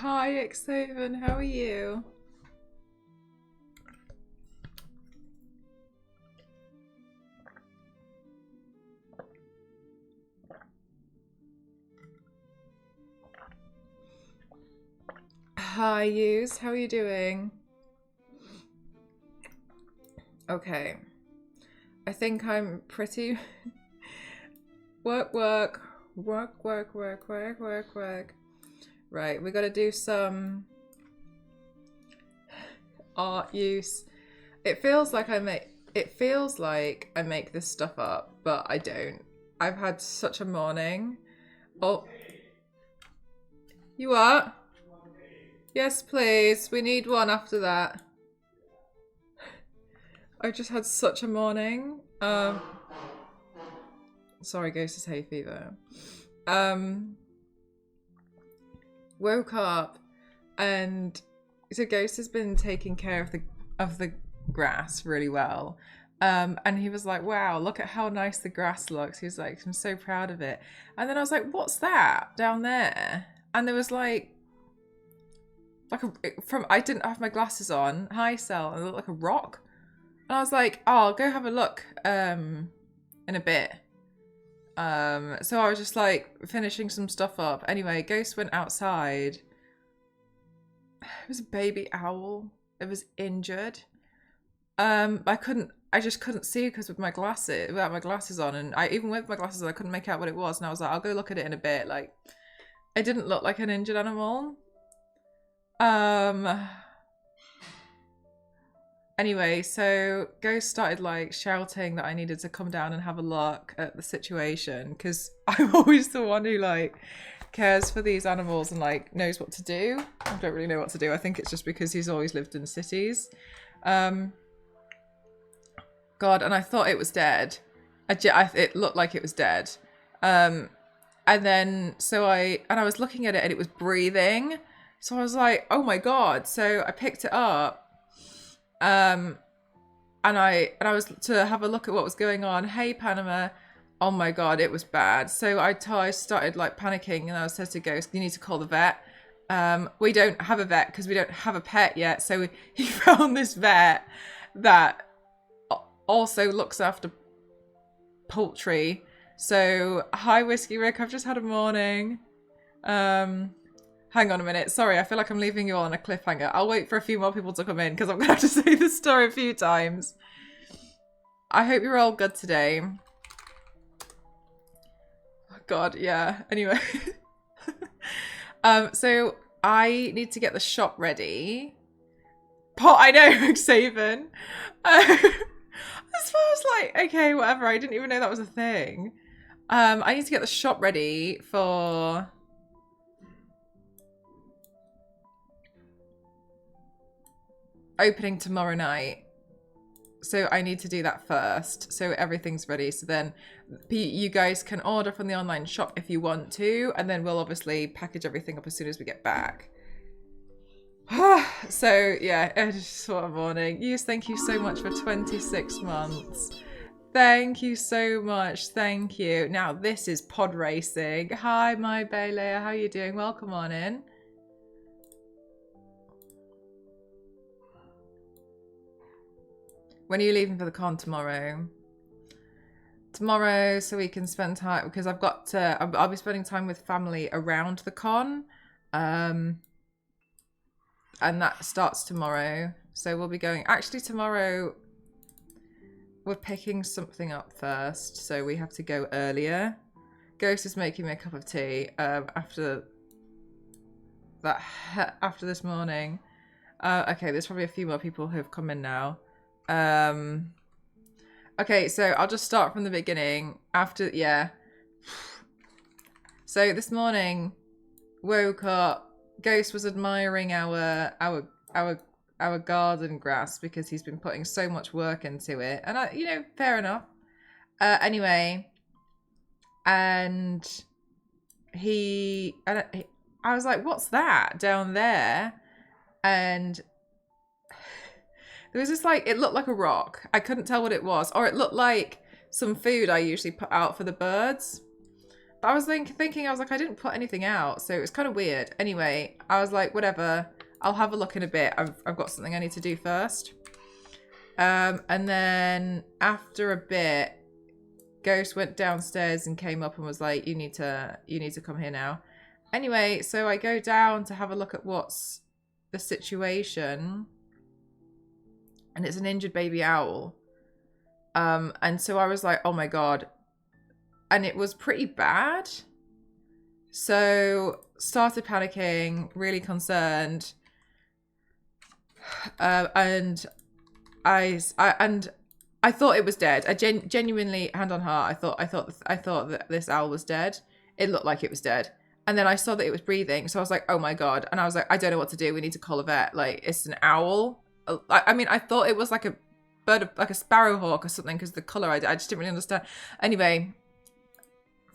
Hi, X7, how are you? Hi, Yous, how are you doing? Okay, I think I'm pretty... work, work, work, work, work, work, work, work. Right, we gotta do some art use. It feels like I make this stuff up, but I don't. I've had such a morning. Oh, you are? Yes, please. We need one after that. I just had such a morning. Sorry, Ghost is hay fever. Woke up and so Ghost has been taking care of the grass really well. And he was like, wow, look at how nice the grass looks. He was like, I'm so proud of it. And then I was like, what's that down there? And there was like I didn't have my glasses on. Hi, Cell. And it looked like a rock. And I was like, oh, I'll go have a look in a bit. So I was just like finishing some stuff up. Anyway, Ghost went outside. It was a baby owl. It was injured. I just couldn't see because without my glasses on, and even with my glasses on, I couldn't make out what it was. And I was like, I'll go look at it in a bit. Like, it didn't look like an injured animal. Anyway, so Ghost started like shouting that I needed to come down and have a look at the situation because I'm always the one who like cares for these animals and like knows what to do. I don't really know what to do. I think it's just because he's always lived in cities. God, and I thought it was dead. It looked like it was dead. And then I was looking at it and it was breathing. So I was like, oh my God. So I picked it up. And I was to have a look at what was going on. Hey, Panama. Oh my God, it was bad. So I started like panicking and I said to Ghost, you need to call the vet. We don't have a vet because we don't have a pet yet. So he found this vet that also looks after poultry. So hi, Whiskey Rick. I've just had a morning. Hang on a minute. Sorry, I feel like I'm leaving you all on a cliffhanger. I'll wait for a few more people to come in because I'm going to have to say this story a few times. I hope you're all good today. Oh God, yeah. Anyway. So I need to get the shop ready. I know, Xaven. As far as like, okay, whatever. I didn't even know that was a thing. I need to get the shop ready for... opening tomorrow night. So I need to do that first. So everything's ready. So then you guys can order from the online shop if you want to. And then we'll obviously package everything up as soon as we get back. So yeah, it's what a morning. Yes, thank you so much for 26 months. Thank you so much. Thank you. Now this is pod racing. Hi, my Bailey. How are you doing? Welcome on in. When are you leaving for the con? Tomorrow? Tomorrow, so we can spend time, because I'll be spending time with family around the con. And that starts tomorrow. So we'll be going, actually tomorrow, we're picking something up first. So we have to go earlier. Ghost is making me a cup of tea after this morning. Okay, there's probably a few more people who have come in now. Okay, so I'll just start from the beginning. So this morning, woke up. Ghost was admiring our garden grass because he's been putting so much work into it, and fair enough. Anyway, and I was like, "What's that down there?" And there was this it looked like a rock. I couldn't tell what it was. Or it looked like some food I usually put out for the birds. I was thinking, I was like, I didn't put anything out, so it was kind of weird. Anyway, I was like, whatever, I'll have a look in a bit. I've got something I need to do first. And then after a bit, Ghost went downstairs and came up and was like, you need to come here now. Anyway, so I go down to have a look at what's the situation. And it's an injured baby owl. And so I was like, oh my God. And it was pretty bad. So started panicking, really concerned. And I thought it was dead. I genuinely, hand on heart, I thought that this owl was dead. It looked like it was dead. And then I saw that it was breathing. So I was like, oh my God. And I was like, I don't know what to do. We need to call a vet. Like, it's an owl. I mean, I thought it was like a bird, like a sparrowhawk or something, because the color, I just didn't really understand. Anyway,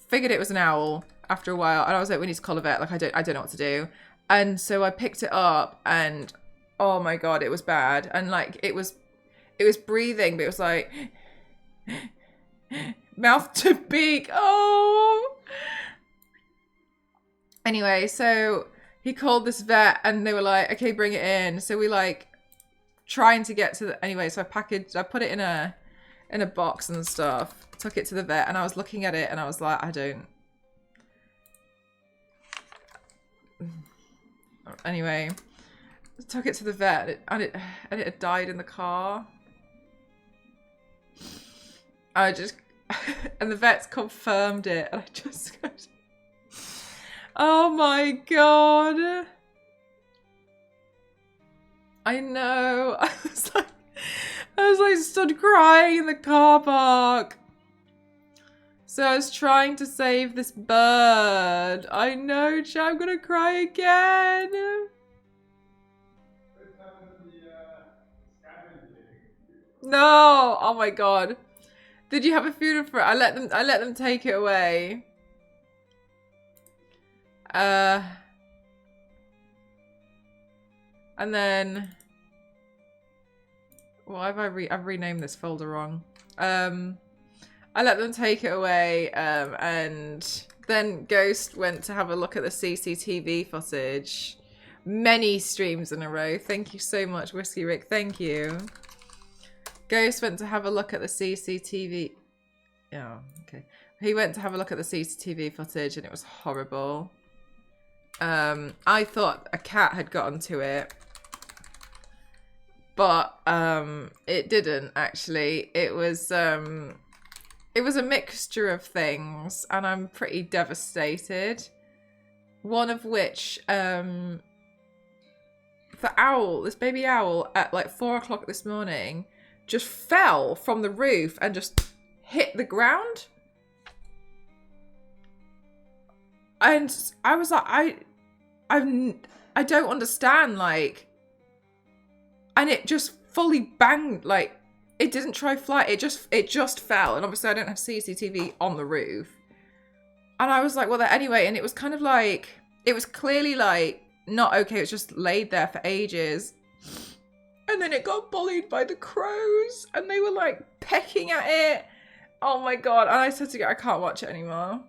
figured it was an owl after a while. And I was like, we need to call a vet. Like, I don't know what to do. And so I picked it up and, oh my God, it was bad. And like, it was breathing, but it was like mouth to beak. Oh. Anyway, so he called this vet and they were like, okay, bring it in. So we like trying to get to the, anyway, so I put it in a box and stuff, took it to the vet, and I was looking at it and I was like, I don't. Anyway, took it to the vet and it had died in the car. I just, and the vets confirmed it, and I just, oh my God. I know. I was like stood crying in the car park. So I was trying to save this bird. I know, chat, I'm gonna cry again. No, oh my God. Did you have a funeral for it? I let them take it away. And then, well, I've renamed this folder wrong. I let them take it away, and then Ghost went to have a look at the CCTV footage. Many streams in a row. Thank you so much, Whiskey Rick. Thank you. Ghost went to have a look at the CCTV. Oh, okay. He went to have a look at the CCTV footage and it was horrible. I thought a cat had gotten to it. But it didn't actually. It was a mixture of things and I'm pretty devastated. One of which the owl, this baby owl at like 4 o'clock this morning just fell from the roof and just hit the ground. And I was like, I don't understand, like, and it just fully banged, like, it didn't try flight, it just fell. And obviously I don't have CCTV on the roof. And I was like, well, anyway, and it was kind of like, it was clearly like not okay, it was just laid there for ages. And then it got bullied by the crows and they were like pecking at it. Oh my God. And I said to go, I can't watch it anymore.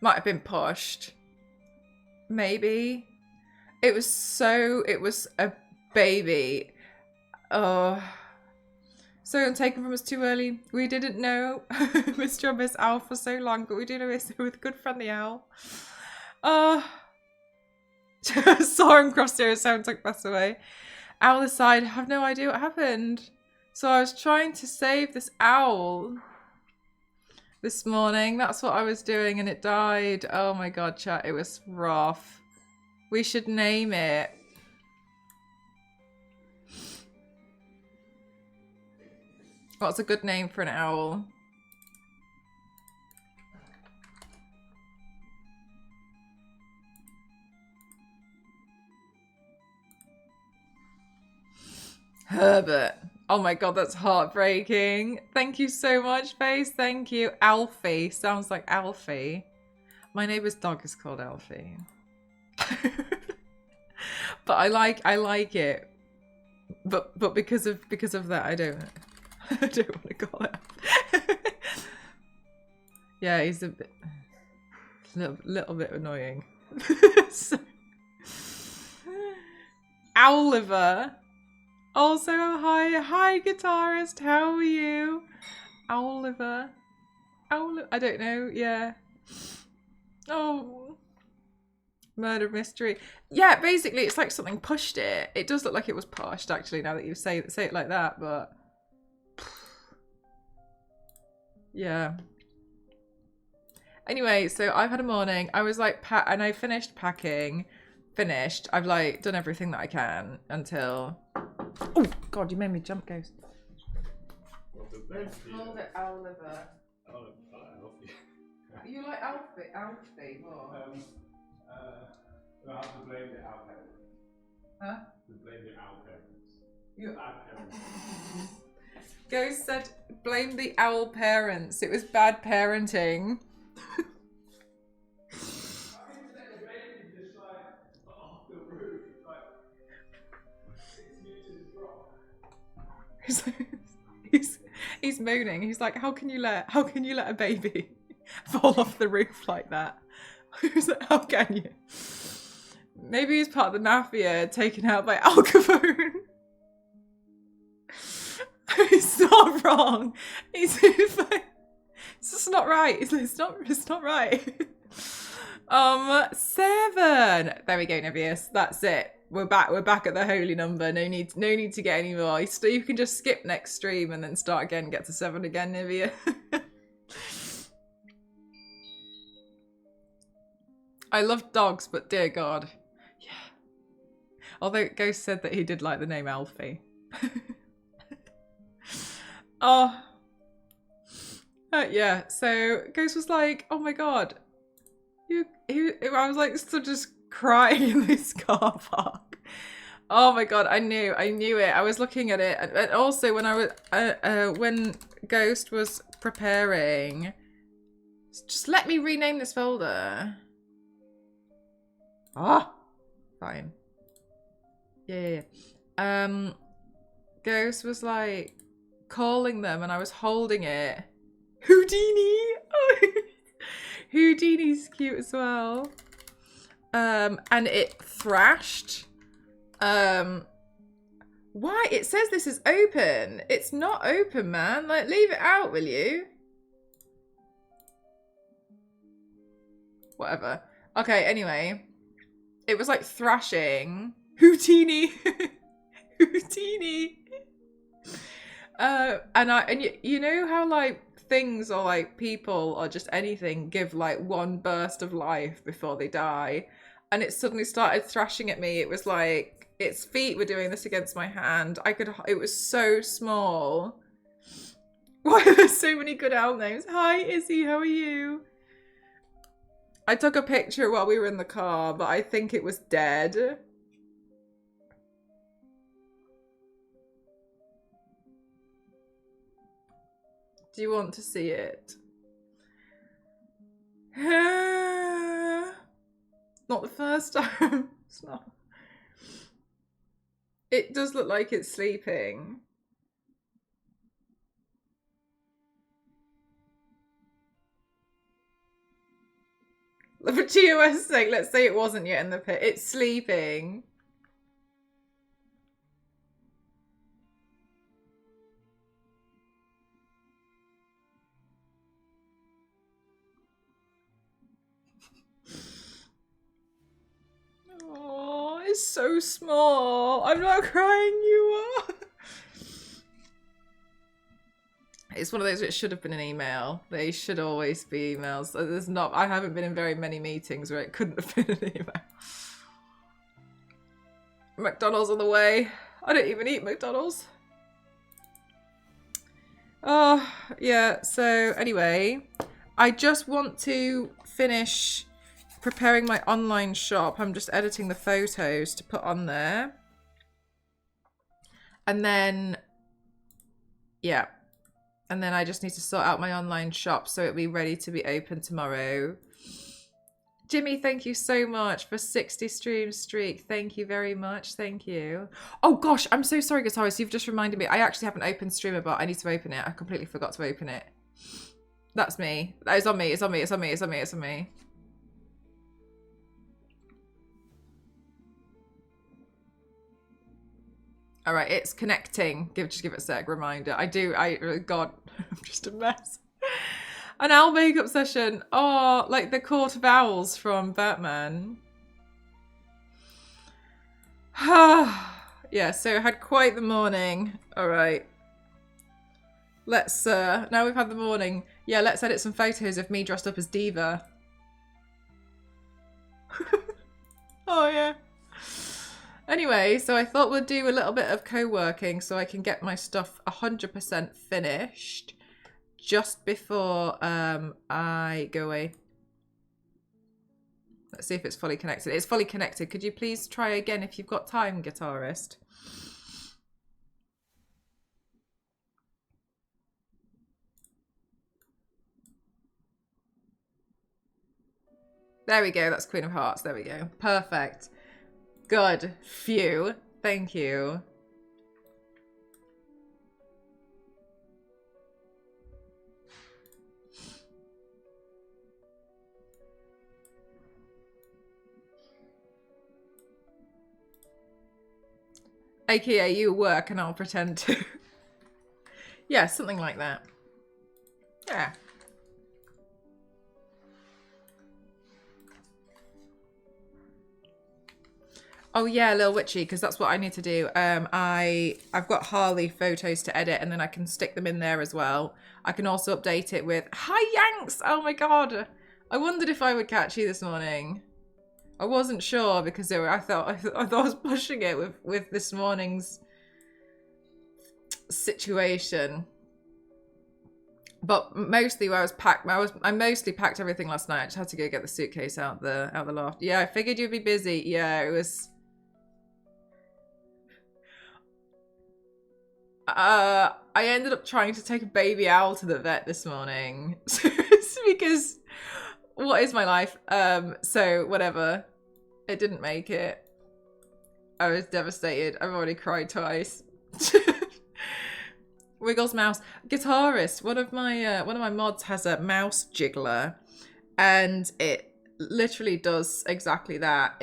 Might have been pushed. Maybe. It was a baby. Oh. So taken from us too early. We didn't know Mr. and Miss Owl for so long, but we do know Mr. with good friend the owl. Saw him cross 07, took bus away. Owl aside, I have no idea what happened. So I was trying to save this owl this morning. That's what I was doing and it died. Oh my God, chat, it was rough. We should name it. What's a good name for an owl? Herbert. Oh my God, that's heartbreaking. Thank you so much, Face. Thank you. Alfie. Sounds like Alfie. My neighbour's dog is called Alfie. But I like it. But because of that, I don't. I don't want to call it. Yeah, he's a bit, little bit annoying. So, Oliver. Also, hi guitarist, how are you? Oliver. I don't know, yeah. Oh. Murder mystery. Yeah, basically it's like something pushed it. It does look like it was pushed actually now that you say it like that, but yeah. Anyway, so I've had a morning. I was like and I finished packing. Finished. I've like done everything that I can until oh god, you made me jump, Ghost. Let's call it Oliver. Oh, Alfie. You like Alfie more? I have to blame the our parents. Huh? To blame the our parents. You Bad parents. Ghost said blame the owl parents. It was bad parenting. He's moaning. He's like, how can you let a baby fall off the roof like that? He's like, how can you? Maybe he's part of the mafia taken out by Al Capone. It's not wrong. It's just not right. It's not right. 7. There we go, Nevius. That's it. We're back at the holy number. No need to get any more. You can just skip next stream and then start again, get to 7 again, Nivea. I love dogs, but dear God. Yeah. Although Ghost said that he did like the name Alfie. Oh. Yeah, so Ghost was like, oh my God. I was like, still just crying in this car park. Oh my God, I knew it. I was looking at it. And also when I was, when Ghost was preparing, just let me rename this folder. Ah, fine. Yeah. Ghost was like calling them and I was holding it. Houdini! Oh, Houdini's cute as well. And it thrashed. Why? It says this is open. It's not open, man. Like, leave it out, will you? Whatever. Okay, anyway. It was like thrashing. Houdini! Houdini! And you know how like things or like people or just anything give like one burst of life before they die, and it suddenly started thrashing at me. It was like its feet were doing this against my hand. It was so small. Why are there so many good owl names? Hi Izzy, how are you? I took a picture while we were in the car, but I think it was dead. Do you want to see it? Not the first time. It's not. It does look like it's sleeping. For TOS sake, let's say it wasn't yet in the pit. It's sleeping. Oh, it's so small. I'm not crying, you are. It's one of those which should have been an email. They should always be emails. There's not. I haven't been in very many meetings where it couldn't have been an email. McDonald's on the way. I don't even eat McDonald's. Oh, yeah. So anyway, I just want to finish preparing my online shop. I'm just editing the photos to put on there. And then, yeah. And then I just need to sort out my online shop so it'll be ready to be open tomorrow. Jimmy, thank you so much for 60 stream streak. Thank you very much. Thank you. Oh gosh, I'm so sorry, Guitarist. You've just reminded me. I actually haven't opened Streamer, but I need to open it. I completely forgot to open it. That's me. That is on me. It's on me. It's on me. It's on me. It's on me. All right, it's connecting. Just give it a sec. Reminder. God, I'm just a mess. An owl makeup session. Oh, like the Court of Owls from Batman. Yeah, so I had quite the morning. All right. Let's, now we've had the morning. Yeah, let's edit some photos of me dressed up as Diva. Oh, yeah. Anyway, so I thought we'd do a little bit of co-working so I can get my stuff 100% finished just before I go away. Let's see if it's fully connected. It's fully connected. Could you please try again if you've got time, Guitarist? There we go. That's Queen of Hearts. There we go. Perfect. Good. Phew. Thank you. AKA you work and I'll pretend to. Yeah, something like that. Yeah. Oh yeah, Lil Witchy, because that's what I need to do. I've got Harley photos to edit and then I can stick them in there as well. I can also update it with hi Yanks! Oh my god. I wondered if I would catch you this morning. I wasn't sure because I thought I was pushing it with this morning's situation. But mostly where I was packed, I mostly packed everything last night. I just had to go get the suitcase out the loft. Yeah, I figured you'd be busy. Yeah, it was. I ended up trying to take a baby owl to the vet this morning because what is my life? So whatever, it didn't make it. I was devastated. I've already cried twice. Wiggles mouse. Guitarist. One of my mods has a mouse jiggler, and it literally does exactly that.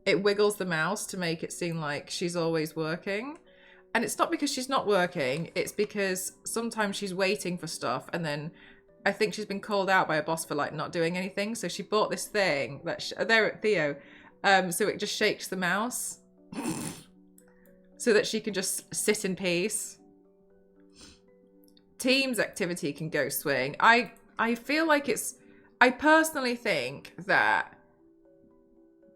It wiggles the mouse to make it seem like she's always working. And it's not because she's not working, it's because sometimes she's waiting for stuff and then I think she's been called out by a boss for like not doing anything. So she bought this thing that there at Theo. So it just shakes the mouse so that she can just sit in peace. Teams activity can go swing. I feel like I personally think that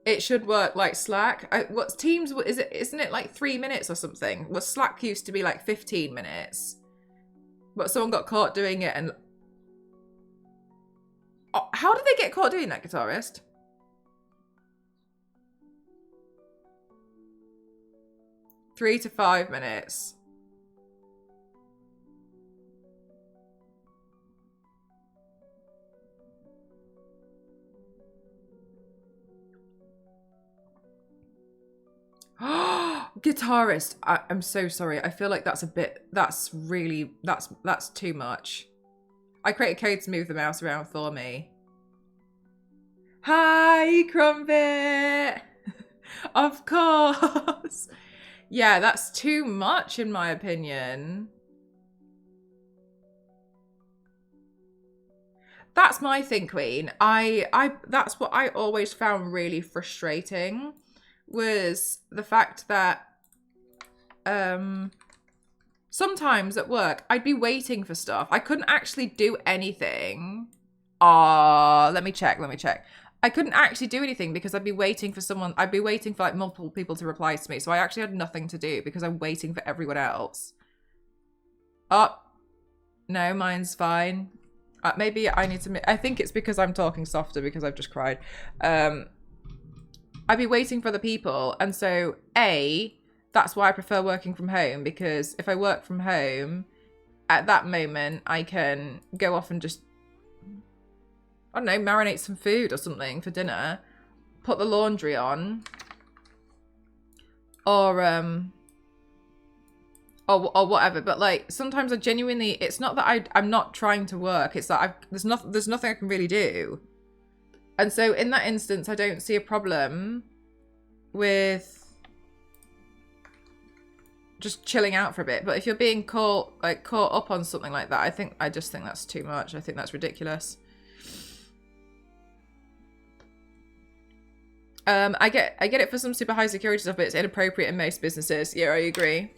it should work like Slack. What's Teams? Isn't it like 3 minutes or something? Well, Slack used to be like 15 minutes, but someone got caught doing it. And oh, how did they get caught doing that, Guitarist? Three to 5 minutes. Guitarist, I'm so sorry. I feel like that's too much. I create a code to move the mouse around for me. Hi, Crumbit! Of course. Yeah, that's too much in my opinion. That's my thing, Queen. That's what I always found really frustrating. Was the fact that sometimes at work I'd be waiting for stuff. I couldn't actually do anything. Let me check. I couldn't actually do anything because I'd be waiting for like multiple people to reply to me. So I actually had nothing to do because I'm waiting for everyone else. Oh, no, mine's fine. Maybe I need to, I think it's because I'm talking softer because I've just cried. I'd be waiting for the people. And so that's why I prefer working from home, because if I work from home, at that moment, I can go off and just I don't know, marinate some food or something for dinner. Put the laundry on. Or whatever. But like, sometimes I genuinely, it's not that I'm not trying to work. It's that there's nothing I can really do. And so in that instance, I don't see a problem with just chilling out for a bit. But if you're being caught up on something like that, I just think that's too much. I think that's ridiculous. I get it for some super high security stuff, but it's inappropriate in most businesses. Yeah, I agree.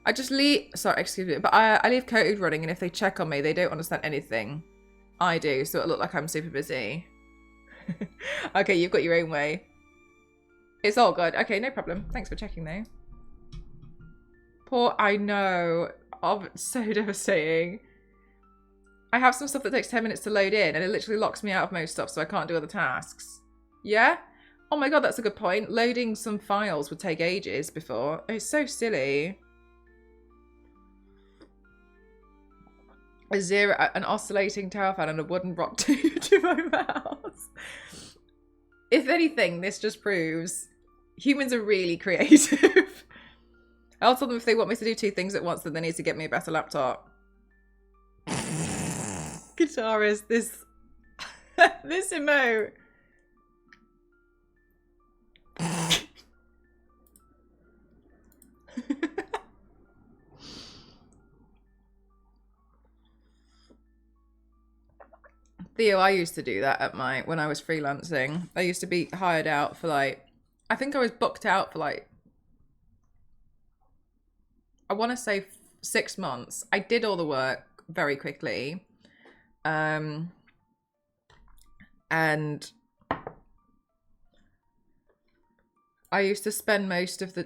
I just leave, sorry, excuse me, but I leave code running, and if they check on me, they don't understand anything I do, so it'll look like I'm super busy. Okay, you've got your own way. It's all good. Okay, no problem. Thanks for checking, though. Poor, I know. Oh, so devastating. I have some stuff that takes 10 minutes to load in, and it literally locks me out of most stuff, so I can't do other tasks. Yeah? Oh my god, that's a good point. Loading some files would take ages before. It's so silly. An oscillating tower fan and a wooden rock to my mouse. If anything, this just proves humans are really creative. I'll tell them if they want me to do 2 things at once, then they need to get me a better laptop. Guitarist, this emote. Theo, I used to do that at when I was freelancing. I used to be hired out for like, I think I was booked out for like, I want to say 6 months. I did all the work very quickly. And I used to spend most of the,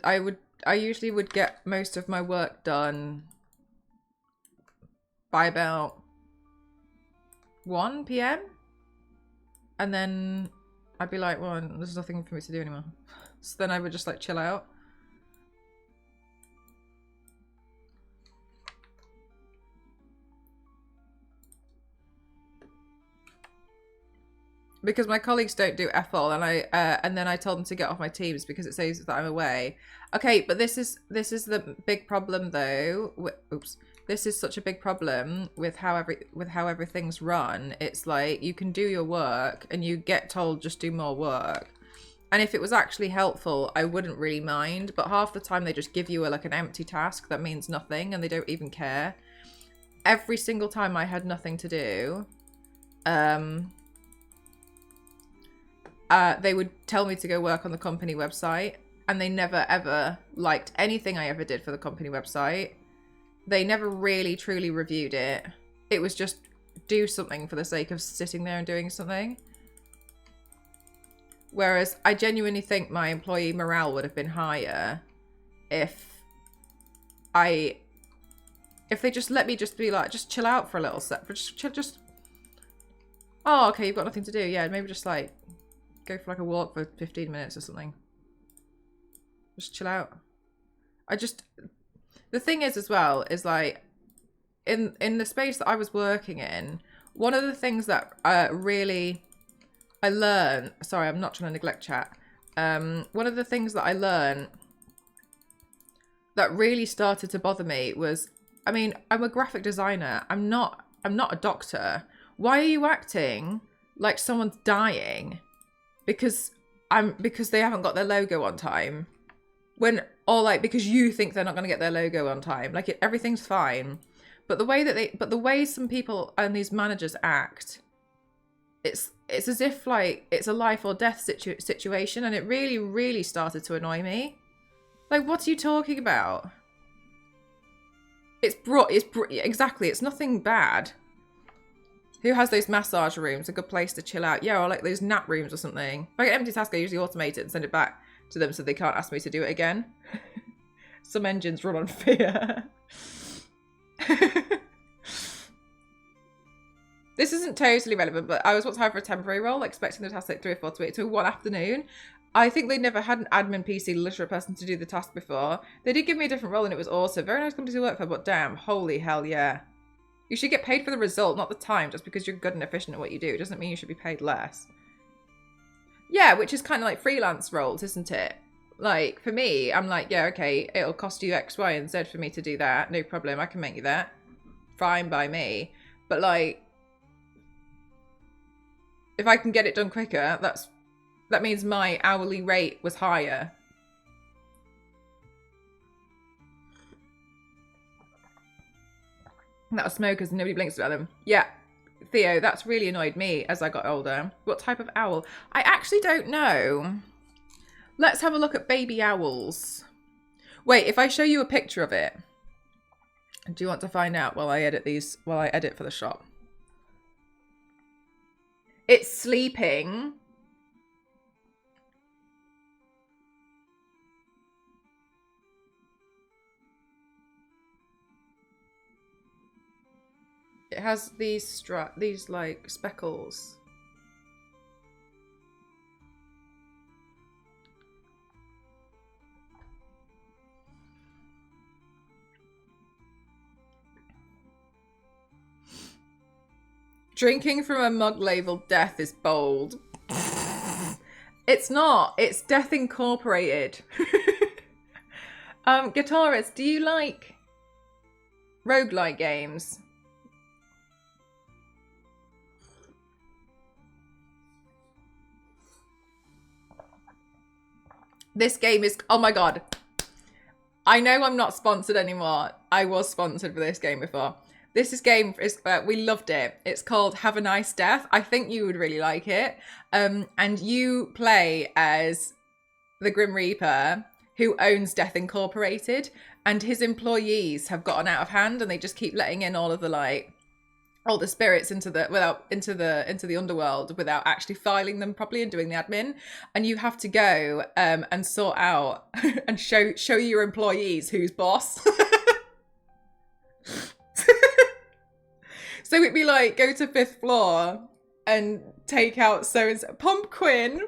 I usually would get most of my work done by about 1 p.m. and then I'd be like, well, there's nothing for me to do anymore. So then I would just like chill out. Because my colleagues don't do F-all, and then I told them to get off my Teams because it says that I'm away. Okay, but this is the big problem though. Oops. This is such a big problem with how everything's run. It's like you can do your work and you get told just do more work. And if it was actually helpful, I wouldn't really mind. But half the time they just give you like an empty task that means nothing and they don't even care. Every single time I had nothing to do, they would tell me to go work on the company website, and they never ever liked anything I ever did for the company website. They never really truly reviewed it. It was just do something for the sake of sitting there and doing something. Whereas I genuinely think my employee morale would have been higher if they just let me just be like, just chill out for a little sec. Just oh, okay, you've got nothing to do. Yeah, maybe just like go for like a walk for 15 minutes or something. Just chill out. The thing is as well, is like, in the space that I was working in, one of the things that really I learned, sorry, I'm not trying to neglect chat. One of the things that I learned that really started to bother me was, I mean, I'm a graphic designer. I'm not a doctor. Why are you acting like someone's dying because they haven't got their logo on time? Or like because you think they're not going to get their logo on time. Like everything's fine, but the way some people and these managers act, it's as if like it's a life or death situation, and it really, really started to annoy me. Like, what are you talking about? Exactly. It's nothing bad. Who has those massage rooms? A good place to chill out. Yeah, or like those nap rooms or something. If I get an empty task, I usually automate it and send it back to them so they can't ask me to do it again. Some engines run on fear. This isn't totally relevant, but I was once hired for a temporary role, expecting the task like 3 or 4 to 8 to 1 afternoon. I think they never had an admin PC literate person to do the task before. They did give me a different role and it was awesome. Very nice company to work for, but damn, holy hell, yeah. You should get paid for the result, not the time. Just because you're good and efficient at what you do, it doesn't mean you should be paid less. Yeah, which is kind of like freelance roles, isn't it? Like, for me, I'm like, yeah, okay, it'll cost you X, Y, and Z for me to do that. No problem, I can make you that. Fine by me. But, like, if I can get it done quicker, that means my hourly rate was higher. That was smokers and nobody blinks about them. Yeah, Theo, that's really annoyed me as I got older. What type of owl? I actually don't know. Let's have a look at baby owls. Wait, if I show you a picture of it, do you want to find out while I edit these, while I edit for the shop? It's sleeping. It has these like speckles. Drinking from a mug labeled death is bold. It's not. It's Death Incorporated. Guitarist, do you like roguelike games? This game is... Oh my god. I know I'm not sponsored anymore. I was sponsored for this game before. This game is... we loved it. It's called Have a Nice Death. I think you would really like it. And you play as the Grim Reaper who owns Death Incorporated. And his employees have gotten out of hand and they just keep letting in all of the like... all the spirits into the underworld without actually filing them properly and doing the admin, and you have to go and sort out and show your employees who's boss. So it'd be like, go to 5th floor and take out so-and-so. Pumpkin!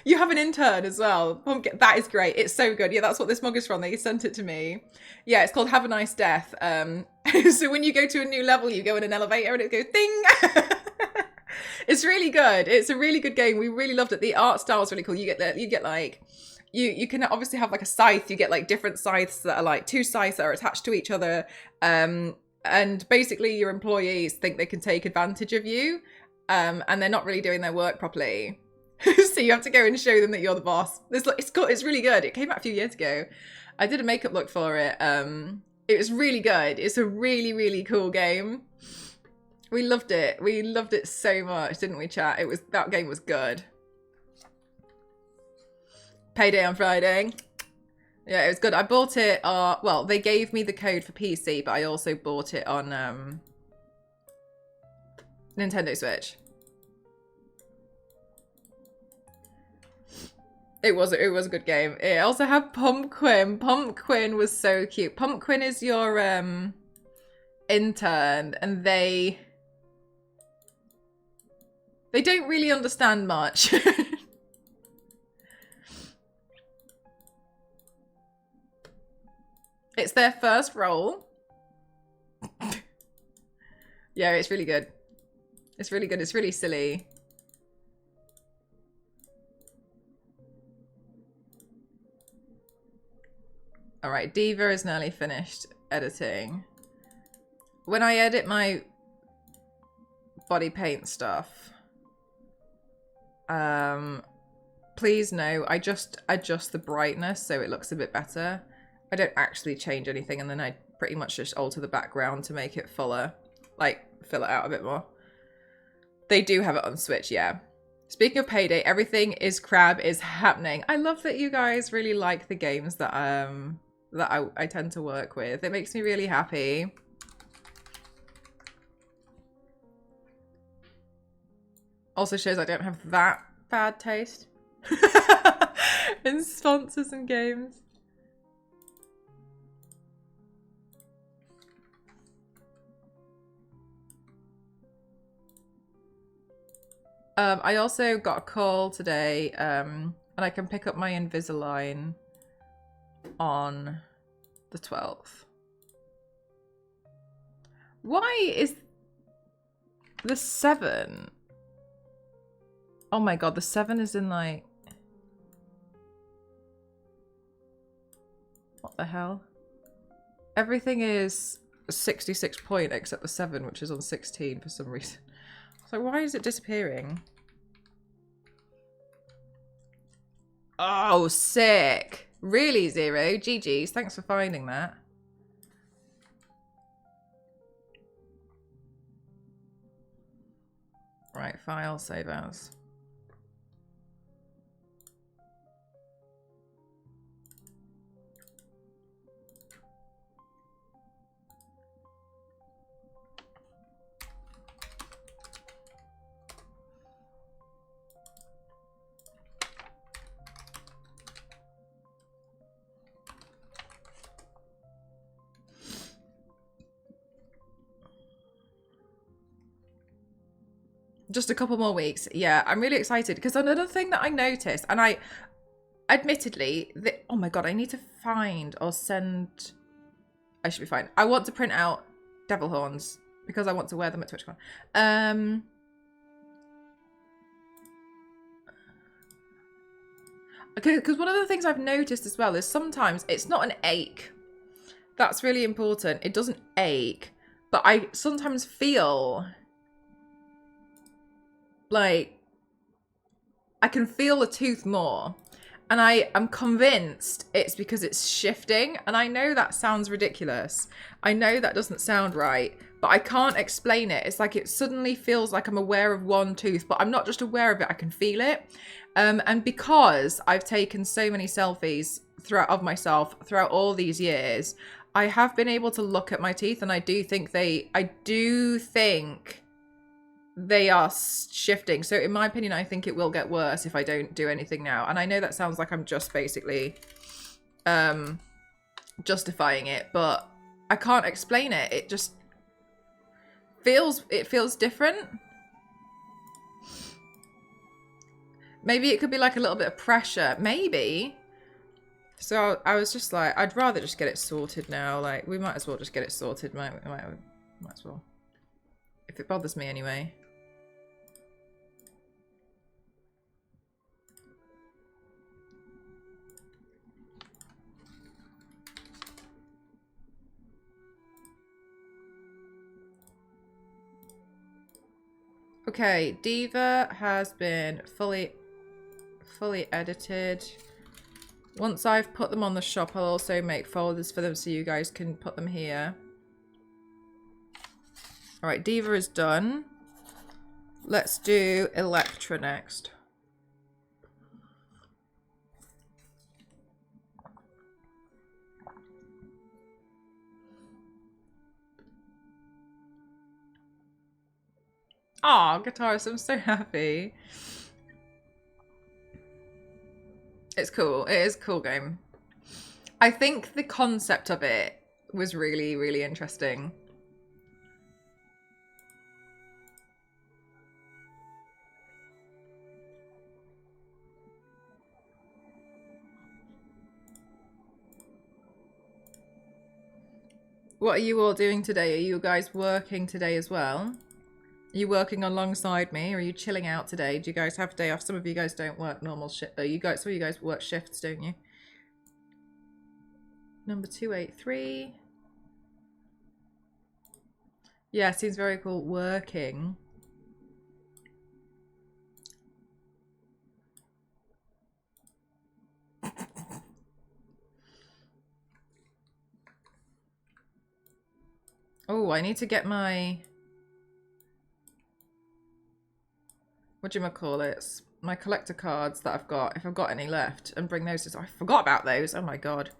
You have an intern as well. Pumpkin, that is great. It's so good. Yeah, that's what this mug is from. They sent it to me. Yeah, it's called Have a Nice Death. So when you go to a new level, you go in an elevator and it goes ding. It's really good. It's a really good game. We really loved it. The art style is really cool. You get like, you can obviously have like a scythe. You get like different scythes that are like 2 scythes that are attached to each other. And basically your employees think they can take advantage of you. And they're not really doing their work properly. So you have to go and show them that you're the boss. It's cool. It's really good. It came out a few years ago. I did a makeup look for it. It was really good. It's a really, really cool game. We loved it. We loved it so much, didn't we, chat? That game was good. Payday on Friday. Yeah, it was good. I bought it. Well, they gave me the code for PC, but I also bought it on Nintendo Switch. It was a good game. It also had Pumpkin. Pumpkin was so cute. Pumpkin is your intern, and they don't really understand much. It's their first role. Yeah, it's really good. It's really good. It's really silly. All right, Diva is nearly finished editing. When I edit my body paint stuff, please know I just adjust the brightness so it looks a bit better. I don't actually change anything, and then I pretty much just alter the background to make it fuller, like fill it out a bit more. They do have it on Switch, yeah. Speaking of Payday, everything is crab is happening. I love that you guys really like the games that I tend to work with. It makes me really happy. Also shows I don't have that bad taste in sponsors and games. I also got a call today, and I can pick up my Invisalign on the 12th. Why is the 7? Oh my god, the 7 is in like... What the hell? Everything is 66 point except the 7, which is on 16 for some reason. So why is it disappearing? Oh, sick. Really, Zero? GG's. Thanks for finding that. Right, file, save as. Just a couple more weeks. Yeah, I'm really excited because another thing that I noticed, and I admittedly, oh my god, I need to find or send. I should be fine. I want to print out devil horns because I want to wear them at TwitchCon. Okay, because one of the things I've noticed as well is sometimes it's not an ache. That's really important. It doesn't ache, but I sometimes feel like I can feel the tooth more, and I am convinced it's because it's shifting. And I know that sounds ridiculous. I know that doesn't sound right, but I can't explain it. It's like it suddenly feels like I'm aware of one tooth, but I'm not just aware of it, I can feel it. And because I've taken so many selfies of myself throughout all these years, I have been able to look at my teeth, and I do think they are shifting. So in my opinion, I think it will get worse if I don't do anything now. And I know that sounds like I'm just basically justifying it, but I can't explain it. It just feels different. Maybe it could be like a little bit of pressure. Maybe. So I was just like, I'd rather just get it sorted now. Like, we might as well just get it sorted. Might as well. If it bothers me anyway. Okay, Diva has been fully edited. Once I've put them on the shop, I'll also make folders for them so you guys can put them here. All right, Diva is done. Let's do Electra next. Aw, Guitarist, I'm so happy. It's cool. It is a cool game. I think the concept of it was really, really interesting. What are you all doing today? Are you guys working today as well? Are you working alongside me, or are you chilling out today? Do you guys have a day off? Some of you guys don't work normal shift. Some of you guys work shifts, don't you? Number 283. Yeah, seems very cool. Working. Oh, I need to get my... whatchamacallits? My collector cards that I've got, if I've got any left, and bring those to... I forgot about those. Oh my god.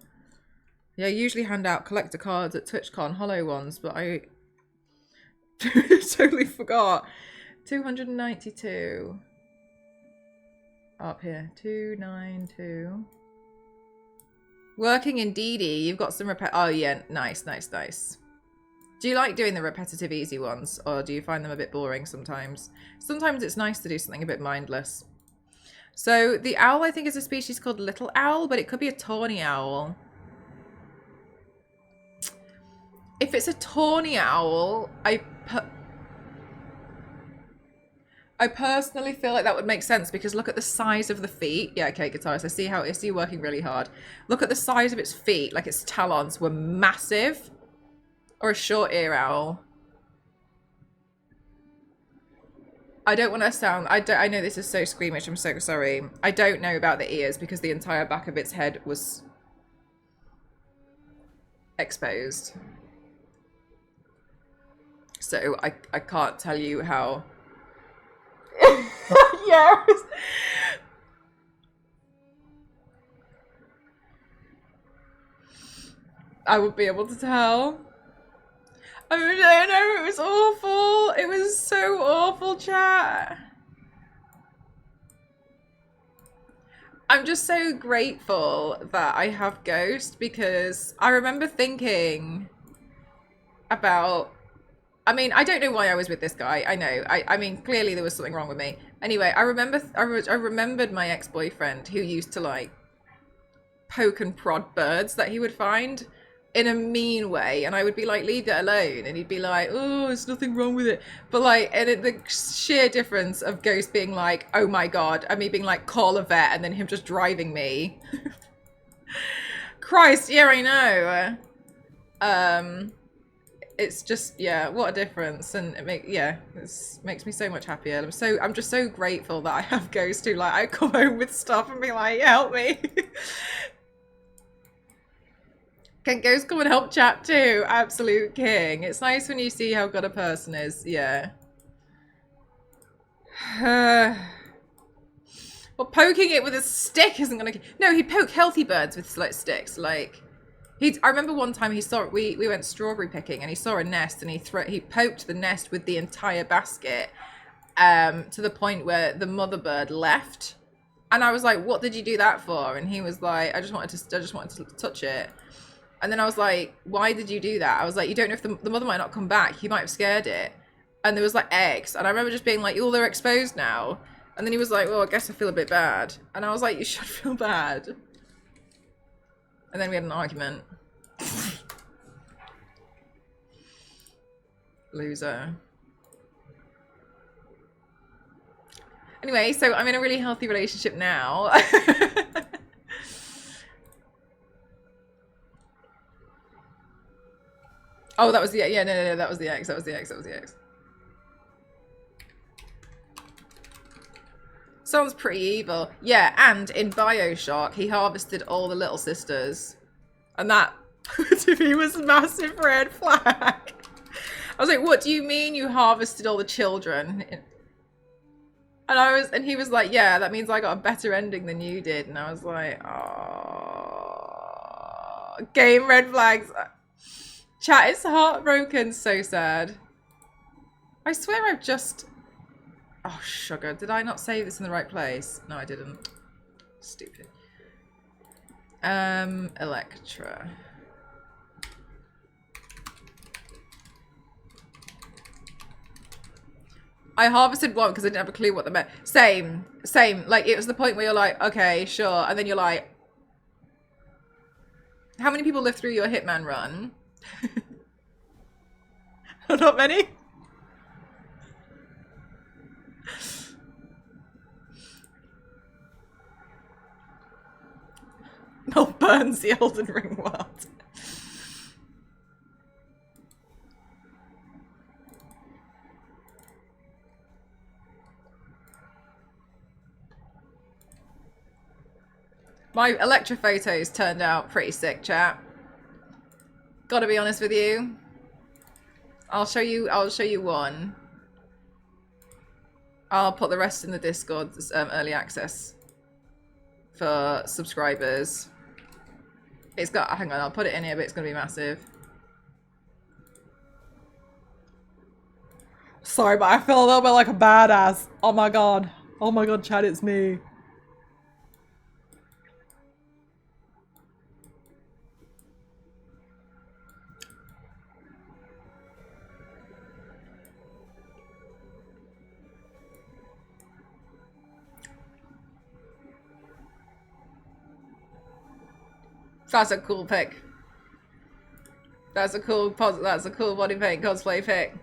Yeah, I usually hand out collector cards at TwitchCon, hollow ones, but I totally forgot. 292. Up here. 292. Working in DD, you've got some oh yeah, nice. Do you like doing the repetitive easy ones, or do you find them a bit boring sometimes? Sometimes it's nice to do something a bit mindless. So the owl, I think, is a species called little owl, but it could be a tawny owl. If it's a tawny owl, I personally feel like that would make sense because look at the size of the feet. Yeah, okay, guitarist. I see you working really hard. Look at the size of its feet, like its talons were massive. Or a short ear owl. I don't want to sound. I know this is so squeamish. I'm so sorry. I don't know about the ears because the entire back of its head was exposed. So I can't tell you how. Yeah. I would be able to tell. I don't know, it was awful. It was so awful, chat. I'm just so grateful that I have Ghost because I remember thinking about... I mean, I don't know why I was with this guy. I know. I mean, clearly there was something wrong with me. Anyway, I remembered my ex-boyfriend who used to like poke and prod birds that he would find in a mean way, and I would be like, leave it alone, and he'd be like, oh, there's nothing wrong with it. But like, and the sheer difference of Ghost being like, oh my god, and me being like, call a vet, and then him just driving me. Christ, yeah, I know. It's just, yeah, what a difference. And it makes me so much happier. I'm just so grateful that I have Ghost who like I come home with stuff and be like, help me. Can Ghost come and help chat too? Absolute king. It's nice when you see how good a person is. Yeah. Well, poking it with a stick isn't gonna... No, he'd poke healthy birds with like sticks. Like, I remember one time he saw... We went strawberry picking and he saw a nest and he poked the nest with the entire basket to the point where the mother bird left. And I was like, what did you do that for? And he was like, I just wanted to touch it. And then I was like, why did you do that? I was like, you don't know if the mother might not come back. You might have scared it. And there was like eggs. And I remember just being like, oh, they're exposed now. And then he was like, well, I guess I feel a bit bad. And I was like, you should feel bad. And then we had an argument. Loser. Anyway, so I'm in a really healthy relationship now. Oh, that was the... Yeah, no, that was the ex. That was the ex. Sounds pretty evil. Yeah, and in BioShock, he harvested all the little sisters. And that, to me, was a massive red flag. I was like, what do you mean you harvested all the children? And he was like, yeah, that means I got a better ending than you did. And I was like, oh, game red flags. Chat is heartbroken, so sad. I swear I've just... Oh, sugar. Did I not save this in the right place? No, I didn't. Stupid. Electra. I harvested one because I didn't have a clue what they meant. Same. Like, it was the point where you're like, okay, sure. And then you're like, how many people live through your Hitman run? Not many? Mel burns the Elden Ring world. My Electra photos turned out pretty sick, chat. Gotta be honest with you. I'll show you one. I'll put the rest in the Discord, early access for subscribers. It's got, hang on, I'll put it in here, but it's gonna be massive. Sorry, but I feel a little bit like a badass. Oh my god, Chad, it's me. That's a cool pic. That's a cool body paint cosplay pic.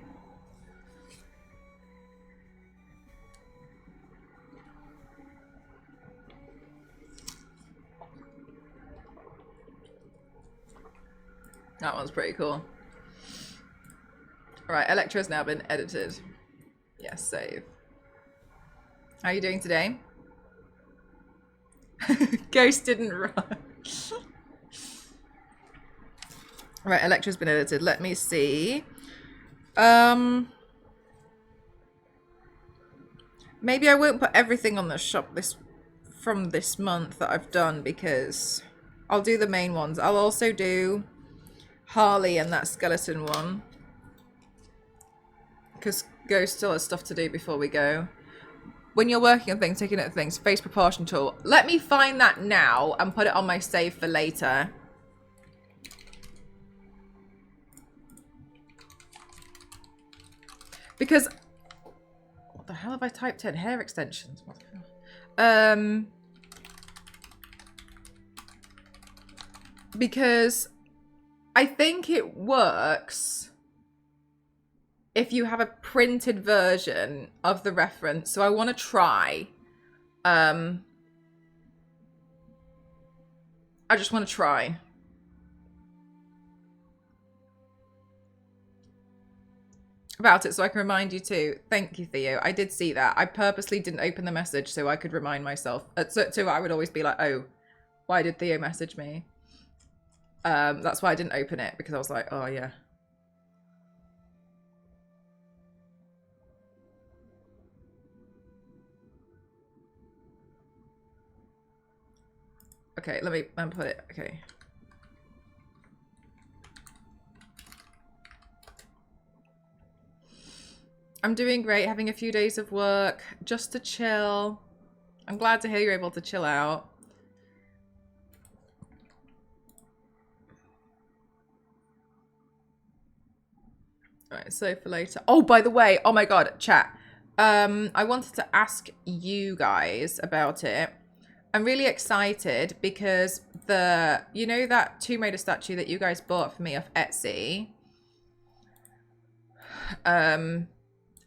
That one's pretty cool. Right, Electra's now been edited. Yes, save. How are you doing today? Ghost didn't run. Right, Electra's been edited. Let me see. Maybe I won't put everything on the shop from this month that I've done, because I'll do the main ones. I'll also do Harley and that skeleton one, because Ghost still has stuff to do before we go. When you're working on things, taking at things, face proportion tool. Let me find that now and put it on my save for later. Because what the hell have I typed in? Hair extensions. Because I think it works if you have a printed version of the reference. So I want to try. I just want to try. About it so I can remind you too. Thank you, Theo. I did see that. I purposely didn't open the message so I could remind myself. So I would always be like, oh, why did Theo message me? That's why I didn't open it, because I was like, oh yeah. Okay, let me put it. Okay. I'm doing great, having a few days of work just to chill. I'm glad to hear you're able to chill out. All right, so for later. Oh, by the way, oh my God, chat. I wanted to ask you guys about it. I'm really excited because you know that Tomb Raider statue that you guys bought for me off Etsy?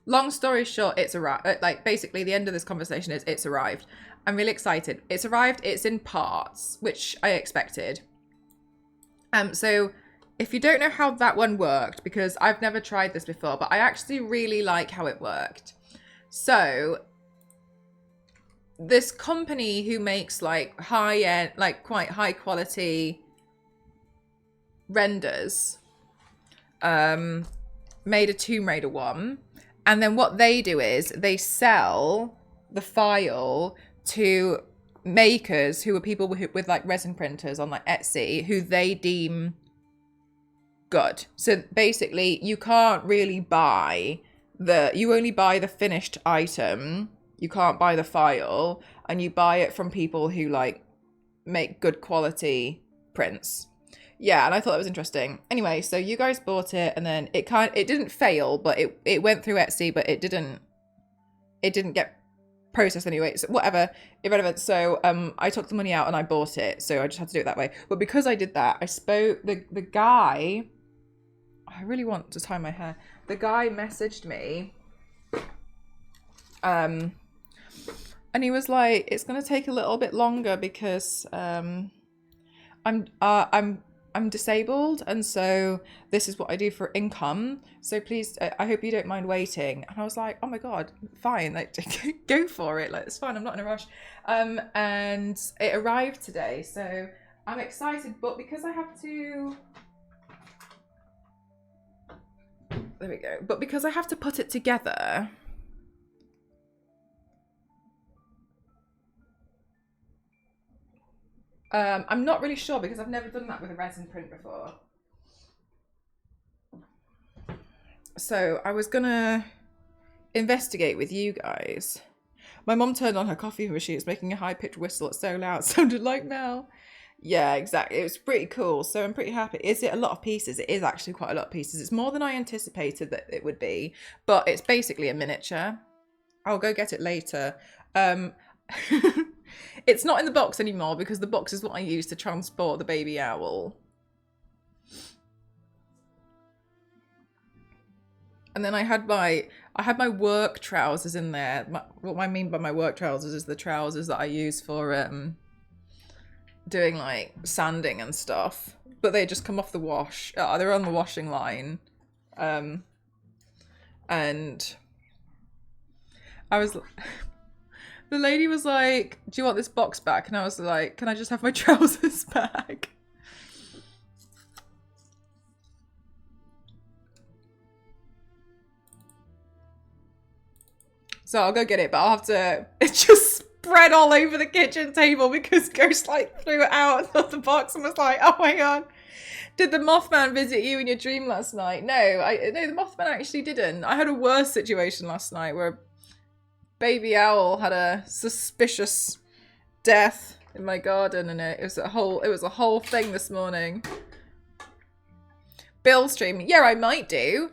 Long story short, it's arrived. Like, basically, the end of this conversation is it's arrived. I'm really excited. It's arrived. It's in parts, which I expected. So if you don't know how that one worked, because I've never tried this before, but I actually really like how it worked. So this company who makes like high-end, like quite high quality renders, made a Tomb Raider one. And then what they do is they sell the file to makers who are people with like resin printers on like Etsy, who they deem good. So basically you can't really buy you only buy the finished item. You can't buy the file, and you buy it from people who like make good quality prints. Yeah, and I thought that was interesting. Anyway, so you guys bought it, and then it didn't fail, but it went through Etsy, but it didn't get processed anyway. So whatever, irrelevant. So I took the money out and I bought it, so I just had to do it that way. But because I did that, I spoke the guy. I really want to tie my hair. The guy messaged me, and he was like, "It's gonna take a little bit longer because I'm disabled, and so this is what I do for income. So please, I hope you don't mind waiting." And I was like, "Oh my God, fine! Like, go for it! Like, it's fine. I'm not in a rush." And it arrived today, so I'm excited. But because I have to, there we go. But because I have to put it together. I'm not really sure because I've never done that with a resin print before. So I was gonna investigate with you guys. My mom turned on her coffee machine. It's making a high-pitched whistle. It's so loud. It sounded like Mel. Yeah, exactly. It was pretty cool. So I'm pretty happy. Is it a lot of pieces? It is actually quite a lot of pieces. It's more than I anticipated that it would be, but it's basically a miniature. I'll go get it later. It's not in the box anymore because the box is what I use to transport the baby owl. And then I had my work trousers in there. What I mean by my work trousers is the trousers that I use for doing like sanding and stuff. But they just come off the wash. They're on the washing line. And I was, the lady was like, "Do you want this box back?" And I was like, "Can I just have my trousers back?" So I'll go get it, but I'll have to, it's just spread all over the kitchen table because Ghost like threw it out of the box and was like, "Oh my God. Did the Mothman visit you in your dream last night?" No, the Mothman actually didn't. I had a worse situation last night where a baby owl had a suspicious death in my garden, and it was a whole thing this morning. Bill streaming. Yeah, I might do.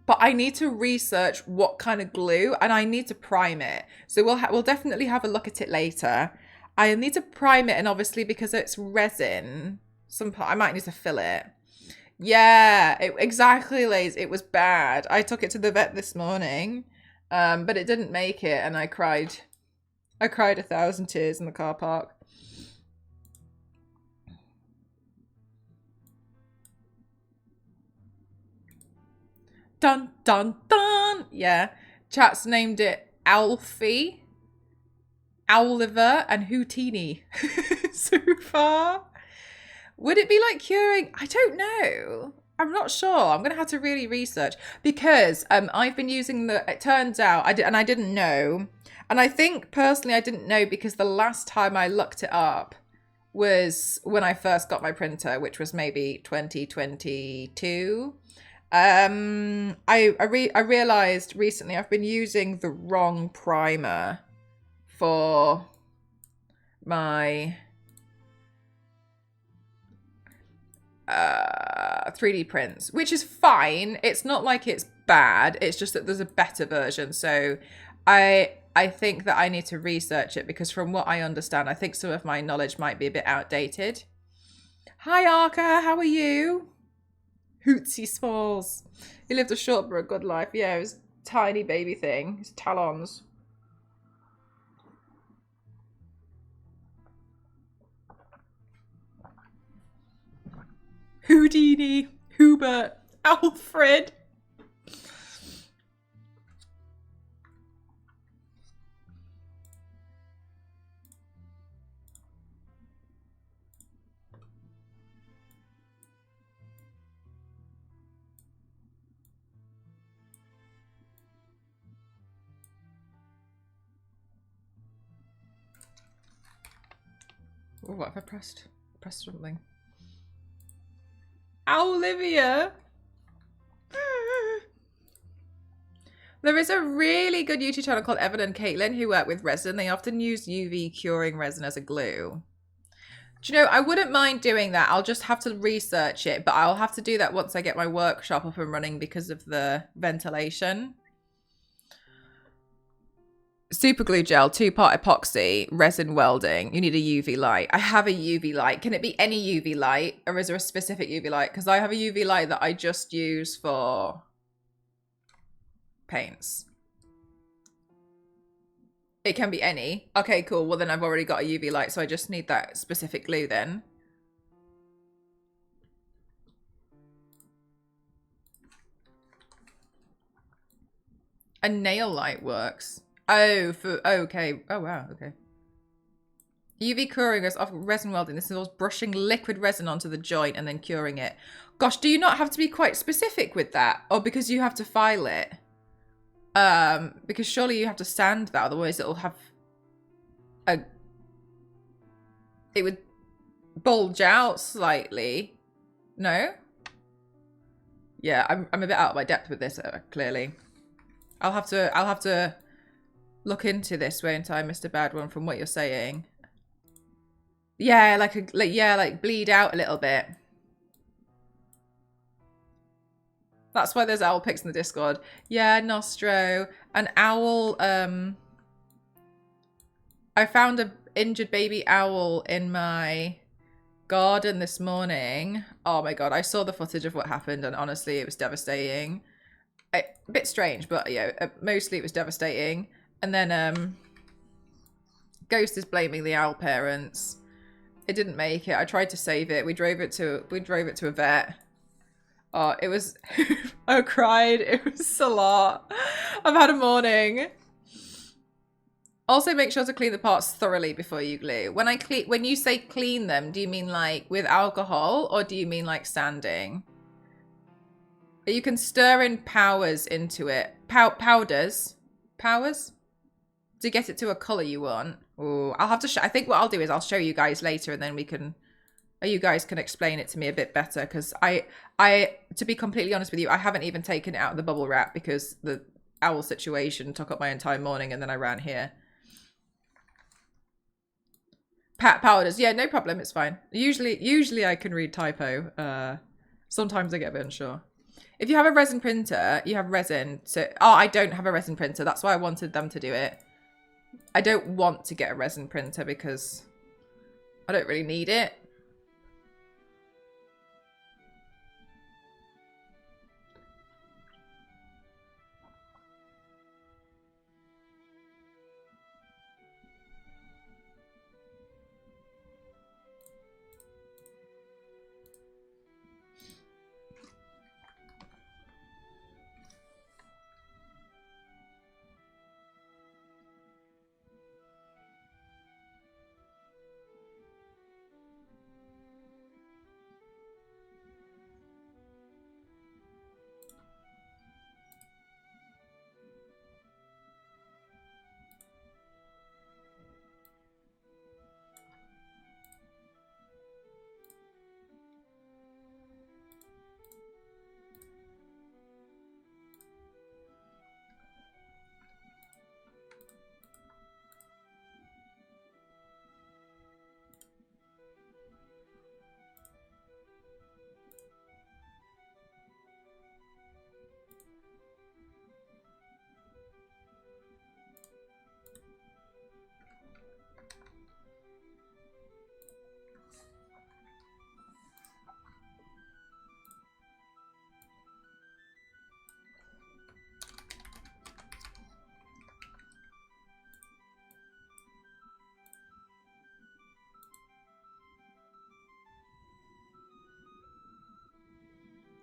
But I need to research what kind of glue, and I need to prime it. So we'll definitely have a look at it later. I need to prime it, and obviously because it's resin, I might need to fill it. Yeah, exactly, Laze. It was bad. I took it to the vet this morning, but it didn't make it, and I cried. I cried 1,000 tears in the car park. Dun, dun, dun. Yeah. Chat's named it Alfie, Owliver, and Houdini so far. Would it be like curing? I don't know. I'm not sure. I'm going to have to really research because I've been using it turns out, I didn't know. And I think personally I didn't know because the last time I looked it up was when I first got my printer, which was maybe 2022. I realized recently I've been using the wrong primer for my 3D prints, which is fine. It's not like it's bad. It's just that there's a better version. So I think that I need to research it because from what I understand, I think some of my knowledge might be a bit outdated. Hi, Arca. How are you? Hootsy Smalls. He lived a short but a good life. Yeah, it was a tiny baby thing. His talons. Houdini, Hubert, Alfred. Oh, what have I pressed? Pressed something. Olivia. There is a really good YouTube channel called Evan and Caitlin who work with resin. They often use UV curing resin as a glue. Do you know, I wouldn't mind doing that. I'll just have to research it, but I'll have to do that once I get my workshop up and running because of the ventilation. Super glue gel, 2-part epoxy, resin welding. You need a UV light. I have a UV light. Can it be any UV light or is there a specific UV light? Because I have a UV light that I just use for paints. It can be any. Okay, cool. Well, then I've already got a UV light, so I just need that specific glue then. A nail light works. Oh, okay. Oh, wow. Okay. UV curing is off resin welding. This involves brushing liquid resin onto the joint and then curing it. Gosh, do you not have to be quite specific with that? Or because you have to file it? Because surely you have to sand that, otherwise it'll have it would bulge out slightly. No? Yeah, I'm a bit out of my depth with this, clearly. I'll have to look into this, won't I, Mr. Bad One, from what you're saying. Yeah, like bleed out a little bit. That's why there's owl pics in the Discord. Yeah, Nostro. An owl, I found an injured baby owl in my garden this morning. Oh my God, I saw the footage of what happened and honestly, it was devastating. a bit strange, but yeah, mostly it was devastating. And then Ghost is blaming the owl parents. It didn't make it. I tried to save it. We drove it to a vet. Oh, it was I cried. It was a lot. I've had a morning. Also, make sure to clean the parts thoroughly before you glue. When you say clean them, do you mean like with alcohol or do you mean like sanding? You can stir in powders into it. Powders to get it to a color you want. Oh, I'll have to. I think what I'll do is I'll show you guys later, and then we can. You guys can explain it to me a bit better because I, to be completely honest with you, I haven't even taken it out of the bubble wrap because the owl situation took up my entire morning, and then I ran here. Powders, yeah, no problem. It's fine. Usually I can read typo. Sometimes I get a bit unsure. If you have a resin printer, you have resin. So, I don't have a resin printer. That's why I wanted them to do it. I don't want to get a resin printer because I don't really need it.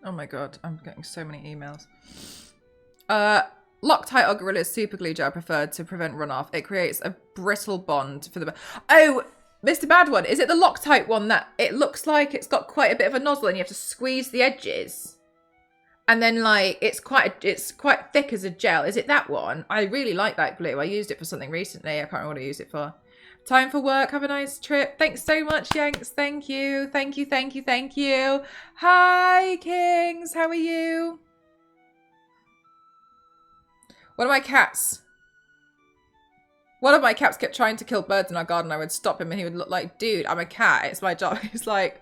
Oh my god, I'm getting so many emails. Loctite or Gorilla super glue gel preferred to prevent runoff. It creates a brittle bond for the... Oh, Mr. Bad One, is it the Loctite one that it looks like it's got quite a bit of a nozzle and you have to squeeze the edges? And then like, it's quite thick as a gel. Is it that one? I really like that glue. I used it for something recently. I can't remember what I used it for. Time for work. Have a nice trip. Thanks so much, Yanks. Thank you. Thank you, thank you, thank you. Hi, Kings. How are you? One of my cats kept trying to kill birds in our garden. I would stop him and he would look like, dude, I'm a cat. It's my job. He's like,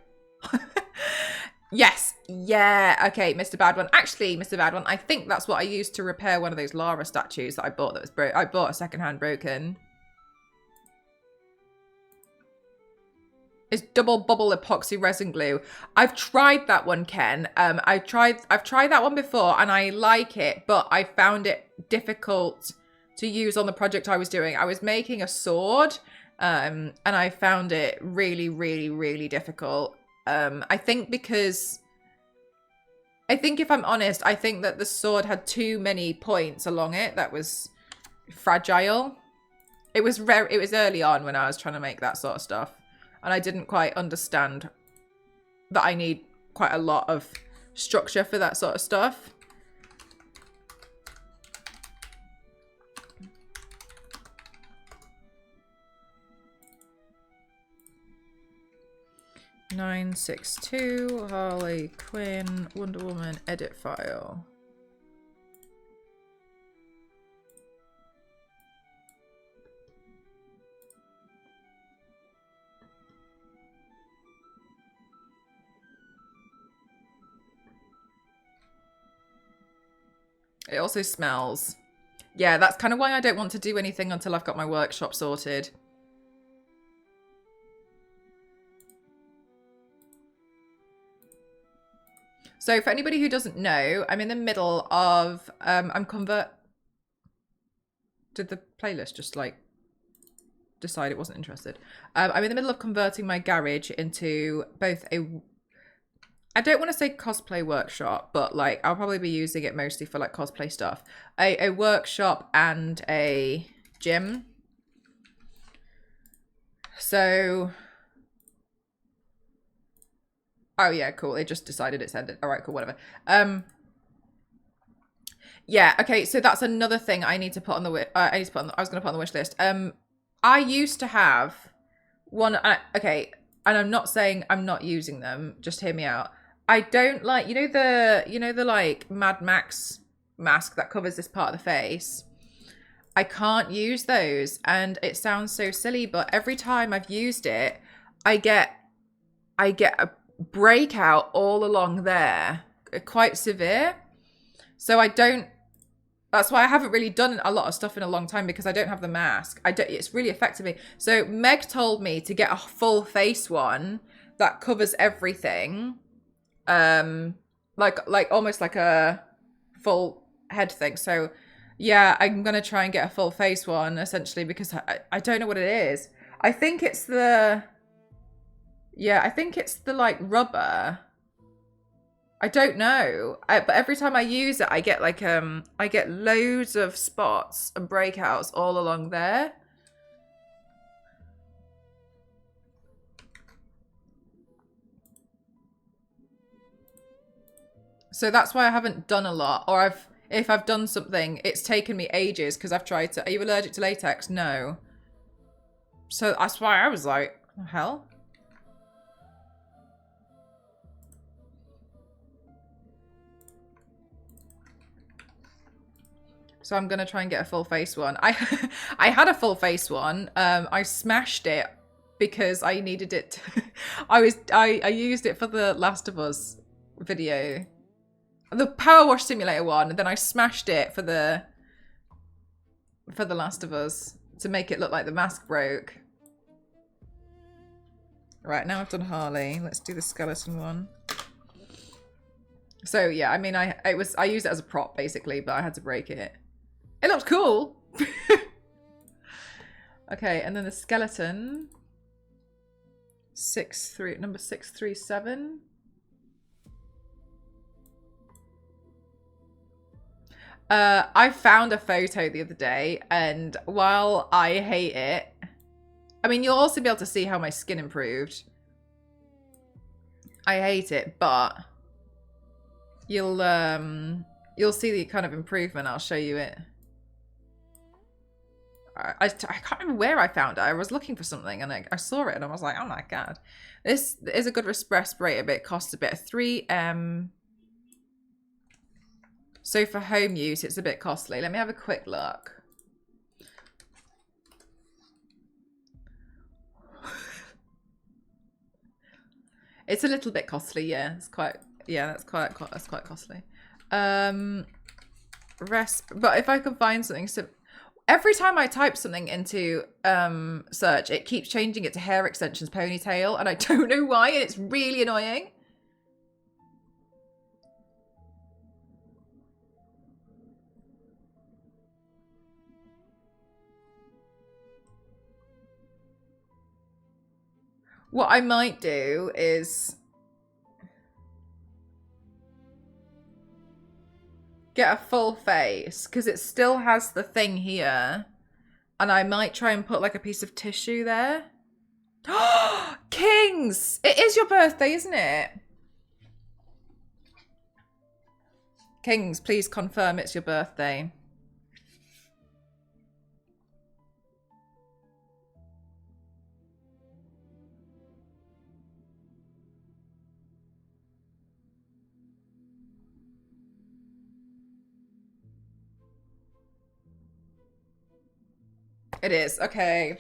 yes. Yeah. Okay, Mr. Bad One. Actually, Mr. Bad One, I think that's what I used to repair one of those Lara statues that I bought that was broke. I bought a secondhand broken. It's double bubble epoxy resin glue. I've tried that one, Ken. I've tried that one before and I like it, but I found it difficult to use on the project I was doing. I was making a sword, and I found it really, really, really difficult. I think if I'm honest, I think that the sword had too many points along it that was fragile. It was early on when I was trying to make that sort of stuff. And I didn't quite understand that I need quite a lot of structure for that sort of stuff. (962) Harley Quinn Wonder Woman edit file. It also smells. Yeah, that's kind of why I don't want to do anything until I've got my workshop sorted. So for anybody who doesn't know, I'm in the middle of Did the playlist just like decide it wasn't interested? I'm in the middle of converting my garage into both I don't want to say cosplay workshop, but like I'll probably be using it mostly for like cosplay stuff. A workshop and a gym. So, oh yeah, cool. It just decided it's ended. All right, cool, whatever. Yeah, okay. So that's another thing I need to put on the I was going to put on the wish list. I used to have one. Okay, and I'm not saying I'm not using them. Just hear me out. I don't like the like Mad Max mask that covers this part of the face. I can't use those, and it sounds so silly, but every time I've used it, I get a breakout all along there, quite severe. So that's why I haven't really done a lot of stuff in a long time, because I don't have the mask. It's really affected me. So Meg told me to get a full face one that covers everything. Like almost like a full head thing. So yeah, I'm gonna try and get a full face one essentially, because I don't know what it is. I think it's the like rubber. I don't know. But every time I use it, I get like I get loads of spots and breakouts all along there. So that's why I haven't done a lot, or if I've done something, it's taken me ages because I've tried to. Are you allergic to latex? No. So that's why I was like, what the hell? So I'm gonna try and get a full face one. I had a full face one. I smashed it because I needed it. I used it for the Last of Us video, the Power Wash Simulator one, and then I smashed it for the Last of Us to make it look like the mask broke. Right, now I've done Harley. Let's do the skeleton one. So yeah, I mean, I used it as a prop basically, but I had to break it. It looked cool. Okay, and then the skeleton. Number 637. I found a photo the other day, and while I hate it, I mean, you'll also be able to see how my skin improved. I hate it, but you'll see the kind of improvement. I'll show you it. I can't remember where I found it. I was looking for something and I saw it and I was like, oh my god. This is a good respirator, but it costs a bit. 3M. So for home use, it's a bit costly. Let me have a quick look. It's a little bit costly, yeah. It's quite, yeah, that's quite costly. But if I can find something, so every time I type something into search, it keeps changing it to hair extensions, ponytail, and I don't know why, and it's really annoying. What I might do is get a full face, because it still has the thing here. And I might try and put like a piece of tissue there. Kings! It is your birthday, isn't it? Kings, please confirm it's your birthday. It is, okay.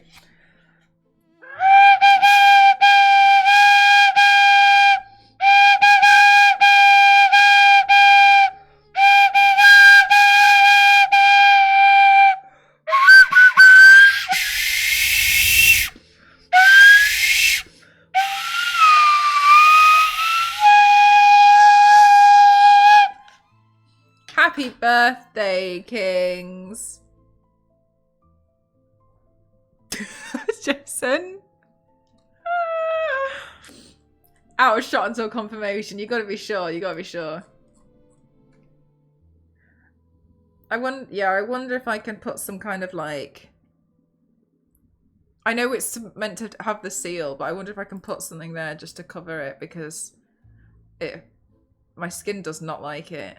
Happy birthday, Kings. Jason. Out of shot until confirmation. You gotta be sure. You gotta be sure. I wonder if I can put some kind of like... I know it's meant to have the seal, but I wonder if I can put something there just to cover it because my skin does not like it.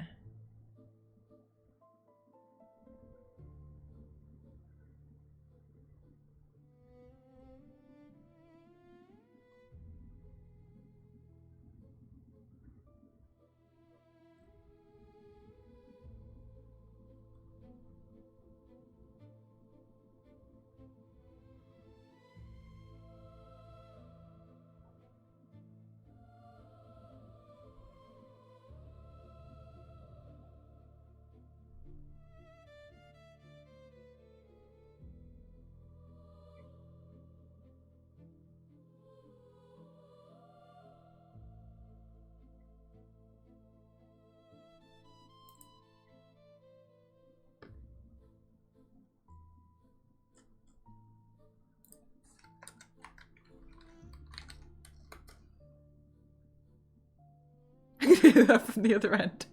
From the other end.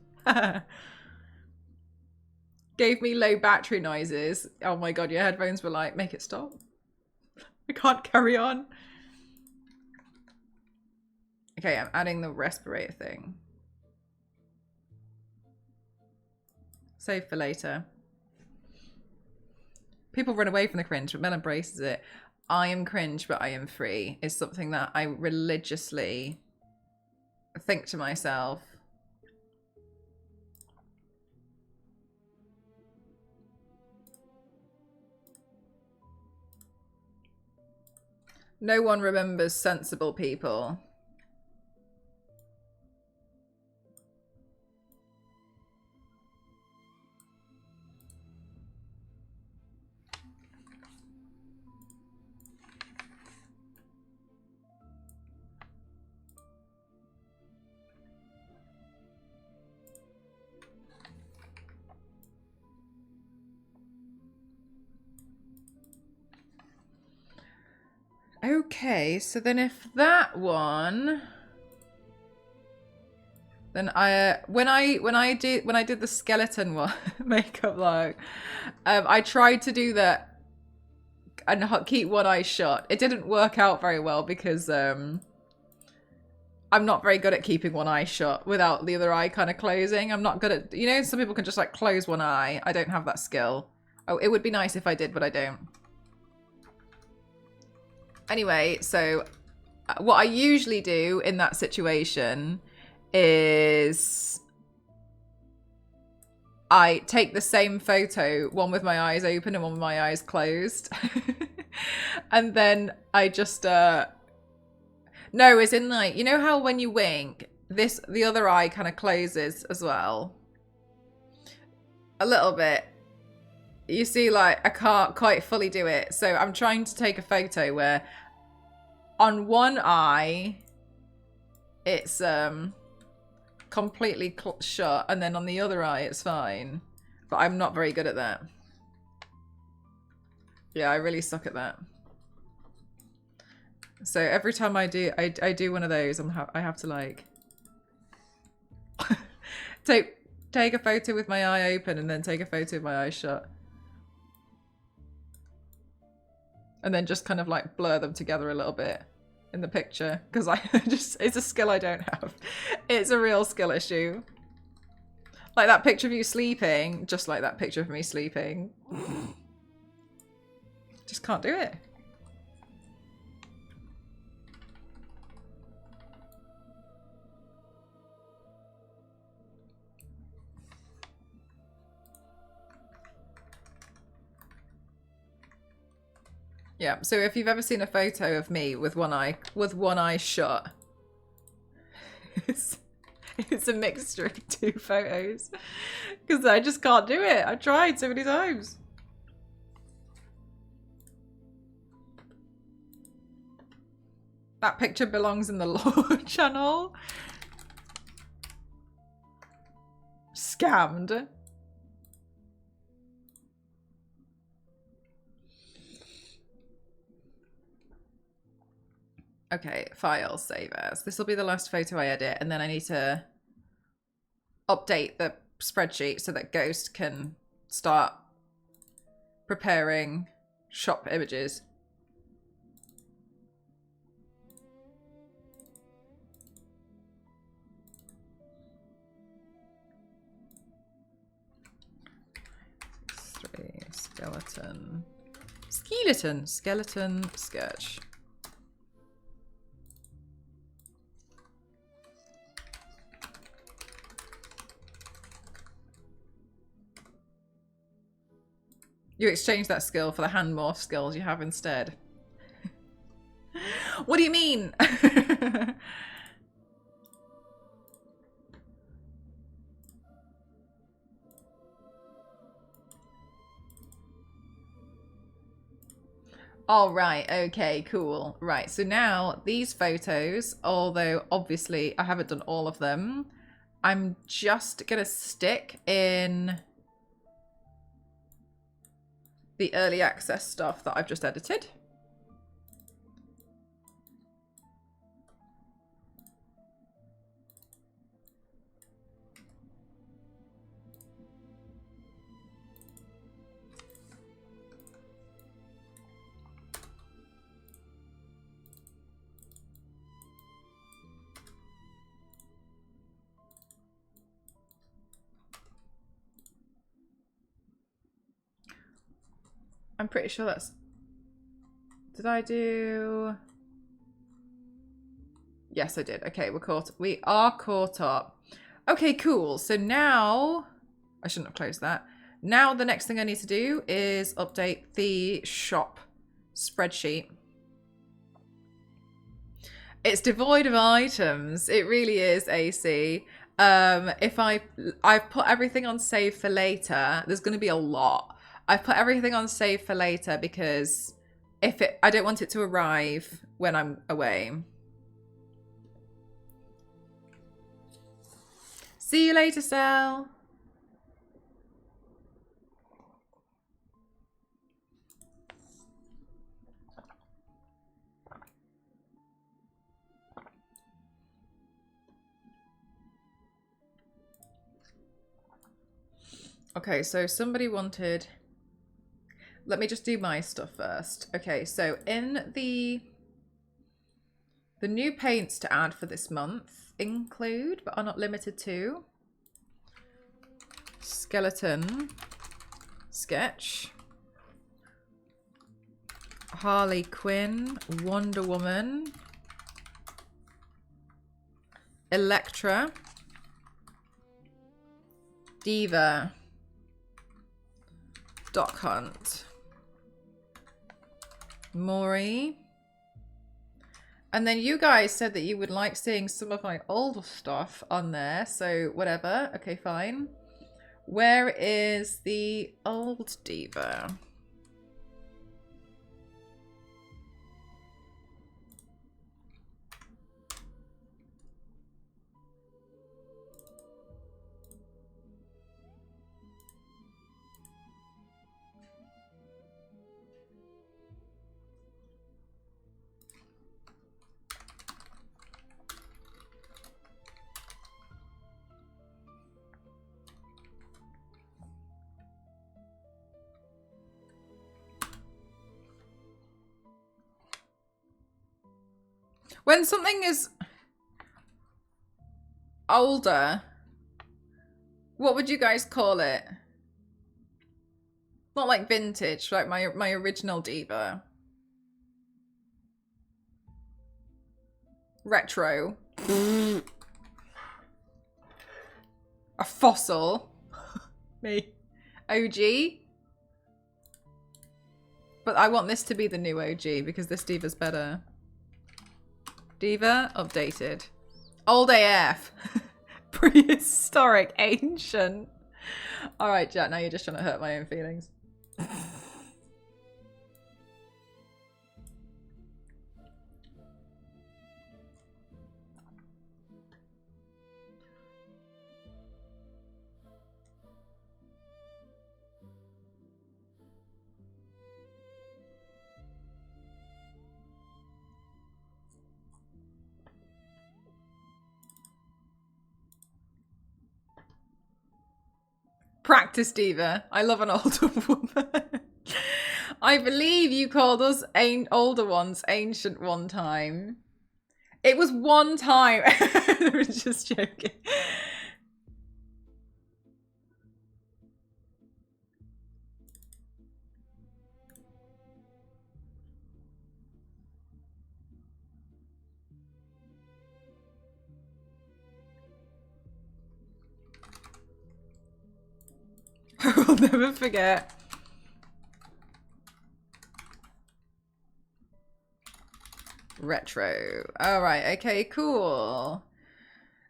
Gave me low battery noises. Oh my god, your headphones were like, make it stop. I can't carry on. Okay, I'm adding the respirator thing. Save for later. People run away from the cringe, but Mel embraces it. I am cringe, but I am free is something that I religiously think to myself. No one remembers sensible people. Okay, so then if that one, then when I did the skeleton one makeup look, I tried to do that and keep one eye shut. It didn't work out very well because I'm not very good at keeping one eye shut without the other eye kind of closing. I'm not good at, you know, some people can just like close one eye. I don't have that skill. Oh, it would be nice if I did, but I don't. Anyway, so what I usually do in that situation is I take the same photo, one with my eyes open and one with my eyes closed. And then I just, no, it's in like, you know how when you wink, the other eye kind of closes as well? A little bit. You see, like, I can't quite fully do it. So I'm trying to take a photo where on one eye, it's completely shut. And then on the other eye, it's fine. But I'm not very good at that. Yeah, I really suck at that. So every time I do one of those, I have to like take a photo with my eye open and then take a photo with my eyes shut. And then just kind of like blur them together a little bit in the picture. Because it's a skill I don't have. It's a real skill issue. Like that picture of you sleeping, just like that picture of me sleeping. Just can't do it. Yeah, so if you've ever seen a photo of me with one eye shut, it's a mixture of two photos. Because I just can't do it. I've tried so many times. That picture belongs in the lore channel. Scammed. Okay, file, save as. This will be the last photo I edit, and then I need to update the spreadsheet so that Ghost can start preparing shop images. Skeleton sketch. You exchange that skill for the hand morph skills you have instead. What do you mean? All right, okay, cool. Right, so now these photos, although obviously I haven't done all of them, I'm just gonna stick in the early access stuff that I've just edited. I'm pretty sure that's... Did I do... Yes, I did. Okay, we are caught up. Okay, cool. So now... I shouldn't have closed that. Now the next thing I need to do is update the shop spreadsheet. It's devoid of items. It really is, AC. If I've put everything on save for later, there's going to be a lot. I've put everything on save for later because I don't want it to arrive when I'm away. See you later, Sal. Okay, so somebody wanted... Let me just do my stuff first. Okay, so in the new paints to add for this month include, but are not limited to, skeleton sketch, Harley Quinn, Wonder Woman, Electra, Diva, Doc Hunt, Maury. And then you guys said that you would like seeing some of my older stuff on there. So whatever. Okay, fine. Where is the old Diva? When something is older, what would you guys call it? Not like vintage, like my original Diva. Retro. A fossil. Me. OG. But I want this to be the new OG because this Diva's better. Diva updated. Old AF. Prehistoric. Ancient. Alright, Jack, now you're just trying to hurt my own feelings. Practice diva. I love an older woman. I believe you called us older ones ancient one time. It was one time. I was just joking. I will never forget. Retro. All right. Okay, cool.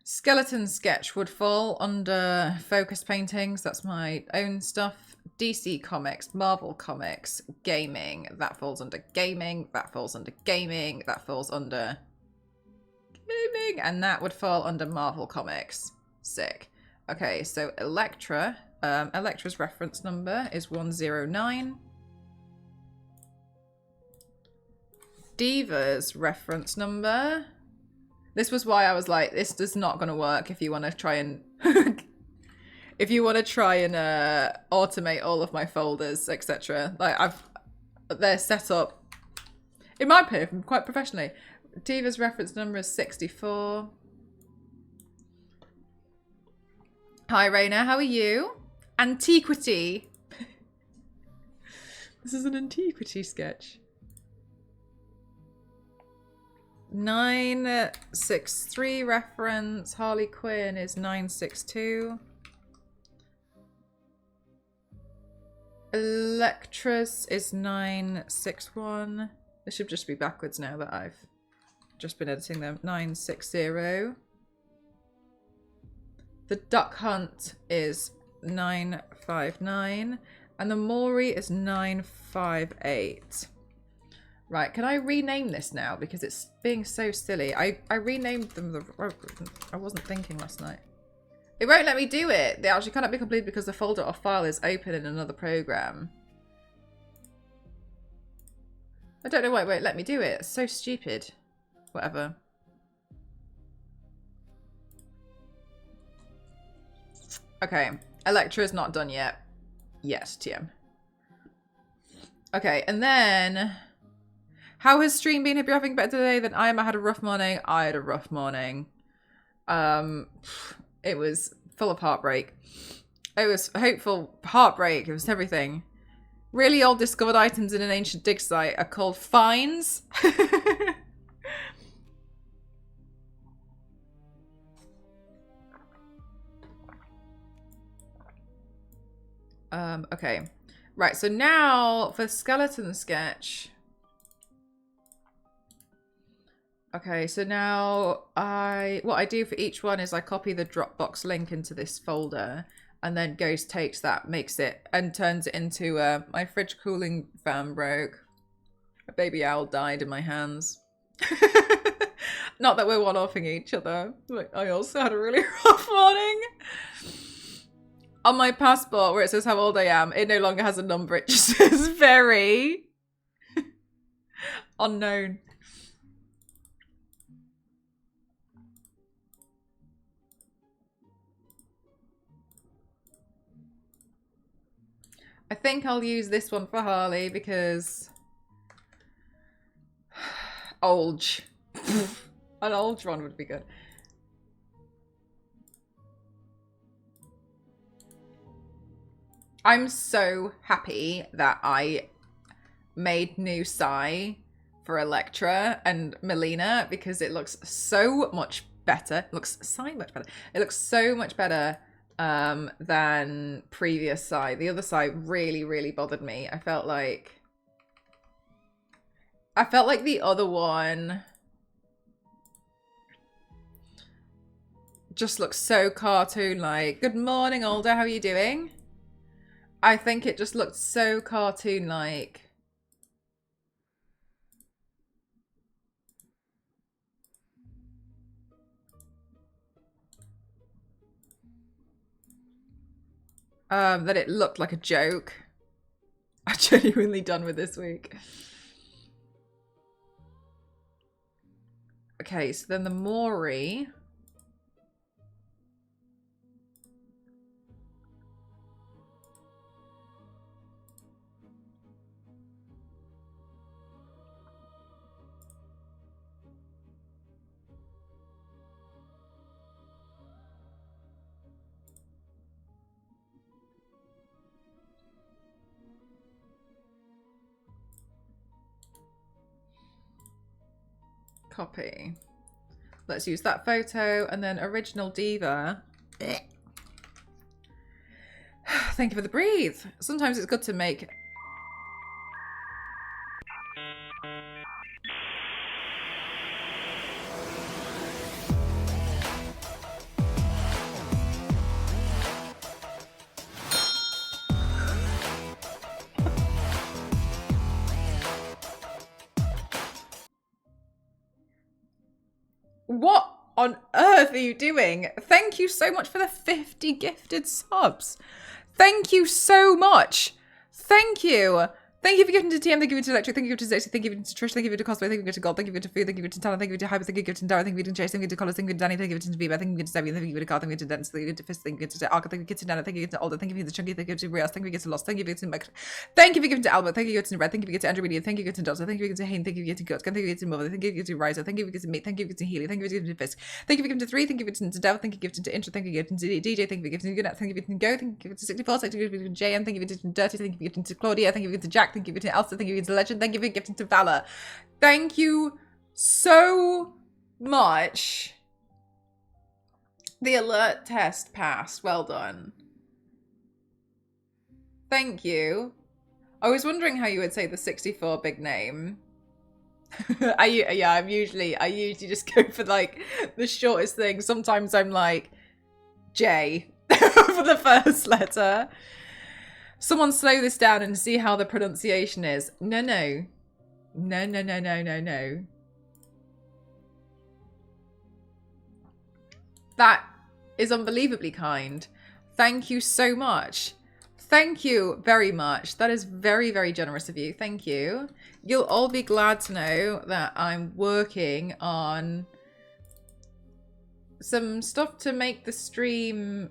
Skeleton sketch would fall under focus paintings. That's my own stuff. DC Comics, Marvel Comics, gaming. That falls under gaming. That falls under gaming. That falls under gaming. And that would fall under Marvel Comics. Sick. Okay, so Electra. Electra's reference number is 109. Diva's reference number. This was why I was like, this is not going to work if you want to try and automate all of my folders, etc. Like they're set up, in my opinion, quite professionally. Diva's reference number is 64. Hi Raina, how are you? Antiquity. This is an antiquity sketch. 963 reference. Harley Quinn is 962. Electra's is 961. This should just be backwards now that I've just been editing them. 960. The Duck Hunt is 959. And the Maury is 958. Right, can I rename this now? Because it's being so silly. I renamed them. I wasn't thinking last night. It won't let me do it. They actually cannot be completed because the folder or file is open in another program. I don't know why it won't let me do it. It's so stupid. Whatever. Okay, Electra is not done yet. Yes, TM. Okay, and then... How has stream been? Hope you're having better today than I am. I had a rough morning. I had a rough morning. It was full of heartbreak. It was hopeful heartbreak. It was everything. Really old discovered items in an ancient dig site are called finds. Okay. Right, so now for skeleton sketch. Okay, so now what I do for each one is I copy the Dropbox link into this folder, and then Ghost takes that, makes it, and turns it into my fridge cooling fan broke. A baby owl died in my hands. Not that we're one-offing each other, but I also had a really rough morning. On my passport, where it says how old I am, it no longer has a number. It just says very unknown. I think I'll use this one for Harley because Olge. An Olge one would be good. I'm so happy that I made new Sai for Electra and Melina because it looks so much better. It looks so much better. It looks so much better than previous Sai. The other Sai really, really bothered me. I felt like the other one just looks so cartoon-like. Good morning, Older. How are you doing? I think it just looked so cartoon-like. That it looked like a joke. I'm genuinely done with this week. Okay, so then the Maury. copy. Let's use that photo and then original diva. Thank you for the breathe. Sometimes it's good to make... What on earth are you doing? Thank you so much for the 50 gifted subs. Thank you so much. Thank you. Thank you for giving to TM, thank you to Electric, thank you to Zaxi, thank you to Trish, thank you to Cosplay, thank you to Gold, thank you to Food, thank you to Talent, thank you to Hyper, thank you to Dara, thank you to Chase, thank you to Colors, thank you to Danny, thank you to Viva, thank you to Debbie, thank you to Carl, thank you to Dennis, thank you to Fist, thank you to Arca, thank you to Nana, thank you to Alder, thank you to Chunky, thank you to Rios, thank you to Lost, thank you to Mac, thank you for giving to Albert, thank you to Red, thank you to Angelina, thank you to Dota, thank you to Hayne, thank you to Guts, thank you to Mother, thank you to Riser, thank you to Me, thank you to Healy, thank you to Fisk, thank you for giving to 3, thank you for giving to Dev, thank you for giving to Intro, thank you for giving to DJ, thank you for giving to Goodnight, thank you for giving to Go, thank you for 64, thank you for giving to JM, thank you for giving to Dirty, thank you for giving to Claudia, thank you for giving to Jack, thank you for giving to Elsa, thank you for giving to Legend, thank you for gifting to Valor. Thank you so much. The alert test passed. Well done. Thank you. I was wondering how you would say the 64 big name. I usually just go for like the shortest thing. Sometimes I'm like J for the first letter. Someone slow this down and see how the pronunciation is. No. No. That is unbelievably kind. Thank you so much. Thank you very much. That is very, very generous of you. Thank you. You'll all be glad to know that I'm working on some stuff to make the stream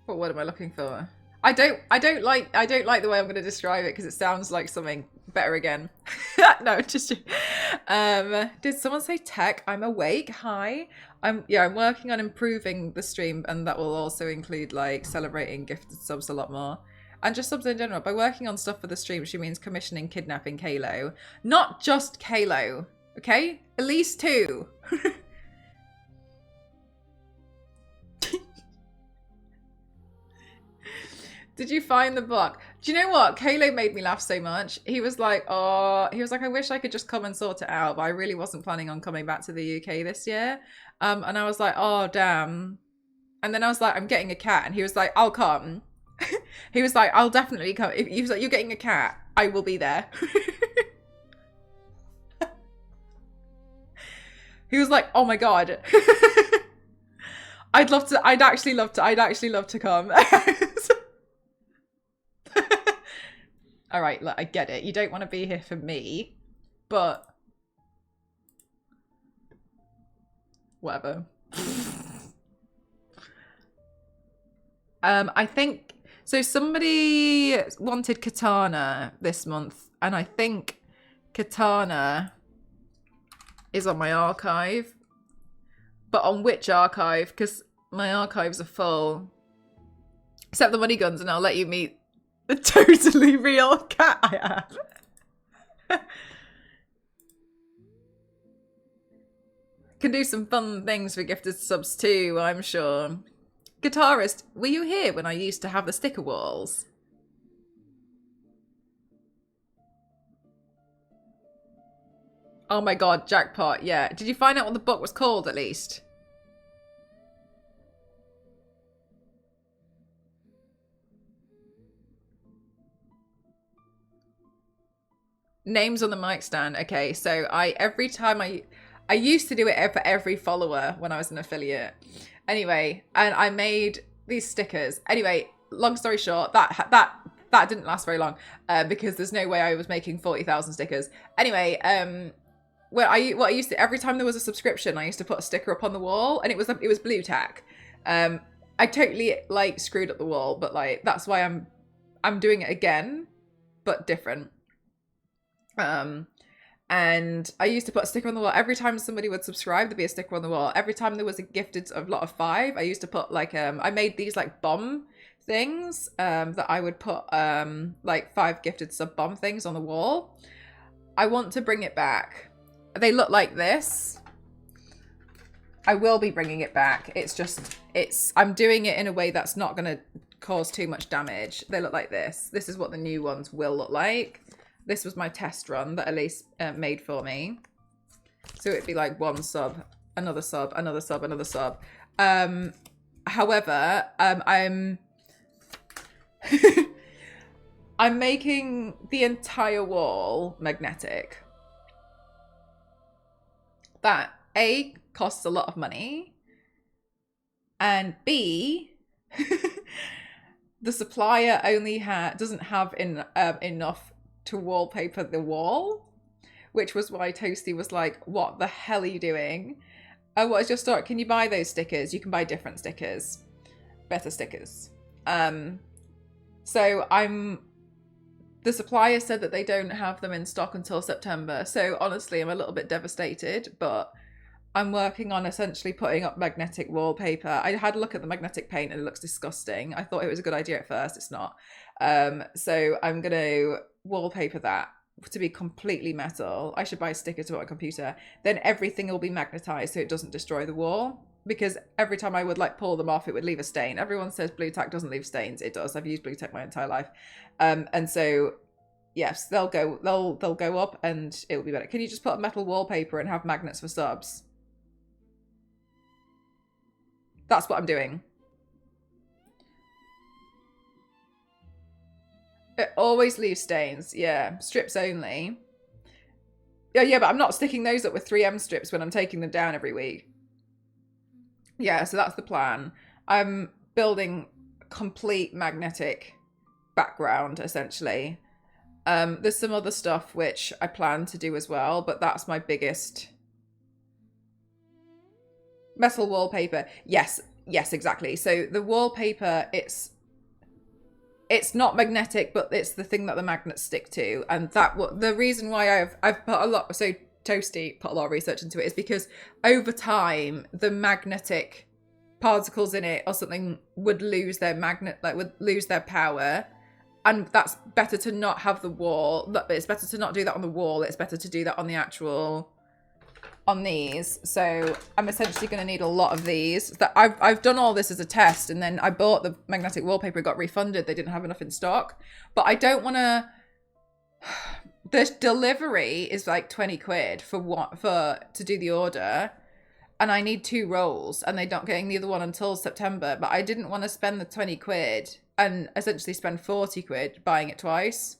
what am I looking for? I don't like the way I'm going to describe it because it sounds like something better again. No, just did someone say tech? I'm awake. Hi. I'm working on improving the stream, and that will also include like celebrating gifted subs a lot more. And just subs in general. By working on stuff for the stream, she means commissioning kidnapping Kalo. Not just Kalo, okay? At least 2. Did you find the book? Do you know what? Kalo made me laugh so much. He was like, I wish I could just come and sort it out, but I really wasn't planning on coming back to the UK this year. And I was like, oh, damn. And then I was like, I'm getting a cat. And he was like, I'll come. He was like, I'll definitely come. He was like, you're getting a cat. I will be there. He was like, oh my God. I'd actually love to come. All right, look, I get it. You don't want to be here for me, but whatever. I think so. Somebody wanted Katana this month, and I think Katana is on my archive. But on which archive? Because my archives are full. Except the money guns, and I'll let you meet the totally real cat I have. Can do some fun things for gifted subs too, I'm sure. Guitarist, were you here when I used to have the sticker walls? Oh my God, jackpot, yeah. Did you find out what the book was called at least? Names on the mic stand. Okay, so every time I used to do it for every follower when I was an affiliate. Anyway, and I made these stickers. Anyway, long story short, that didn't last very long because there's no way I was making 40,000 stickers. Anyway, what I used to, every time there was a subscription, I used to put a sticker up on the wall, and it was blue tack. I totally like screwed up the wall, but like that's why I'm doing it again, but different. And I used to put a sticker on the wall. Every time somebody would subscribe, there'd be a sticker on the wall. Every time there was a gifted a lot of 5, I used to put like, I made these like bomb things that I would put like 5 gifted sub bomb things on the wall. I want to bring it back. They look like this. I will be bringing it back. It's just, I'm doing it in a way that's not going to cause too much damage. They look like this. This is what the new ones will look like. This was my test run that Elise made for me. So it'd be like 1 sub, another sub, another sub, another sub. However, I'm I'm making the entire wall magnetic. That A, costs a lot of money, and B, the supplier only doesn't have enough to wallpaper the wall, which was why Toasty was like, what the hell are you doing? Oh, what is your story? Can you buy those stickers? You can buy different stickers, better stickers. So the supplier said that they don't have them in stock until September. So honestly, I'm a little bit devastated, but I'm working on essentially putting up magnetic wallpaper. I had a look at the magnetic paint and it looks disgusting. I thought it was a good idea at first. It's not. So I'm going to wallpaper that to be completely metal. I should buy a sticker to put on my computer. Then everything will be magnetized so it doesn't destroy the wall. Because every time I would like pull them off, it would leave a stain. Everyone says blue tack doesn't leave stains. It does. I've used blue tack my entire life. And so yes, they'll go up and it will be better. Can you just put a metal wallpaper and have magnets for subs? That's what I'm doing. It always leaves stains. Yeah, strips only. Yeah, but I'm not sticking those up with 3M strips when I'm taking them down every week. Yeah, so that's the plan. I'm building complete magnetic background, essentially. There's some other stuff which I plan to do as well, but that's my biggest... Metal wallpaper. Yes, exactly. So the wallpaper, it's not magnetic, but it's the thing that the magnets stick to. And the reason why I've put a lot, so Toasty put a lot of research into it, is because over time the magnetic particles in it or something would lose their would lose their power. And that's better to not have the wall. It's better to not do that on the wall. It's better to do that on the actual... on these. So I'm essentially going to need a lot of these. That I've done all this as a test, and then I bought the magnetic wallpaper, got refunded. They didn't have enough in stock. But I don't want to... The delivery is like 20 quid to do the order. And I need 2 rolls, and they're not getting the other one until September. But I didn't want to spend the 20 quid and essentially spend 40 quid buying it twice.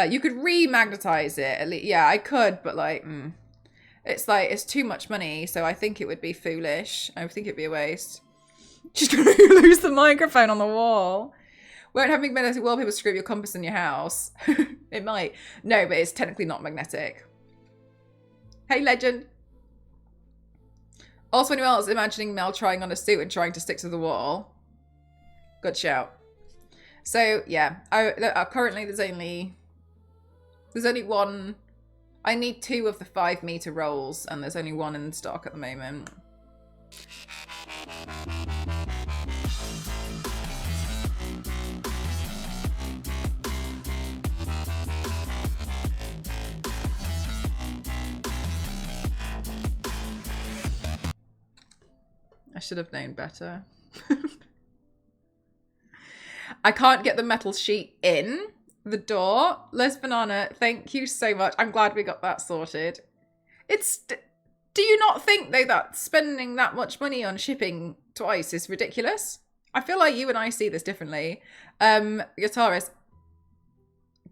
You could re-magnetize it. At least. Yeah, I could, but like... It's like, it's too much money, so I think it would be foolish. I think it'd be a waste. She's going to lose the microphone on the wall. Won't having magnetic wallpaper screw up your compass in your house? It might. No, but it's technically not magnetic. Hey, legend. Also, anyone else imagining Mel trying on a suit and trying to stick to the wall? Good shout. So, yeah. Currently, there's only one... I need 2 of the 5-meter rolls, and there's only 1 in stock at the moment. I should have known better. I can't get the metal sheet in the door. Les Banana, thank you so much. I'm glad we got that sorted. Do you not think though that spending that much money on shipping twice is ridiculous? I feel like you and I see this differently. Guitarist,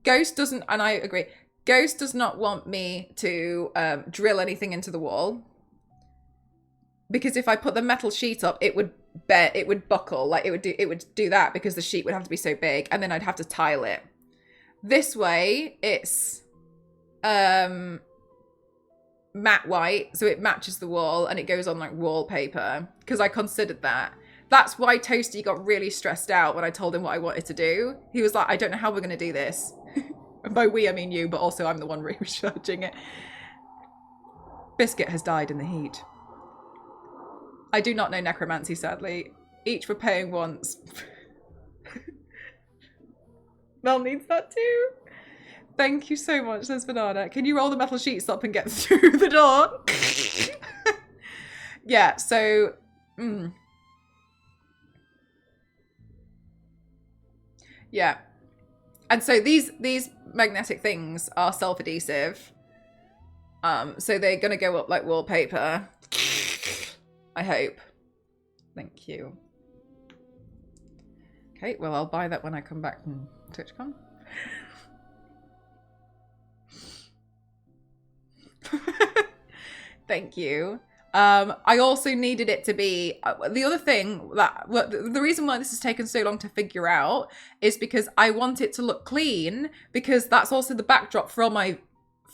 Ghost doesn't, and I agree, Ghost does not want me to drill anything into the wall. Because if I put the metal sheet up, it would buckle. Like it would do that because the sheet would have to be so big, and then I'd have to tile it. This way, it's matte white, so it matches the wall, and it goes on like wallpaper, because I considered that. That's why Toasty got really stressed out when I told him what I wanted to do. He was like, I don't know how we're going to do this. By we, I mean you, but also I'm the one researching it. Biscuit has died in the heat. I do not know necromancy, sadly. Each were paying once. Mel needs that too. Thank you so much, says Banana. Can you roll the metal sheets up and get through the door? Yeah, so... Yeah. And so these magnetic things are self-adhesive. So they're going to go up like wallpaper. I hope. Thank you. Okay, well, I'll buy that when I come back from TwitchCon. Thank you. I also needed it to be the other thing that the reason why this has taken so long to figure out is because I want it to look clean, because that's also the backdrop for all my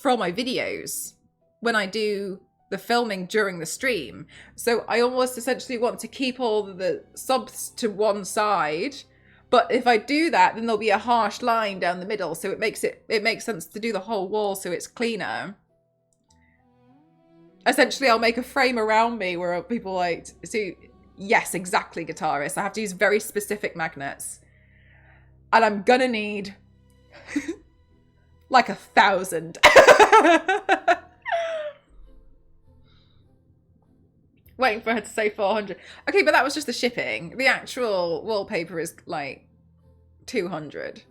videos when I do the filming during the stream. So I almost essentially want to keep all the subs to one side, but if I do that, then there'll be a harsh line down the middle, so it makes sense to do the whole wall so it's cleaner. Essentially, I'll make a frame around me where people like see. Yes, exactly, guitarist. I have to use very specific magnets, and I'm gonna need like 1,000. Waiting for her to say 400. Okay, but that was just the shipping. The actual wallpaper is like 200.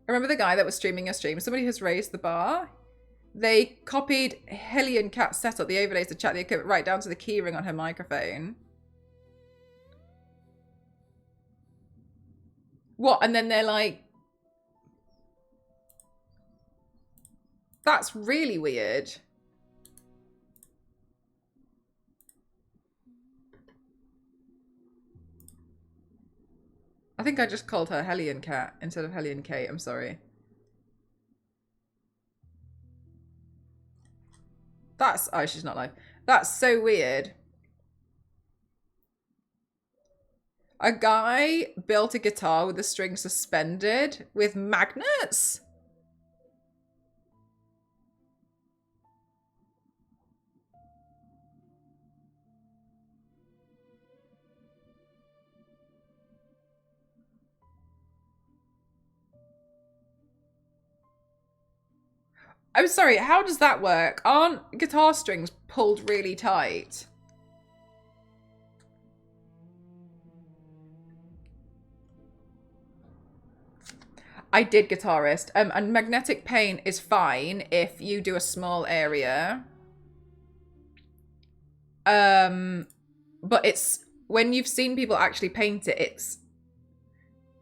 Remember the guy that was streaming a stream? Somebody has raised the bar. They copied Hellion Cat's setup, the overlays, to chat the equipment right down to the keyring on her microphone. What? And then they're like... That's really weird. I think I just called her Hellion Cat instead of Hellion Kate. I'm sorry. That's... Oh, she's not live. That's so weird. A guy built a guitar with the string suspended with magnets? I'm sorry, how does that work? Aren't guitar strings pulled really tight? I did, guitarist. And magnetic paint is fine if you do a small area. But it's... When you've seen people actually paint it,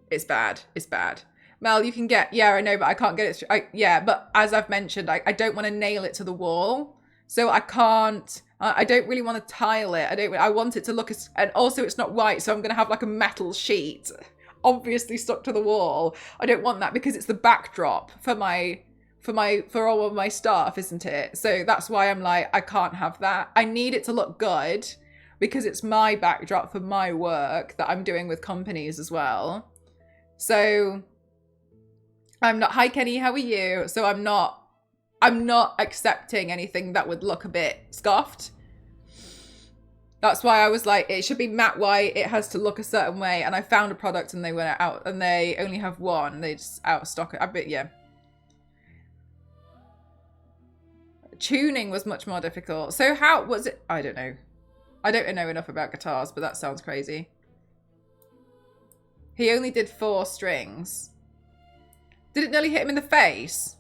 it's bad. It's bad. Mel, you can get... Yeah, I know, but I can't get it... yeah, but as I've mentioned, I don't want to nail it to the wall. So I can't... I don't really want to tile it. I want it to look as... And also it's not white, so I'm going to have like a metal sheet obviously stuck to the wall. I don't want that because it's the backdrop for all of my stuff, isn't it? So that's why I'm like, I can't have that. I need it to look good because it's my backdrop for my work that I'm doing with companies as well. So... I'm not... Hi, Kenny, how are you? So I'm not accepting anything that would look a bit scuffed. That's why I was like, it should be matte white. It has to look a certain way. And I found a product and they went out and they only have one. They just out of stock. I bet, yeah. Tuning was much more difficult. So how was it? I don't know. I don't know enough about guitars, but that sounds crazy. He only did 4 strings. Did it nearly hit him in the face?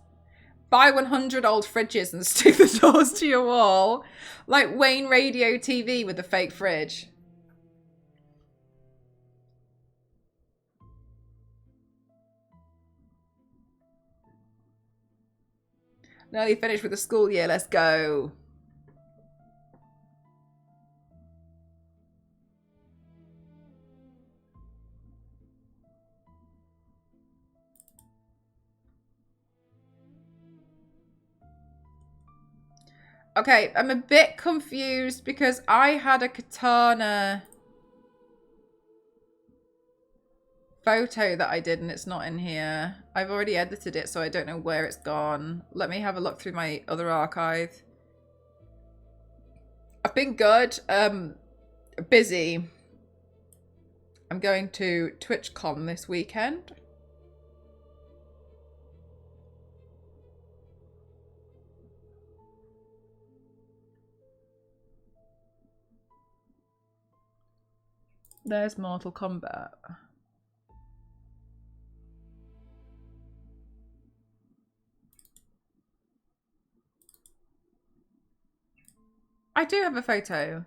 Buy 100 old fridges and stick the doors to your wall. Like Wayne Radio TV with the fake fridge. Nearly finished with the school year. Let's go. Okay, I'm a bit confused because I had a katana photo that I did and it's not in here. I've already edited it, so I don't know where it's gone. Let me have a look through my other archive. I've been good. Busy. I'm going to TwitchCon this weekend. There's Mortal Kombat. I do have a photo.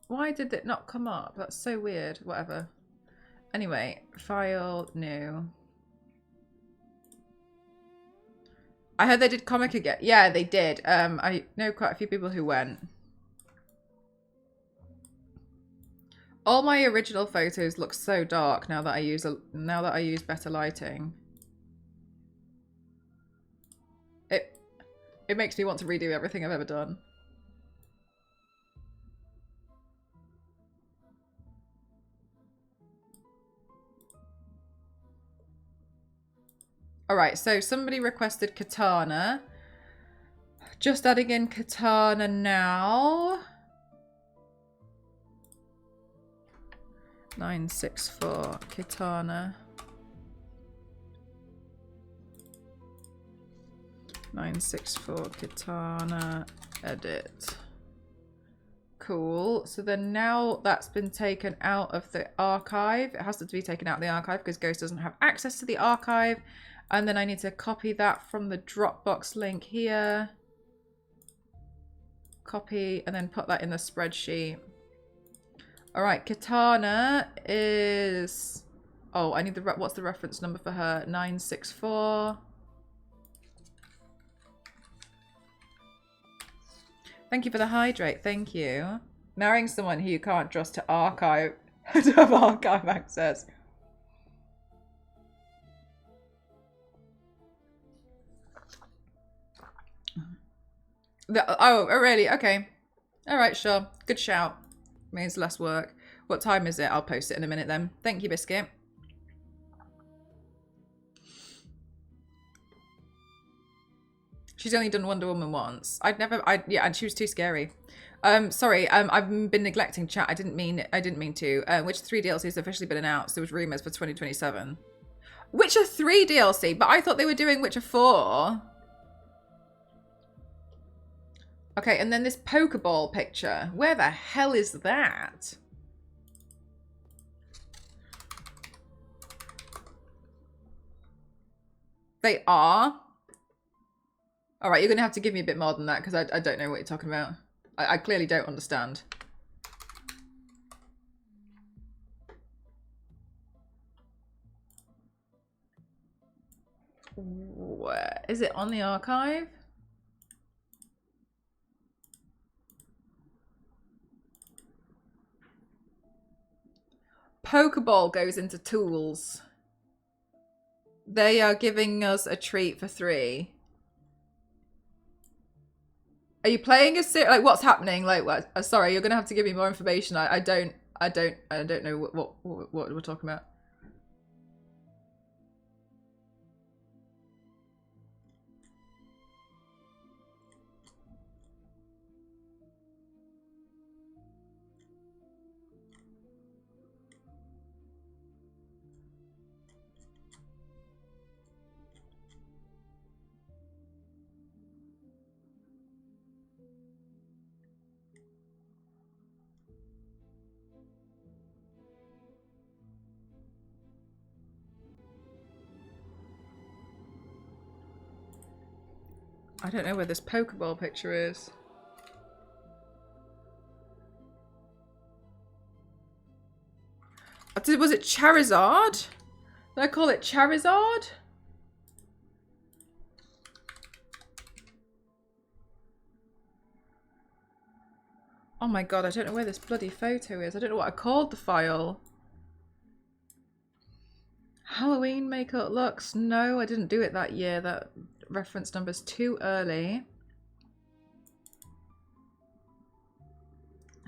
Why did it not come up? That's so weird. Whatever. Anyway, file, new. I heard they did comic again. Yeah, they did. I know quite a few people who went. All my original photos look so dark now that I use better lighting. It makes me want to redo everything I've ever done. Alright, so somebody requested katana. Just adding in katana now. 964 katana. 964 katana edit. Cool. So then now that's been taken out of the archive. It has to be taken out of the archive because Ghost doesn't have access to the archive. And then I need to copy that from the Dropbox link here. Copy and then put that in the spreadsheet. All right, katana is... Oh, I need the... What's the reference number for her? 964. Thank you for the hydrate. Thank you. Marrying someone who you can't trust to archive, to have archive access. Oh, really? Okay. All right, sure. Good shout. Means less work. What time is it? I'll post it in a minute then. Thank you, Biscuit. She's only done Wonder Woman once. Yeah, and she was too scary. Sorry, I've been neglecting chat. I didn't mean to. Witcher 3 DLC has officially been announced. There was rumors for 2027. Witcher 3 DLC, but I thought they were doing Witcher 4. Okay, and then this Pokeball picture. Where the hell is that? They are. All right, you're going to have to give me a bit more than that because I don't know what you're talking about. I clearly don't understand. Where is it on the archive? Pokeball goes into tools. They are giving us a treat for 3. Are you playing a series? Like, what's happening? Like, what? Sorry, you're gonna have to give me more information. I don't know what we're talking about. I don't know where this Pokeball picture is. Was it Charizard? Did I call it Charizard? Oh my god, I don't know where this bloody photo is. I don't know what I called the file. Halloween makeup looks. No, I didn't do it that year. That reference number's too early.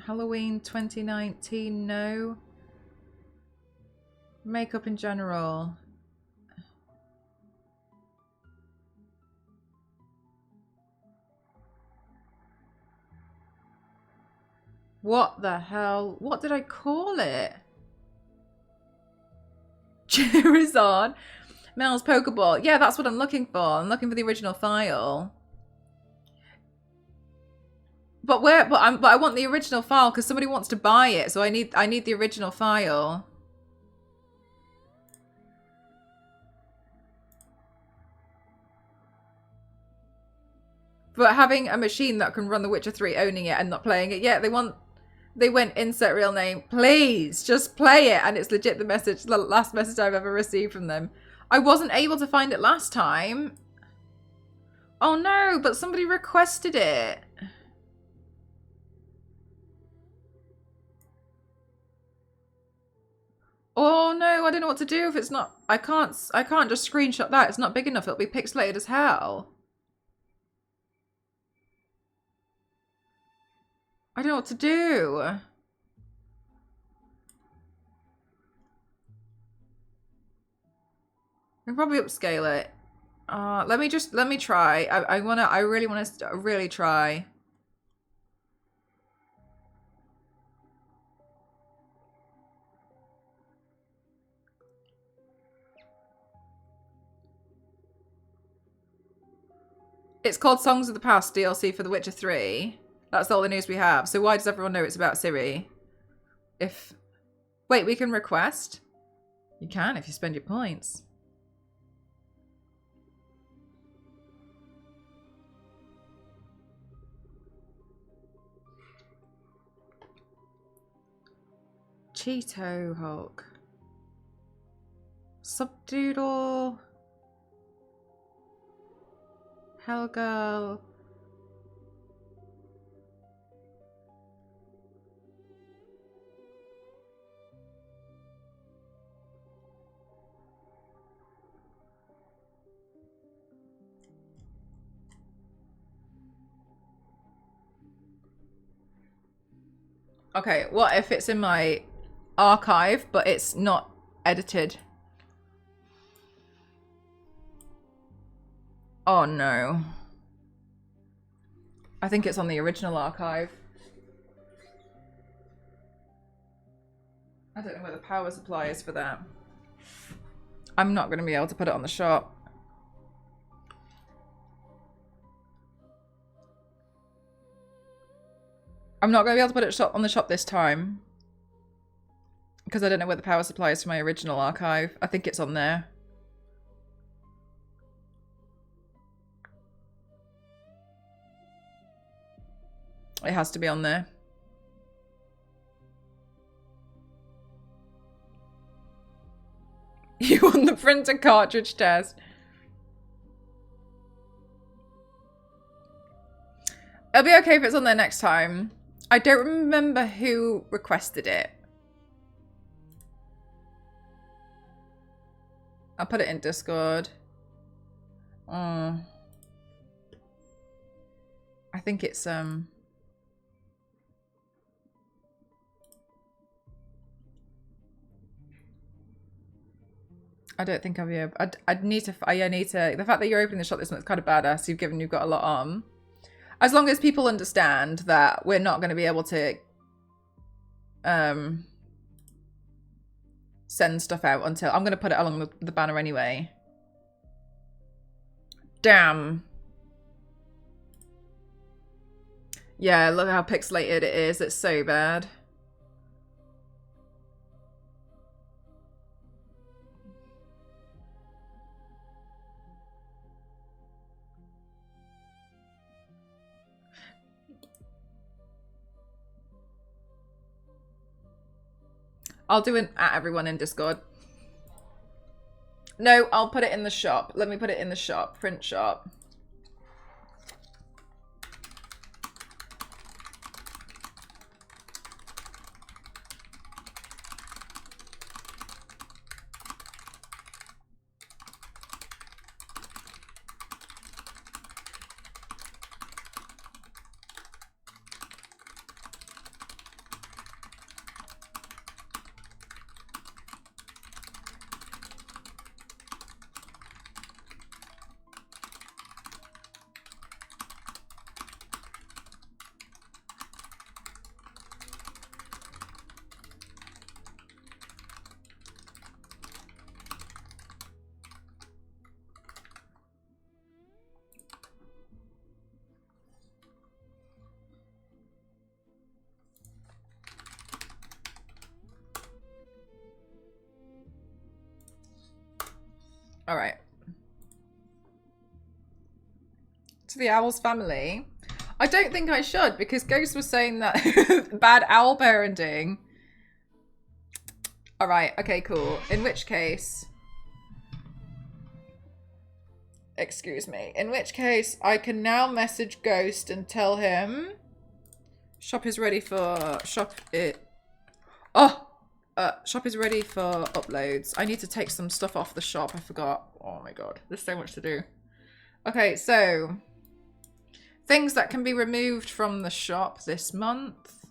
Halloween 2019, no. Makeup in general. What the hell? What did I call it? Charizard. Mel's Pokeball. Yeah, that's what I'm looking for. I'm looking for the original file. But where? But I want the original file because somebody wants to buy it, so I need the original file. But having a machine that can run The Witcher 3, owning it and not playing it yet, they went insert real name. Please, just play it. And it's legit the last message I've ever received from them. I wasn't able to find it last time. Oh no, but somebody requested it. Oh no, I don't know what to do if it's not. I can't just screenshot that. It's not big enough. It'll be pixelated as hell. I don't know what to do. I can probably upscale it. Let me try. I really want to really try. It's called Songs of the Past DLC for The Witcher 3. That's all the news we have. So why does everyone know it's about Ciri? Wait, we can request? You can if you spend your points. Cheeto Hulk. Subdoodle. Hellgirl. Okay, what if it's in my archive, but it's not edited? Oh no. I think it's on the original archive. I don't know where the power supply is for that. I'm not going to be able to put it on the shop. I'm not going to be able to put it on the shop this time. Because I don't know where the power supply is for my original archive. I think it's on there. It has to be on there. You won the printer cartridge test. It'll be okay if it's on there next time. I don't remember who requested it. I'll put it in Discord. I think it's I don't think I'll be able. I need to. The fact that you're opening the shop this month is kind of badass. You've got a lot on. As long as people understand that we're not going to be able to send stuff out until I'm going to put it along the banner anyway. Damn. Yeah, look how pixelated it is. It's so bad. I'll do an at everyone in Discord. No, I'll put it in the shop. Let me put it in the shop. Print shop. All right. To the owl's family. I don't think I should because Ghost was saying that bad owl parenting. All right. Okay, cool. In which case, excuse me. In which case, I can now message Ghost and tell him shop is ready for shop is ready for uploads. I need to take some stuff off the shop. I forgot. Oh my god. There's so much to do. Okay, so things that can be removed from the shop this month.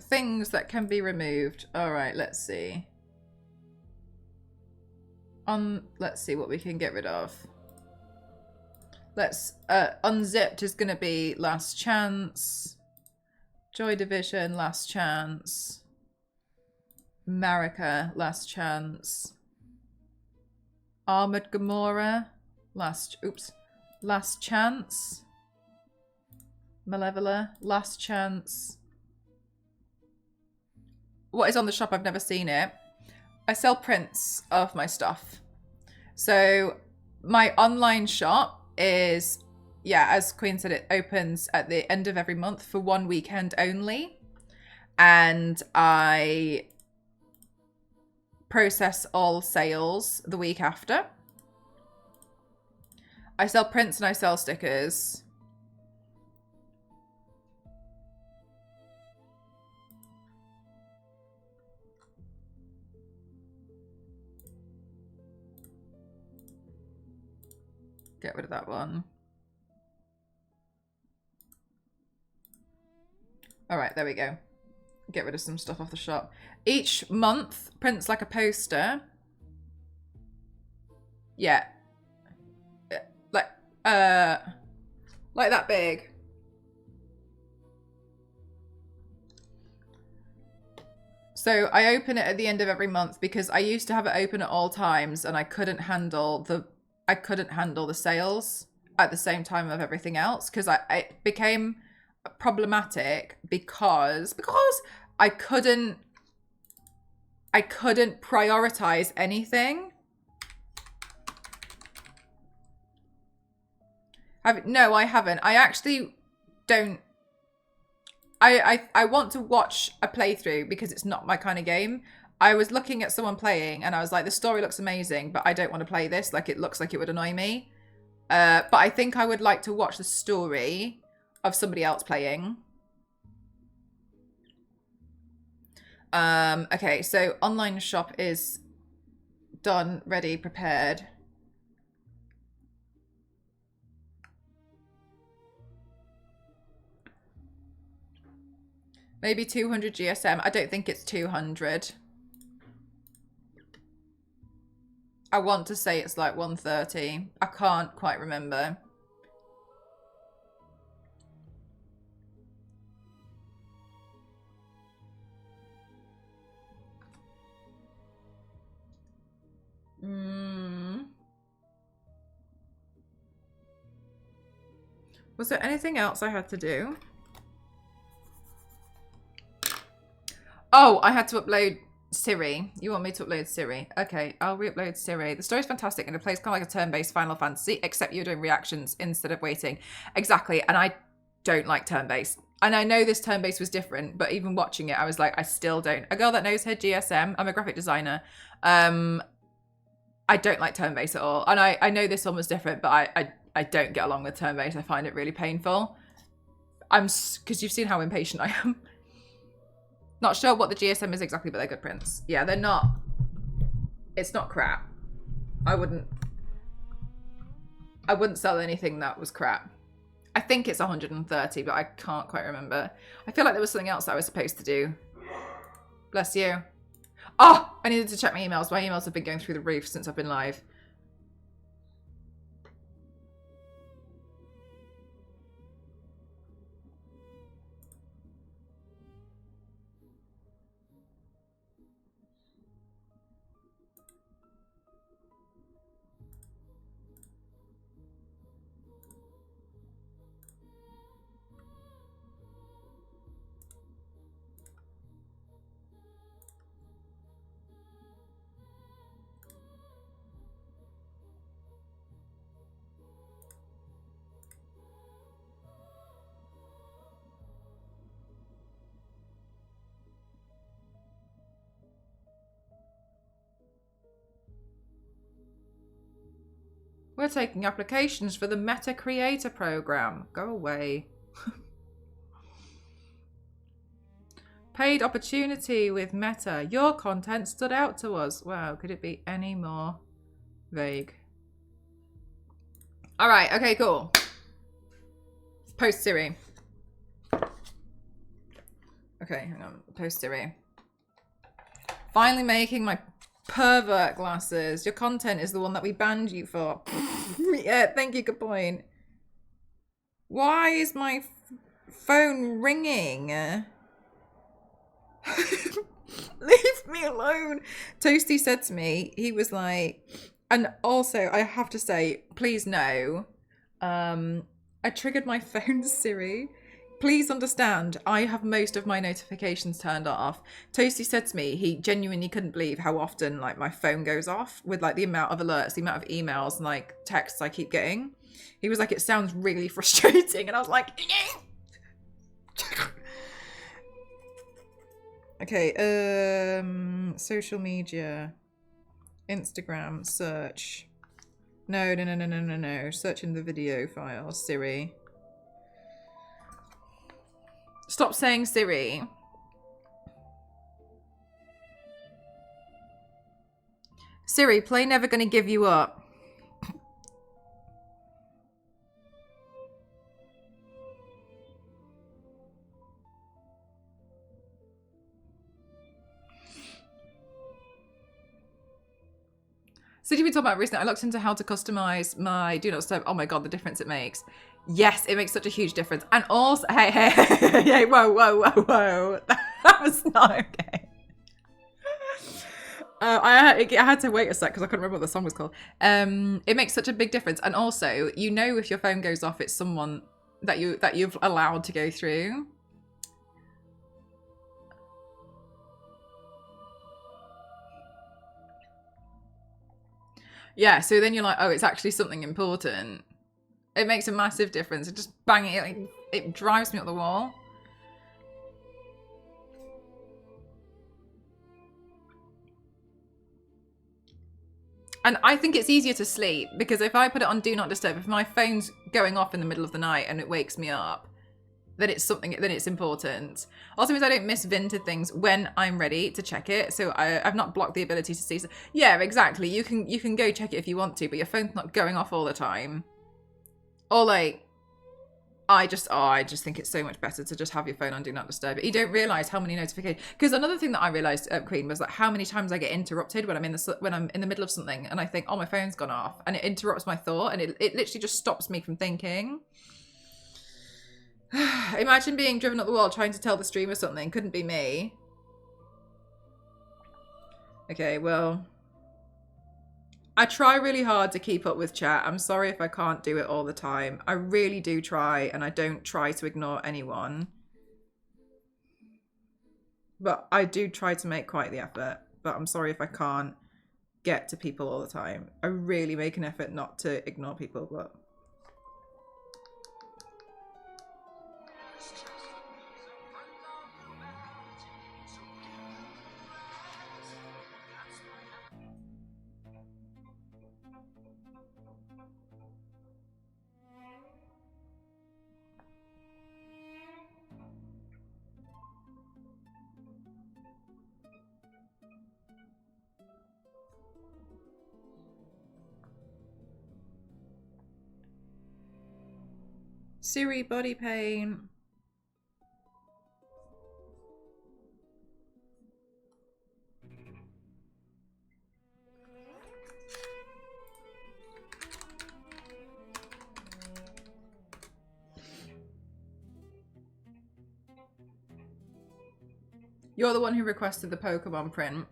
Things that can be removed. All right, let's see. Let's see what we can get rid of. Let's unzipped is going to be last chance. Joy Division, last chance. Marika, last chance. Armored Gamora, last chance. Malevola, last chance. What is on the shop? I've never seen it. I sell prints of my stuff. So my online shop is, yeah, as Queen said, it opens at the end of every month for 1 weekend only. And I process all sales the week after. I sell prints and I sell stickers. Get rid of that one. All right, there we go. Get rid of some stuff off the shop. Each month prints like a poster. Yeah. Like that big. So I open it at the end of every month because I used to have it open at all times and I couldn't handle the sales at the same time of everything else because it became problematic because I couldn't prioritize anything. No, I haven't. I actually don't. I want to watch a playthrough because it's not my kind of game. I was looking at someone playing and I was like, the story looks amazing, but I don't want to play this. Like, it looks like it would annoy me. But I think I would like to watch the story of somebody else playing. Okay, so online shop is done, ready, prepared. Maybe 200 GSM. I don't think it's 200. I want to say it's like 130. I can't quite remember. Was there anything else I had to do? Oh, I had to upload Siri. You want me to upload Siri? Okay, I'll re-upload Siri. The story's fantastic and it plays kind of like a turn-based Final Fantasy, except you're doing reactions instead of waiting. Exactly, and I don't like turn-based. And I know this turn-based was different, but even watching it, I was like, I still don't. A girl that knows her GSM, I'm a graphic designer. I don't like turn-based at all. And I know this one was different, but I don't get along with turn-based. I find it really painful. Because you've seen how impatient I am. Not sure what the GSM is exactly, but they're good prints. Yeah, they're not. It's not crap. I wouldn't sell anything that was crap. I think it's 130, but I can't quite remember. I feel like there was something else that I was supposed to do. Bless you. Oh, I needed to check my emails. My emails have been going through the roof since I've been live. We're taking applications for the Meta Creator Program. Go away. Paid opportunity with Meta. Your content stood out to us. Wow, could it be any more vague? All right, okay, cool. Post Siri. Okay, hang on. Post Siri. Finally making my pervert glasses. Your content is the one that we banned you for. Yeah, thank you, good point. Why is my phone ringing? Leave me alone. Toasty said to me, he was like, and also I have to say, please no, I triggered my phone Siri. Please understand, I have most of my notifications turned off. Toasty said to me, he genuinely couldn't believe how often like my phone goes off with like the amount of alerts, the amount of emails and like texts I keep getting. He was like, it sounds really frustrating. And I was like, okay, social media, Instagram, search. No. Search in the video file, Siri. Stop saying Siri. Siri, play Never Gonna Give You Up. So did we talk about recently? I looked into how to customize my Do Not Disturb. Oh my God, the difference it makes. Yes, it makes such a huge difference. And also, hey, whoa. That was not okay. I had to wait a sec because I couldn't remember what the song was called. It makes such a big difference. And also, you know, if your phone goes off, it's someone that you've allowed to go through. Yeah, so then you're like, oh, it's actually something important. It makes a massive difference. It just bang it, like, it drives me up the wall. And I think it's easier to sleep because if I put it on Do Not Disturb, if my phone's going off in the middle of the night and it wakes me up, then it's something, then it's important. Also means I don't miss Vinted things when I'm ready to check it. So I've not blocked the ability to see. Yeah, exactly. You can go check it if you want to, but your phone's not going off all the time. Or like, I just think it's so much better to just have your phone on Do Not Disturb. You don't realise how many notifications. Because another thing that I realised, Queen, was like how many times I get interrupted when I'm in the middle of something and I think, oh, my phone's gone off, and it interrupts my thought, and it literally just stops me from thinking. Imagine being driven up the wall trying to tell the streamer something. Couldn't be me. Okay, well, I try really hard to keep up with chat. I'm sorry if I can't do it all the time. I really do try, and I don't try to ignore anyone. But I do try to make quite the effort. But I'm sorry if I can't get to people all the time. I really make an effort not to ignore people, but... Siri, body pain. You're the one who requested the Pokemon print.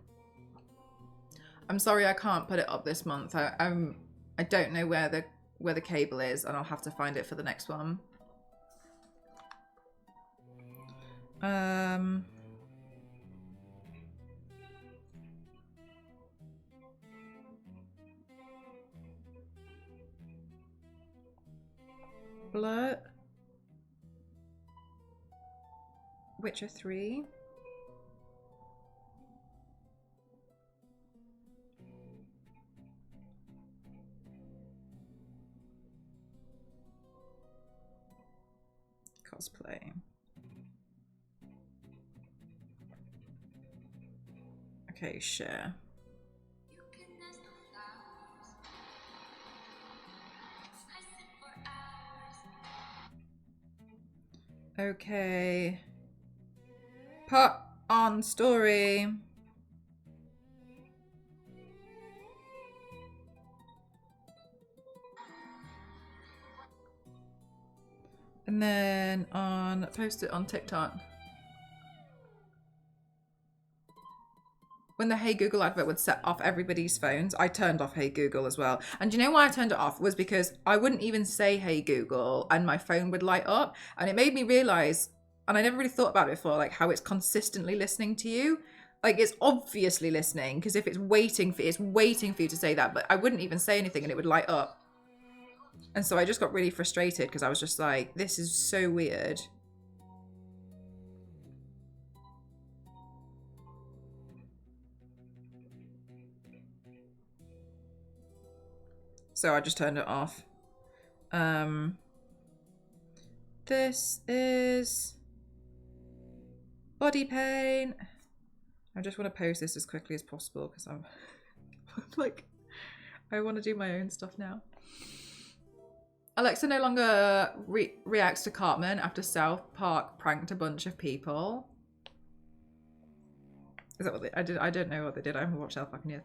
I'm sorry I can't put it up this month. I don't know where the cable is, and I'll have to find it for the next one. Blur. Witcher 3. cosplay. Okay, share. Okay. Put on story. And then post it on TikTok. When the Hey Google advert would set off everybody's phones, I turned off Hey Google as well. And do you know why I turned it off? Was because I wouldn't even say Hey Google and my phone would light up. And it made me realize, and I never really thought about it before, like how it's consistently listening to you. Like it's obviously listening, because if it's waiting for you to say that, but I wouldn't even say anything and it would light up. And so I just got really frustrated because I was just like, this is so weird. So I just turned it off. This is body paint. I just want to post this as quickly as possible because I'm like, I want to do my own stuff now. Alexa no longer reacts to Cartman after South Park pranked a bunch of people. Is that what I did? I don't know what they did. I haven't watched South Park in years.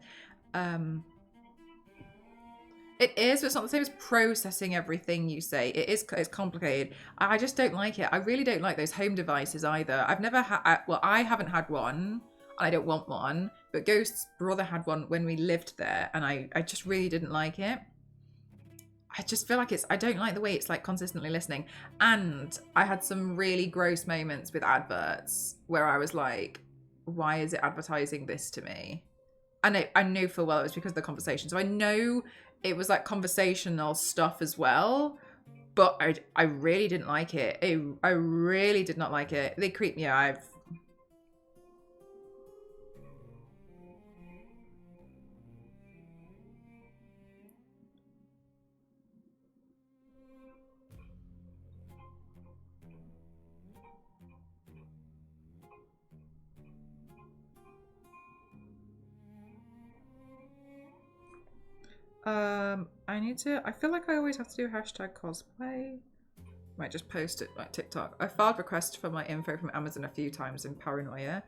It is, but it's not the same as processing everything you say. It's complicated. I just don't like it. I really don't like those home devices either. I've never had, well, I haven't had one, and I don't want one, but Ghost's brother had one when we lived there, and I just really didn't like it. I just feel like I don't like the way it's like consistently listening. And I had some really gross moments with adverts where I was like, why is it advertising this to me? And I know full well it was because of the conversation. So I know it was like conversational stuff as well, but I really didn't like it. I really did not like it. They creeped me out. I feel like I always have to do hashtag cosplay. Might just post it like TikTok. I filed requests for my info from Amazon a few times in paranoia.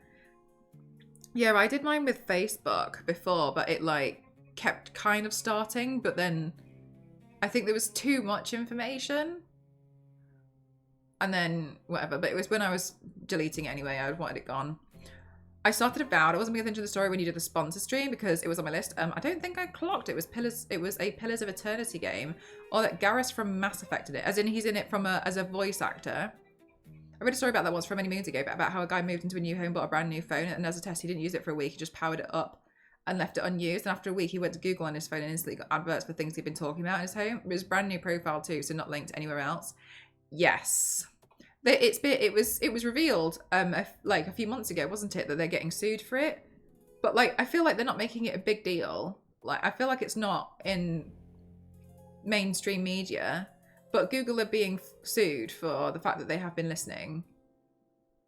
Yeah, I did mine with Facebook before, but it like kept kind of starting, but then I think there was too much information. And then whatever, but it was when I was deleting it anyway, I wanted it gone. I started Avowed. I wasn't paying attention to the story when you did the sponsor stream because it was on my list. I don't think I clocked it was Pillars. It was a Pillars of Eternity game, or that Garrus from Mass Effect did it. As in, he's in it from as a voice actor. I read a story about that once from many moons ago, about how a guy moved into a new home, bought a brand new phone, and as a test, he didn't use it for a week. He just powered it up and left it unused. And after a week, he went to Google on his phone and instantly got adverts for things he'd been talking about in his home. It was a brand new profile too, so not linked anywhere else. Yes. It was revealed like a few months ago, wasn't it, that they're getting sued for it? But like I feel like they're not making it a big deal. Like I feel like it's not in mainstream media, but Google are being sued for the fact that they have been listening.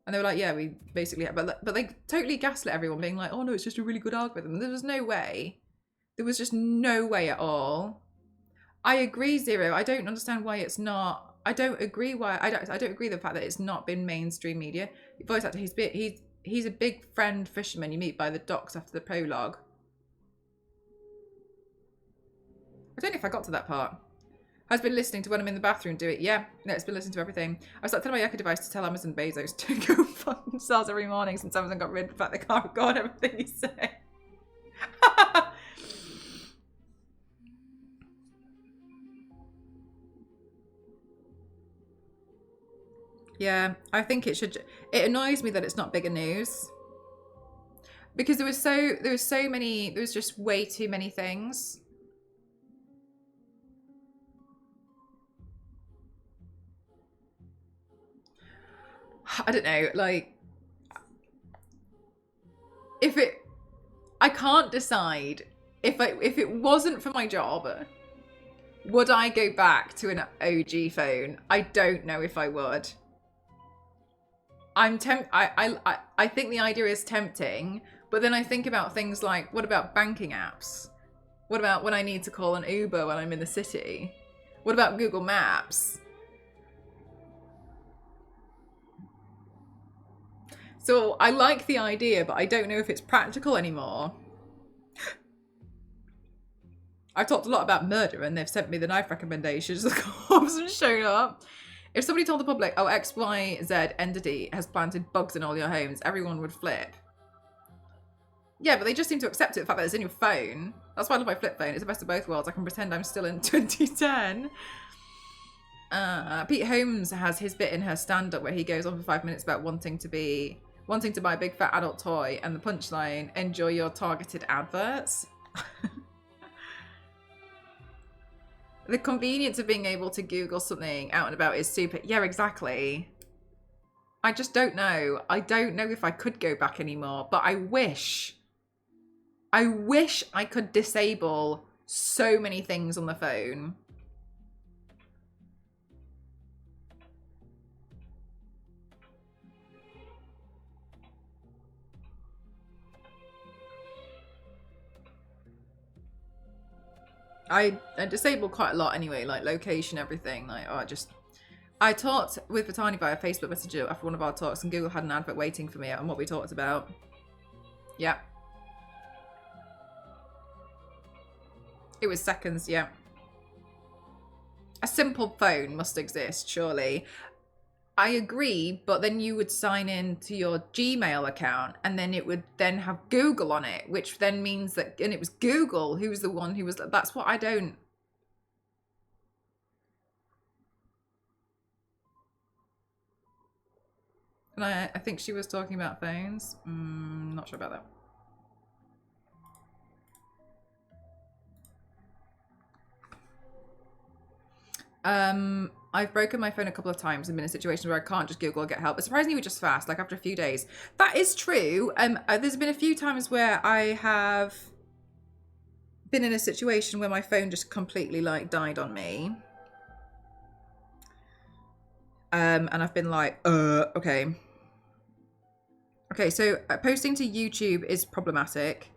And they were like, yeah, we basically have, but they totally gaslit everyone, being like, oh no, it's just a really good algorithm. There was no way. There was just no way at all. I agree, Zero. I don't understand why it's not. I don't agree why I don't agree with the fact that it's not been mainstream media. Voice actor, he's a big friend fisherman you meet by the docks after the prologue. I don't know if I got to that part. Has been listening to when I'm in the bathroom do it. Yeah, no, it's been listening to everything. I was like telling my Echo device to tell Amazon Bezos to go fuck themselves every morning since Amazon got rid of the fact they can't record everything you say. Yeah, I think it should. It annoys me that it's not bigger news because there was just way too many things. I don't know, like I can't decide if it wasn't for my job, would I go back to an OG phone? I don't know if I would. I think the idea is tempting, but then I think about things like, what about banking apps? What about when I need to call an Uber when I'm in the city? What about Google Maps? So I like the idea, but I don't know if it's practical anymore. I've talked a lot about murder and they've sent me the knife recommendations. The cops have shown up. If somebody told the public, oh, XYZ entity has planted bugs in all your homes, everyone would flip. Yeah, but they just seem to accept it, the fact that it's in your phone. That's why I love my flip phone. It's the best of both worlds. I can pretend I'm still in 2010. Pete Holmes has his bit in her stand-up where he goes on for 5 minutes about wanting to buy a big fat adult toy, and the punchline, enjoy your targeted adverts. The convenience of being able to Google something out and about is super. Yeah, exactly. I just don't know. I don't know if I could go back anymore, but I wish I could disable so many things on the phone. I disable quite a lot anyway, like location, everything. Like, I talked with Vitani via Facebook Messenger after one of our talks, and Google had an advert waiting for me on what we talked about. Yeah. It was seconds, yeah. A simple phone must exist, surely. I agree, but then you would sign in to your Gmail account and then it would then have Google on it, which then means that, and it was Google who was the one who was, that's what I don't. And I think she was talking about phones. Not sure about that. I've broken my phone a couple of times and been in situations where I can't just Google or get help. But surprisingly, we're just fast, like after a few days. That is true. There's been a few times where I have been in a situation where my phone just completely like died on me. And I've been like, okay. Okay, so posting to YouTube is problematic.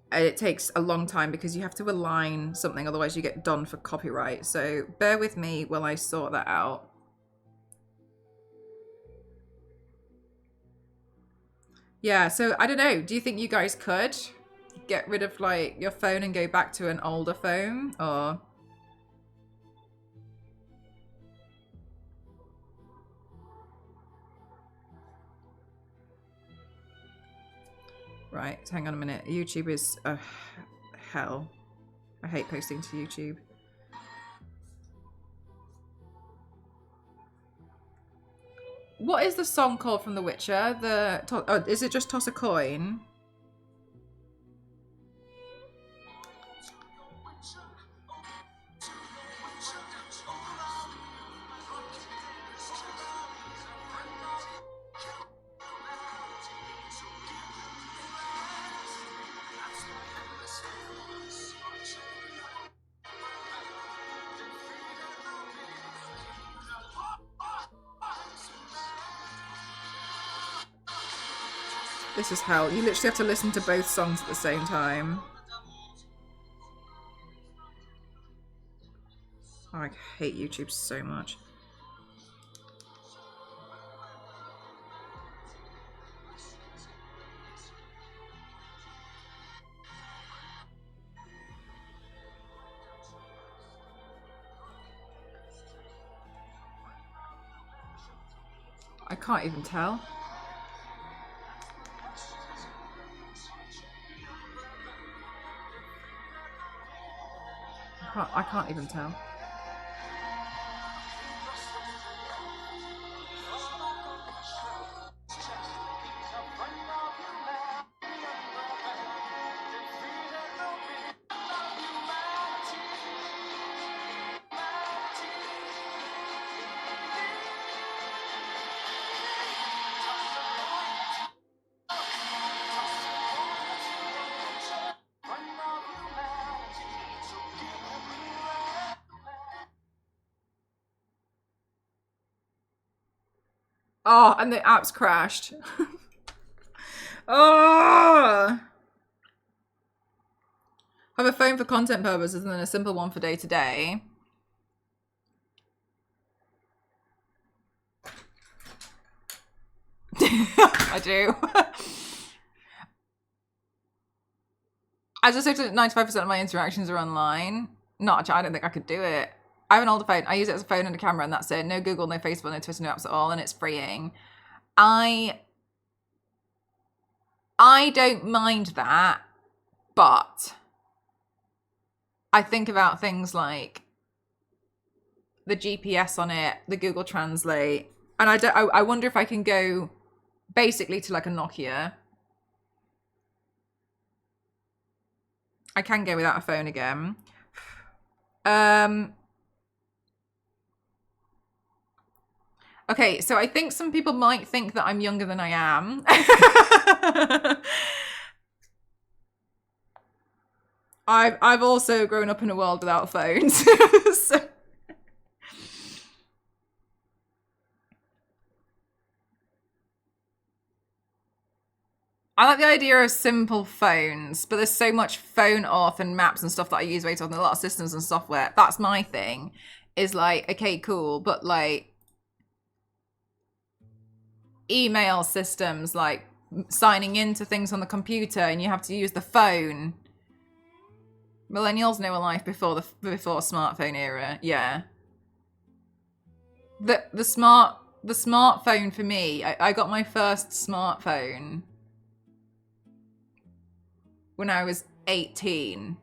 It takes a long time because you have to align something, otherwise you get done for copyright. So bear with me while I sort that out. Yeah, so I don't know. Do you think you guys could get rid of like your phone and go back to an older phone, or? Right, hang on a minute. YouTube is hell. I hate posting to YouTube. What is the song called from The Witcher? Is it just Toss a Coin? This is hell. You literally have to listen to both songs at the same time. Oh, I hate YouTube so much. I can't even tell. I can't even tell. Oh, and the app's crashed. Oh! Have a phone for content purposes and then a simple one for day to day. I do. I just looked at 95% of my interactions are online. Not, I don't think I could do it. I have an older phone. I use it as a phone and a camera, and that's it. No Google, no Facebook, no Twitter, no apps at all, and it's freeing. I don't mind that, but I think about things like the GPS on it, the Google Translate, and I wonder if I can go basically to like a Nokia. I can go without a phone again. Okay, so I think some people might think that I'm younger than I am. I've also grown up in a world without phones. So. I like the idea of simple phones, but there's so much phone auth and maps and stuff that I use way on a lot of systems and software. That's my thing. Is like, okay, cool, but like email systems, like signing into things on the computer, and you have to use the phone. Millennials know a life before smartphone era. Yeah. The smartphone for me, I got my first smartphone when I was 18.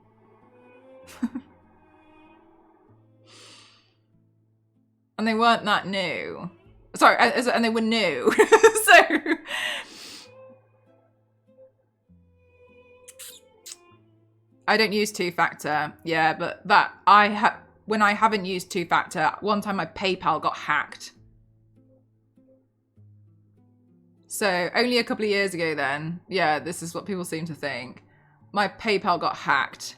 And they weren't that new. Sorry, and they were new. So I don't use two-factor. Yeah, but that when I haven't used two-factor, one time my PayPal got hacked. So only a couple of years ago then, yeah, this is what people seem to think. My PayPal got hacked.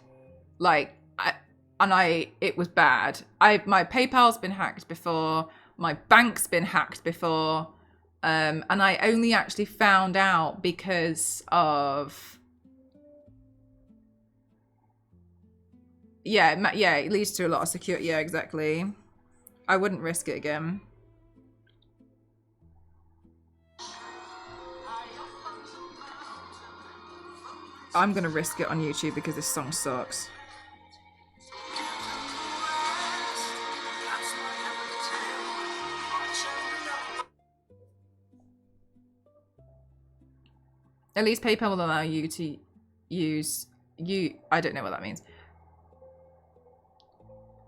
It was bad. My PayPal's been hacked before. My bank's been hacked before. And I only actually found out because of... Yeah, it leads to a lot of security. Yeah, exactly. I wouldn't risk it again. I'm going to risk it on YouTube because this song sucks. At least PayPal will allow you to use I don't know what that means.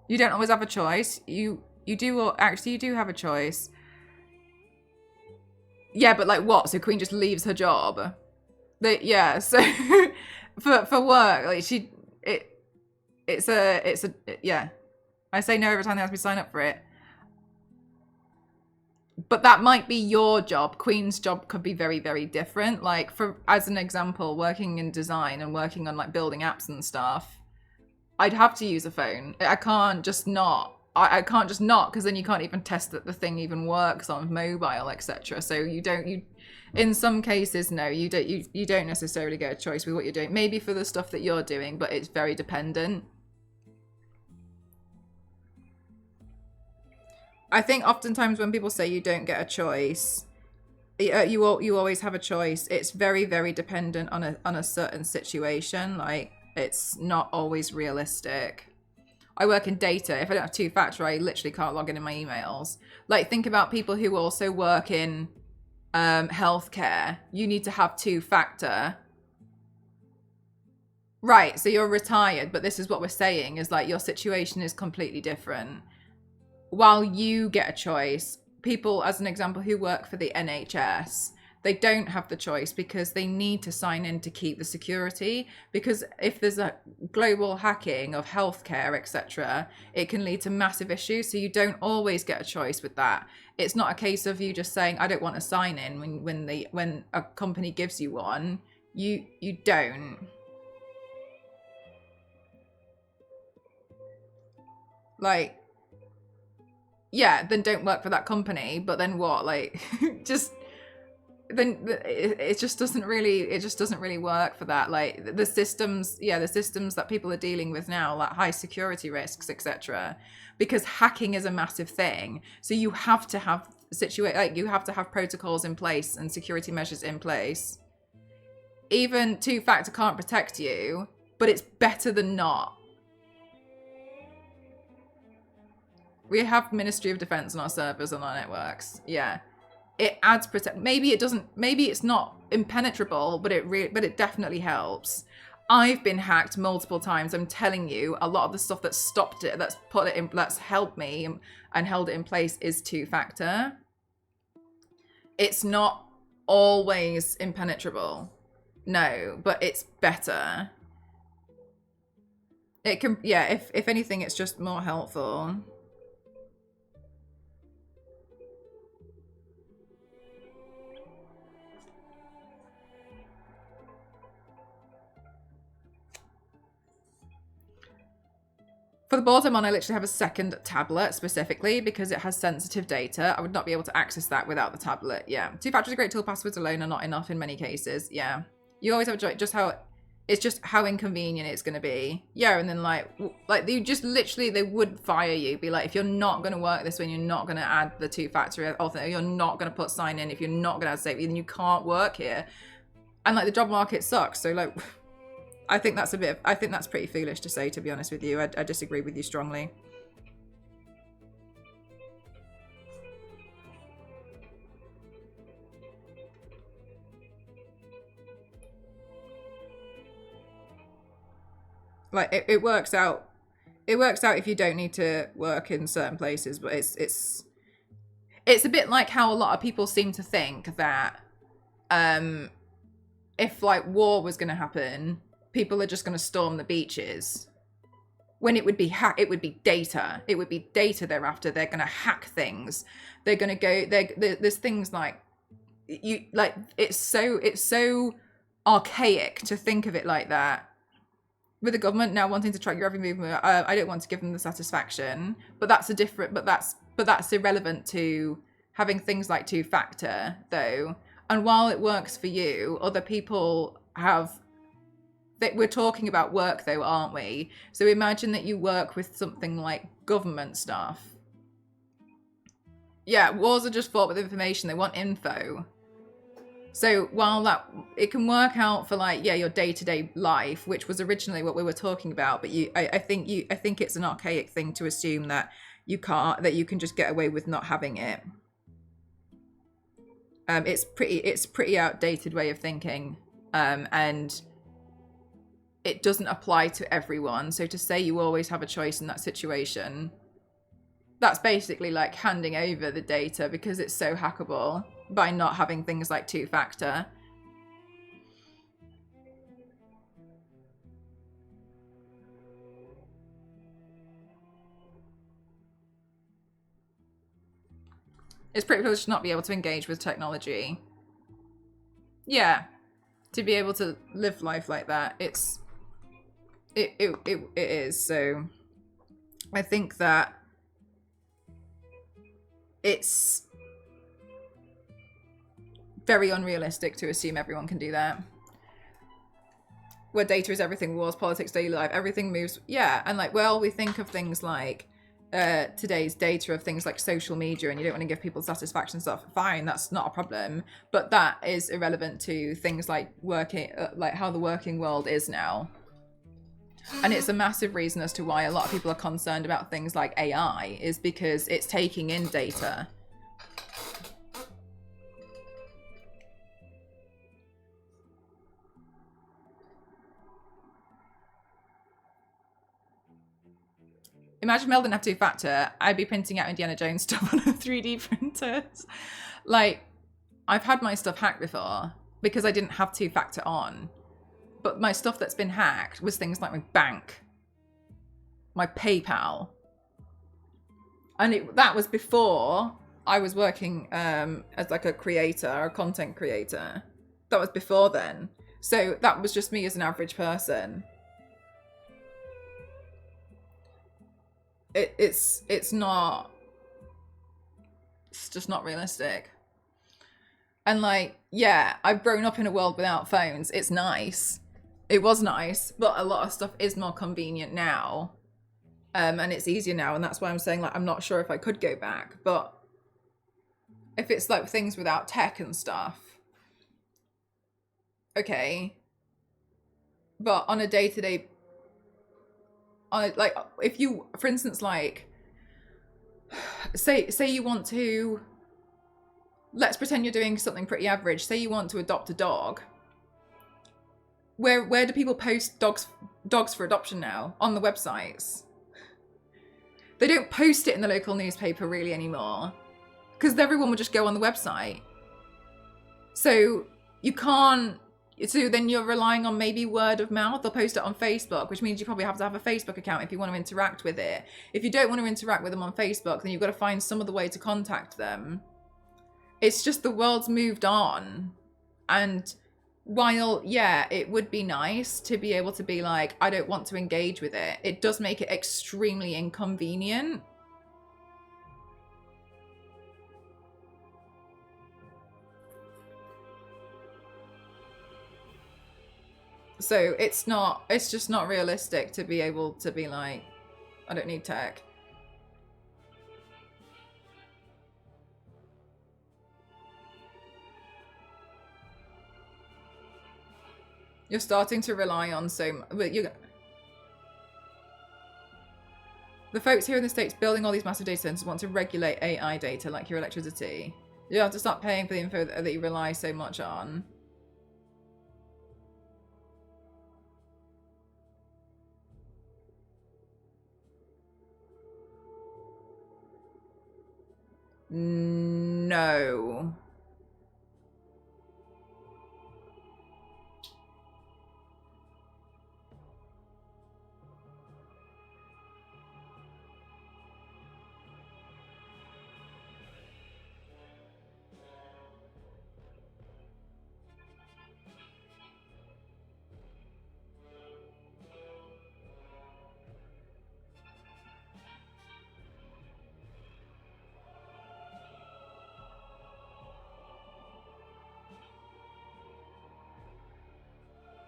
You don't always have a choice. You do have a choice. Yeah, but like what? So Queen just leaves her job. Yeah, so for work, like yeah. I say no every time they ask me to sign up for it. But that might be your job. Queen's job could be very, very different. Like as an example, working in design and working on like building apps and stuff, I'd have to use a phone. I can't just not. I can't just not, because then you can't even test that the thing even works on mobile, etc. So in some cases, no, you don't necessarily get a choice with what you're doing. Maybe for the stuff that you're doing, but it's very dependent. I think oftentimes when people say you don't get a choice, you always have a choice. It's very, very dependent on a certain situation. Like it's not always realistic. I work in data. If I don't have two-factor, I literally can't log in my emails. Like think about people who also work in healthcare. You need to have two-factor. Right, so you're retired, but this is what we're saying is like your situation is completely different. While you get a choice, people, as an example, who work for the NHS, they don't have the choice because they need to sign in to keep the security. Because if there's a global hacking of healthcare, etc., it can lead to massive issues. So you don't always get a choice with that. It's not a case of you just saying, I don't want to sign in when a company gives you one. You don't. Like, yeah, then don't work for that company. But then what? Like, just then it just doesn't really work for that. Like the systems that people are dealing with now, like high security risks, etc. Because hacking is a massive thing, so you have to have you have to have protocols in place and security measures in place. Even two-factor can't protect you, but it's better than not. We have Ministry of Defense on our servers, on our networks. Yeah. It adds protect. Maybe it doesn't. Maybe it's not impenetrable, but it definitely helps. I've been hacked multiple times. I'm telling you, a lot of the stuff that stopped it, that's helped me and held it in place is two-factor. It's not always impenetrable, no, but it's better. It can, yeah. If anything, it's just more helpful. For the board I'm on, I literally have a second tablet specifically because it has sensitive data. I would not be able to access that without the tablet. Yeah. Two-factor is a great tool. Passwords alone are not enough in many cases. Yeah. You always have a choice. It's just how inconvenient it's going to be. Yeah. And then like you just literally, they would fire you. Be like, if you're not going to work this way and you're not going to add the two-factor author, you're not going to put sign in, if you're not going to add safety, then you can't work here. And like the job market sucks. So like, I think that's pretty foolish to say, to be honest with you. I disagree with you strongly. Like it works out. It works out if you don't need to work in certain places, but it's a bit like how a lot of people seem to think that if like war was going to happen, people are just going to storm the beaches, when it would be data. It would be data they're after. They're going to hack things. They're going to go. There's things like you like. It's so archaic to think of it like that. With the government now wanting to track your every movement, I don't want to give them the satisfaction. But that's that's irrelevant to having things like two-factor though. And while it works for you, other people have. We're talking about work though, aren't we? So imagine that you work with something like government stuff. Yeah, wars are just fought with information. They want info. So while it can work out for like, yeah, your day-to-day life, which was originally what we were talking about, but I think it's an archaic thing to assume that you can just get away with not having it. It's pretty outdated way of thinking. And it doesn't apply to everyone. So to say you always have a choice in that situation, that's basically like handing over the data because it's so hackable by not having things like two-factor. It's pretty privileged to not be able to engage with technology. Yeah. To be able to live life like that, it is. So I think that it's very unrealistic to assume everyone can do that. Where data is everything, wars, politics, daily life, everything moves. Yeah, and like, well, we think of things like today's data of things like social media, and you don't want to give people satisfaction stuff. Fine, that's not a problem. But that is irrelevant to things like working, like how the working world is now. And it's a massive reason as to why a lot of people are concerned about things like AI, is because it's taking in data. Imagine Mel didn't have two-factor. I'd be printing out Indiana Jones stuff on a 3D printers. Like, I've had my stuff hacked before because I didn't have two-factor on. But my stuff that's been hacked was things like my bank, my PayPal. And that was before I was working as like a creator, a content creator. That was before then. So that was just me as an average person. It's not It's just not realistic. And like, yeah, I've grown up in a world without phones. It's nice. It was nice, but a lot of stuff is more convenient now. And it's easier now, and that's why I'm saying like I'm not sure if I could go back. But if it's like things without tech and stuff, okay. But on a day-to-day, like if you, for instance, like say you want to, let's pretend you're doing something pretty average. Say you want to adopt a dog. Where do people post dogs for adoption now? On the websites. They don't post it in the local newspaper really anymore, because everyone will just go on the website. So you can't. So then you're relying on maybe word of mouth. They'll post it on Facebook, which means you probably have to have a Facebook account if you want to interact with it. If you don't want to interact with them on Facebook, then you've got to find some other way to contact them. It's just the world's moved on. And while, yeah, it would be nice to be able to be like, I don't want to engage with it, it does make it extremely inconvenient. So it's just not realistic to be able to be like, I don't need tech. You're starting to rely on the folks here in the States building all these massive data centers want to regulate AI data like your electricity. You have to start paying for the info that you rely so much on. No.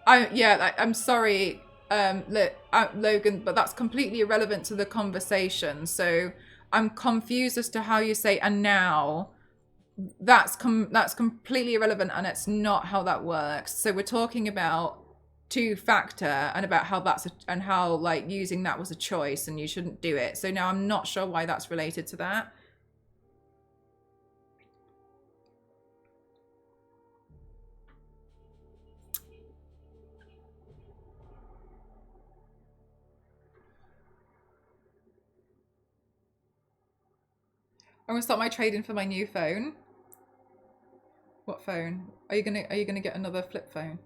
I'm sorry, Logan, but that's completely irrelevant to the conversation. So I'm confused as to how you say "and now." That's completely irrelevant, and it's not how that works. So we're talking about two-factor and about how and how like using that was a choice and you shouldn't do it. So now I'm not sure why that's related to that. I'm gonna start my trading for my new phone. What phone? Are you gonna get another flip phone?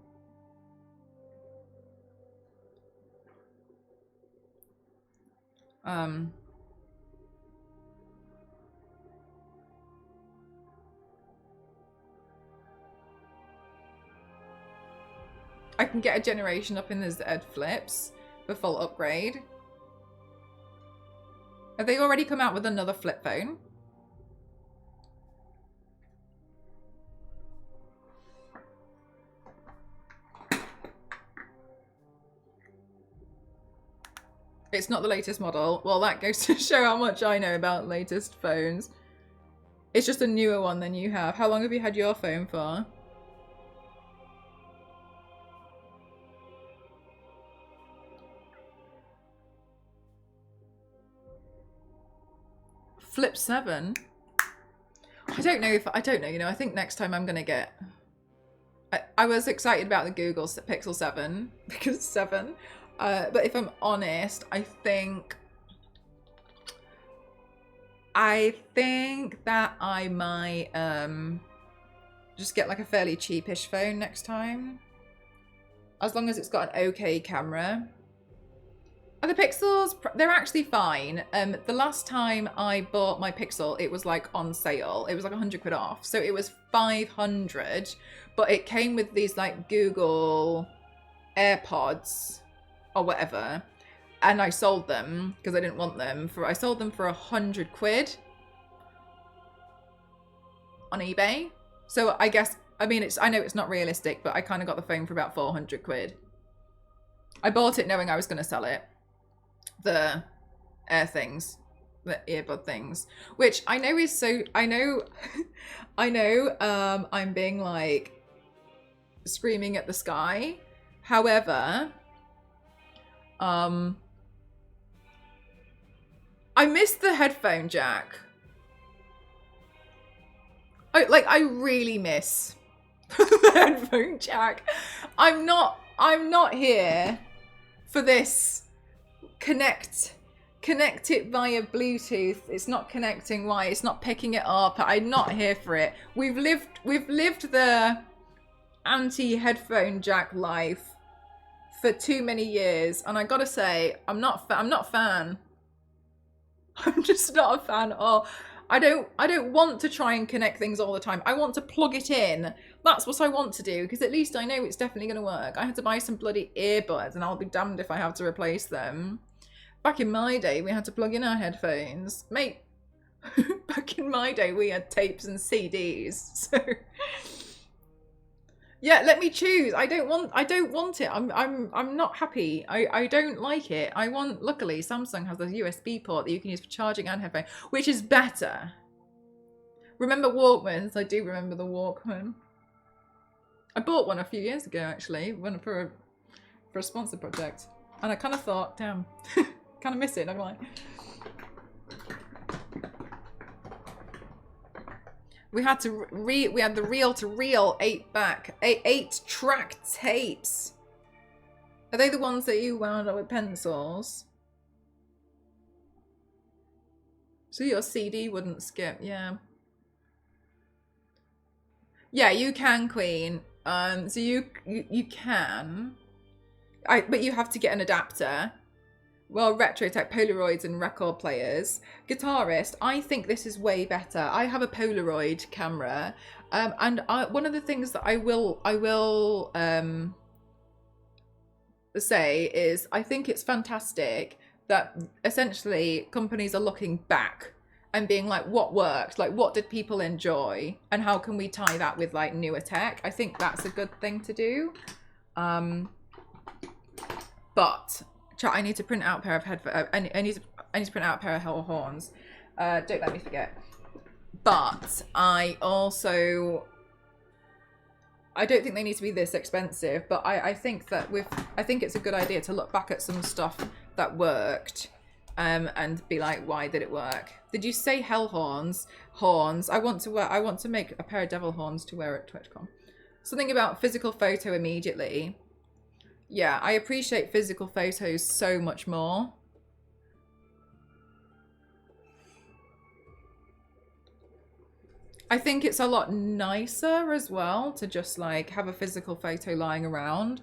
I can get a generation up in the Z flips for full upgrade. Have they already come out with another flip phone? It's not the latest model. Well, that goes to show how much I know about latest phones. It's just a newer one than you have. How long have you had your phone for? Flip 7? I don't know, you know, I think next time I'm gonna get... I was excited about the Google Pixel 7, because 7. But if I'm honest, I think that I might just get like a fairly cheapish phone next time, as long as it's got an okay camera. And the Pixels, they're actually fine. The last time I bought my Pixel, it was like on sale. It was like 100 quid off, so it was 500, but it came with these like Google AirPods or whatever, and I sold them because I didn't want them. I sold them for 100 quid. on eBay. So I guess, I mean, I know it's not realistic, but I kind of got the phone for about 400 quid. I bought it knowing I was going to sell it. The air things, the earbud things, which I know is so, I know, I'm being like screaming at the sky. However, I missed the headphone jack. I really miss the headphone jack. I'm not here for this connect it via Bluetooth. It's not connecting. Why? It's not picking it up. I'm not here for it. We've lived the anti-headphone jack life for too many years, and I gotta say, I'm not a fan. I'm just not a fan at all. I don't want to try and connect things all the time. I want to plug it in. That's what I want to do, because at least I know it's definitely going to work. I had to buy some bloody earbuds, and I'll be damned if I have to replace them. Back in my day, we had to plug in our headphones. Mate, back in my day, we had tapes and CDs. So yeah, let me choose. I don't want it. I'm not happy. I don't like it. Luckily Samsung has a USB port that you can use for charging and headphone, which is better. Remember Walkmans? I do remember the Walkman. I bought one a few years ago actually, one for a sponsor project. And I kind of thought, damn, kind of miss it, I'm like. We had the reel-to-reel 8-track tapes. Are they the ones that you wound up with pencils? So your CD wouldn't skip, yeah. Yeah, you can, Queen. So you can. But you have to get an adapter. Well, retro tech, Polaroids and record players. Guitarist, I think this is way better. I have a Polaroid camera, and one of the things that I will say is I think it's fantastic that essentially companies are looking back and being like, what worked? Like, what did people enjoy? And how can we tie that with like newer tech? I think that's a good thing to do. But chat, I need to print out a pair of headphones. I need to print out a pair of horns. Don't let me forget. But I don't think they need to be this expensive. But I think that I think it's a good idea to look back at some stuff that worked, and be like, why did it work? Did you say hell horns? Horns. I want to make a pair of devil horns to wear at TwitchCon. Something about physical photo immediately. Yeah, I appreciate physical photos so much more. I think it's a lot nicer as well to just like have a physical photo lying around.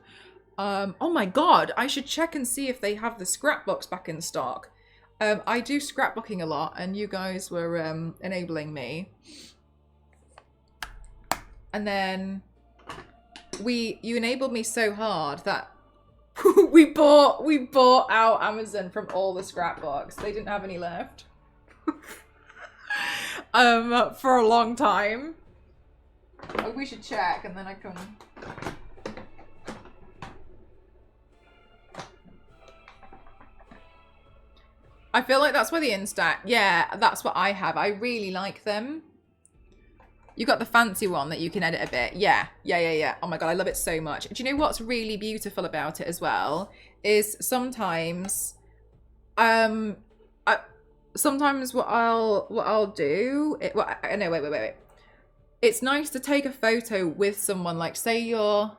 Oh my God, I should check and see if they have the scrapbooks back in stock. I do scrapbooking a lot and you guys were enabling me. And then you enabled me so hard that we bought out Amazon from all the scrapbooks. They didn't have any left. For a long time. We should check and then I can. I feel like that's where the Instax. Yeah, that's what I have. I really like them. You got the fancy one that you can edit a bit. Yeah. Oh my God, I love it so much. Do you know what's really beautiful about it as well? Is sometimes, sometimes what I'll do. No, wait. It's nice to take a photo with someone. Like, say you're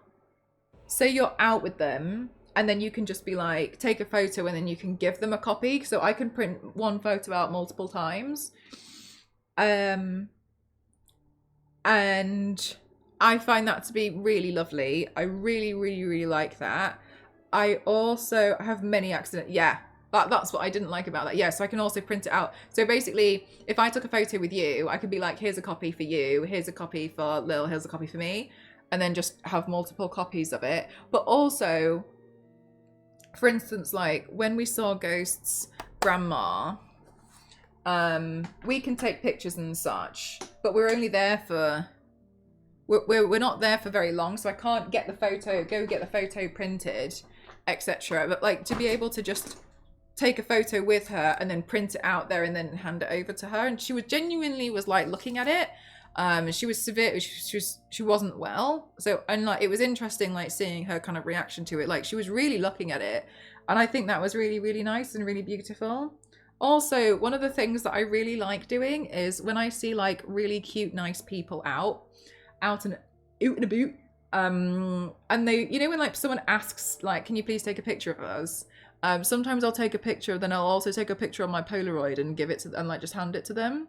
out with them, and then you can just be like, take a photo, and then you can give them a copy. So I can print one photo out multiple times. And I find that to be really lovely. I really like that. I also have many accidents. Yeah, that's what I didn't like about that. Yeah, so I can also print it out. So basically, if I took a photo with you, I could be like, here's a copy for you, here's a copy for Lil, here's a copy for me, and then just have multiple copies of it. But also, for instance, like when we saw Ghost's grandma, we can take pictures and such. but we're only there for, we're not there for very long, so I can't get the photo, go get the photo printed, etc. But like to be able to just take a photo with her and then print it out there and then hand it over to her. And she was genuinely was like looking at it. She was severe. She wasn't well. So, and like, it was interesting, like seeing her kind of reaction to it. Like she was really looking at it. And I think that was really, really nice and really beautiful. Also, one of the things that I really like doing is when I see like really cute, nice people out and about, and they, you know, when like someone asks like, can you please take a picture of us? Sometimes I'll take a picture, then I'll also take a picture on my Polaroid and give it to, and like just hand it to them.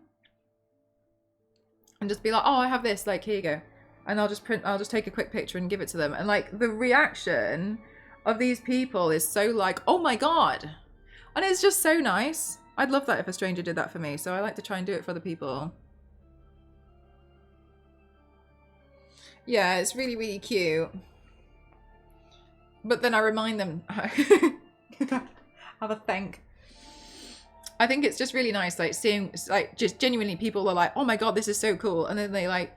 And just be like, oh, I have this, like, here you go. And I'll just take a quick picture and give it to them. And like the reaction of these people is so like, oh my God. And it's just so nice. I'd love that if a stranger did that for me. So I like to try and do it for other people. Yeah, it's really, really cute. But then I remind them, have a thank. I think it's just really nice, like seeing, like, just genuinely people are like, oh my God, this is so cool. And then they like,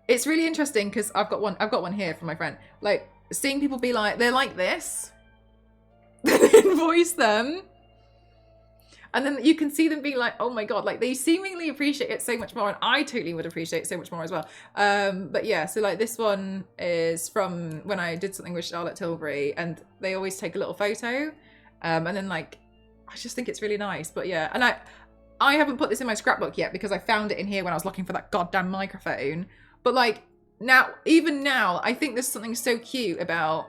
it's really interesting because I've got one here from my friend. Like seeing people be like, they're like this, then voice them. And then you can see them being like, oh my God, like they seemingly appreciate it so much more. And I totally would appreciate it so much more as well. But yeah, so like this one is from when I did something with Charlotte Tilbury, and they always take a little photo. And then like, I just think it's really nice. But yeah, and I haven't put this in my scrapbook yet because I found it in here when I was looking for that goddamn microphone. But like now, even now, I think there's something so cute about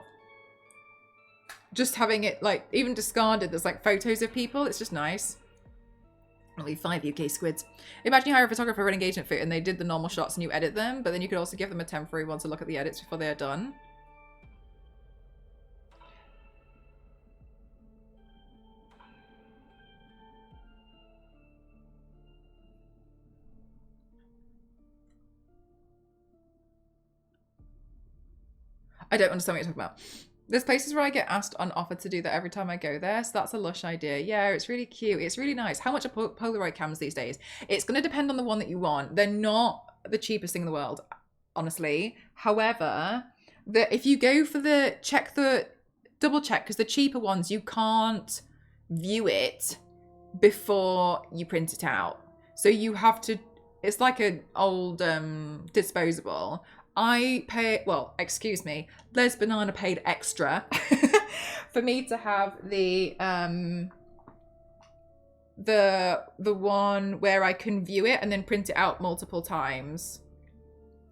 just having it like even discarded. There's like photos of people. It's just nice. Only 5 UK squids. Imagine you hire a photographer for an engagement shoot and they did the normal shots and you edit them, but then you could also give them a temporary one to look at the edits before they're done. I don't understand what you're talking about. There's places where I get asked on offer to do that every time I go there, so that's a lush idea. Yeah, it's really cute. It's really nice. How much are Polaroid cams these days? It's going to depend on the one that you want. They're not the cheapest thing in the world, honestly. However, if you go for double check, because the cheaper ones, you can't view it before you print it out. So you have to, it's like an old disposable. I pay, well, excuse me, Les Banana paid extra for me to have the one where I can view it and then print it out multiple times.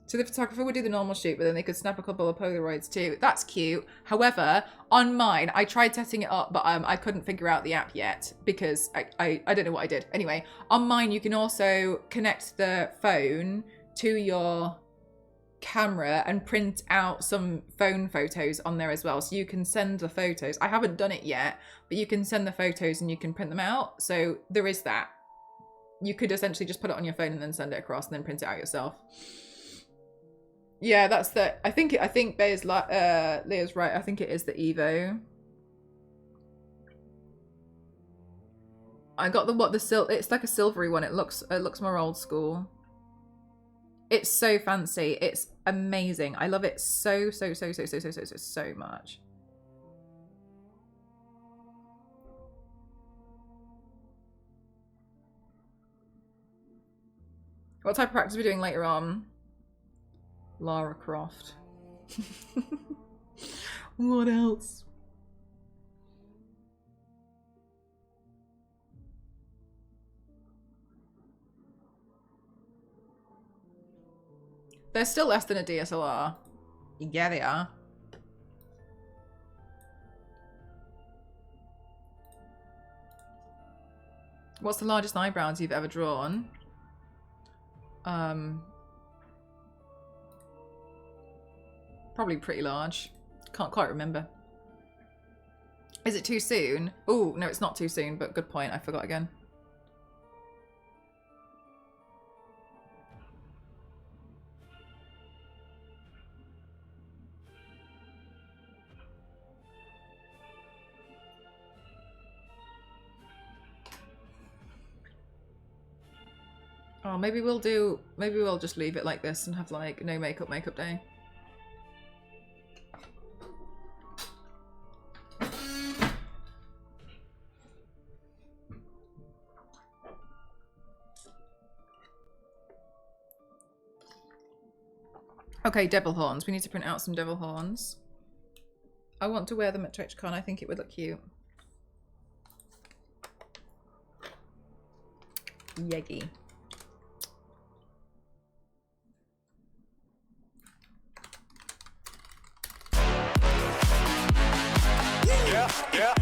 So the photographer would do the normal shoot, but then they could snap a couple of Polaroids too. That's cute. However, on mine, I tried setting it up, but I couldn't figure out the app yet because I don't know what I did. Anyway, on mine, you can also connect the phone to your camera and print out some phone photos on there as well, so you can send the photos. I haven't done it yet, but you can send the photos and you can print them out. So there is that. You could essentially just put it on your phone and then send it across and then print it out yourself. Yeah, that's the, I think Leah's right. I think it is the Evo. I got it's like a silvery one. It looks more old school. It's so fancy. It's amazing. I love it so much. What type of practice are we doing later on? Lara Croft. What else? They're still less than a DSLR. Yeah, they are. What's the largest eyebrows you've ever drawn? Probably pretty large. Can't quite remember. Is it too soon? Oh, no, it's not too soon, but good point. I forgot again. Oh, maybe we'll just leave it like this and have like no makeup day. Okay, devil horns. We need to print out some devil horns. I want to wear them at TwitchCon. I think it would look cute. Yeggy. Yeah.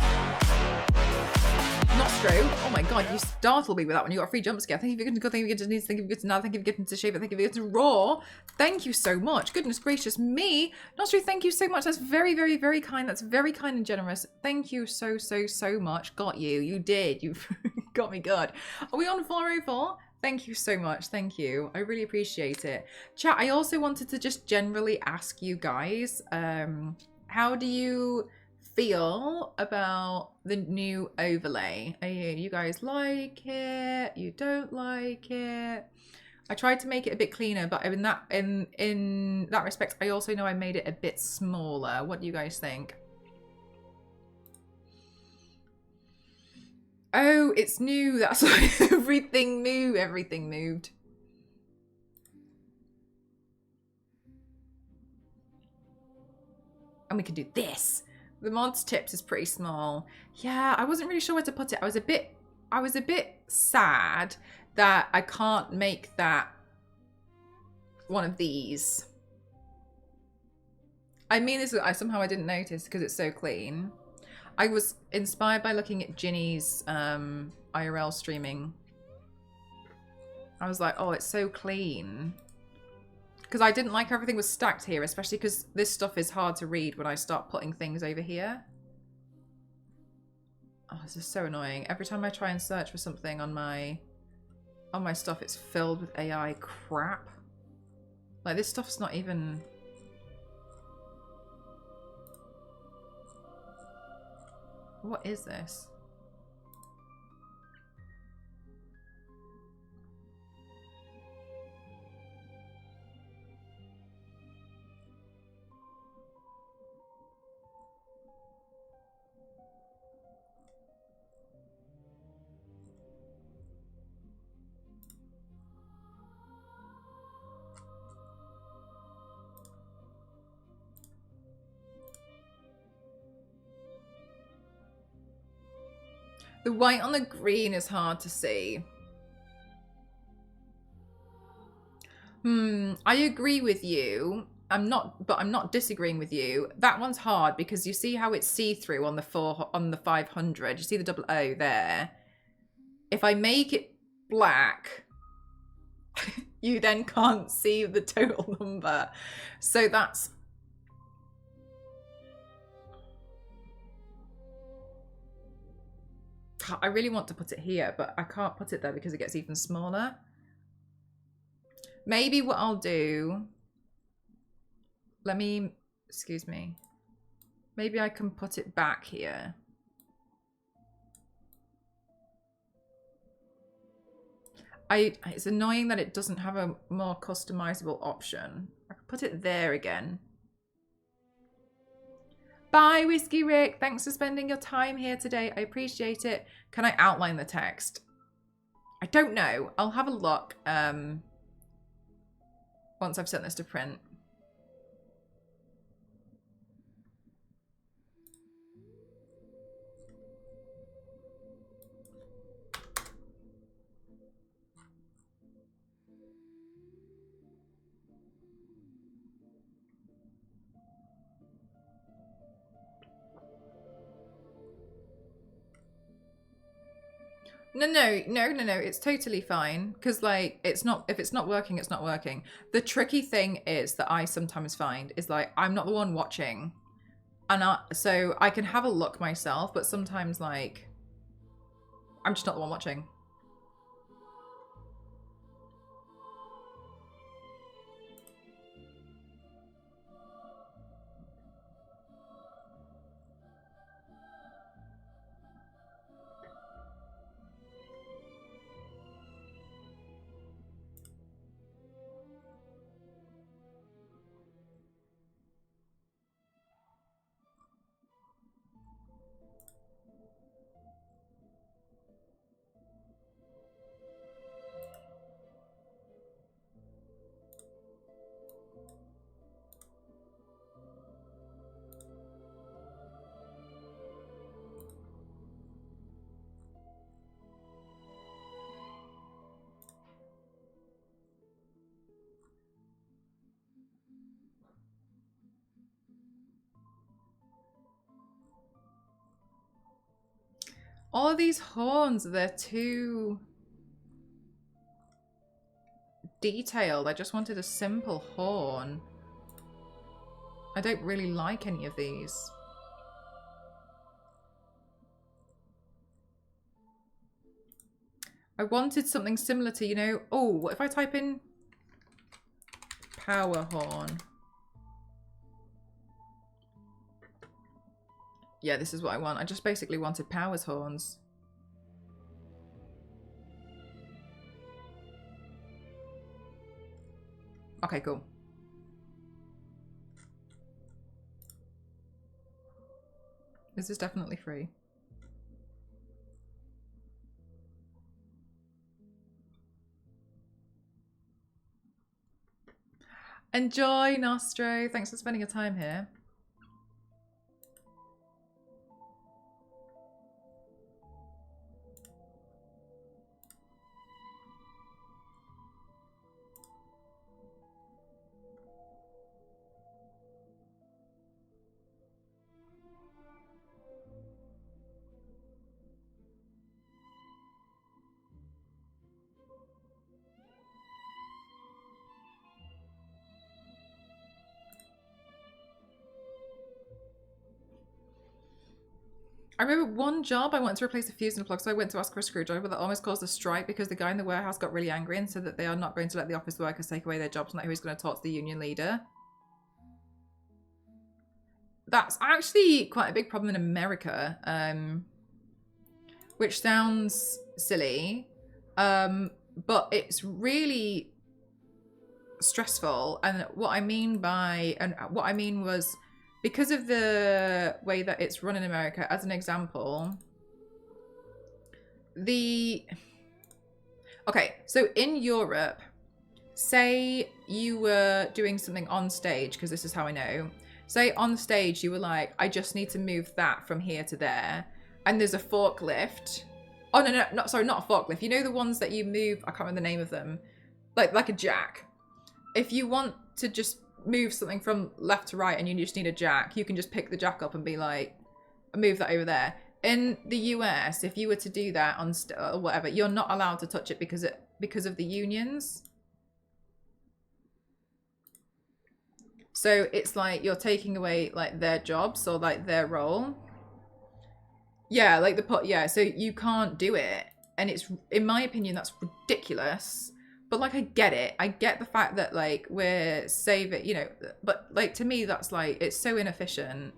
Nostro. Oh my god, you startled me with that one. You got a free jump scare. Thank you for getting to go. Thank you for getting to Denise. Thank you for getting to now. Thank you for getting to Shaver. Thank you for getting to Raw. Thank you so much. Goodness gracious me. Nostro, thank you so much. That's very, very, very kind. That's very kind and generous. Thank you so, so, so much. Got you. You did. You got me good. Are we on 404? Thank you so much. Thank you. I really appreciate it. Chat, I also wanted to just generally ask you guys, how do you feel about the new overlay? You guys like it? You don't like it? I tried to make it a bit cleaner, but in that respect, I also know I made it a bit smaller. What do you guys think? Oh, it's new. That's why everything moved. Everything moved. And we can do this. The mods tips is pretty small. Yeah, I wasn't really sure where to put it. I was a bit sad that I can't make that one of these. I mean, this somehow I didn't notice because it's so clean. I was inspired by looking at Ginny's IRL streaming. I was like, oh, it's so clean. Because I didn't like everything was stacked here, especially because this stuff is hard to read when I start putting things over here. Oh, this is so annoying. Every time I try and search for something on my stuff, it's filled with AI crap. Like, this stuff's not even... What is this? The white on the green is hard to see. I agree with you. I'm not disagreeing with you. That one's hard because you see how it's see-through on the 500. You see the double O there. If I make it black, you then can't see the total number. So that's... I really want to put it here, but I can't put it there because it gets even smaller. Maybe what I'll do... Excuse me. Maybe I can put it back here. It's annoying that it doesn't have a more customizable option. I could put it there again. Bye, Whiskey Rick. Thanks for spending your time here today. I appreciate it. Can I outline the text? I don't know. I'll have a look once I've sent this to print. No. It's totally fine. Because, like, if it's not working, it's not working. The tricky thing is that I sometimes find is, like, I'm not the one watching. And so I can have a look myself, but sometimes, like, I'm just not the one watching. All of these horns, they're too detailed. I just wanted a simple horn. I don't really like any of these. I wanted something similar to, you know, oh, what if I type in power horn? Yeah, this is what I want. I just basically wanted Power's horns. Okay, cool. This is definitely free. Enjoy, Nostro. Thanks for spending your time here. I remember one job I wanted to replace a fuse in a plug, so I went to ask for a screwdriver that almost caused a strike because the guy in the warehouse got really angry and said that they are not going to let the office workers take away their jobs and that he was going to talk to the union leader. That's actually quite a big problem in America, which sounds silly, but it's really stressful. And what I mean was, because of the way that it's run in America, as an example, okay, so in Europe, say you were doing something on stage, because this is how I know. Say on stage you were like, I just need to move that from here to there, and there's a forklift. Oh no, sorry, not a forklift. You know the ones that you move, I can't remember the name of them, like a jack. If you want to just move something from left to right and you just need a jack, you can just pick the jack up and be like, move that over there. In the US, if you were to do that on or whatever, you're not allowed to touch it because of the unions. So it's like you're taking away like their jobs or like their role. Yeah, like yeah, so you can't do it. And it's, in my opinion, that's ridiculous. But like, I get it. I get the fact that like we're saving, you know, but like to me, that's like, it's so inefficient.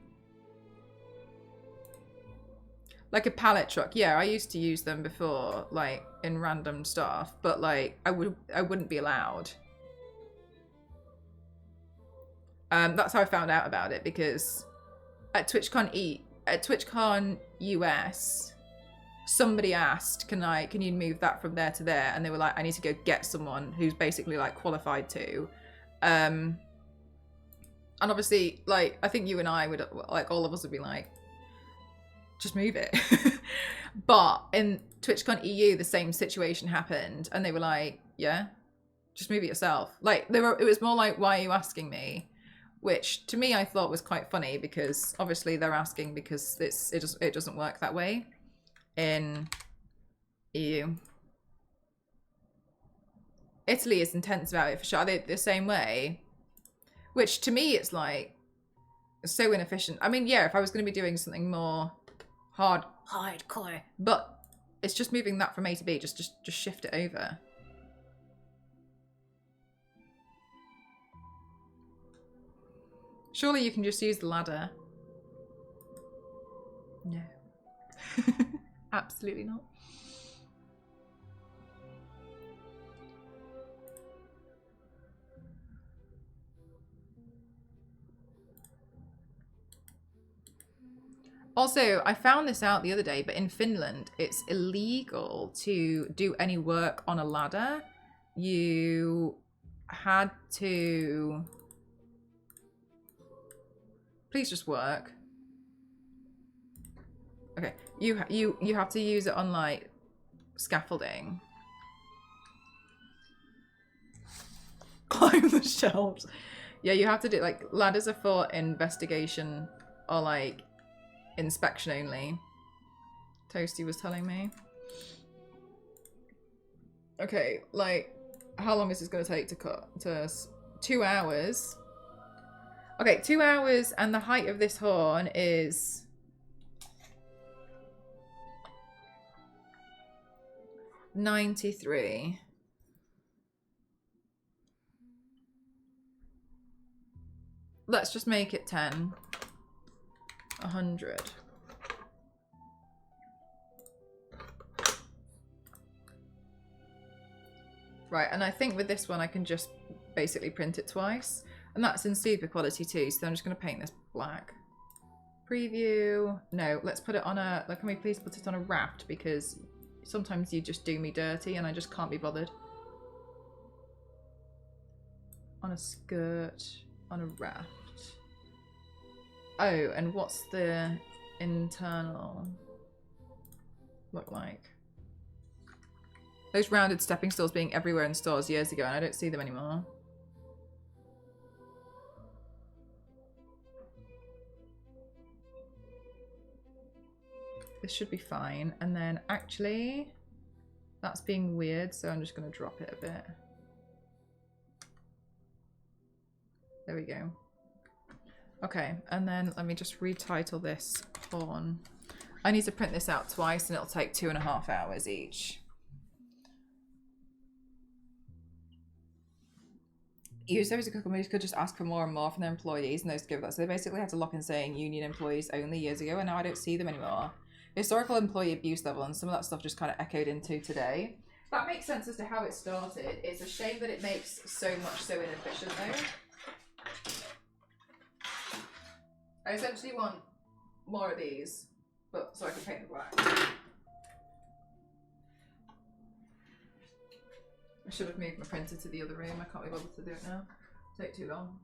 Like a pallet truck. Yeah, I used to use them before, like in random stuff, but like I wouldn't be allowed. That's how I found out about it, because at TwitchCon US, somebody asked, can you move that from there to there? And they were like, I need to go get someone who's basically like qualified to. And obviously, like, I think you and I would, like, all of us would be like, just move it. But in TwitchCon EU, the same situation happened, and they were like, yeah, just move it yourself. Like, it was more like, why are you asking me? Which to me I thought was quite funny, because obviously they're asking because it doesn't work that way in EU. Italy is intense about it for sure. Are they the same way? Which to me it's like so inefficient. I mean, yeah, if I was going to be doing something more hardcore, but it's just moving that from A to B. Just shift it over. Surely you can just use the ladder. No. Absolutely not. Also, I found this out the other day, but in Finland, it's illegal to do any work on a ladder. You had to... Please just work. Okay, you have to use it on like scaffolding. Climb the shelves. Yeah, you have to do like ladders are for investigation or like inspection only. Toasty was telling me. Okay, like, how long is this going to take to cut? 2 hours. Okay, 2 hours, and the height of this horn is 93. Let's just make it 10. 100. Right, and I think with this one I can just basically print it twice. And that's in super quality too, so I'm just going to paint this black. Preview. No, let's put it on a... Like, can we please put it on a raft? Because sometimes you just do me dirty and I just can't be bothered. On a skirt. On a raft. Oh, and what's the internal look like? Those rounded stepping stools being everywhere in stores years ago, and I don't see them anymore. This should be fine. And then actually, that's being weird, so I'm just going to drop it a bit. There we go. Okay, and then let me just retitle this horn. I need to print this out twice, and it'll take 2.5 hours each. Use those companies could just ask for more and more from their employees and those give that. So they basically had to lock in saying union employees only years ago, and now I don't see them anymore. Historical employee abuse level, and some of that stuff just kind of echoed into today. That makes sense as to how it started. It's a shame that it makes so much so inefficient though. I essentially want more of these, but so I can paint the black. I should have moved my printer to the other room. I can't be bothered to do it now. It'll take too long.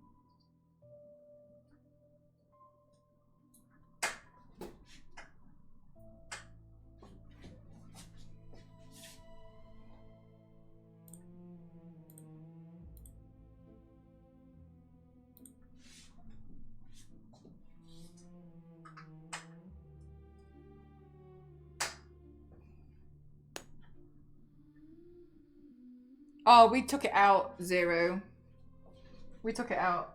Oh, we took it out, 0. We took it out.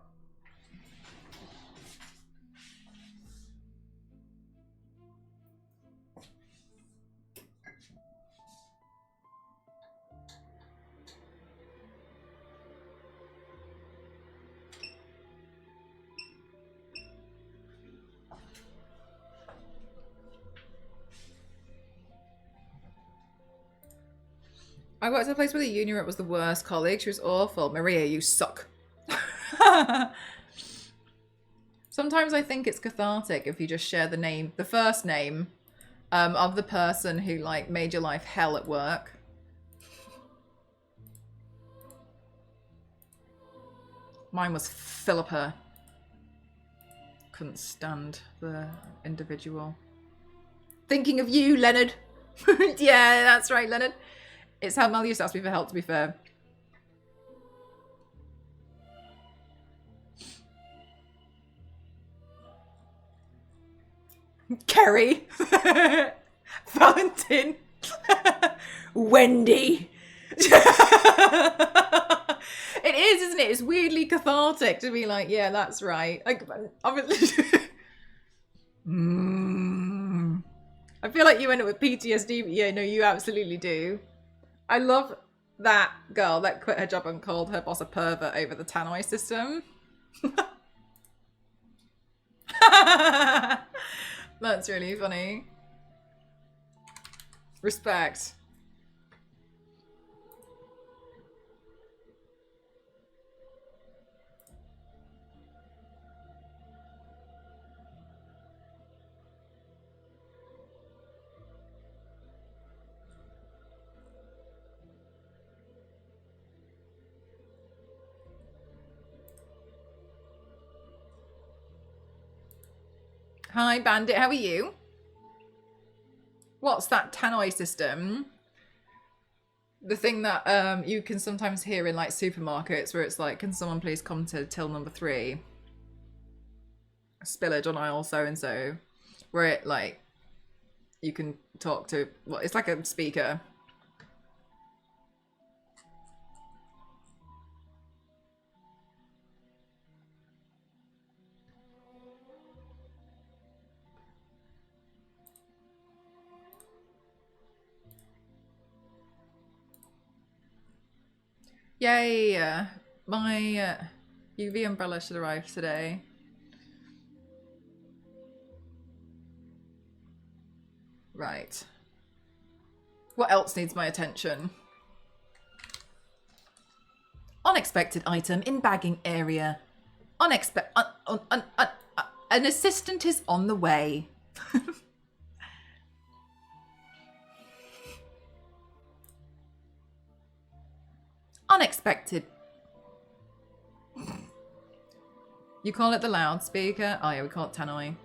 I worked at a place where the union rep was the worst colleague. She was awful. Maria, you suck. Sometimes I think it's cathartic if you just share the name, the first name, of the person who like made your life hell at work. Mine was Philippa. Couldn't stand the individual. Thinking of you, Leonard. Yeah, that's right, Leonard. It's how Mel used to ask me for help, to be fair. Kerry. Valentin. Wendy. It is, isn't it? It's weirdly cathartic to be like, yeah, that's right. Like, obviously... I feel like you end up with PTSD, but yeah, no, you absolutely do. I love that girl that quit her job and called her boss a pervert over the tannoy system. That's really funny. Respect. Hi, Bandit. How are you? What's that tannoy system? The thing that you can sometimes hear in like supermarkets where it's like, can someone please come to till number 3? Spillage on aisle so-and-so. Where it like you can talk to. Well, it's like a speaker. Yay! My UV umbrella should arrive today. Right. What else needs my attention? Unexpected item in bagging area. An assistant is on the way. Unexpected. You call it the loudspeaker? Oh yeah, we call it tannoy.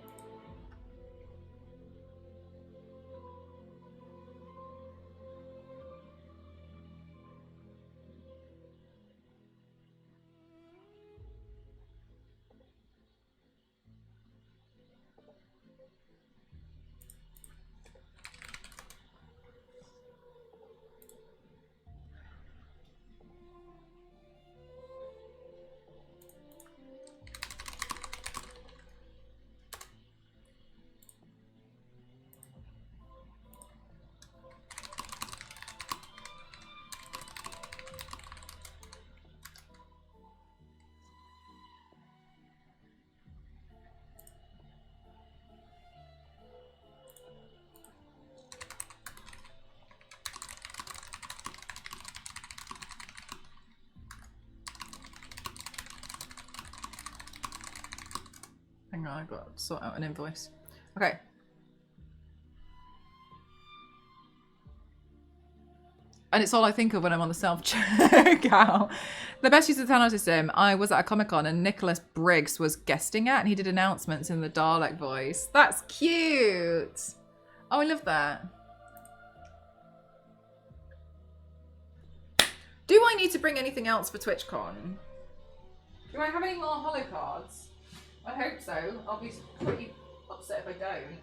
Hang on, I've got to sort out an invoice. Okay. And it's all I think of when I'm on the self-checkout. The best use of the Thanos system, I was at a Comic-Con and Nicholas Briggs was guesting at and he did announcements in the Dalek voice. That's cute. Oh, I love that. Do I need to bring anything else for TwitchCon? Do I have any more holo cards? I hope so. I'll be pretty upset if I don't.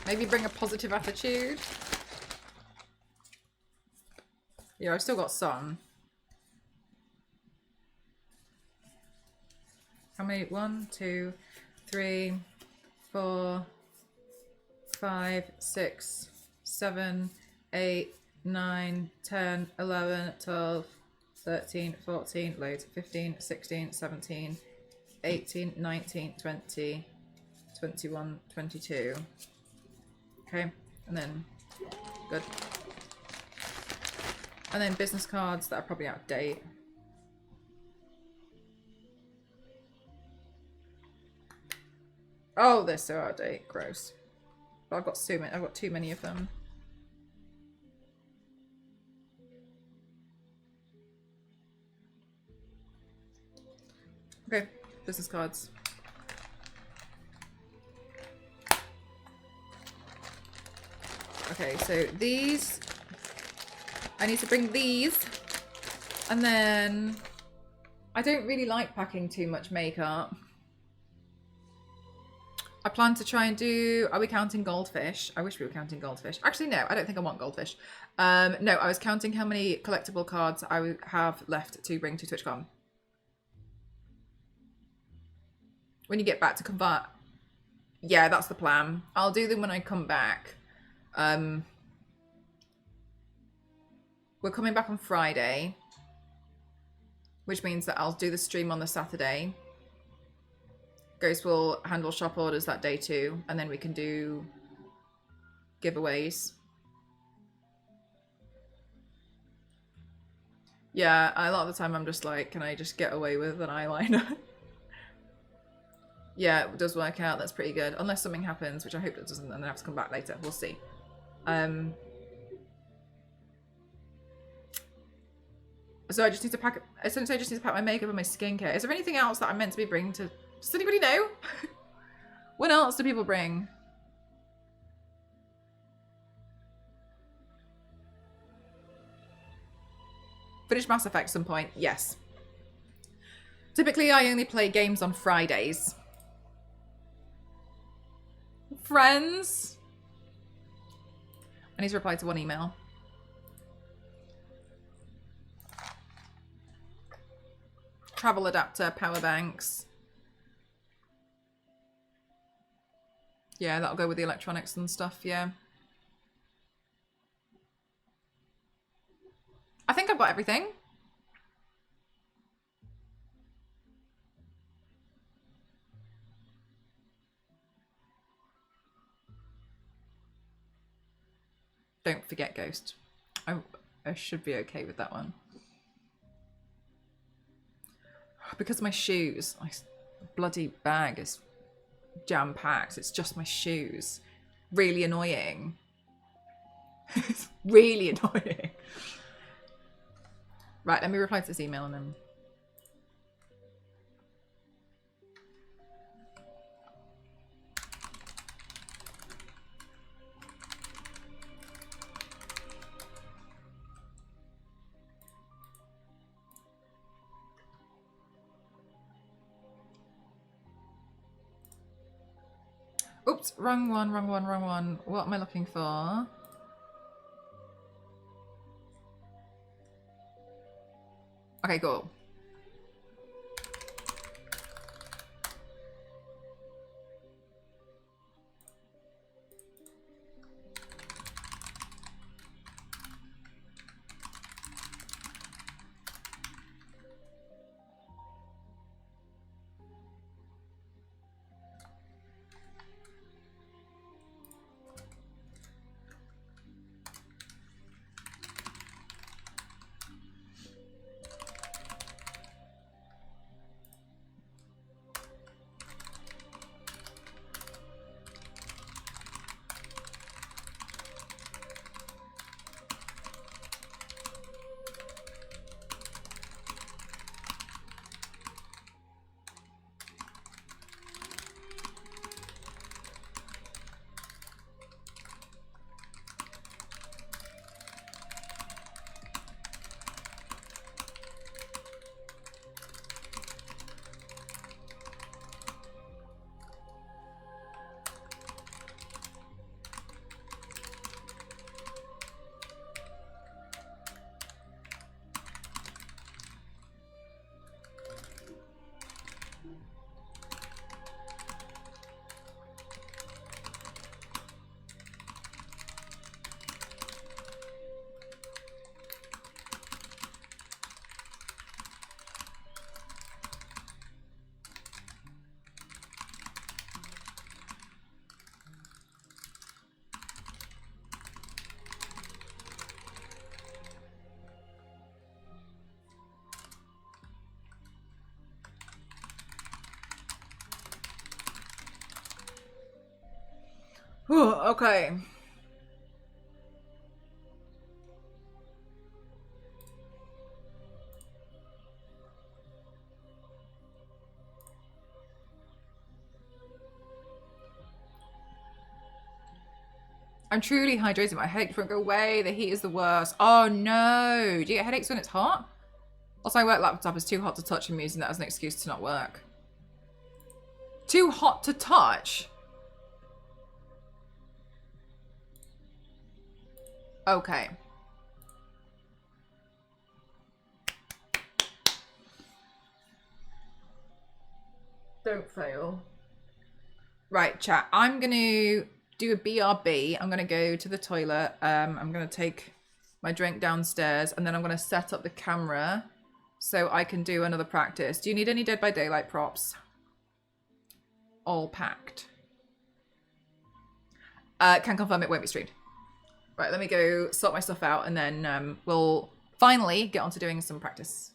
Maybe bring a positive attitude. Yeah, I've still got some. How many? 1, 2, 3, 4, 5, 6, 7, 8, 9, 10, 11, 12, 13, 14, loads, 15, 16, 17, 18, 19, 20, 21, 22. Okay, and then, good. And then business cards that are probably out of date. Oh, they're so out of date. Gross. But I've got so many. I've got too many of them. Okay, business cards. Okay, so these. I need to bring these. And then I don't really like packing too much makeup. I plan to try and do, are we counting goldfish? I wish we were counting goldfish. Actually, no, I don't think I want goldfish. No, I was counting how many collectible cards I would have left to bring to TwitchCon. When you get back to convert. Yeah, that's the plan. I'll do them when I come back. We're coming back on Friday, which means that I'll do the stream on the Saturday. Ghost will handle shop orders that day too, and then we can do giveaways. Yeah, a lot of the time I'm just like, can I just get away with an eyeliner? Yeah, it does work out. That's pretty good. Unless something happens, which I hope it doesn't, and then I have to come back later. We'll see. So I just need to pack, essentially I just need to pack my makeup and my skincare. Is there anything else that I'm meant to be bringing to, does anybody know? What else do people bring? Finish Mass Effect some point. Yes. Typically, I only play games on Fridays. Friends? I need to reply to one email. Travel adapter, power banks. Yeah, that'll go with the electronics and stuff, yeah. I think I've got everything. Don't forget Ghost. I should be okay with that one. Because my shoes, my bloody bag is jam-packed. It's just my shoes. Really annoying. It's really annoying. Right, let me reply to this email and then... Oops, wrong one. What am I looking for? Okay, cool. Whew, okay. I'm truly hydrated. My headaches won't go away. The heat is the worst. Oh no. Do you get headaches when it's hot? Also, my work laptop is too hot to touch. I'm using that as an excuse to not work. Too hot to touch? Okay. Don't fail. Right, chat. I'm going to do a BRB. I'm going to go to the toilet. I'm going to take my drink downstairs and then I'm going to set up the camera so I can do another practice. Do you need any Dead by Daylight props? All packed. Can confirm it won't be streamed. Right, let me go sort my stuff out and then we'll finally get on to doing some practice.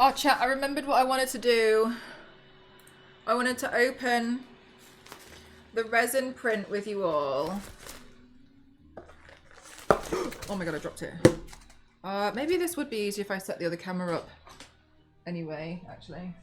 Oh, chat, I remembered what I wanted to do. I wanted to open the resin print with you all. Oh my god, I dropped it. Maybe this would be easier if I set the other camera up anyway, actually.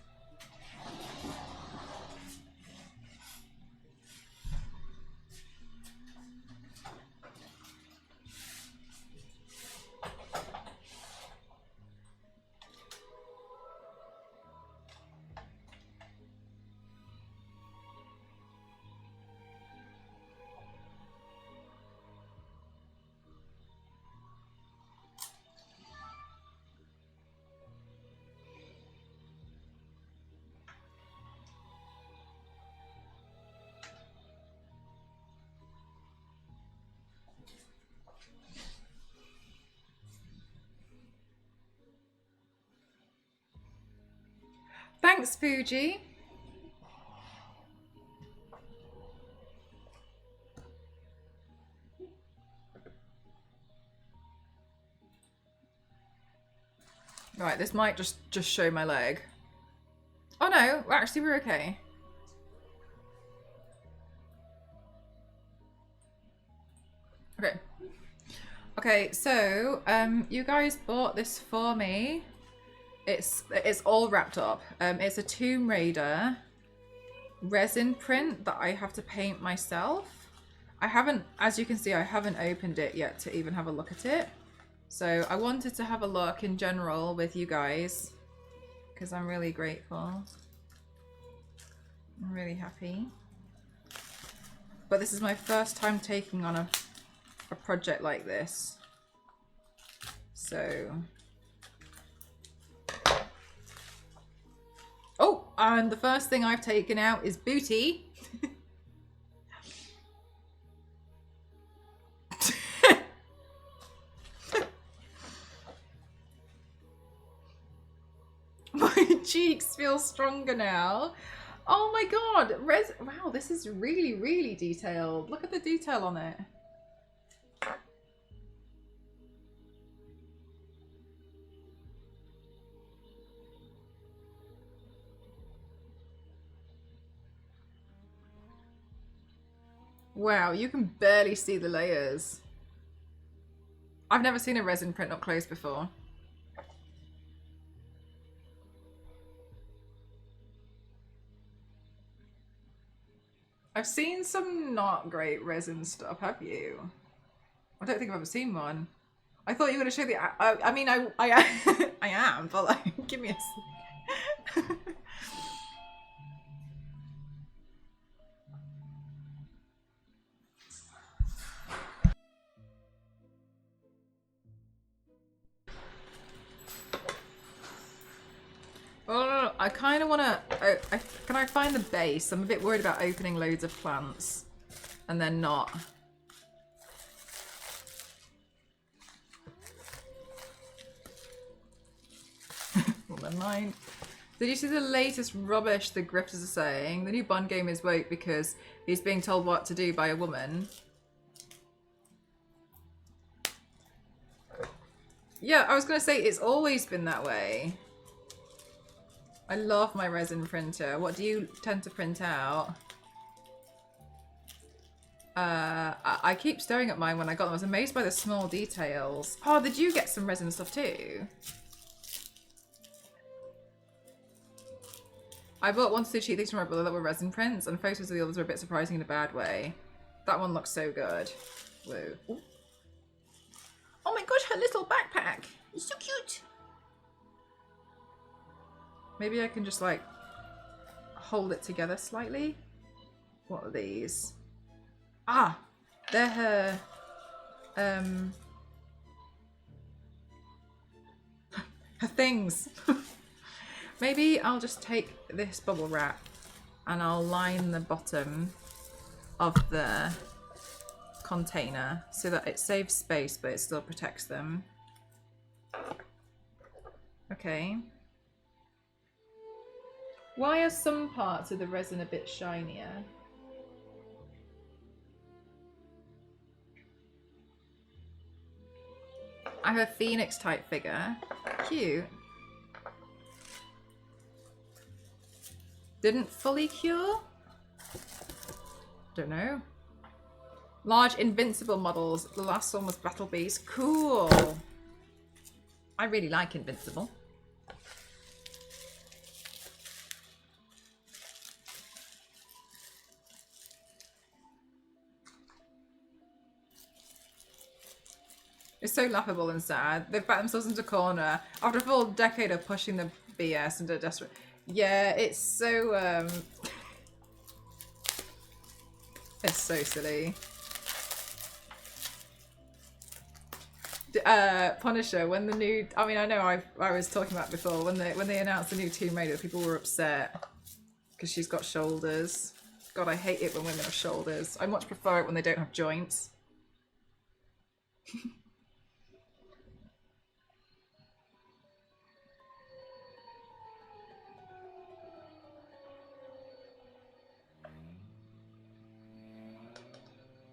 Thanks, Fuji. Right, this might just show my leg. Oh no, actually we're okay. Okay. Okay, so you guys bought this for me. It's all wrapped up. It's a Tomb Raider resin print that I have to paint myself. I haven't, as you can see, I haven't opened it yet to even have a look at it. So I wanted to have a look in general with you guys because I'm really grateful. I'm really happy. But this is my first time taking on a project like this. So... Oh, and the first thing I've taken out is Booty. My cheeks feel stronger now. Oh my god, wow, this is really, really detailed. Look at the detail on it. Wow, you can barely see the layers. I've never seen a resin print up close before. I've seen some not great resin stuff, have you? I don't think I've ever seen one. I thought you were going to show the... I mean, I I am, but like, give me a second. Oh, I kind of want to... can I find the base? I'm a bit worried about opening loads of plants and then not. Well, never mind. Did you see the latest rubbish the grifters are saying? The new Bond game is woke because he's being told what to do by a woman. Yeah, I was going to say it's always been that way. I love my resin printer. What do you tend to print out? I keep staring at mine when I got them. I was amazed by the small details. Oh, did you get some resin stuff too? I bought one to two cheap things from my brother that were resin prints, and photos of the others were a bit surprising in a bad way. That one looks so good. Whoa. Ooh. Oh my gosh, her little backpack! It's so cute! Maybe I can just like hold it together slightly. What are these? Ah! They're her... her things! Maybe I'll just take this bubble wrap and I'll line the bottom of the container so that it saves space but it still protects them. Okay. Why are some parts of the resin a bit shinier? I have a phoenix type figure. Cute. Didn't fully cure? Don't know. Large invincible models. The last one was Battle Beast. Cool. I really like invincible. It's so laughable and sad. They've backed themselves into a corner after a full decade of pushing the BS into desperate. Yeah, it's so it's so silly. Punisher, when the new, I mean, I know I was talking about it before, when they announced the new Tomb Raider, people were upset because she's got shoulders. God, I hate it when women have shoulders. I much prefer it when they don't have joints.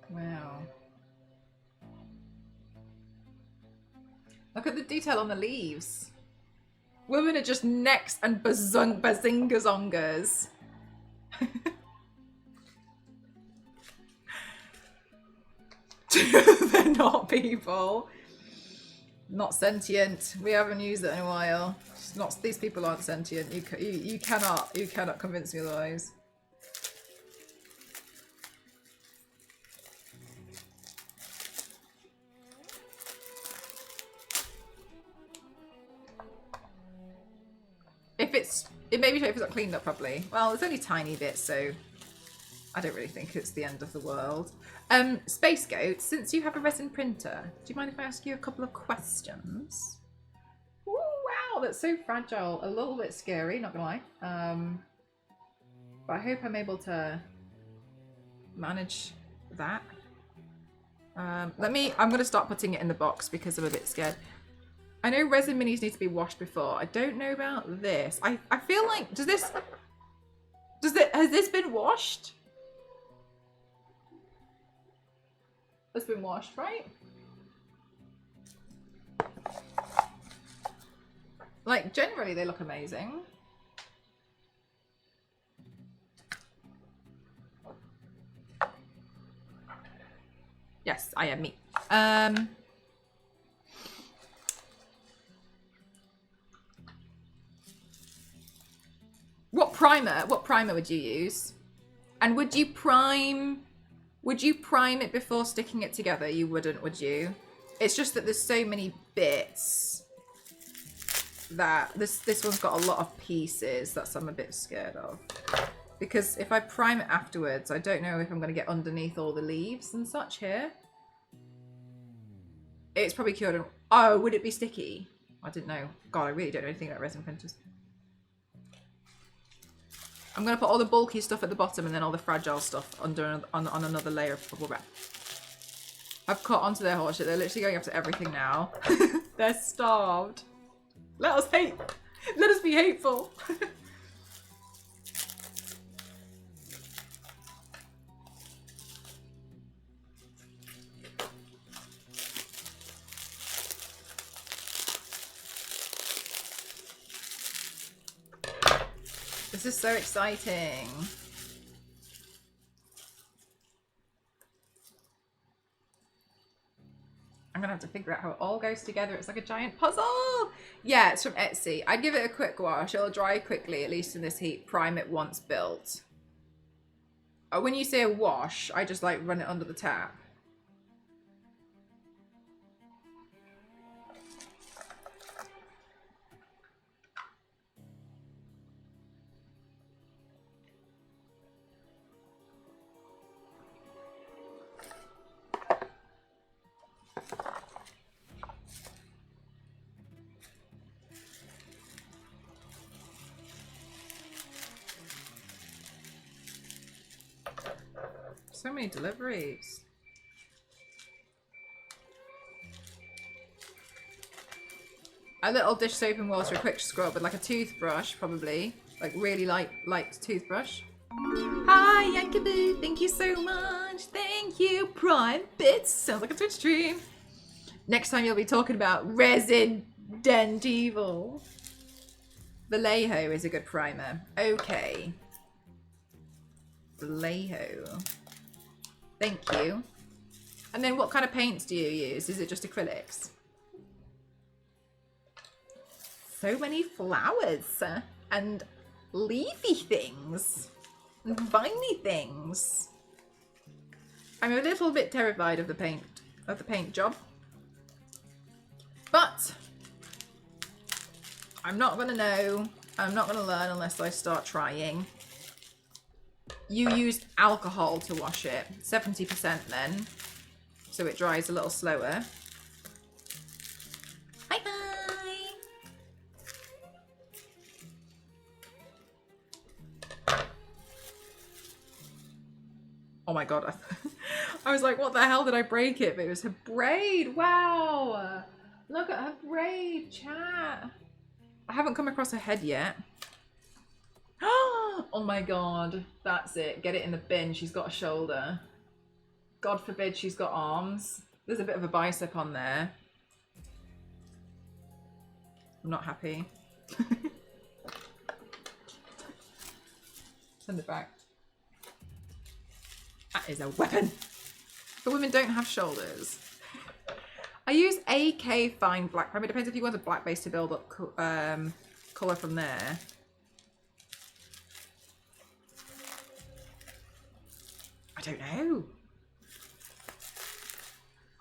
Wow. Look at the detail on the leaves. Women are just necks and bazingazongas. They're not people. Not sentient. We haven't used it in a while. It's not. These people aren't sentient. You cannot convince me otherwise. It may be if it's not cleaned up properly. Well, it's only tiny bits, so I don't really think it's the end of the world. Space Goat, since you have a resin printer, do you mind if I ask you a couple of questions? Ooh, wow, that's so fragile. A little bit scary, not gonna lie. But I hope I'm able to manage that. I'm gonna start putting it in the box because I'm a bit scared. I know resin minis need to be washed before. I don't know about this. I feel like, has this been washed? It's been washed, right? Like, generally they look amazing. Yes, I am me. What primer would you use? And would you prime it before sticking it together? You wouldn't, would you? It's just that there's so many bits that this one's got a lot of pieces that I'm a bit scared of. Because if I prime it afterwards, I don't know if I'm going to get underneath all the leaves and such here. It's probably cured. Oh, would it be sticky? I didn't know. God, I really don't know anything about resin printers. I'm going to put all the bulky stuff at the bottom and then all the fragile stuff under on another layer of bubble wrap. I've caught onto their whole shit. They're literally going after everything now. They're starved. Let us hate. Let us be hateful. This is so exciting. I'm gonna have to figure out how it all goes together. It's like a giant puzzle. Yeah, it's from Etsy. I'd give it a quick wash. It'll dry quickly, at least in this heat. Prime it once built. When you say a wash, I just like run it under the tap. So many deliveries. A little dish soap and water, a quick scrub with like a toothbrush, probably. Like really light toothbrush. Hi, Yankaboo. Thank you so much. Thank you. Prime Bits. Sounds like a Twitch stream. Next time you'll be talking about Resident Evil. Vallejo is a good primer. Okay. Vallejo. Thank you. And then what kind of paints do you use? Is it just acrylics? So many flowers and leafy things and viney things. I'm a little bit terrified of the paint job. But I'm not gonna know. I'm not gonna learn unless I start trying. You used alcohol to wash it, 70% then, so it dries a little slower. Bye bye. Oh my god, I was like, what the hell did I break it? But it was her braid. Wow, look at her braid, chat. I haven't come across her head yet. Oh my god, that's it. Get it in the bin. She's got a shoulder. God forbid she's got arms. There's a bit of a bicep on there. I'm not happy. Send it back. That is a weapon. But women don't have shoulders. I use AK Fine Black Primer. It depends if you want a black base to build up colour from there. I don't know.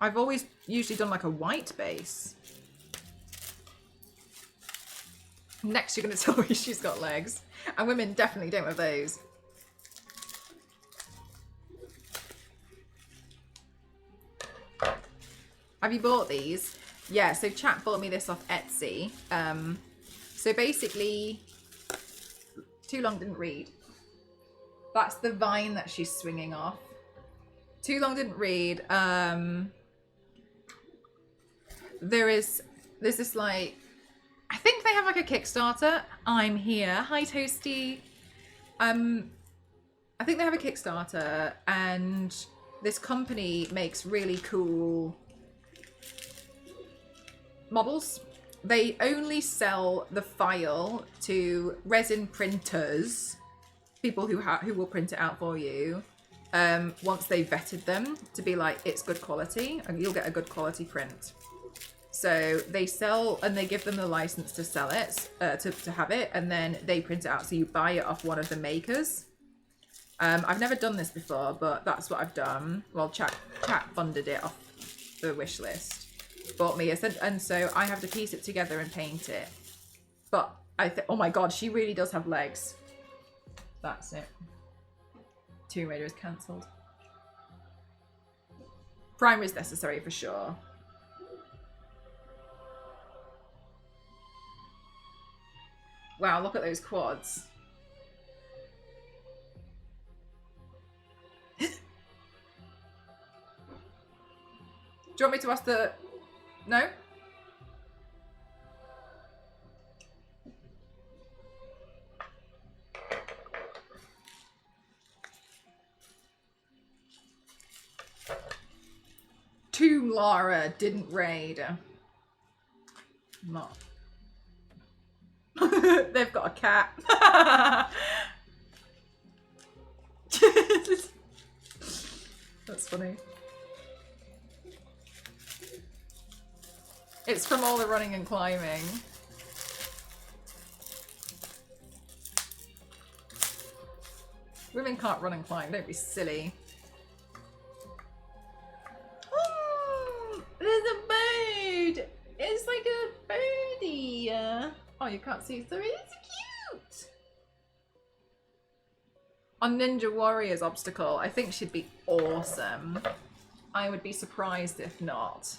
I've always usually done like a white base. Next you're going to tell me she's got legs. And women definitely don't have those. Have you bought these? Yeah, so chat bought me this off Etsy. So basically, too long didn't read. That's the vine that she's swinging off. Too long didn't read. There's this like, I think they have like a Kickstarter. I'm here. Hi Toasty. I think they have a Kickstarter and this company makes really cool models. They only sell the file to resin printers, people who will print it out for you, once they've vetted them to be like, it's good quality and you'll get a good quality print. So they sell and they give them the license to sell it, to have it, and then they print it out. So you buy it off one of the makers. I've never done this before, but that's what I've done. Well, chat funded it off the wish list. Bought me and so I have to piece it together and paint it. But oh my god, she really does have legs. That's it. Tomb Raider is cancelled. Primer is necessary for sure. Wow, look at those quads. Do you want me to ask the... No? Tomb Lara didn't raid. Not. They've got a cat. That's funny. It's from all the running and climbing. Women can't run and climb, don't be silly. Oh, there's a bird. It's like a birdie. Oh, you can't see. So it's cute. On Ninja Warrior's obstacle, I think she'd be awesome. I would be surprised if not.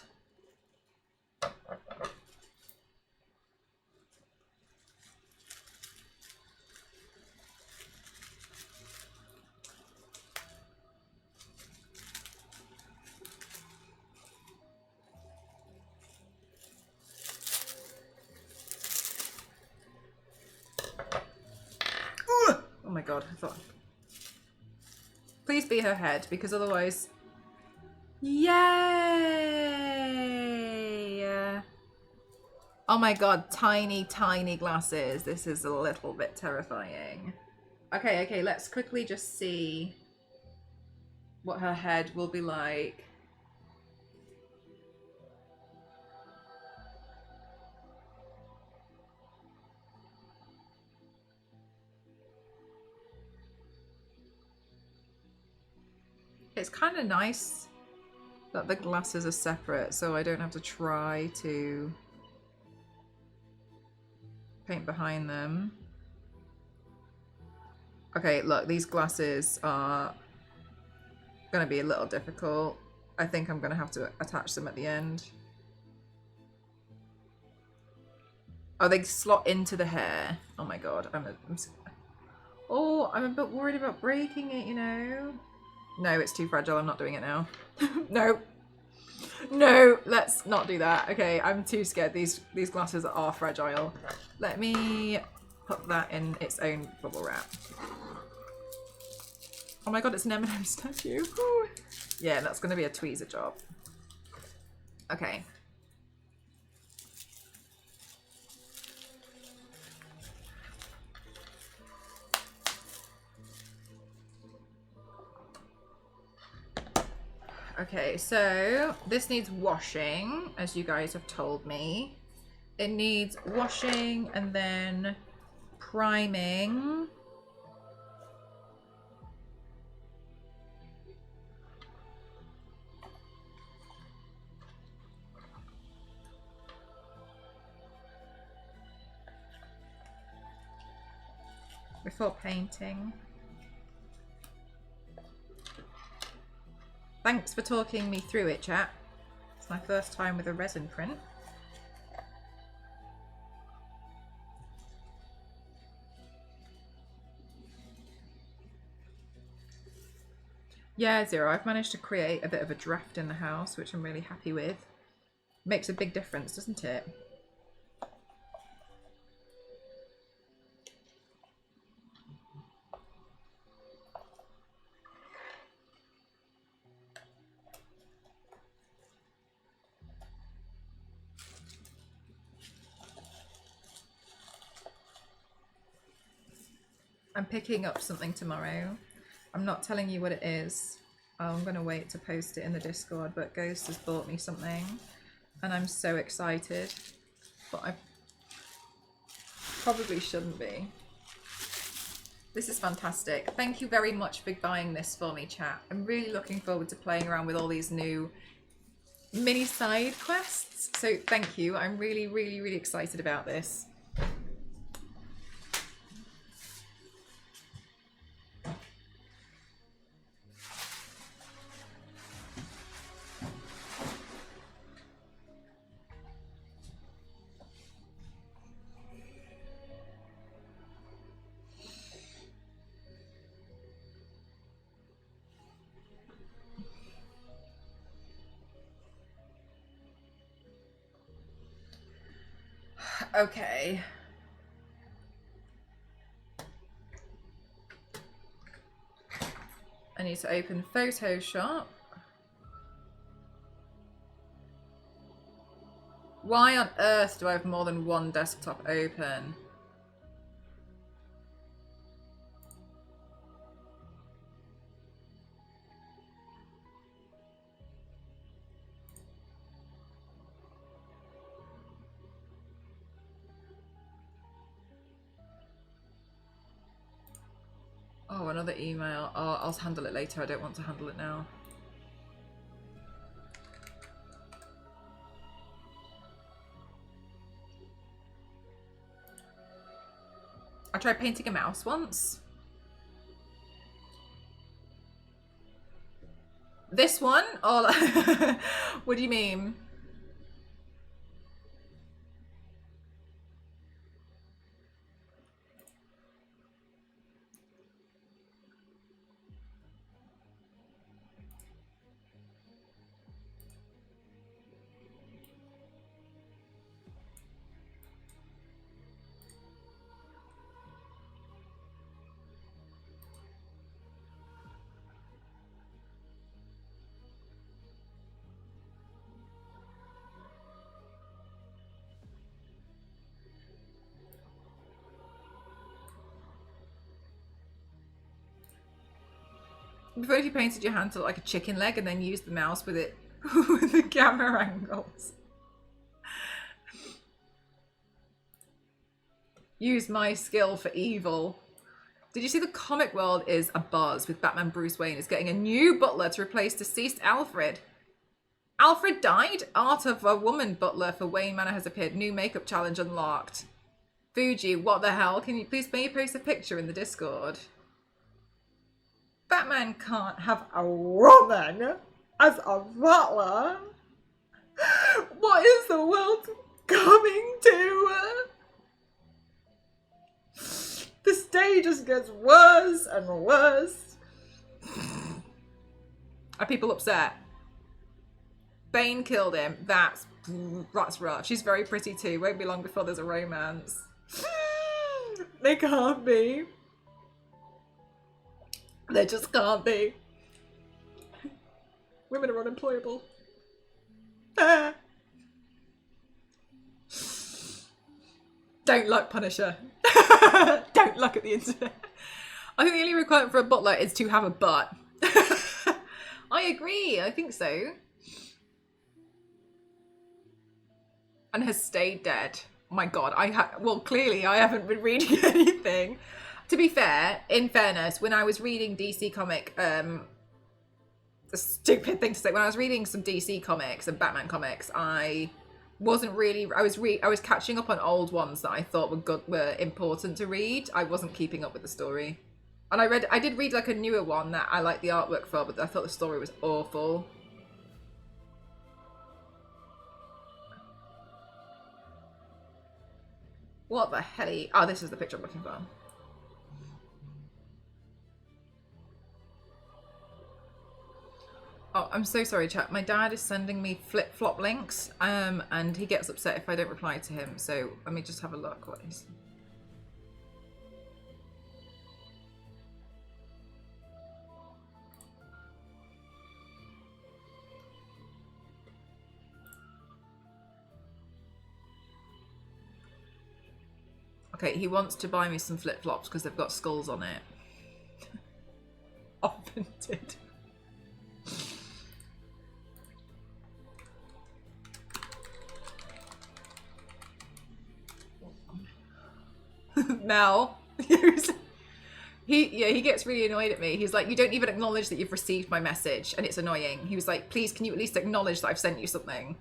Oh my god, I thought... Please be her head, because otherwise... Yay! Oh my god, tiny, tiny glasses. This is a little bit terrifying. Okay, let's quickly just see what her head will be like. It's kind of nice that the glasses are separate, so I don't have to try to paint behind them. Okay, look, these glasses are going to be a little difficult. I think I'm going to have to attach them at the end. Oh, they slot into the hair. Oh my god, I'm a bit worried about breaking it, you know. No, it's too fragile. I'm not doing it now. No. No, let's not do that. Okay, I'm too scared. These glasses are fragile. Let me put that in its own bubble wrap. Oh my god, it's an M&M statue. Ooh. Yeah, that's going to be a tweezer job. Okay. Okay, so this needs washing, as you guys have told me. It needs washing and then priming. Before painting. Thanks for talking me through it, chat. It's my first time with a resin print. Yeah, Zero, I've managed to create a bit of a draft in the house, which I'm really happy with. Makes a big difference, doesn't it? I'm picking up something tomorrow. I'm not telling you what it is. I'm going to wait to post it in the Discord, but Ghost has bought me something and I'm so excited, but I probably shouldn't be. This is fantastic. Thank you very much for buying this for me, chat. I'm really looking forward to playing around with all these new mini side quests. So thank you. I'm really, really, really excited about this. Okay. I need to open Photoshop. Why on earth do I have more than one desktop open? Oh, another email. Oh, I'll handle it later. I don't want to handle it now. I tried painting a mouse once. This one? Or what do you mean? Before you painted your hand to look like a chicken leg and then used the mouse with it with the camera angles. Use my skill for evil. Did you see the comic world is abuzz with Batman Bruce Wayne is getting a new butler to replace deceased Alfred? Alfred died? Art of a woman butler for Wayne Manor has appeared. New makeup challenge unlocked. Fuji, what the hell? Can you please maybe post a picture in the Discord? Batman can't have a woman as a butler. What is the world coming to? This day just gets worse and worse. Are people upset? Bane killed him. That's rough. She's very pretty too. Won't be long before there's a romance. They can't be. There just can't be. Women are unemployable. Don't look, Punisher. Don't look at the internet. I think the only requirement for a butler is to have a butt. I agree. I think so. And has stayed dead. Oh my God. Well, clearly I haven't been reading anything. To be fair, in fairness, when I was reading DC comic, the stupid thing to say, when I was reading some DC comics and Batman comics, I wasn't really, I was catching up on old ones that I thought were important to read. I wasn't keeping up with the story. And I did read like a newer one that I liked the artwork for, but I thought the story was awful. What the hell? Oh, this is the picture I'm looking for. Oh, I'm so sorry, chat. My dad is sending me flip-flop links, and he gets upset if I don't reply to him. So let me just have a look. What is? Okay, he wants to buy me some flip-flops because they've got skulls on it. Often did. Mel. he gets really annoyed at me. He's like, you don't even acknowledge that you've received my message and it's annoying. He was like, please, can you at least acknowledge that I've sent you something?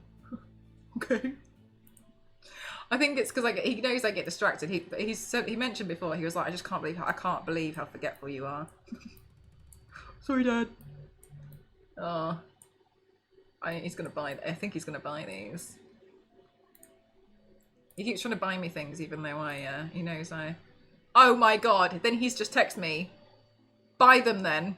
Okay. I think it's because he knows I get distracted. He mentioned before, he was like, I can't believe how forgetful you are. Sorry, Dad. Oh. I think he's gonna buy these. He keeps trying to buy me things even though he knows I... Oh my God, then he's just texted me. Buy them then.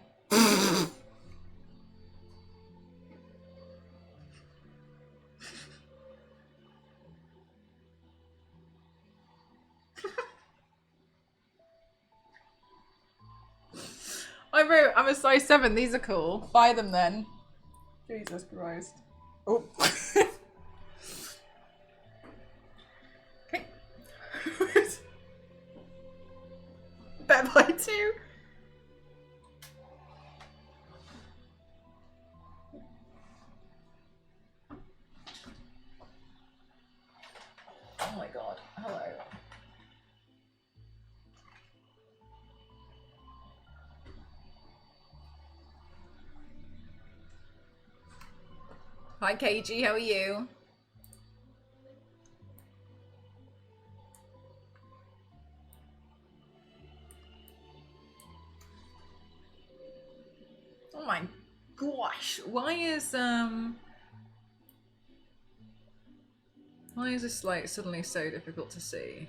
I'm a size 7. These are cool. Buy them then. Jesus Christ. Oh. Okay. Bet by 2. Oh my God. Hello. Hi KG, how are you? Oh my gosh, why is this like suddenly so difficult to see?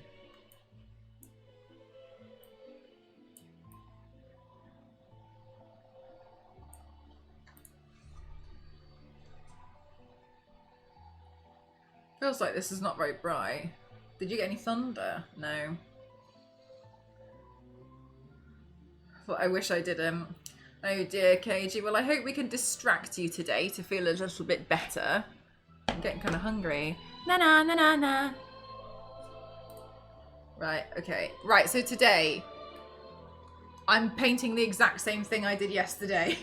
Feels like this is not very bright. Did you get any thunder? No. But I wish I didn't. Oh dear, KG. Well, I hope we can distract you today to feel a little bit better. I'm getting kind of hungry. Na na na na na. Right, okay. Right, so today I'm painting the exact same thing I did yesterday,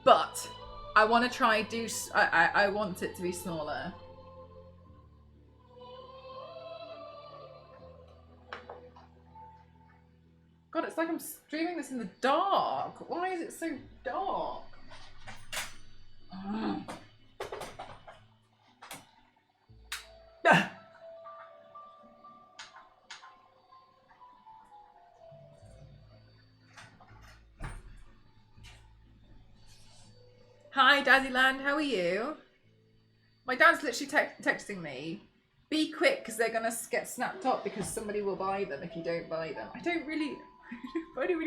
but I want to try I want it to be smaller. God, it's like I'm streaming this in the dark. Why is it so dark? Hi, Daddyland, how are you? My dad's literally texting me. Be quick, because they're going to get snapped up because somebody will buy them if you don't buy them. I don't really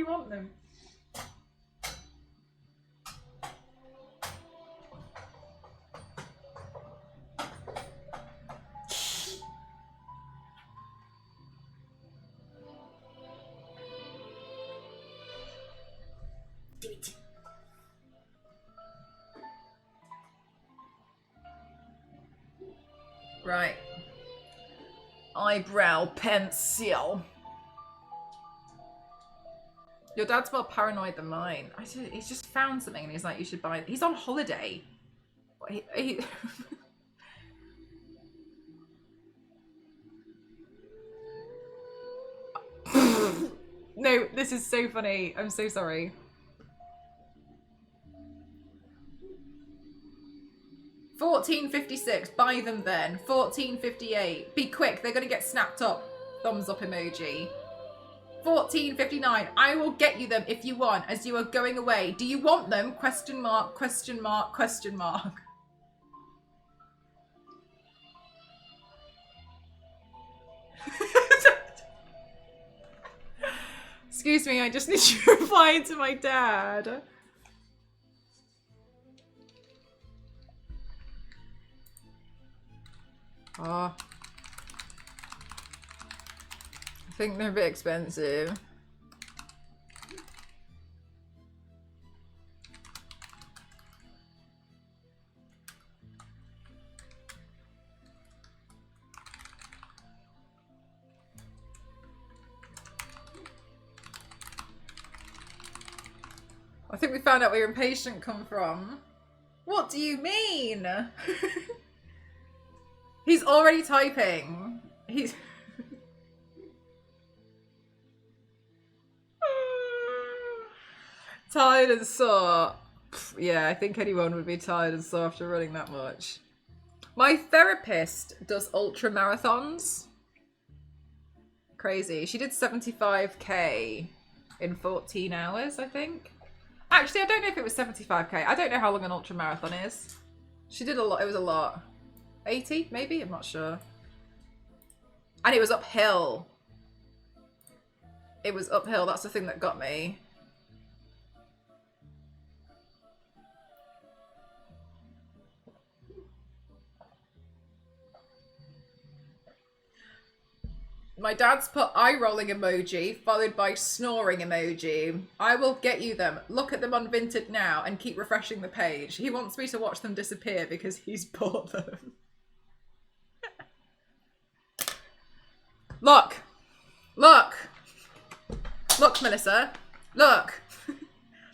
want them. Do it. Right. Eyebrow pencil. Your dad's more paranoid than mine. He's just found something and he's like, you should buy it. He's on holiday. No, this is so funny. I'm so sorry. $14.56. Buy them then. $14.58. Be quick. They're going to get snapped up. Thumbs up emoji. $14.59. I will get you them if you want as you are going away. Do you want them? Question mark, question mark, question mark. Excuse me, I just need you to reply to my dad. Oh. I think they're a bit expensive. I think we found out where your impatient come from. What do you mean? He's already typing. He's... Tired and sore. Yeah, I think anyone would be tired and sore after running that much. My therapist does ultra marathons. Crazy. She did 75k in 14 hours, I think. Actually, I don't know if it was 75k. I don't know how long an ultra marathon is. She did a lot. It was a lot. 80 maybe? I'm not sure. And it was uphill. It was uphill. That's the thing that got me. My dad's put eye rolling emoji followed by snoring emoji. I will get you them. Look at them on Vinted now and keep refreshing the page. He wants me to watch them disappear because he's bought them. Look. Look. Look, Melissa. Look.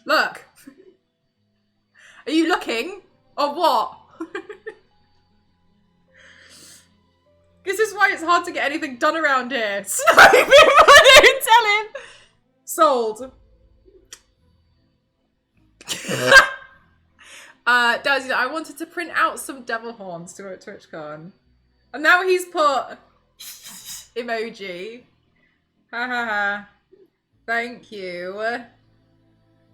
Look. Are you looking? Or what? This is why it's hard to get anything done around here. Snipe him! Don't tell him! Sold. Dazzy, I wanted to print out some devil horns to at TwitchCon. And now he's put emoji. Ha ha ha. Thank you.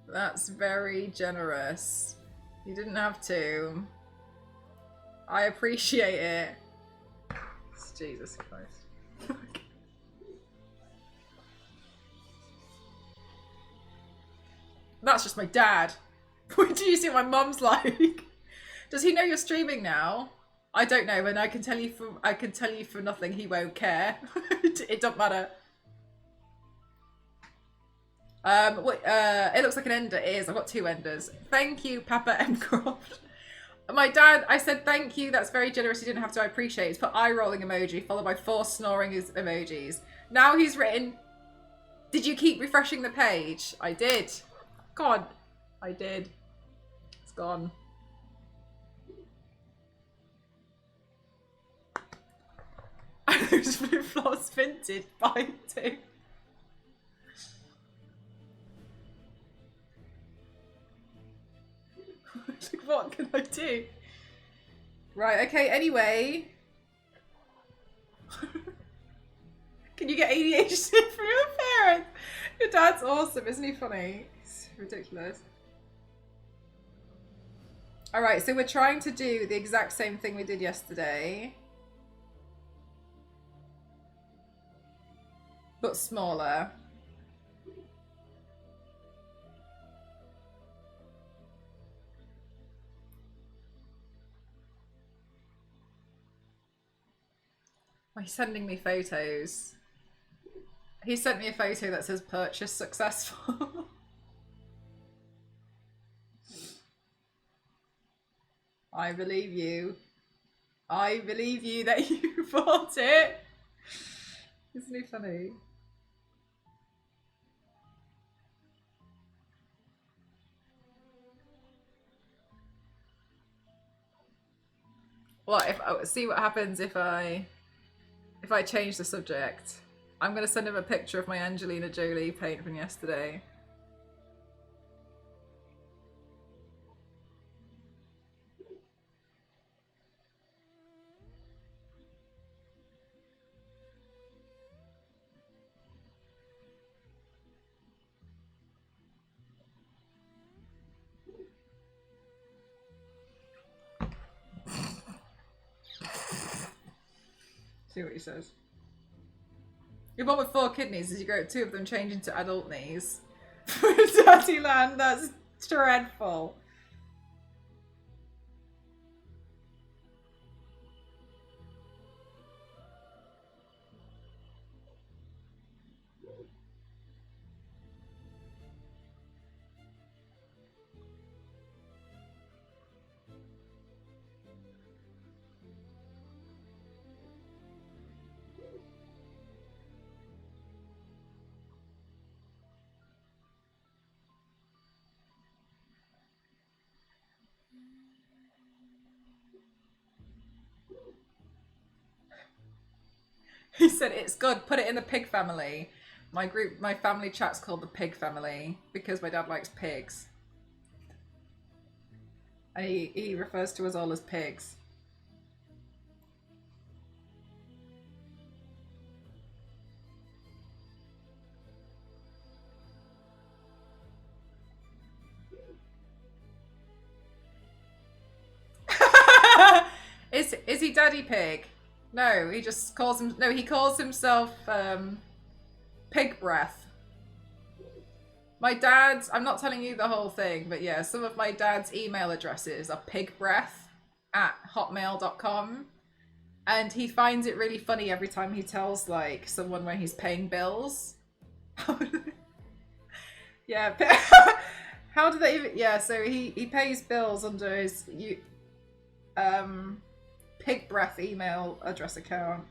That's very generous. You didn't have to. I appreciate it. Jesus Christ. That's just my dad. What do you see what my mum's like? Does he know you're streaming now? I don't know, and I can tell you for nothing he won't care. It don't matter. It looks like an ender. It is. I've got 2 enders. Thank you, Papa M. Croft. My dad, I said thank you. That's very generous. You didn't have to. I appreciate it. He's put eye rolling emoji followed by 4 snoring emojis. Now he's written Did you keep refreshing the page? I did. God, I did. It's gone. Those flip flops vintage biting. What can I do? Right, okay, anyway. Can you get ADHD from your parents? Your dad's awesome, isn't he funny? It's ridiculous. Alright, so we're trying to do the exact same thing we did yesterday. But smaller. Oh, he's sending me photos. He sent me a photo that says purchase successful. I believe you. I believe you that you bought it. Isn't he funny? What if see what happens if I change the subject? I'm gonna send him a picture of my Angelina Jolie paint from yesterday. See what he says. Your mom with 4 kidneys as you grow 2 of them change into adult knees. Dirty land, that's dreadful. He said it's good, put it in the pig family. My family chat's called the pig family because my dad likes pigs. And he refers to us all as pigs. Is he Daddy Pig? No, he just calls him. No, he calls himself Pig Breath. My dad's. I'm not telling you the whole thing, but yeah, some of my dad's email addresses are pigbreath@hotmail.com, and he finds it really funny every time he tells like someone when he's paying bills. Yeah. How do they even? Yeah, so he pays bills under his Pig Breath email address account.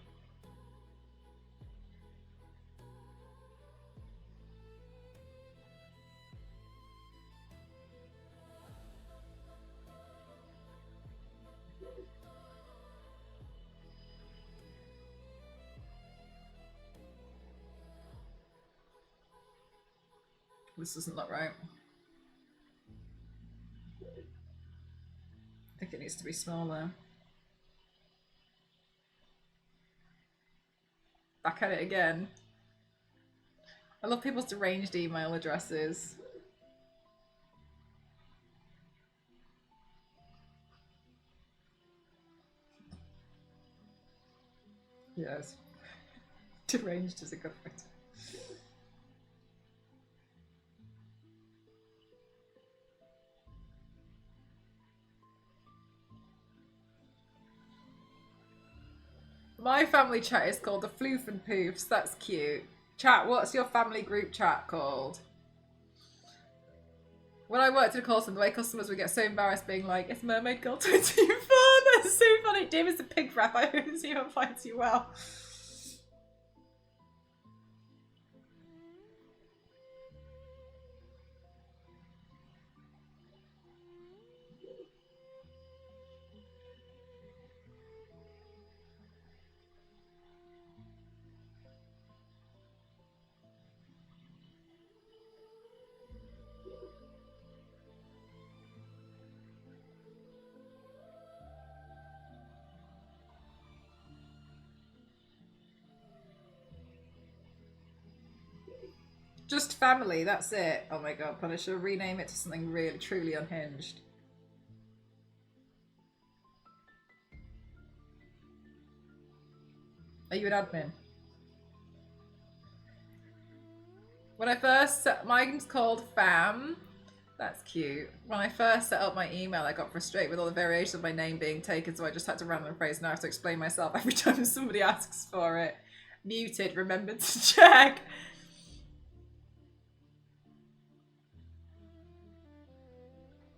This doesn't look right. I think it needs to be smaller. Back at it again. I love people's deranged email addresses. Yes. Deranged is a good word. My family chat is called the Floof and Poofs. That's cute. Chat, what's your family group chat called? When I worked at a call center, the way customers would get so embarrassed being like, it's Mermaid Girl 24. That's so funny. Dim is the pig breath. I hope you and finds you well. Just family, that's it. Oh my god, Punisher, rename it to something really, truly unhinged. Are you an admin? When I first set, mine's called Fam. That's cute. When I first set up my email, I got frustrated with all the variations of my name being taken, so I just had to random phrase. Now I have to explain myself every time somebody asks for it. Muted, remembered to check.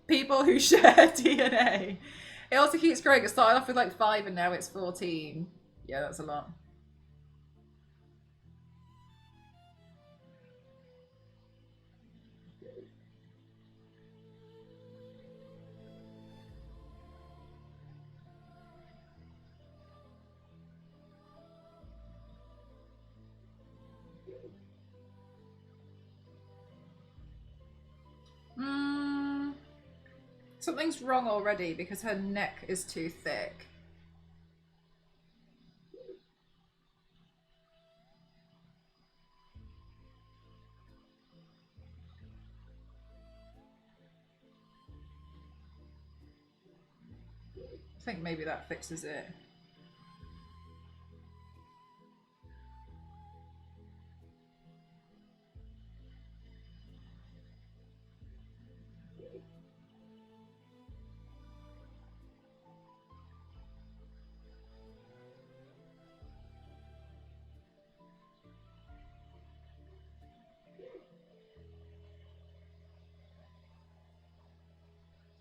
People who share DNA. It also keeps growing. It started off with like 5 and now it's 14. Yeah, that's a lot. Something's wrong already because her neck is too thick. I think maybe that fixes it.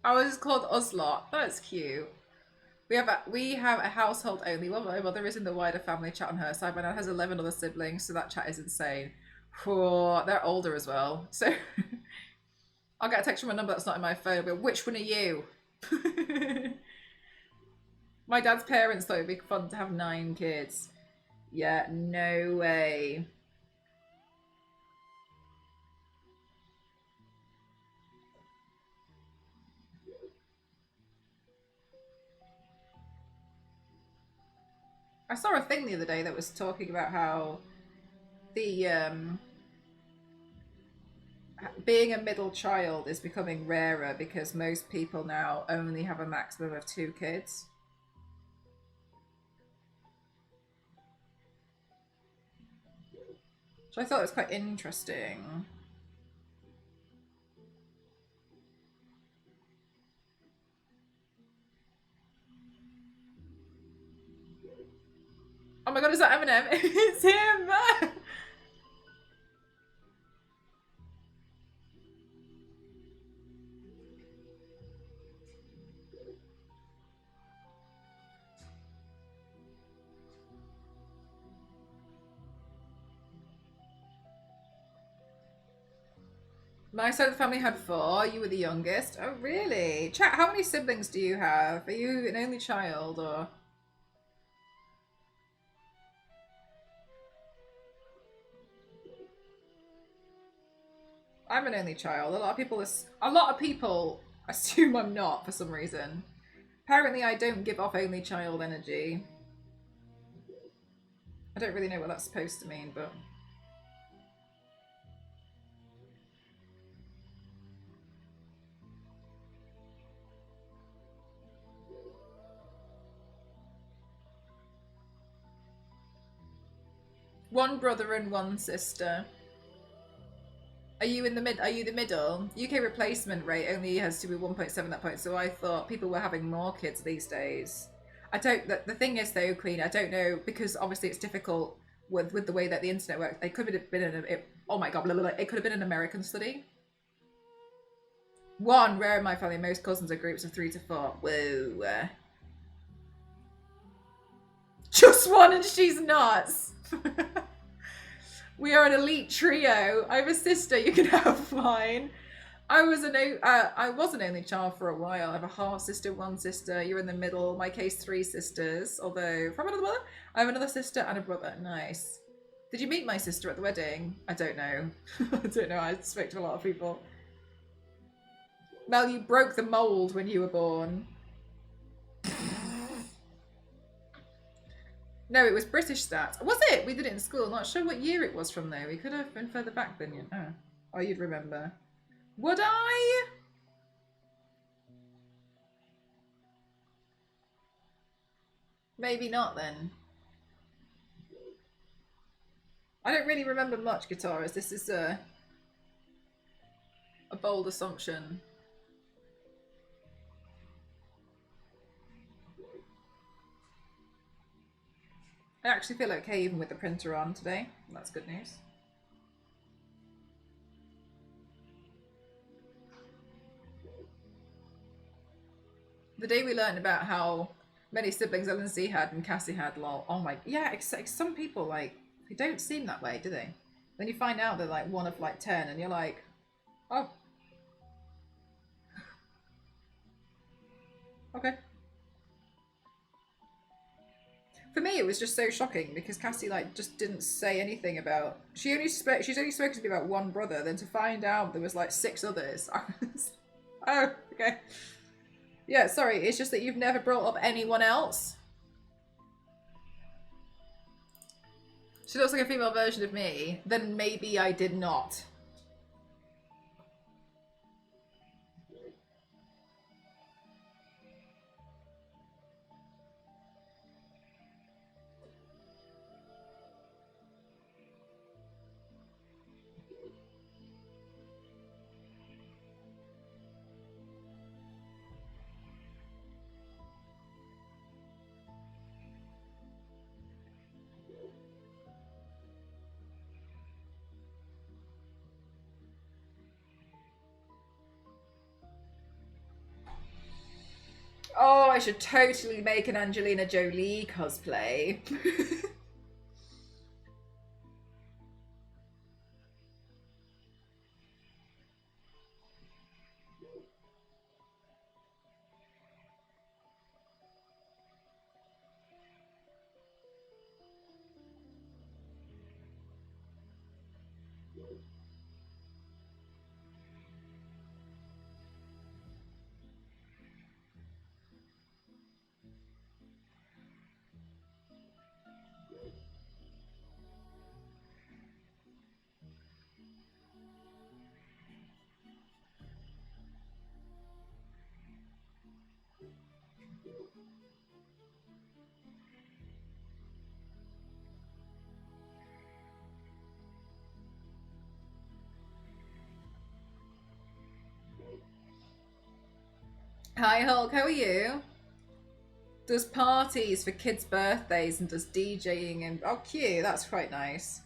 Oh, it's called Uslot. That's cute. We have a household only one. My mother is in the wider family chat on her side. My nan has 11 other siblings, so that chat is insane. Oh, they're older as well. So I'll get a text from a number that's not in my phone, but which one are you? My dad's parents thought it'd be fun to have 9 kids. Yeah, no way. I saw a thing the other day that was talking about how the being a middle child is becoming rarer because most people now only have a maximum of 2 kids. So I thought it was quite interesting. Oh my god, is that Eminem? It's him! My side of the family had 4. You were the youngest. Oh, really? Chat, how many siblings do you have? Are you an only child or? I'm an only child. A lot of people assume I'm not for some reason. Apparently, I don't give off only child energy. I don't really know what that's supposed to mean, but. One brother and one sister. Are you in the mid? Are you the middle? UK replacement rate only has to be 1.7 at that point, so I thought people were having more kids these days. I don't. The thing is, though, Queen, I don't know because obviously it's difficult with the way that the internet works. It could have been oh my god, blah, blah, blah. It could have been an American study. 1 rare in my family. Most cousins are groups of 3 to 4. Whoa. Just 1 and she's nuts. We are an elite trio. I have a sister. You can have mine. I was an only child for a while. I have a half sister, 1 sister. You're in the middle. My case, 3 sisters. Although from another mother, I have another sister and a brother. Nice. Did you meet my sister at the wedding? I don't know. I don't know. I spoke to a lot of people. Mel, you broke the mold when you were born. No, it was British stats. Was it? We did it in school. Not sure what year it was from though. We could have been further back than you. Oh, you'd remember. Would I? Maybe not then. I don't really remember much, guitarist. This is a bold assumption. I actually feel okay even with the printer on today. That's good news. The day we learned about how many siblings LNC had and Cassie had, lol. Oh my, yeah, some people, like, they don't seem that way, do they? Then you find out they're like one of like 10 and you're like, oh. Okay. For me, it was just so shocking because Cassie like just didn't say anything about. She's only spoken to me about one brother. Then to find out there was like 6 others, I was, oh, okay. Yeah, sorry. It's just that you've never brought up anyone else. She looks like a female version of me. Then maybe I did not. Oh, I should totally make an Angelina Jolie cosplay. Hi Hulk, how are you? Does parties for kids' birthdays and does DJing and oh cute, that's quite nice.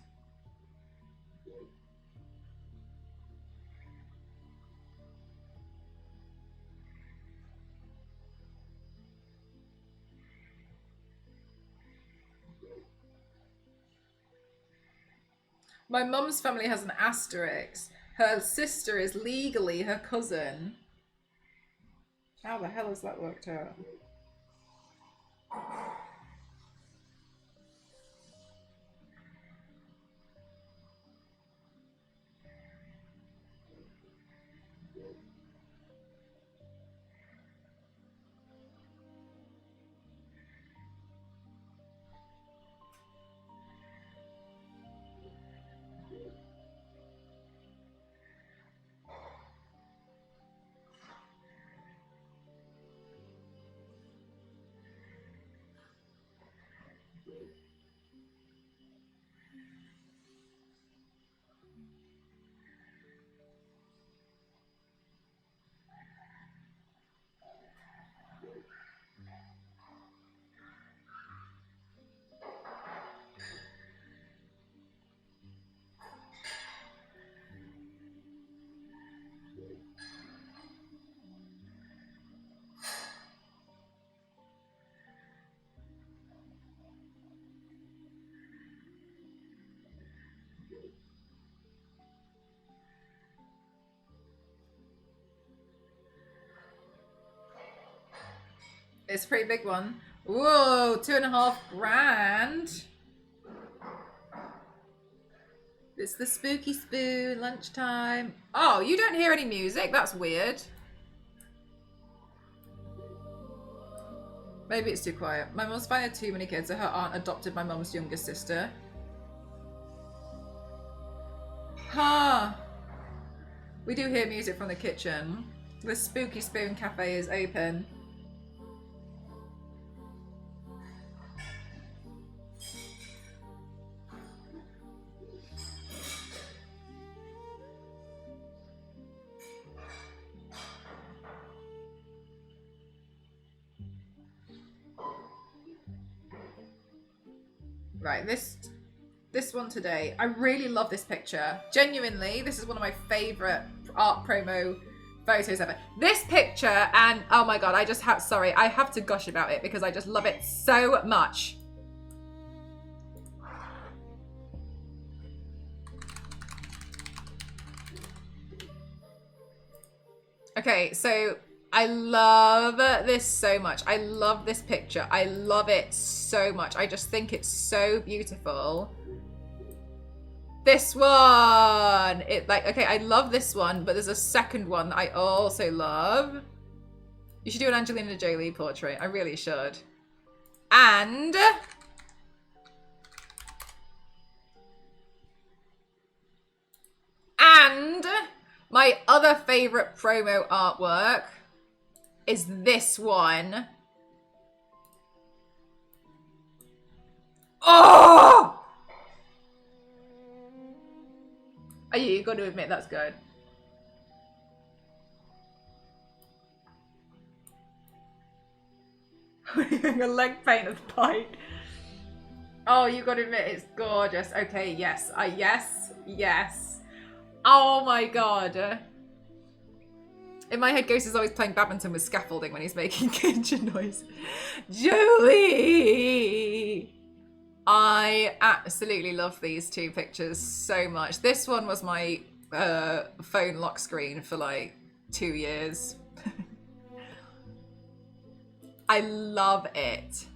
My mum's family has an asterisk. Her sister is legally her cousin. How the hell has that worked out? It's a pretty big one. Whoa, 2.5 grand. It's the spooky spoon, lunchtime. Oh, you don't hear any music? That's weird. Maybe it's too quiet. My mum's fine had too many kids, so her aunt adopted my mum's younger sister. Huh. We do hear music from the kitchen. The Spooky Spoon Cafe is open. Right, this one today. I really love this picture. Genuinely, this is one of my favorite art promo photos ever. This picture, and oh my god, I have to gush about it because I just love it so much. Okay, so I love this so much. I love this picture. I love it so much. I just think it's so beautiful. This one! Okay, I love this one, but there's a second one that I also love. You should do an Angelina Jolie portrait. I really should. And my other favorite promo artwork is this one. Oh! You got to admit that's good. A leg paint of the bike. Oh, you got to admit it's gorgeous. Okay, yes. Yes. Oh my god. In my head, Ghost is always playing badminton with scaffolding when he's making kitchen noise. Jolie! I absolutely love these two pictures so much. This one was my phone lock screen for like 2 years. I love it.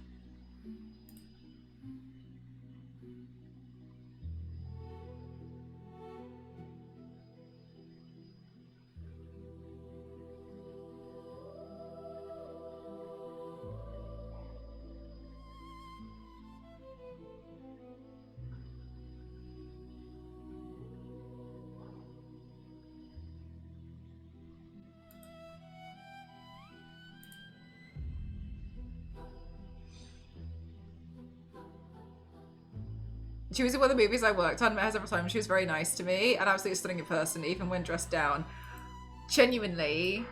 She was in one of the movies I worked on, met her several times. She was very nice to me and absolutely stunning in person, even when dressed down. Genuinely.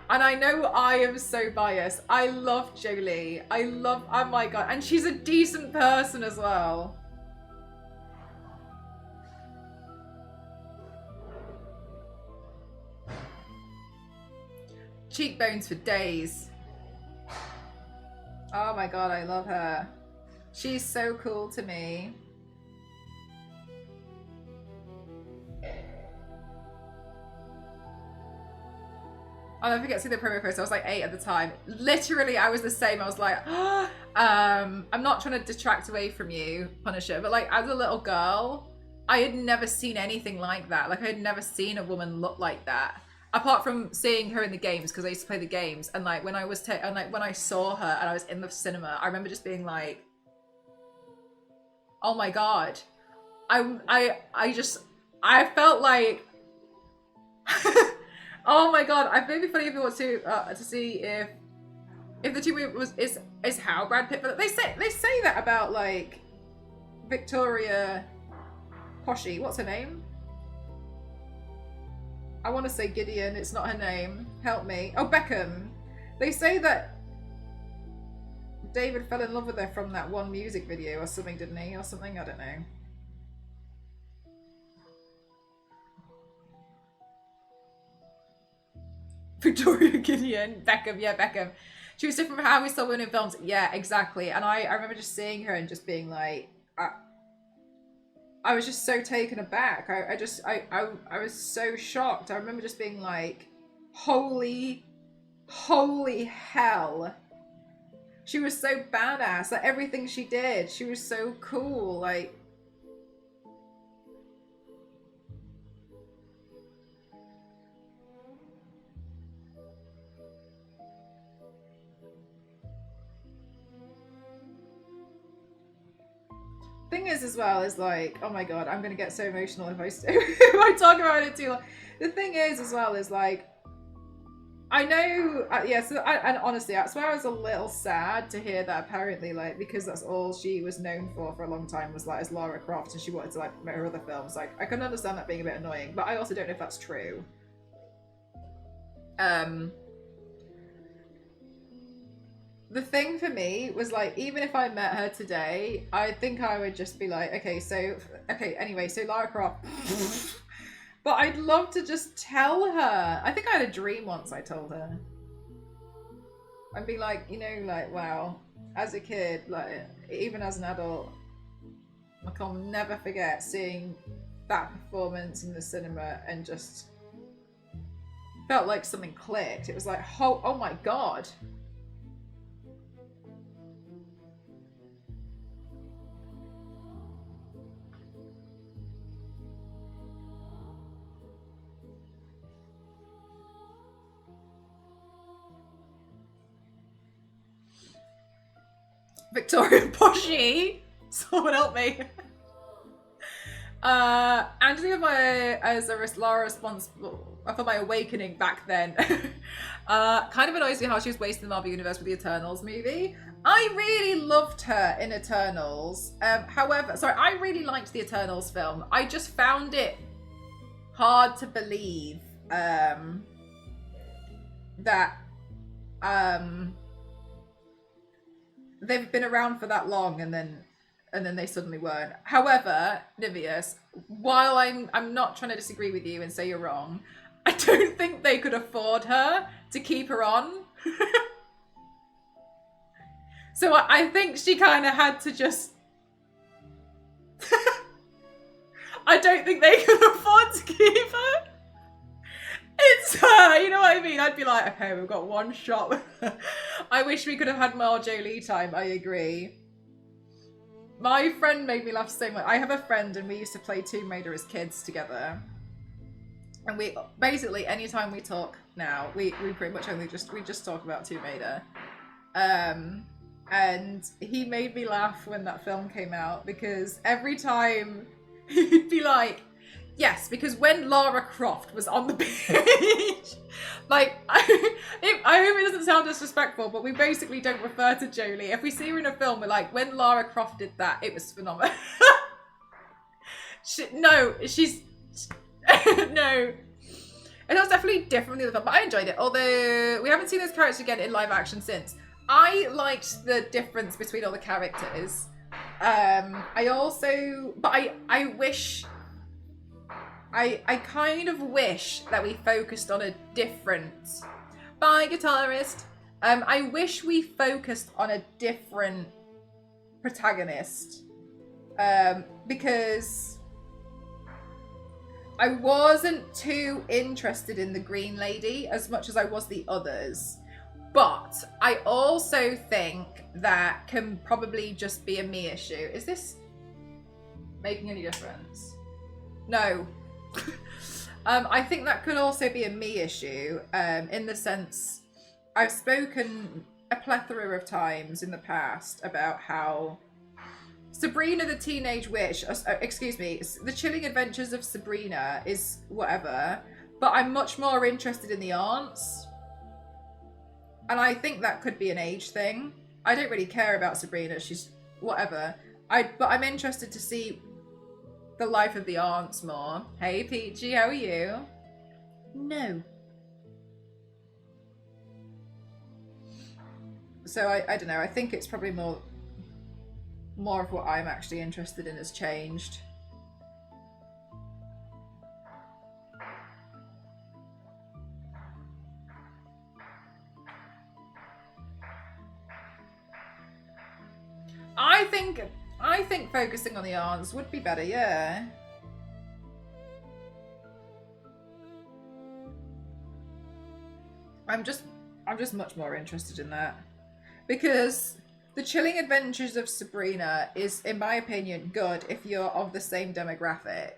And I know I am so biased. I love Jolie. Oh my god. And she's a decent person as well. Cheekbones for days. Oh my god, I love her. She's so cool to me. I'll never forget to see the promo post. I was like 8 at the time. Literally, I was the same. I was like, I'm not trying to detract away from you, Punisher, but like as a little girl, I had never seen anything like that. Like I had never seen a woman look like that. Apart from seeing her in the games, because I used to play the games, and like when I was when I saw her and I was in the cinema, I remember just being like, oh my god. I felt like oh my god, I think it'd be funny if you want to see if the two is how Brad Pitt. But they say that about like Victoria Poshy. What's her name? I want to say Gideon. It's not her name. Help me. Oh, Beckham. They say that David fell in love with her from that one music video or something, didn't he? Or something. I don't know. Victoria Gideon, Beckham, yeah, Beckham. She was different from how we saw women in films. Yeah, exactly. And I remember just seeing her and just being like, I was just so taken aback. I was so shocked. I remember just being like, holy hell. She was so badass. Like everything she did, she was so cool. Like, thing is as well is like, oh my god, I'm gonna get so emotional if if I talk about it too long. The thing is as well is like, I know, and honestly, that's why I was a little sad to hear that apparently, like, because that's all she was known for a long time was like as Lara Croft, and she wanted to like promote her other films. Like, I can understand that being a bit annoying, but I also don't know if that's true. The thing for me was like, even if I met her today, I think I would just be like, anyway, so Lara Croft. But I'd love to just tell her. I think I had a dream once I told her. I'd be like, you know, like, wow, as a kid, like, even as an adult, like, I'll never forget seeing that performance in the cinema and just felt like something clicked. It was like, oh my god. Victoria Poshy, someone help me. Angelina as a Lara responsible for my awakening back then. Kind of annoys me how she was wasting the Marvel Universe with the Eternals movie. I really loved her in Eternals. I really liked the Eternals film. I just found it hard to believe that they've been around for that long and then they suddenly weren't. However, Niveus, while I'm not trying to disagree with you and say you're wrong, I don't think they could afford her to keep her on. So I think she kind of had to just... I don't think they could afford to keep her. It's her, you know what I mean? I'd be like, okay, we've got one shot with her. I wish we could have had more Jolie time, I agree. My friend made me laugh so much. I have a friend and we used to play Tomb Raider as kids together. And we basically, anytime we talk now, we pretty much only just talk about Tomb Raider. And he made me laugh when that film came out because every time he'd be like, yes, because when Lara Croft was on the page, like, I hope it doesn't sound disrespectful, but we basically don't refer to Jolie. If we see her in a film, we're like, when Lara Croft did that, it was phenomenal. No. It was definitely different from the other film, but I enjoyed it. Although we haven't seen those characters again in live action since. I liked the difference between all the characters. I wish... I kind of wish that we focused on a different... Bye, guitarist. I wish we focused on a different protagonist. Because I wasn't too interested in the Green Lady as much as I was the others. But I also think that can probably just be a me issue. Is this making any difference? No. I think that could also be a me issue, in the sense I've spoken a plethora of times in the past about how Sabrina the Teenage Witch, The Chilling Adventures of Sabrina is whatever, but I'm much more interested in the aunts. And I think that could be an age thing. I don't really care about Sabrina, she's whatever. But I'm interested to see the life of the aunts more. Hey Peachy, how are you? No. So I don't know, I think it's probably more of what I'm actually interested in has changed. I think focusing on the aunts would be better, yeah. I'm just much more interested in that. Because The Chilling Adventures of Sabrina is, in my opinion, good if you're of the same demographic.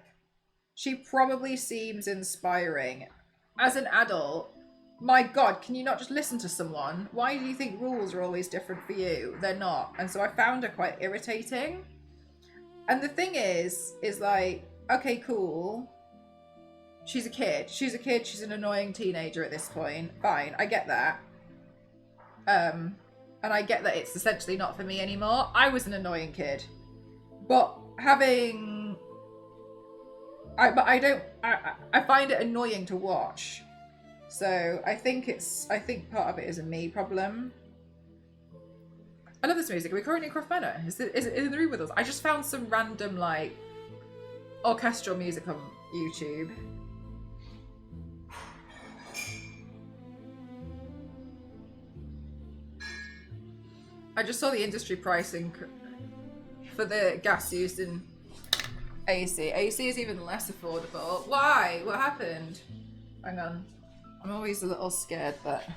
She probably seems inspiring. As an adult, my god, can you not just listen to someone? Why do you think rules are always different for you? They're not. And so I found her quite irritating. And the thing is like, okay, cool. She's a kid. She's an annoying teenager at this point. Fine, I get that. And I get that it's essentially not for me anymore. I was an annoying kid. But having... I find it annoying to watch. So I think part of it is a me problem. I love this music. Are we currently in Croft Manor? Is it in the room with us? I just found some random like orchestral music on YouTube. I just saw the industry pricing for the gas used in AC. AC is even less affordable. Why? What happened? Hang on. I'm always a little scared that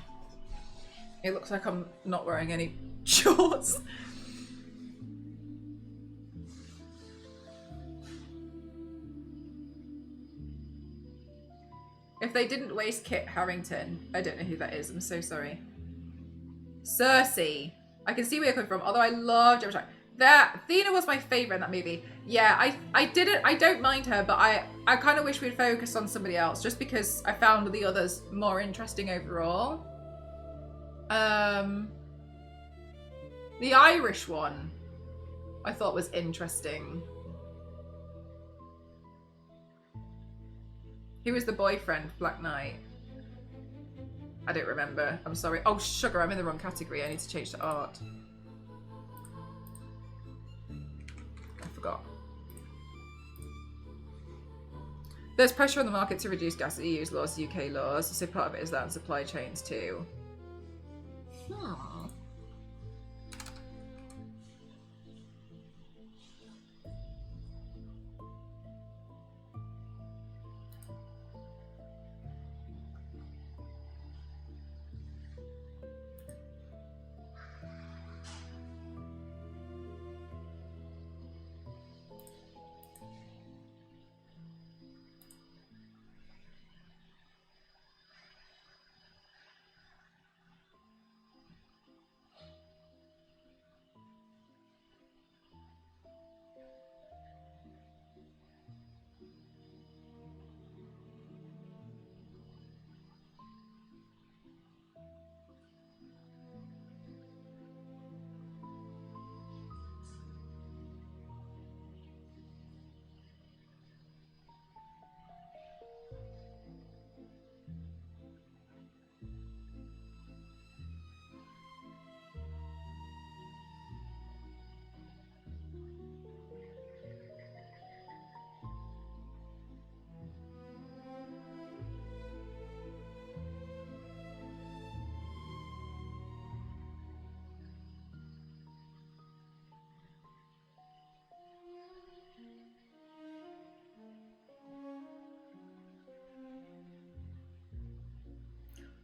it looks like I'm not wearing any shorts. If they didn't waste Kit Harington, I don't know who that is. I'm so sorry. Cersei. I can see where you're coming from. Although I loved every time. Athena was my favourite in that movie. Yeah, I don't mind her, but I kind of wish we'd focus on somebody else just because I found the others more interesting overall. The Irish one I thought was interesting. Who was the boyfriend, Black Knight? I don't remember. I'm sorry. Oh, sugar, I'm in the wrong category. I need to change to art. I forgot. There's pressure on the market to reduce gas at EU's laws, UK laws. So part of it is that and supply chains too.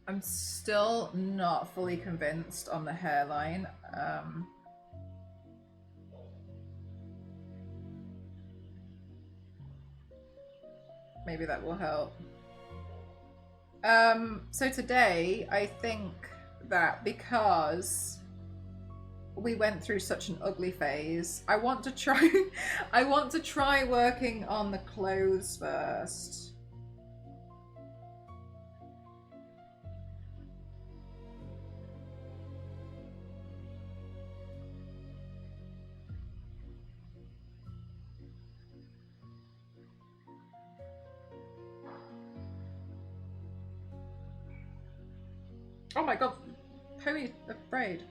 I'm still not fully convinced on the hairline. Maybe that will help. So today, I think that because we went through such an ugly phase, I want to try working on the clothes first. Oh my god, Pony's afraid.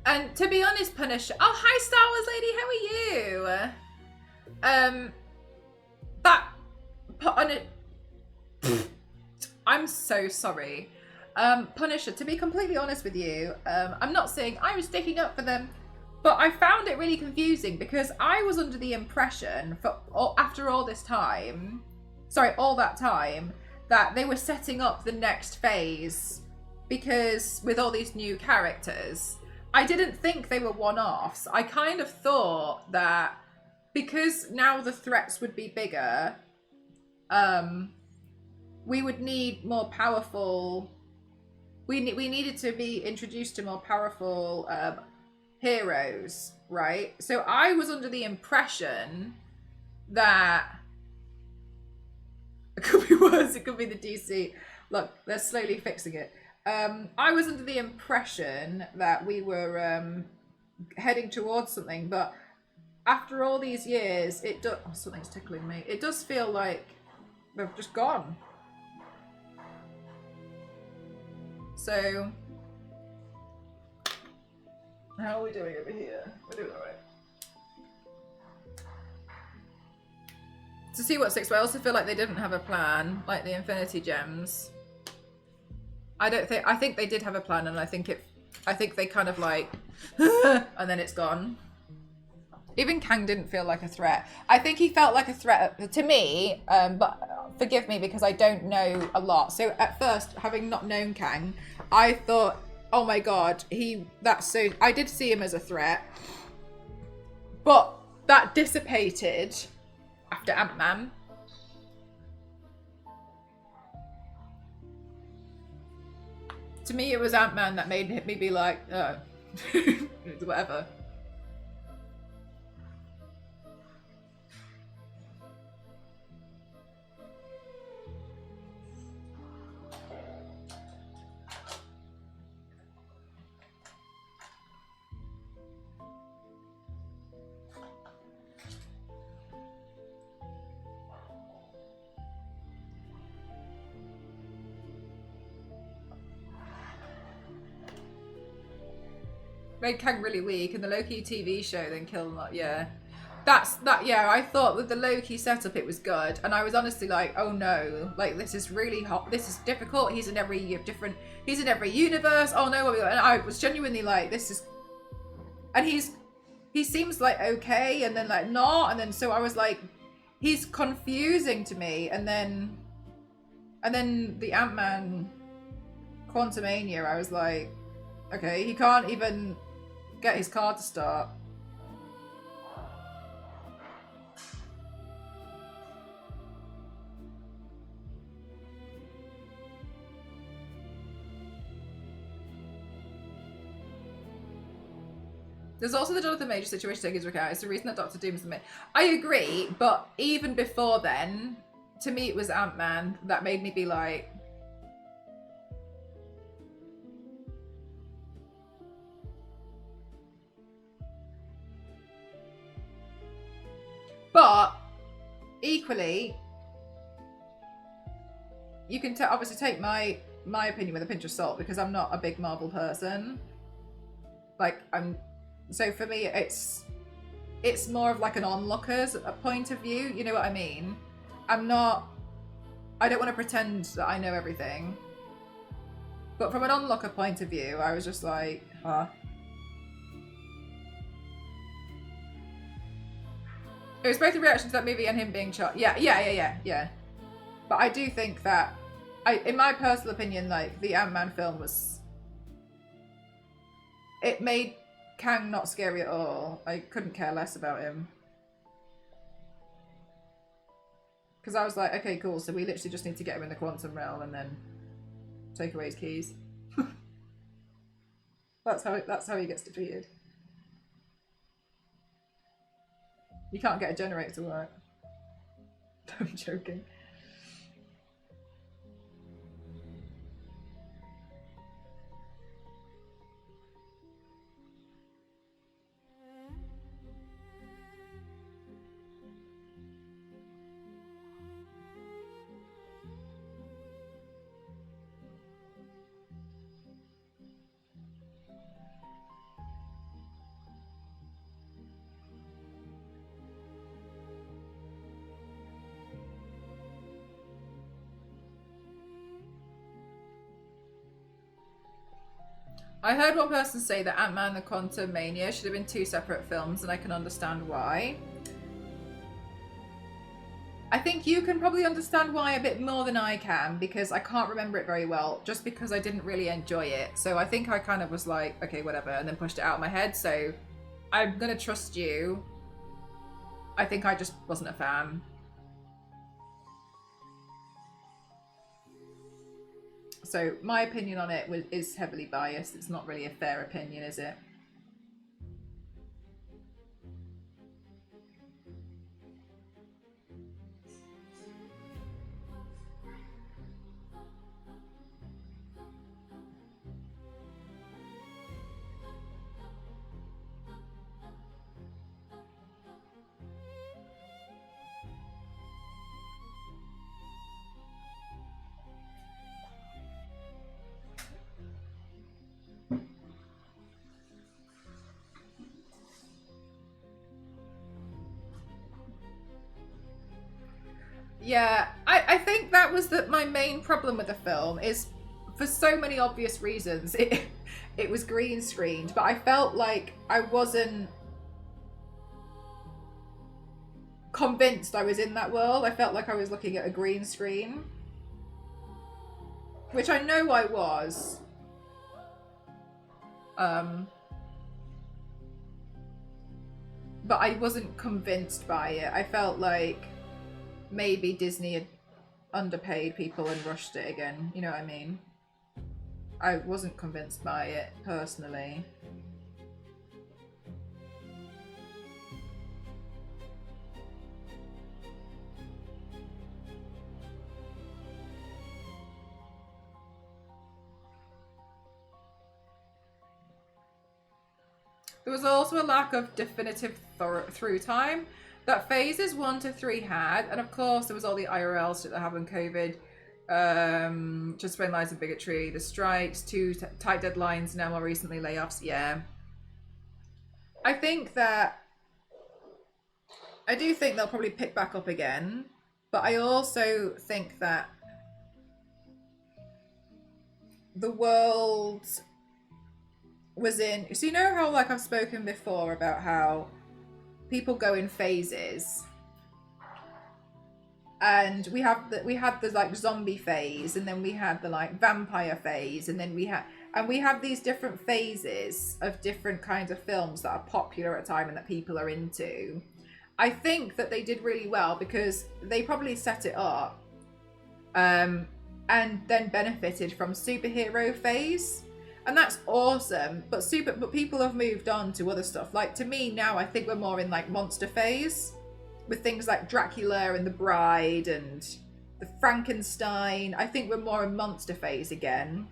And to be honest, Punisher. Oh, hi, Star Wars lady. How are you? That put on it. I'm so sorry. Punisher, to be completely honest with you, I'm not saying I was sticking up for them, but I found it really confusing because I was under the impression after all that time, that they were setting up the next phase because with all these new characters. I didn't think they were one-offs. I kind of thought that because now the threats would be bigger, we would need more powerful. We needed to be introduced to more powerful heroes, right? So I was under the impression that it could be worse. It could be the DC. Look, they're slowly fixing it. I was under the impression that we were heading towards something, but after all these years, it does. Oh, something's tickling me. It does feel like they've just gone. So, how are we doing over here? We're doing all right. To see what sticks, but I also feel like they didn't have a plan, like the Infinity Gems. I think they did have a plan, and I think they kind of like, and then it's gone. Even Kang didn't feel like a threat. I think he felt like a threat to me, but forgive me because I don't know a lot. So at first, having not known Kang, I thought, oh my god, I did see him as a threat. But that dissipated after Ant-Man. To me, it was Ant-Man that made me be like, oh, whatever. Made Kang really weak, and the Loki TV show then killed him. Yeah, yeah, I thought with the Loki setup it was good, and I was honestly like, oh no, like this is really hot. This is difficult. He's in every universe. Oh no, and I was genuinely like, this is, and he seems like okay, and then like not, and then so I was like, he's confusing to me, and then the Ant-Man Quantumania, I was like, okay, he can't even get his car to start. There's also the Jonathan Major situation taken into account. It's the reason that Doctor Doom's the main. I agree, but even before then, to me it was Ant-Man that made me be like, but equally, you can obviously take my opinion with a pinch of salt because I'm not a big Marvel person. Like so for me it's more of like an onlooker's point of view. You know what I mean? I don't want to pretend that I know everything. But from an onlooker point of view, I was just like, huh. It was both the reaction to that movie and him being shot. Yeah. But I do think that, in my personal opinion, like, the Ant-Man film it made Kang not scary at all. I couldn't care less about him. Because I was like, okay, cool, so we literally just need to get him in the quantum realm and then take away his keys. That's how he gets defeated. You can't get a generator to work. I'm joking. I heard one person say that Ant-Man and the Quantumania should have been 2 separate films, and I can understand why. I think you can probably understand why a bit more than I can, because I can't remember it very well, just because I didn't really enjoy it. So I think I kind of was like, okay, whatever, and then pushed it out of my head. So I'm gonna trust you. I think I just wasn't a fan. So my opinion on it is heavily biased. It's not really a fair opinion, is it? Yeah, I think that was my main problem with the film is, for so many obvious reasons, it was green screened, but I felt like I wasn't convinced I was in that world. I felt like I was looking at a green screen, which I know I was. But I wasn't convinced by it. I felt like maybe Disney had underpaid people and rushed it again. You know what I mean? I wasn't convinced by it personally. There was also a lack of definitive through time that phases 1 to 3 had, and of course there was all the IRL shit that happened, COVID, just when lies of bigotry, the strikes, 2 tight deadlines, now more recently layoffs. Yeah, I think that I do think they'll probably pick back up again, but I also think that the world was in, so you know how, like, I've spoken before about how people go in phases, and we had the like zombie phase, and then we had the like vampire phase, and then we have these different phases of different kinds of films that are popular at a time and that people are into. I think that they did really well because they probably set it up and then benefited from superhero phase. And that's awesome, but people have moved on to other stuff. Like, to me now, I think we're more in like monster phase, with things like Dracula and the Bride and the Frankenstein. I think we're more in monster phase again.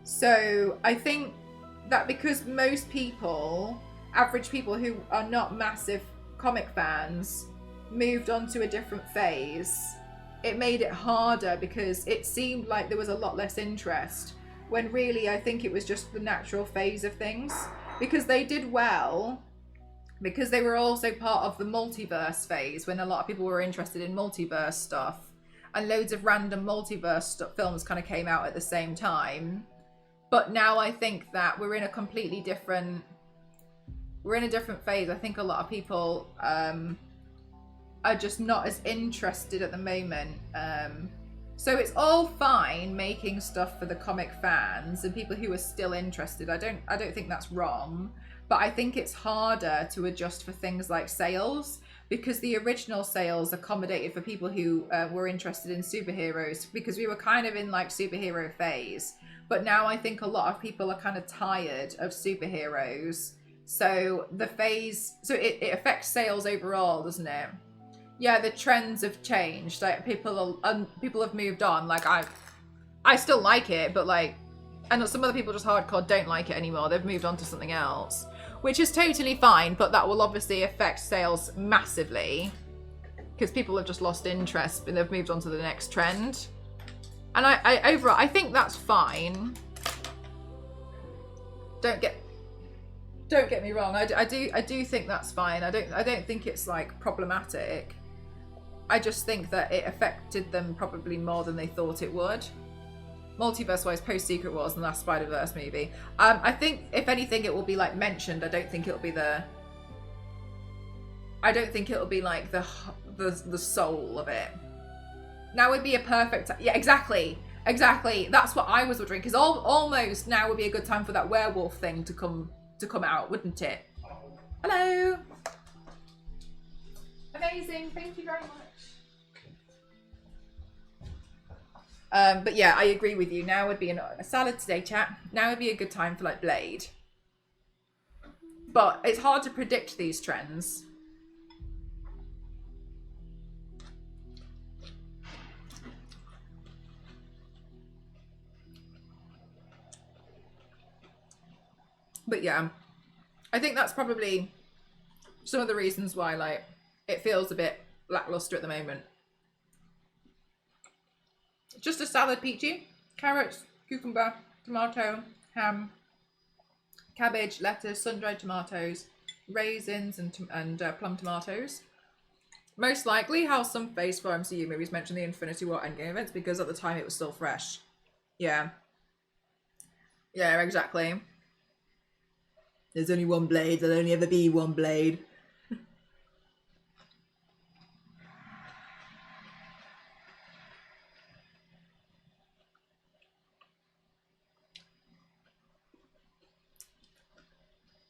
So I think that because most people, average people who are not massive comic fans, moved on to a different phase, it made it harder because it seemed like there was a lot less interest. When really, I think it was just the natural phase of things. Because they did well, because they were also part of the multiverse phase, when a lot of people were interested in multiverse stuff. And loads of random multiverse films kind of came out at the same time. But now I think that we're in a completely different... We're in a different phase. I think a lot of people are just not as interested at the moment. So it's all fine making stuff for the comic fans and people who are still interested. I don't think that's wrong, but I think it's harder to adjust for things like sales, because the original sales accommodated for people who were interested in superheroes, because we were kind of in like superhero phase. But now I think a lot of people are kind of tired of superheroes. So the phase, so it affects sales overall, doesn't it? Yeah, the trends have changed. Like people have moved on. Like I still like it, but like, and some other people just hardcore don't like it anymore. They've moved on to something else, which is totally fine. But that will obviously affect sales massively because people have just lost interest and they've moved on to the next trend. And I overall, I think that's fine. Don't get me wrong. I do think that's fine. I don't think it's like problematic. I just think that it affected them probably more than they thought it would. multiverse-wise, post Secret Wars and the last Spider-Verse movie. I think if anything, it will be like mentioned. I don't think it'll be the. I don't think it'll be like the soul of it. Now would be a perfect. Yeah, exactly. Exactly. That's what I was wondering, because almost now would be a good time for that werewolf thing to come out, wouldn't it? Hello. Amazing. Thank you very much. But yeah, I agree with you. Now would be a salad today, chat. Now would be a good time for like Blade. But it's hard to predict these trends. But yeah, I think that's probably some of the reasons why like it feels a bit lackluster at the moment. Just a salad, Peachy. Carrots, cucumber, tomato, ham, cabbage, lettuce, sun-dried tomatoes, raisins, and plum tomatoes. Most likely how some Phase 4 MCU movies mention the Infinity War Endgame events, because at the time it was still fresh. Yeah. Yeah, exactly. There's only one Blade, there'll only ever be one Blade.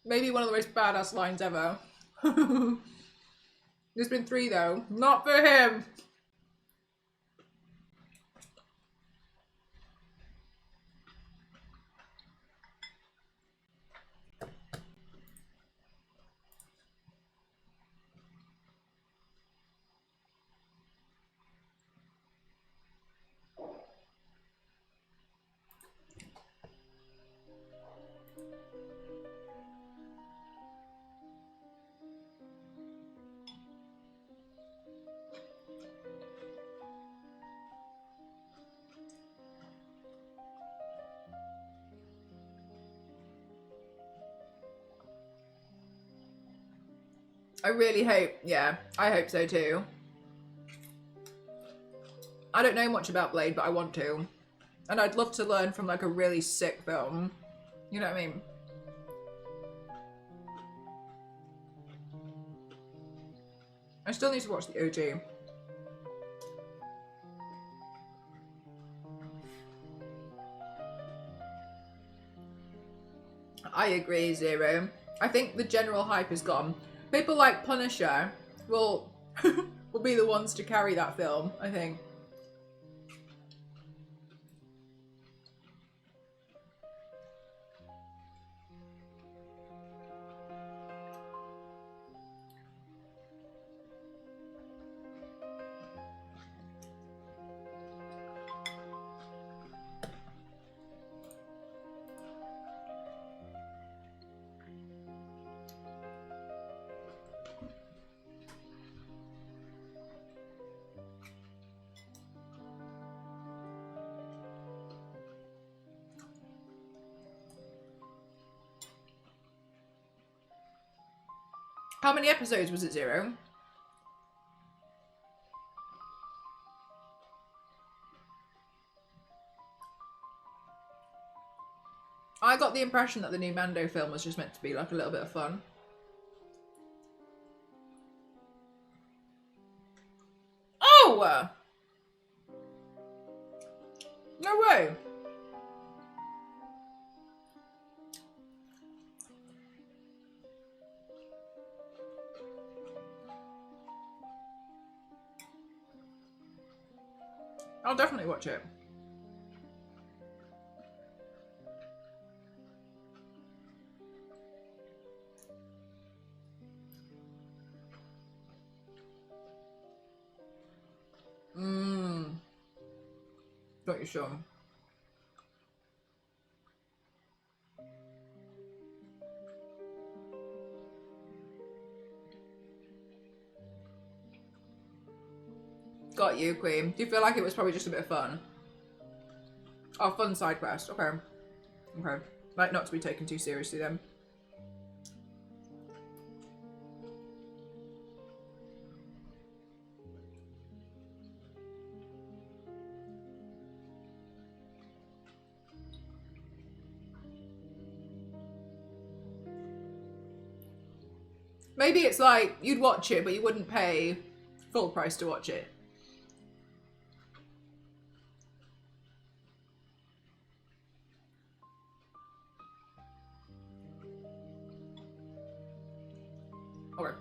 Maybe one of the most badass lines ever. There's been 3 though. Not for him! I really hope, yeah, I hope so too. I don't know much about Blade, but I want to. And I'd love to learn from like a really sick film. You know what I mean? I still need to watch the OG. I agree, Zero. I think the general hype is gone. People like Punisher will will be the ones to carry that film, I think. How many episodes was it, Zero? I got the impression that the new Mando film was just meant to be like a little bit of fun. Oh! No way! I'll definitely watch it. Not you sure? Got you, Queen. Do you feel like it was probably just a bit of fun? Oh, fun side quest. Okay. Okay. Like not to be taken too seriously then. Maybe it's like you'd watch it, but you wouldn't pay full price to watch it. Okay.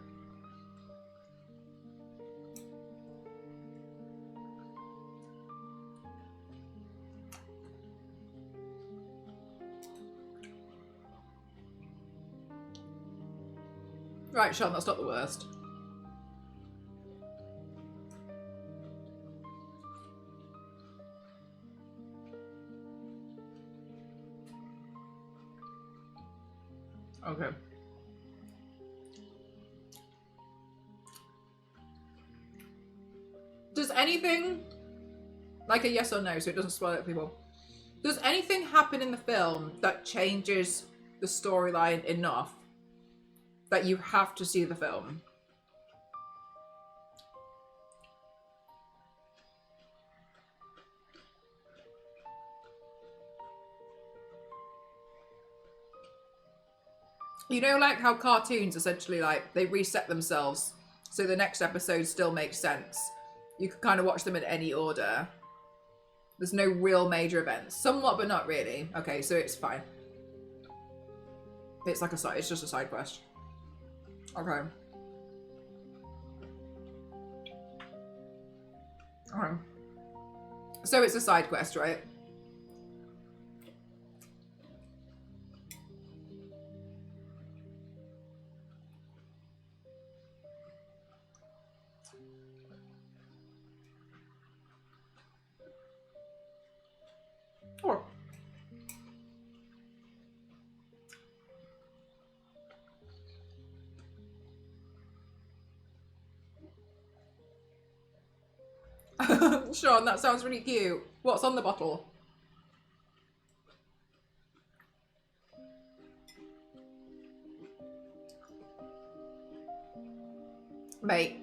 Right, Sean, that's not the worst. Okay. Does anything, like a yes or no, so it doesn't spoil it for people, does anything happen in the film that changes the storyline enough that you have to see the film? You know, like how cartoons essentially, like, they reset themselves so the next episode still makes sense. You can kind of watch them in any order. There's no real major events. Somewhat, but not really. Okay, so it's fine. It's like a side, it's just a side quest. Okay. Okay. So it's a side quest, right? Or Sean, that sounds really cute. What's on the bottle? Mate,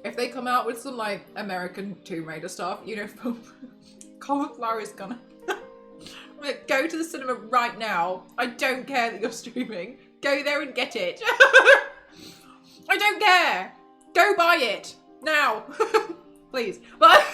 if they come out with some like American Tomb Raider stuff, you know, cauliflower is gonna like, go to the cinema right now. I don't care that you're streaming. Go there and get it. I don't care. Go buy it now, please. But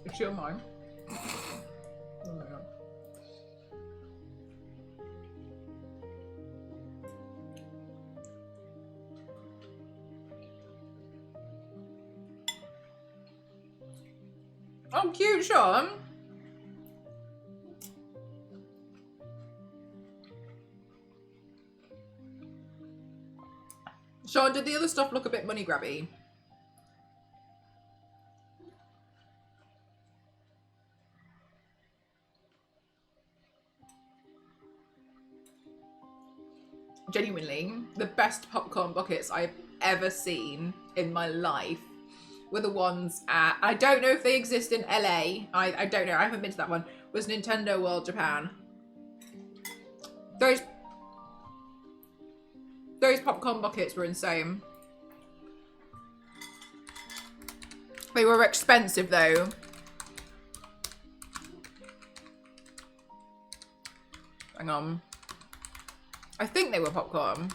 it's your mine. Oh my god. Oh, cute, Sean. Sean, did the other stuff look a bit money grabby? Genuinely, the best popcorn buckets I've ever seen in my life were the ones at, I don't know if they exist in LA, I don't know, I haven't been to that one, was Nintendo World Japan. Those popcorn buckets were insane. They were expensive though. Hang on. I think they were popcorn.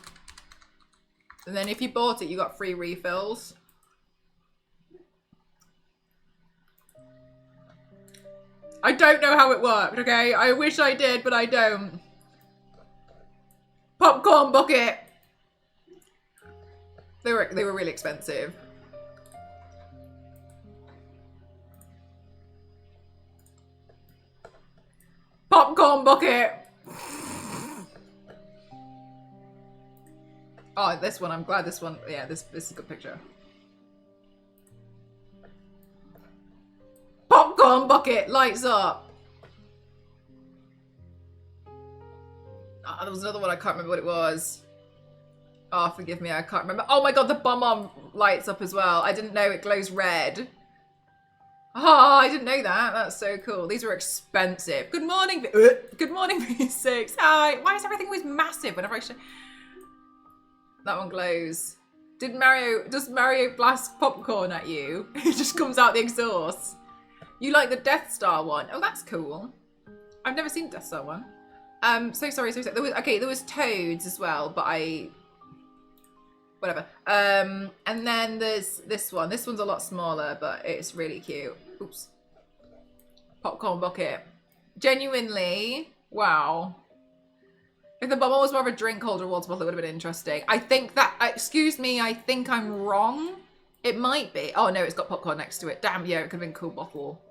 And then if you bought it, you got free refills. I don't know how it worked, okay? I wish I did, but I don't. Popcorn bucket. They were really expensive. Popcorn bucket. Oh, this one, I'm glad this one, yeah, this is a good picture. Popcorn bucket, lights up. Oh, there was another one, I can't remember what it was. Oh, forgive me, I can't remember. Oh my god, the bomb lights up as well. I didn't know it glows red. Oh, I didn't know that. That's so cool. These are expensive. Good morning. Good morning, V6. Hi. Why is everything always massive whenever I show? That one glows. Does Mario blast popcorn at you? It just comes out the exhaust. You like the Death Star one? Oh, that's cool. I've never seen Death Star one. So sorry. There was Toads as well, but whatever. And then there's this one. This one's a lot smaller, but it's really cute. Oops. Popcorn bucket. Genuinely, wow. If the bubble was more of a drink holder or water bottle, it would have been interesting. I think that, excuse me, I think I'm wrong. It might be. Oh no, it's got popcorn next to it. Damn, yeah, it could have been a cool bottle.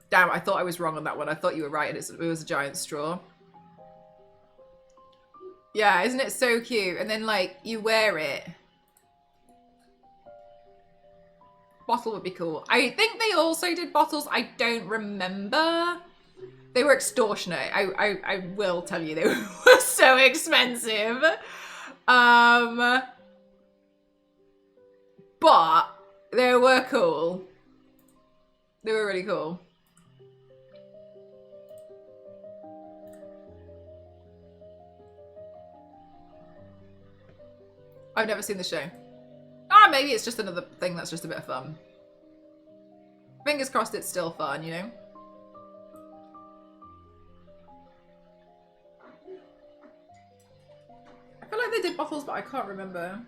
Damn, I thought I was wrong on that one. I thought you were right. It was a giant straw. Yeah, isn't it so cute? And then, like, you wear it. Bottle would be cool. I think they also did bottles. I don't remember. They were extortionate. I will tell you, they were so expensive. But they were cool. They were really cool. I've never seen the show. Ah, maybe it's just another thing that's just a bit of fun. Fingers crossed it's still fun, you know? I feel like they did bottles, but I can't remember.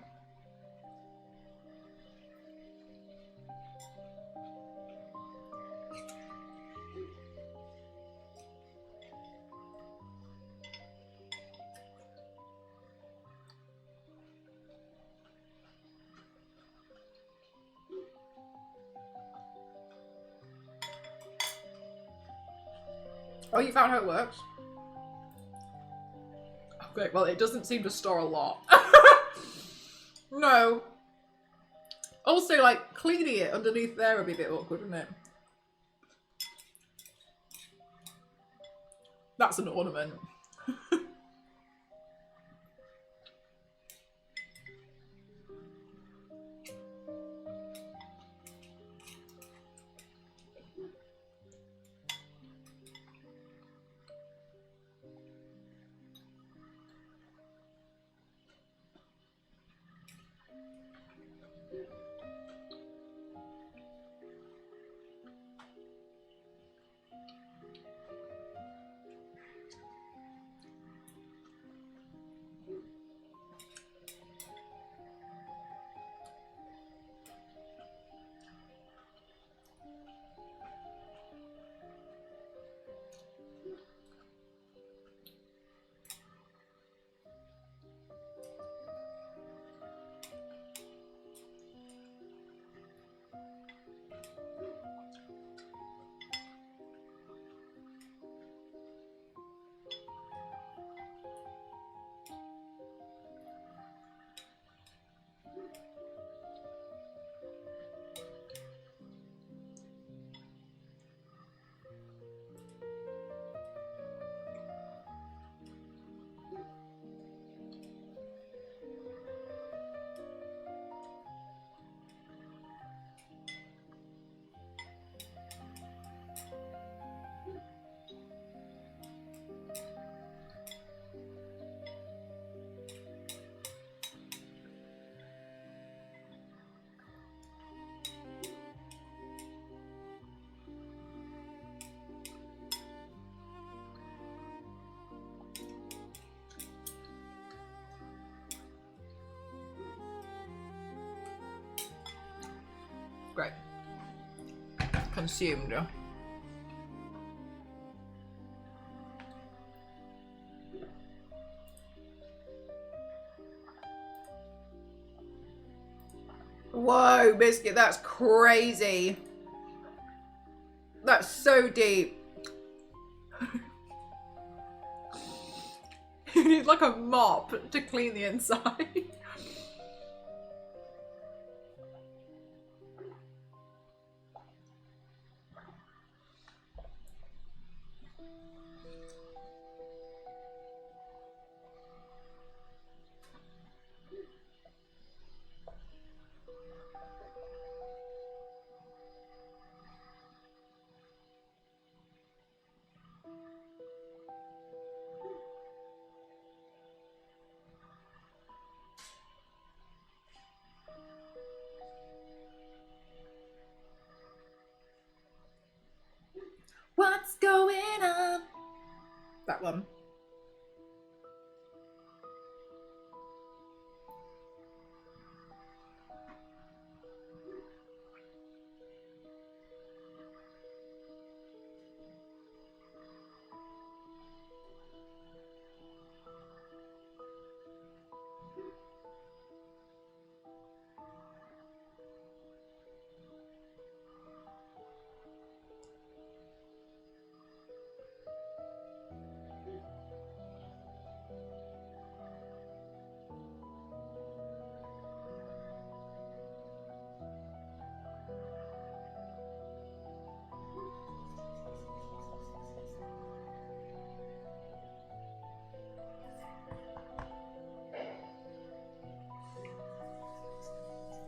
Oh, you found how it works? Okay, well, it doesn't seem to store a lot. No. Also, like, cleaning it underneath there would be a bit awkward, wouldn't it? That's an ornament. Great. Consumed. Whoa, Biscuit, that's crazy. That's so deep. You need like a mop to clean the inside. that one.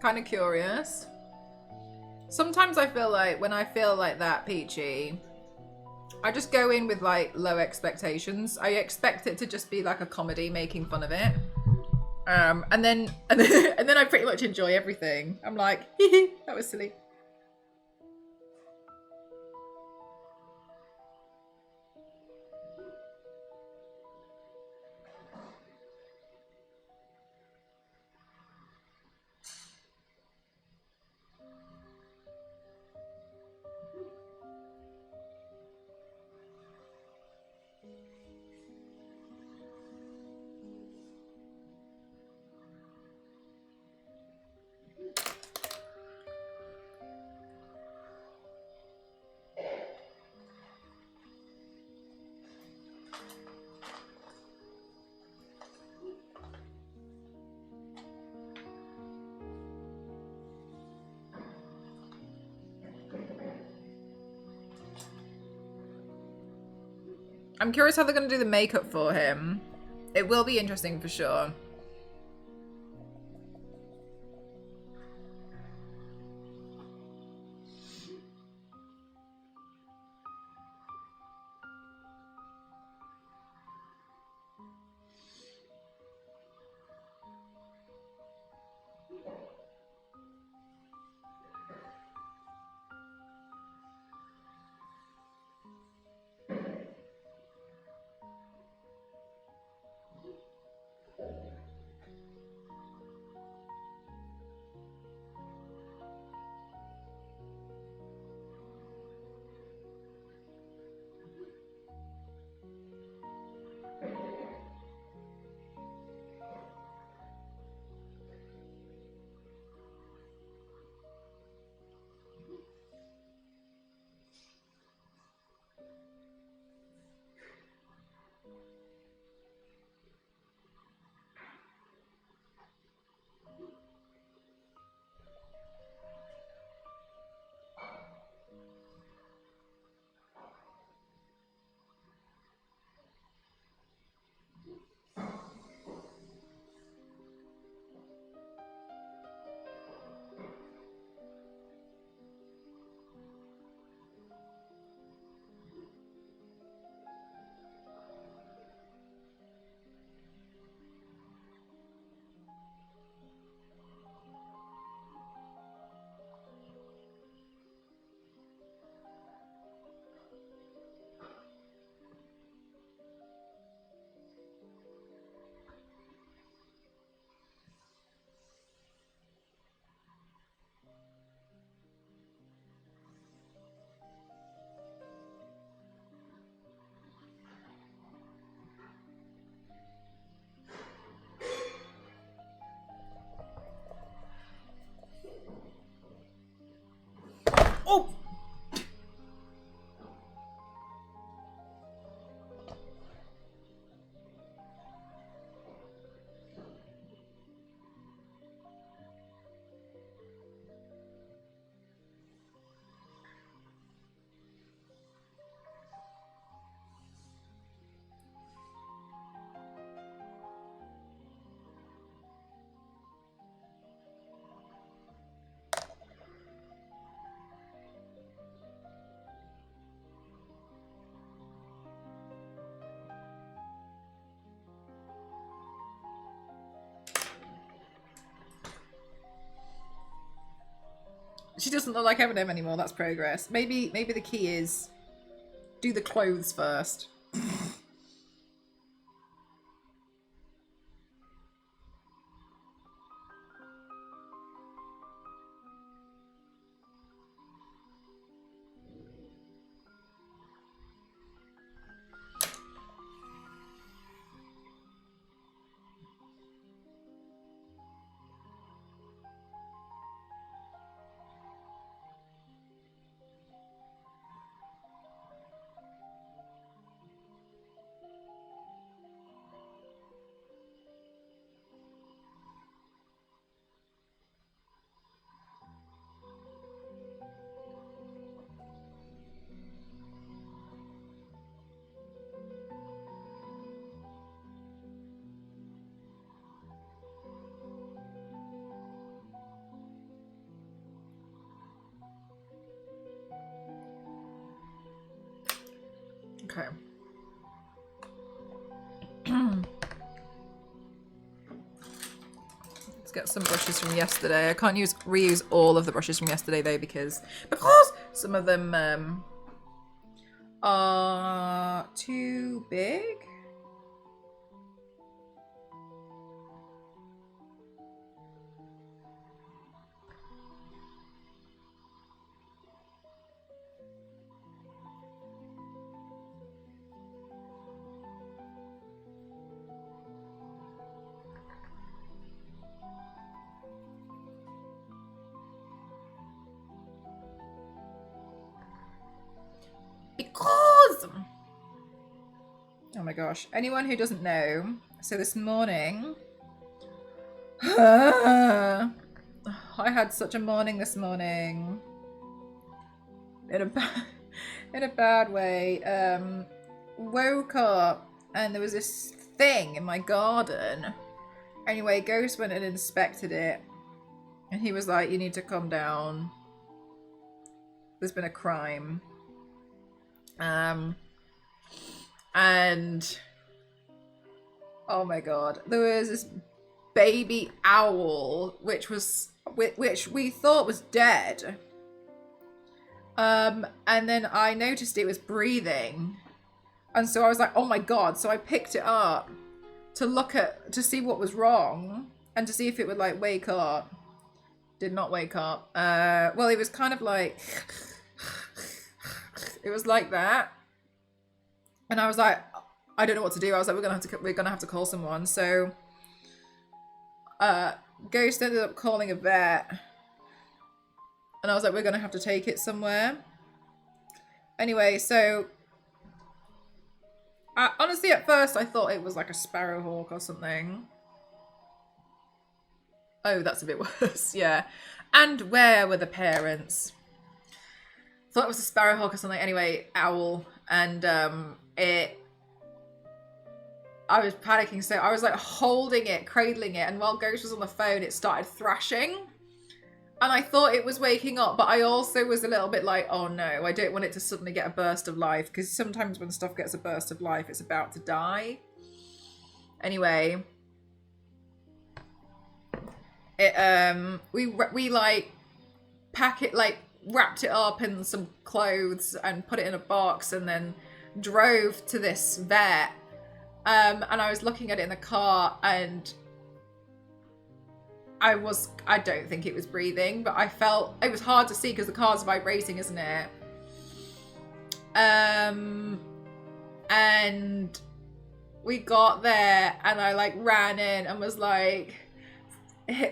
Kind of curious. Sometimes I feel like when I feel like that peachy, I just go in with like low expectations. I expect it to just be like a comedy making fun of it. And then I pretty much enjoy everything. I'm like, hee hee, that was silly. I'm curious how they're going to do the makeup for him. It will be interesting for sure. Oh! She doesn't look like Eminem anymore. That's progress. Maybe the key is do the clothes first. Okay. Let's get some brushes from yesterday. I can't reuse all of the brushes from yesterday though because some of them are too big. Because, oh my gosh, anyone who doesn't know, so this morning, I had such a morning this morning, in a bad way. Woke up and there was this thing in my garden. Anyway, Ghost went and inspected it, and he was like, "You need to calm down. There's been a crime." And oh my god, there was this baby owl which we thought was dead. And then I noticed it was breathing, and so I was like, oh my god. So I picked it up to see what was wrong and to see if it would like wake up. Did not wake up. Well, it was kind of like it was like that, and I was like, I don't know what to do. I was like, we're gonna have to call someone. So Ghost ended up calling a vet, and I was like, we're gonna have to take it somewhere. Anyway, so honestly at first I thought it was like a sparrowhawk or something. Oh, that's a bit worse. Yeah. And where were the parents? Thought it was a sparrowhawk or something. Anyway, owl. And I was panicking, so I was like holding it, cradling it, and while Ghost was on the phone, it started thrashing. And I thought it was waking up, but I also was a little bit like, oh no, I don't want it to suddenly get a burst of life, because sometimes when stuff gets a burst of life, it's about to die. Anyway, it we like wrapped it up in some clothes and put it in a box, and then drove to this vet. And I was looking at it in the car, and I don't think it was breathing, but I felt it was hard to see because the car's vibrating, isn't it? And we got there, and I like ran in and was like,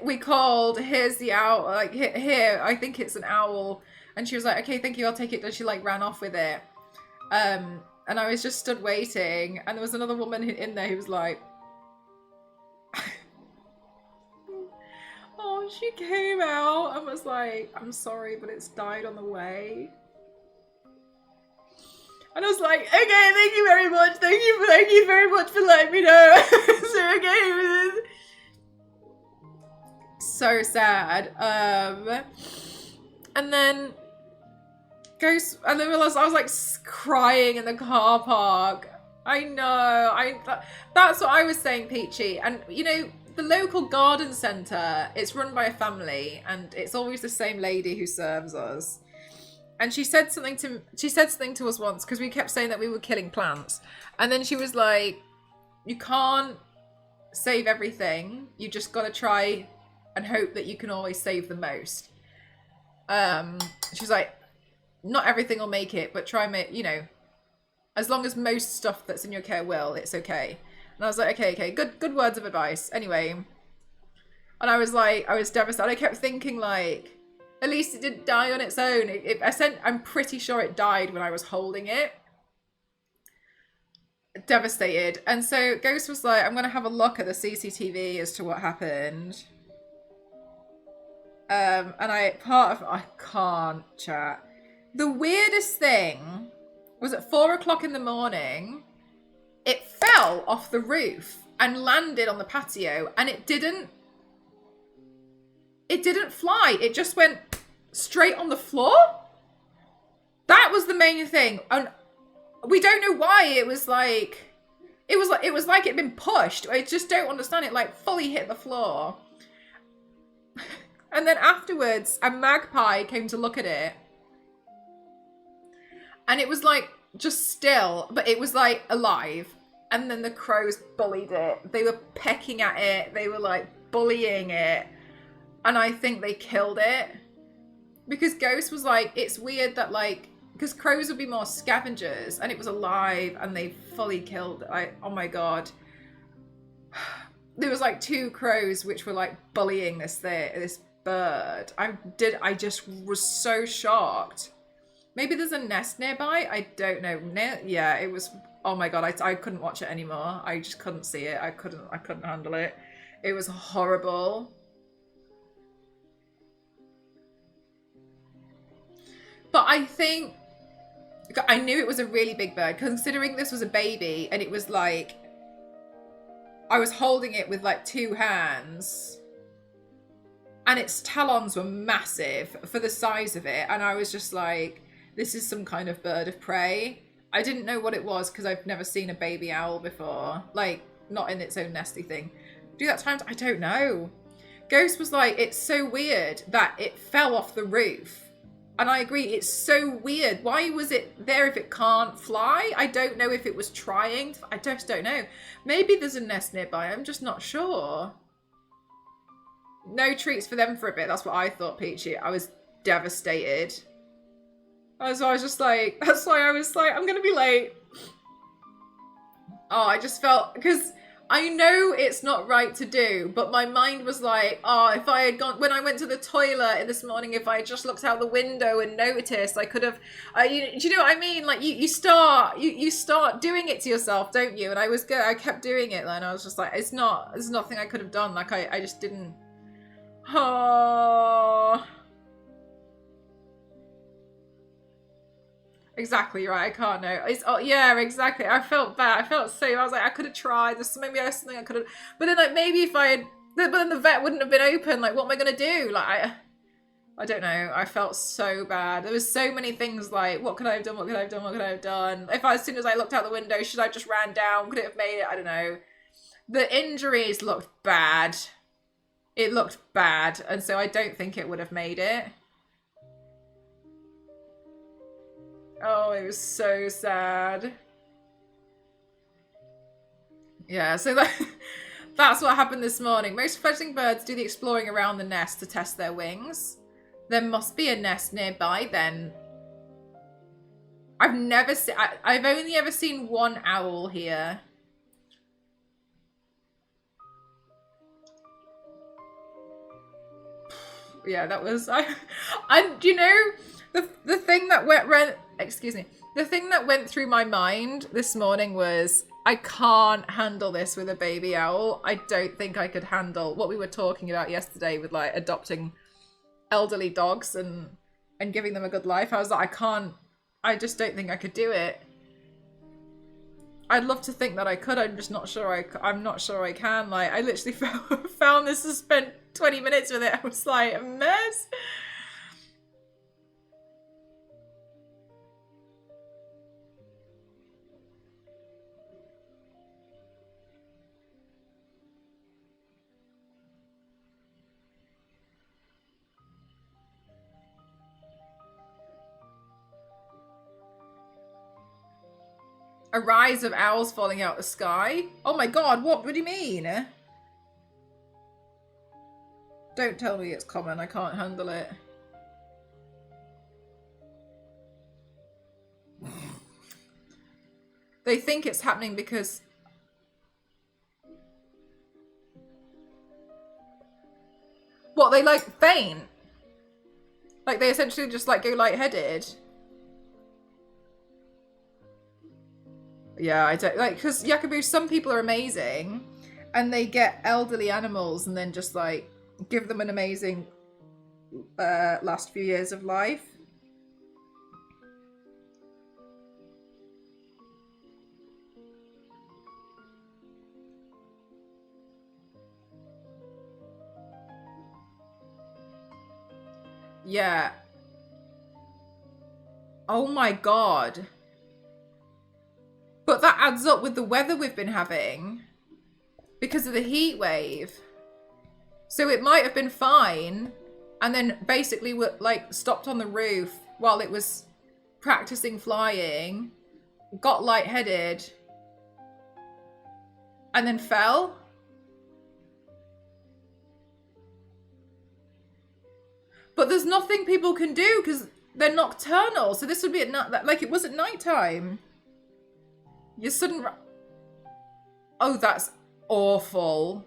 we called, here's the owl, like here, I think it's an owl. And she was like, okay, thank you, I'll take it. And she like ran off with it. And I was just stood waiting, and there was another woman in there who was like, oh, she came out and was like, I'm sorry, but it's died on the way. And I was like, okay, thank you very much. Thank you very much for letting me know. So okay. So sad. And then Ghost, and then I was like crying in the car park. I know. That's what I was saying, Peachy. And you know, the local garden centre, it's run by a family, and it's always the same lady who serves us. And she said something to us once, because we kept saying that we were killing plants. And then she was like, you can't save everything. You just got to try and hope that you can always save the most. She's like, not everything will make it, but try and make, you know, as long as most stuff that's in your care will, it's okay. And I was like, okay, good words of advice. Anyway, and I was like, I was devastated. I kept thinking like, at least it didn't die on its own. I'm pretty sure it died when I was holding it. Devastated. And so Ghost was like, I'm going to have a look at the CCTV as to what happened. And I can't chat. The weirdest thing was at 4 o'clock in the morning, it fell off the roof and landed on the patio, and it didn't fly. It just went straight on the floor. That was the main thing. And we don't know why. It was like it'd been pushed. I just don't understand it. Like fully hit the floor. And then afterwards, a magpie came to look at it. And it was like just still, but it was like alive. And then the crows bullied it. They were pecking at it. They were like bullying it. And I think they killed it. Because Ghost was like, it's weird that like, because crows would be more scavengers and it was alive and they fully killed it. Oh my God. There was like 2 crows which were like bullying this bird. I just was so shocked. Maybe there's a nest nearby. I don't know. Yeah, it was. Oh my God, I couldn't watch it anymore. I just couldn't see it. I couldn't handle it. It was horrible. But I think I knew it was a really big bird, considering this was a baby, and it was like I was holding it with like 2 hands. And its talons were massive for the size of it. And I was just like, this is some kind of bird of prey. I didn't know what it was because I've never seen a baby owl before. Like, not in its own nesty thing. Do that times? I don't know. Ghost was like, it's so weird that it fell off the roof. And I agree, it's so weird. Why was it there if it can't fly? I don't know if it was trying. I just don't know. Maybe there's a nest nearby. I'm just not sure. No treats for them for a bit. That's what I thought, Peachy. I was devastated. So I was just like, that's why I was like, I'm going to be late. Oh, I just felt, because I know it's not right to do, but my mind was like, oh, if I had gone, when I went to the toilet this morning, if I had just looked out the window and noticed, I could have, do you know what I mean? Like you start doing it to yourself, don't you? And I was good. I kept doing it then. I was just like, there's nothing I could have done. Like I just didn't. Oh, exactly right. I can't know. Yeah, exactly. I felt bad. I felt so. I was like, I could have tried. Maybe there's something I could have. But then, like, maybe if I had, but then the vet wouldn't have been open. Like, what am I gonna do? Like, I don't know. I felt so bad. There was so many things. Like, what could I have done? What could I have done? What could I have done? As soon as I looked out the window, should I just ran down? Could it have made it? I don't know. The injuries looked bad. It looked bad, and so I don't think it would have made it. Oh, it was so sad. Yeah, so that's what happened this morning. Most fledgling birds do the exploring around the nest to test their wings. There must be a nest nearby then. I've only ever seen 1 owl here. Yeah, that was and you know, the thing that the thing that went through my mind this morning was, I can't handle this with a baby owl. I don't think I could handle what we were talking about yesterday with like adopting elderly dogs and giving them a good life. I was like, I just don't think I could do it. I'd love to think that I could. I'm just not sure. I'm not sure I can. Like, I literally found this and spent 20 minutes with it. I was like, a mess. A rise of owls falling out of the sky. Oh my God, what do you mean? Don't tell me it's common. I can't handle it. They think it's happening because... What, they like faint? Like they essentially just like go lightheaded? Yeah, I don't like, because Yakubu, some people are amazing and they get elderly animals and then just like give them an amazing last few years of life. Yeah. Oh my God. But that adds up with the weather we've been having because of the heat wave. So it might have been fine, and then basically like stopped on the roof while it was practicing flying, got lightheaded, and then fell. But there's nothing people can do because they're nocturnal. So this would be at night, like it was at nighttime. Your sudden... Oh, that's awful.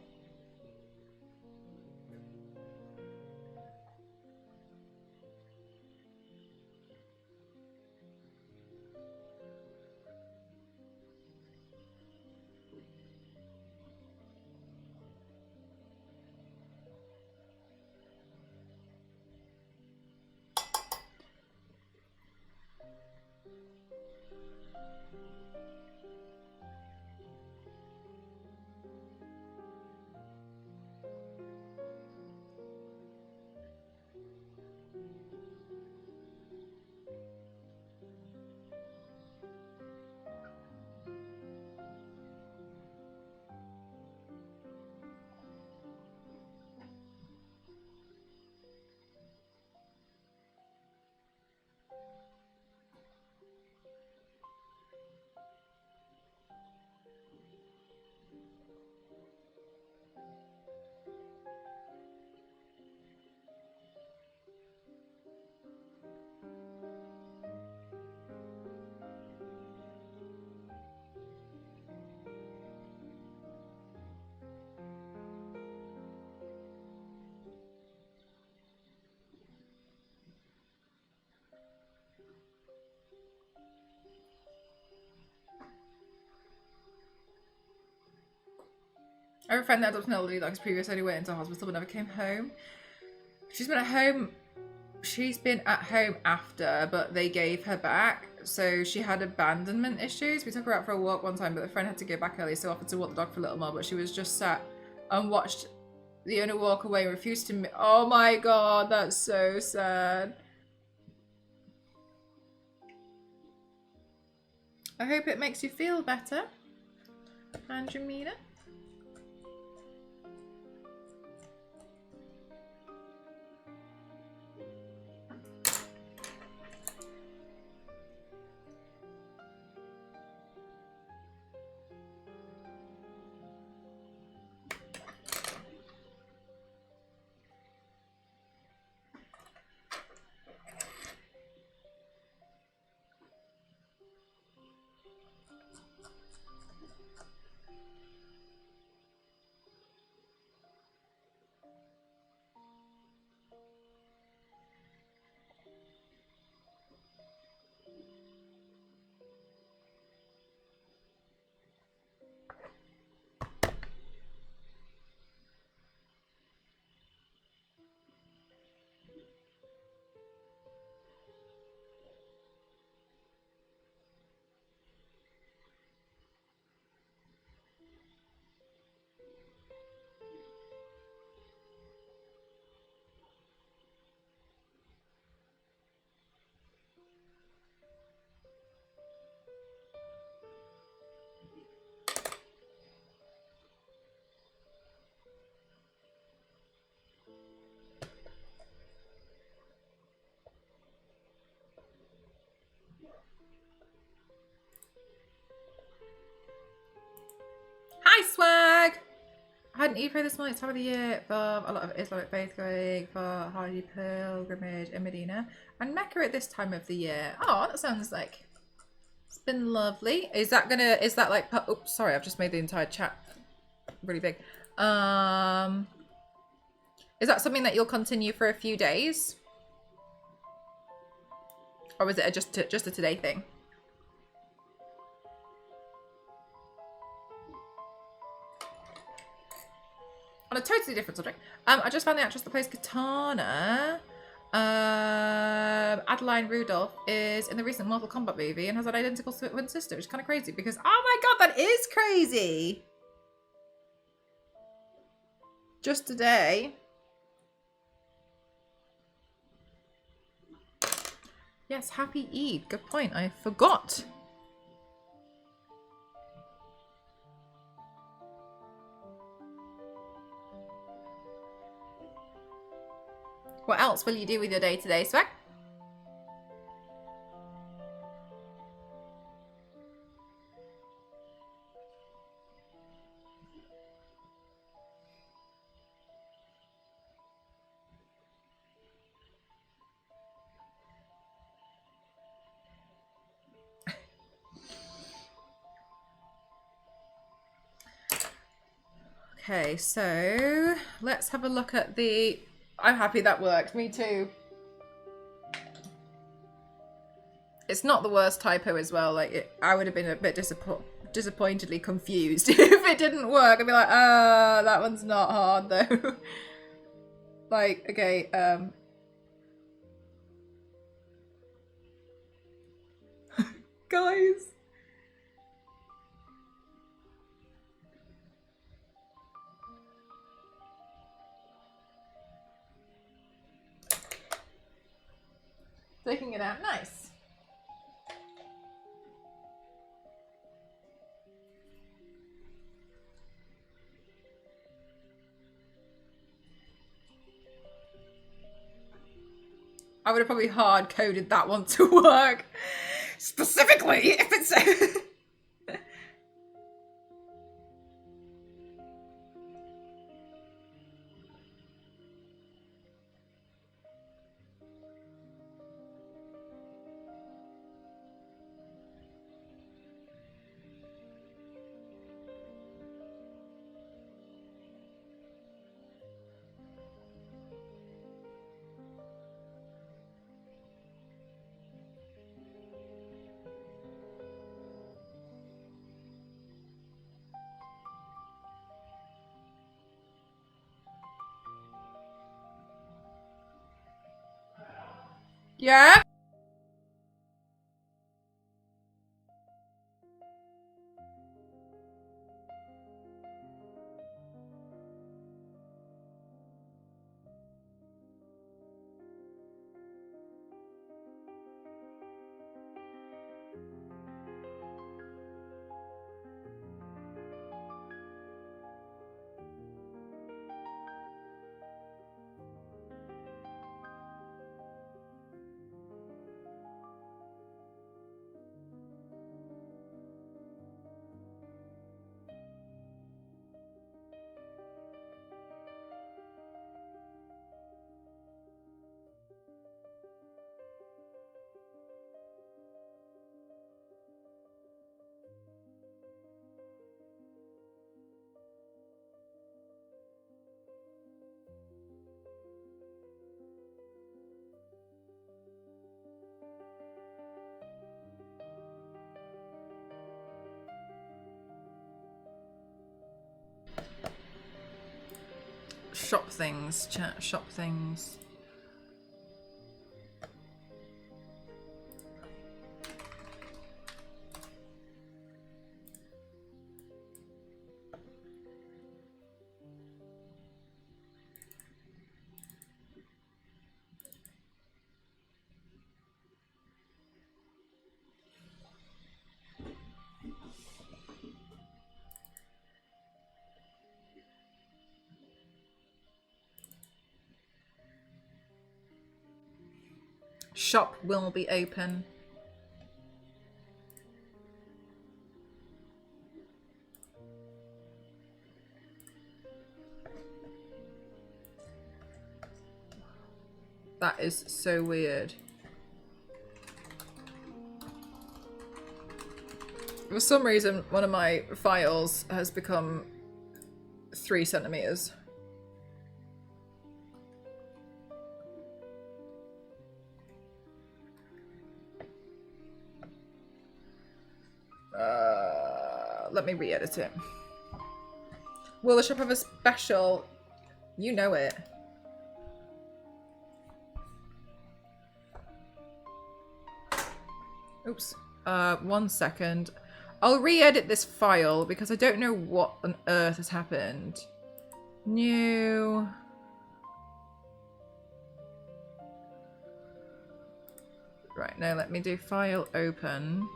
I have a friend that adopted an elderly like his previous only went into hospital but never came home. She's been at home after, but they gave her back. So she had abandonment issues. We took her out for a walk one time, but the friend had to go back early, so offered to walk the dog for a little more, but she was just sat and watched the owner walk away and refused to... Oh my god, that's so sad. I hope it makes you feel better, Angelina. Hi, swag! I had an e-prayer this morning, it's time of the year for a lot of Islamic faith going for holiday pilgrimage in Medina and Mecca at this time of the year. Oh, that sounds like it's been lovely. Is that like, oops, sorry, I've just made the entire chat really big. Is that something that you'll continue for a few days? Or is it just a today thing? On a totally different subject, I just found the actress that plays Katana, Adeline Rudolph, is in the recent Mortal Kombat movie and has an identical twin sister, which is kind of crazy because, oh my god, that is crazy! Just today. Yes, happy Eid. Good point. I forgot. What else will you do with your day today, Swag? Okay, so let's have a look at the... I'm happy that worked. Me too. It's not the worst typo as well. Like, I would have been a bit disappointedly confused if it didn't work. I'd be like, that one's not hard though. Like, okay, guys. Taking it out, nice. I would have probably hard coded that one to work. Specifically, if it's... Yeah? Shop things, chat, shop things. Shop will be open. That is so weird. For some reason, one of my files has become 3 centimeters. Let me re-edit it. Will the shop have a special? You know it. Oops. 1 second. I'll re-edit this file because I don't know what on earth has happened. New. Right, now let me do file open.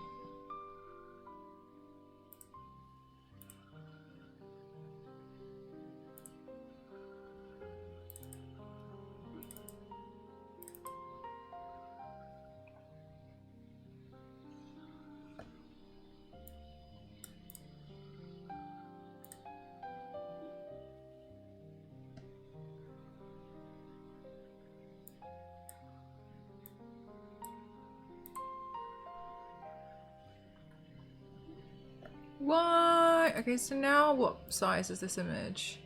Why? Okay, so now what size is this image?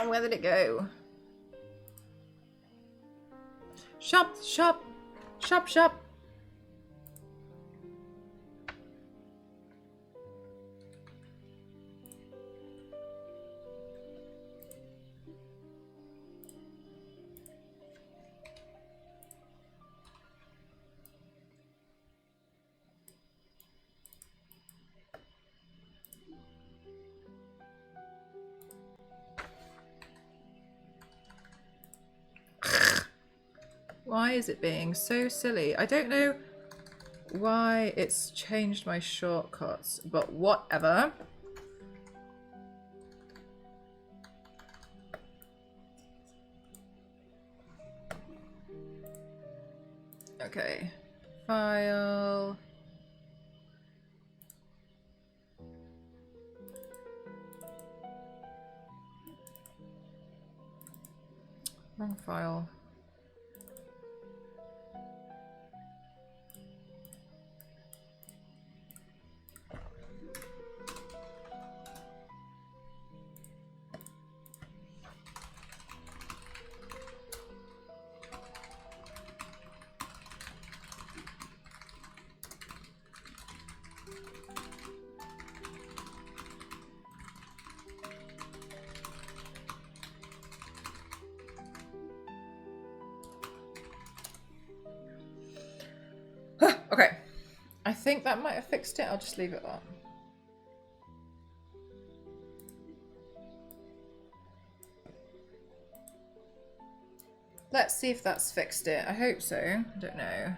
Where did it go? Shop, shop, shop, shop. Why is it being so silly? I don't know why it's changed my shortcuts, but whatever. Okay. File. Wrong file. Okay. I think that might have fixed it. I'll just leave it that. Let's see if that's fixed it. I hope so. I don't know.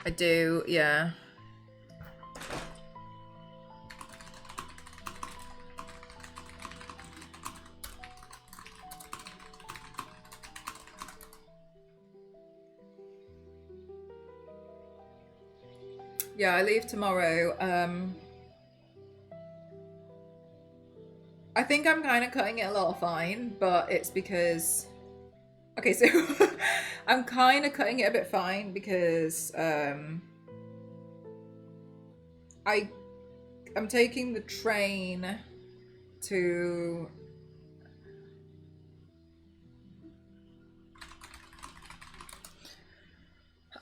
I do, yeah. Yeah, I leave tomorrow. I think I'm kind of cutting it a little fine, but it's because... Okay, so I'm kind of cutting it a bit fine because I'm taking the train to...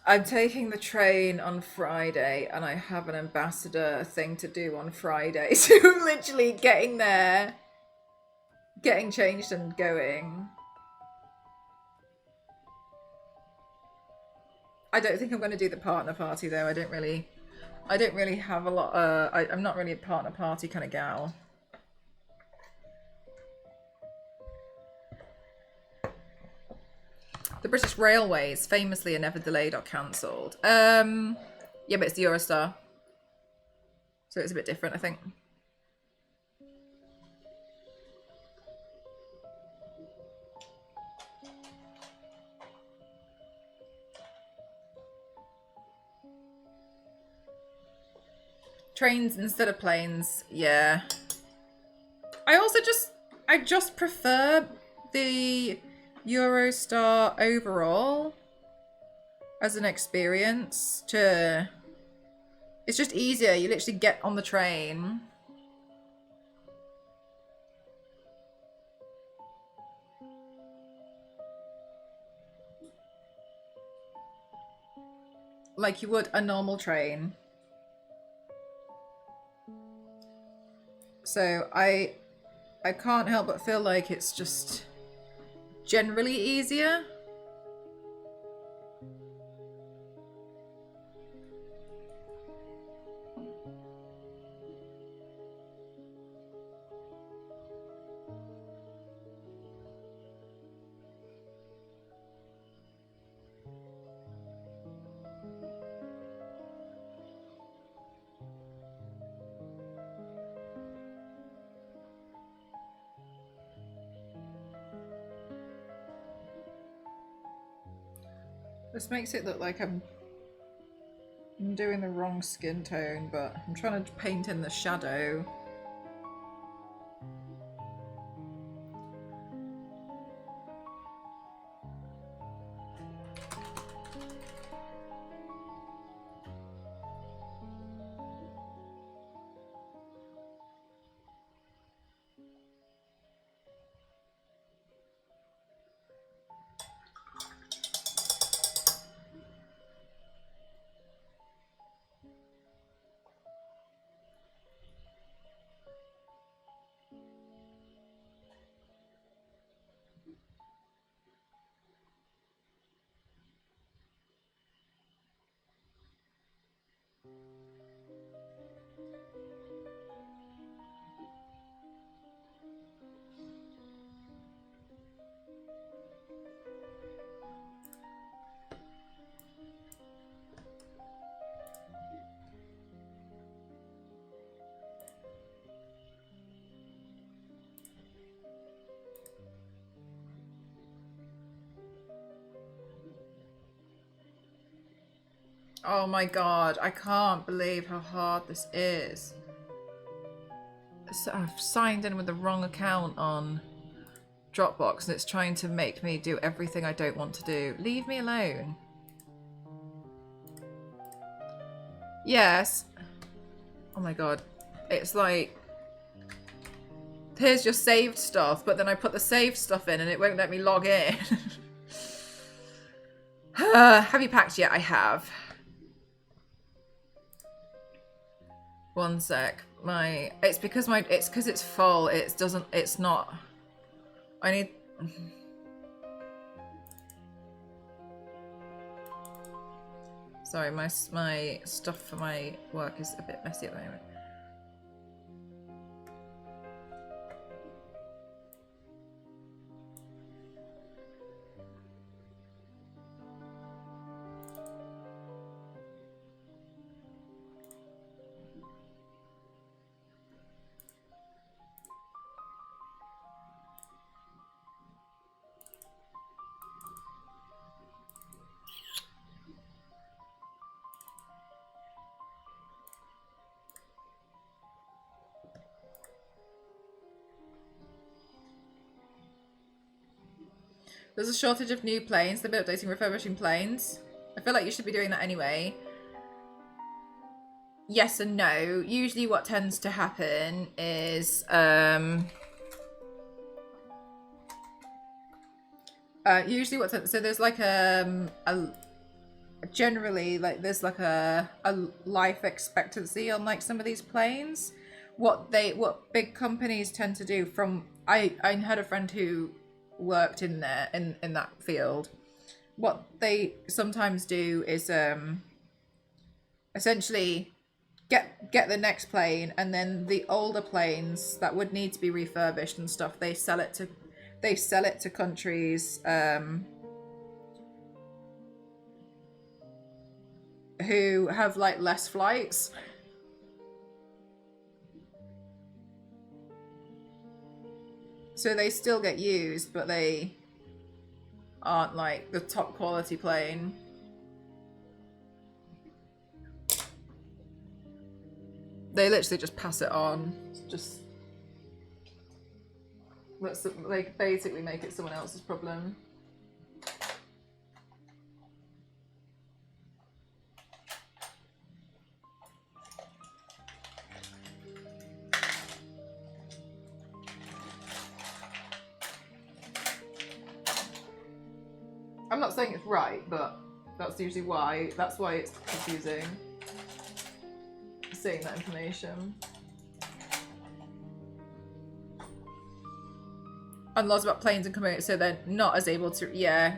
I'm taking the train on Friday and I have an ambassador thing to do on Friday. So I'm literally getting there, getting changed and going. I don't think I'm going to do the partner party though. I don't really have a lot. I'm not really a partner party kind of gal. The British Railways famously are never delayed or cancelled. Yeah, but it's the Eurostar, so it's a bit different, I think. Trains instead of planes, yeah. I just prefer the Eurostar overall as an experience to... It's just easier. You literally get on the train. Like you would a normal train. So I can't help but feel like it's just generally easier. This makes it look like I'm doing the wrong skin tone, but I'm trying to paint in the shadow. Oh my god, I can't believe how hard this is. So I've signed in with the wrong account on Dropbox and it's trying to make me do everything I don't want to do. Leave me alone. Yes. Oh my god. It's like, here's your saved stuff, but then I put the saved stuff in and it won't let me log in. Have you packed yet? I have. One sec. It's because it's full. It's not. I need. Sorry, my stuff for my work is a bit messy at the moment. There's a shortage of new planes. They've been updating refurbishing planes. I feel like you should be doing that anyway. Yes and no. Usually what tends to happen is so there's like generally like there's like a life expectancy on like some of these planes. What big companies tend to do I had a friend who worked in there in that field. What they sometimes do is essentially get the next plane, and then the older planes that would need to be refurbished and stuff, they sell it to countries who have like less flights. So they still get used, but they aren't like the top quality plane. They literally just pass it on. Just they basically make it someone else's problem. I'm not saying it's right, but that's usually why. That's why it's confusing. Seeing that information. And laws about planes and coming, so they're not as able to. Yeah.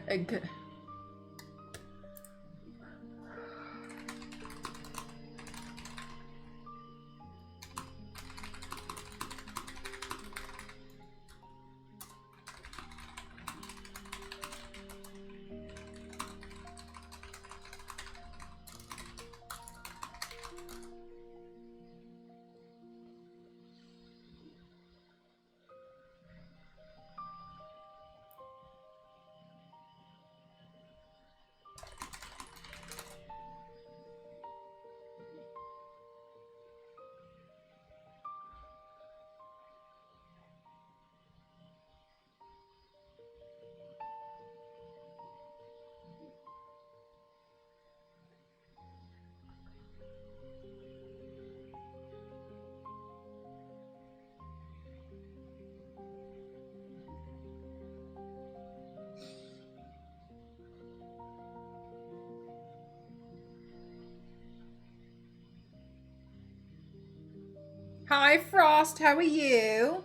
Hi, Frost. How are you?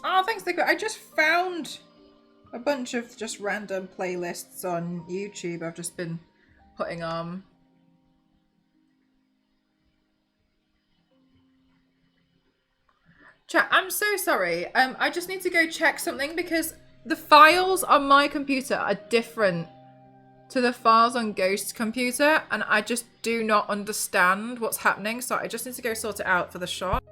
Oh, thanks, Nico. I just found a bunch of just random playlists on YouTube. I've just been putting on. Chat, I'm so sorry. I just need to go check something because the files on my computer are different to the files on Ghost's computer, and I just do not understand what's happening. So I just need to go sort it out for the shot.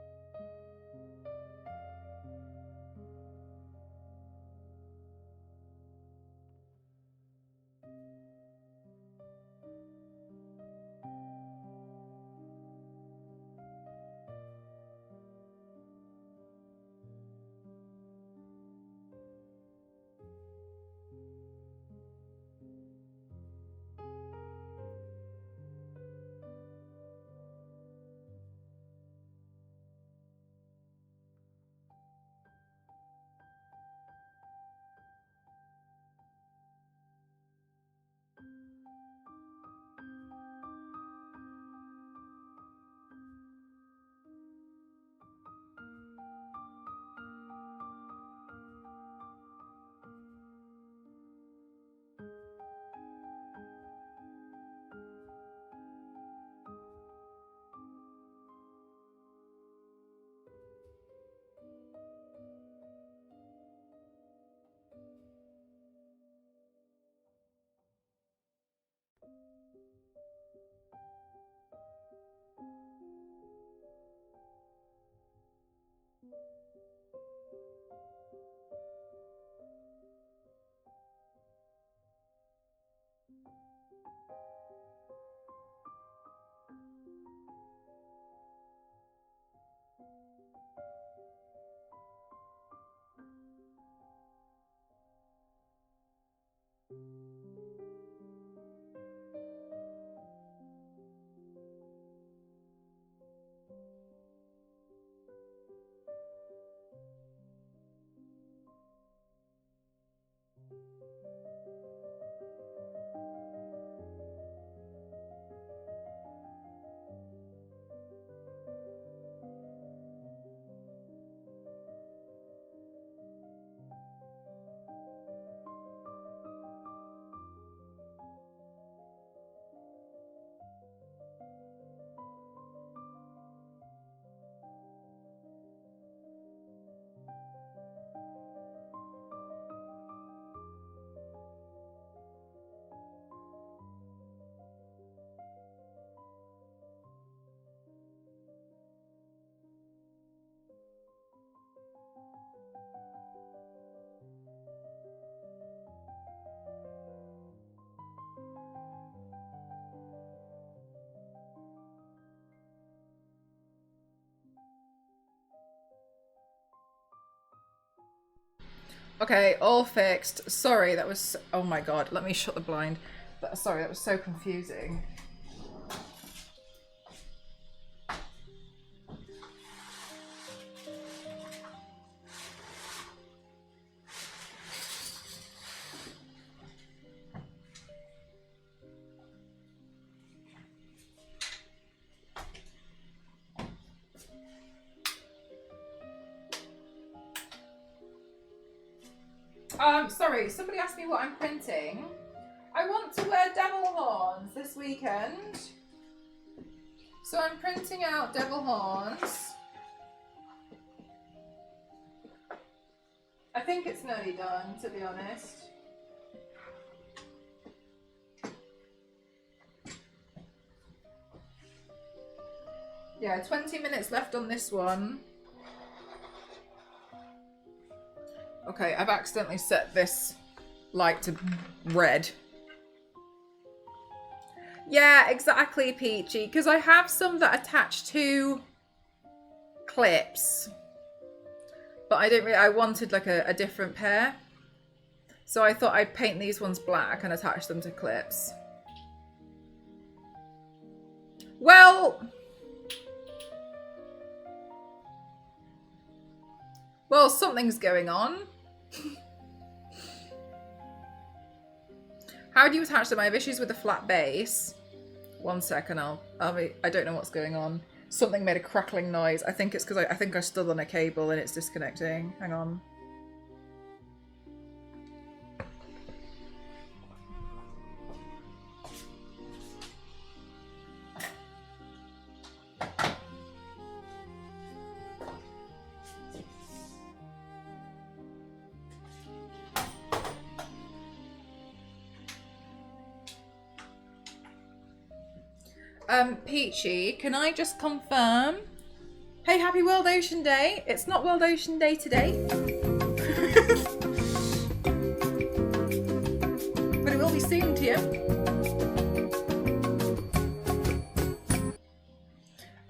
Okay, all fixed. Sorry, that was... Oh my god, let me shut the blind. Sorry, that was so confusing. Sorry, somebody asked me what I'm printing. I want to wear devil horns this weekend. So I'm printing out devil horns. I think it's nearly done, to be honest. Yeah, 20 minutes left on this one. Okay, I've accidentally set this light to red. Yeah, exactly, Peachy. Because I have some that attach to clips. But I don't really, I wanted like a different pair. So I thought I'd paint these ones black and attach them to clips. Well, something's going on. How do you attach them? I have issues with the flat base. 1 second, I don't know what's going on. Something made a crackling noise. I think it's because I think I stood on a cable and it's disconnecting. Hang on. Peachy, can I just confirm? Hey, happy World Ocean Day. It's not World Ocean Day today. But it will be soon to you.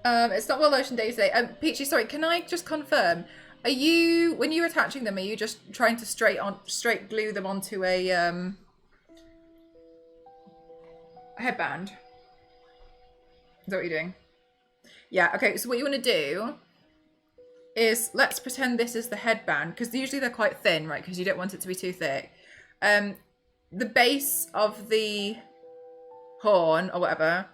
It's not World Ocean Day today. Peachy, sorry, can I just confirm? Are you, when you're attaching them, are you just trying to straight glue them onto a headband? Is that what you're doing? Yeah, okay, so what you want to do is, let's pretend this is the headband, because usually they're quite thin, right, because you don't want it to be too thick. The base of the horn, or whatever,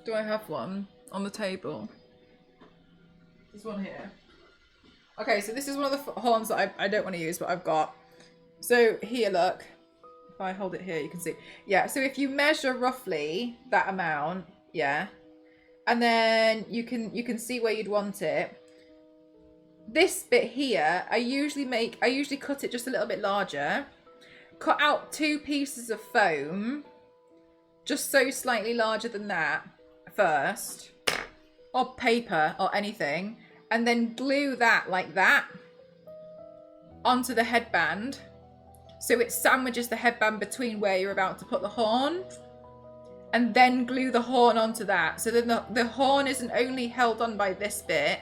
do I have one on the table? There's one here. Okay, so this is one of the horns that I don't want to use, but I've got. So here, look. If I hold it here, you can see. Yeah, so if you measure roughly that amount, yeah, and then you can see where you'd want it. This bit here, I usually cut it just a little bit larger. Cut out 2 pieces of foam, just so slightly larger than that first, or paper or anything, and then glue that like that onto the headband. So it sandwiches the headband between where you're about to put the horn, and then glue the horn onto that. So then the horn isn't only held on by this bit,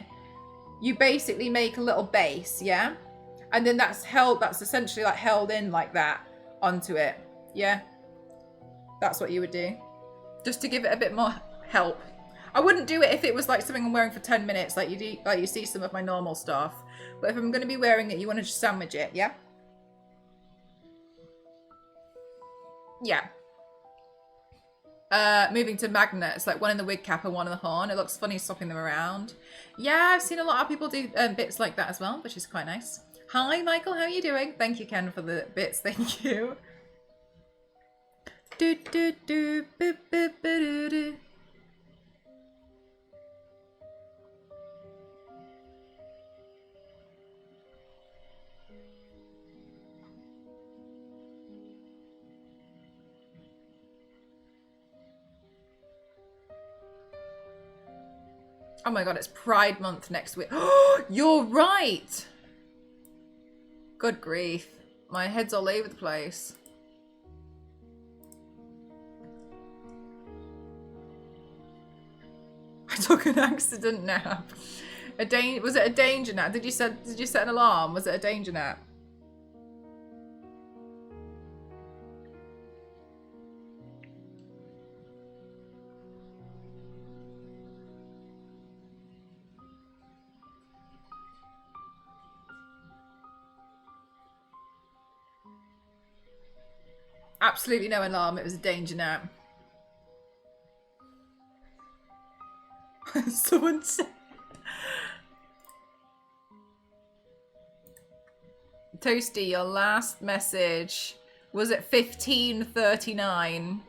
you basically make a little base, yeah? And then that's essentially like held in like that onto it, yeah? That's what you would do. Just to give it a bit more help. I wouldn't do it if it was like something I'm wearing for 10 minutes, like you see some of my normal stuff. But if I'm gonna be wearing it, you wanna just sandwich it, yeah? Yeah. Moving to magnets, like one in the wig cap and one in the horn. It looks funny swapping them around. Yeah, I've seen a lot of people do bits like that as well, which is quite nice. Hi, Michael, how are you doing? Thank you, Ken, for the bits. Thank you. Do, do, do, boo, boo, boo, do, do. Oh my god, it's Pride Month next week. You're right! Good grief. My head's all over the place. I took an accident nap. Was it a danger nap? Did you set an alarm? Was it a danger nap? Absolutely no alarm. It was a danger nap. Someone said... Toasty, your last message was at 15:39.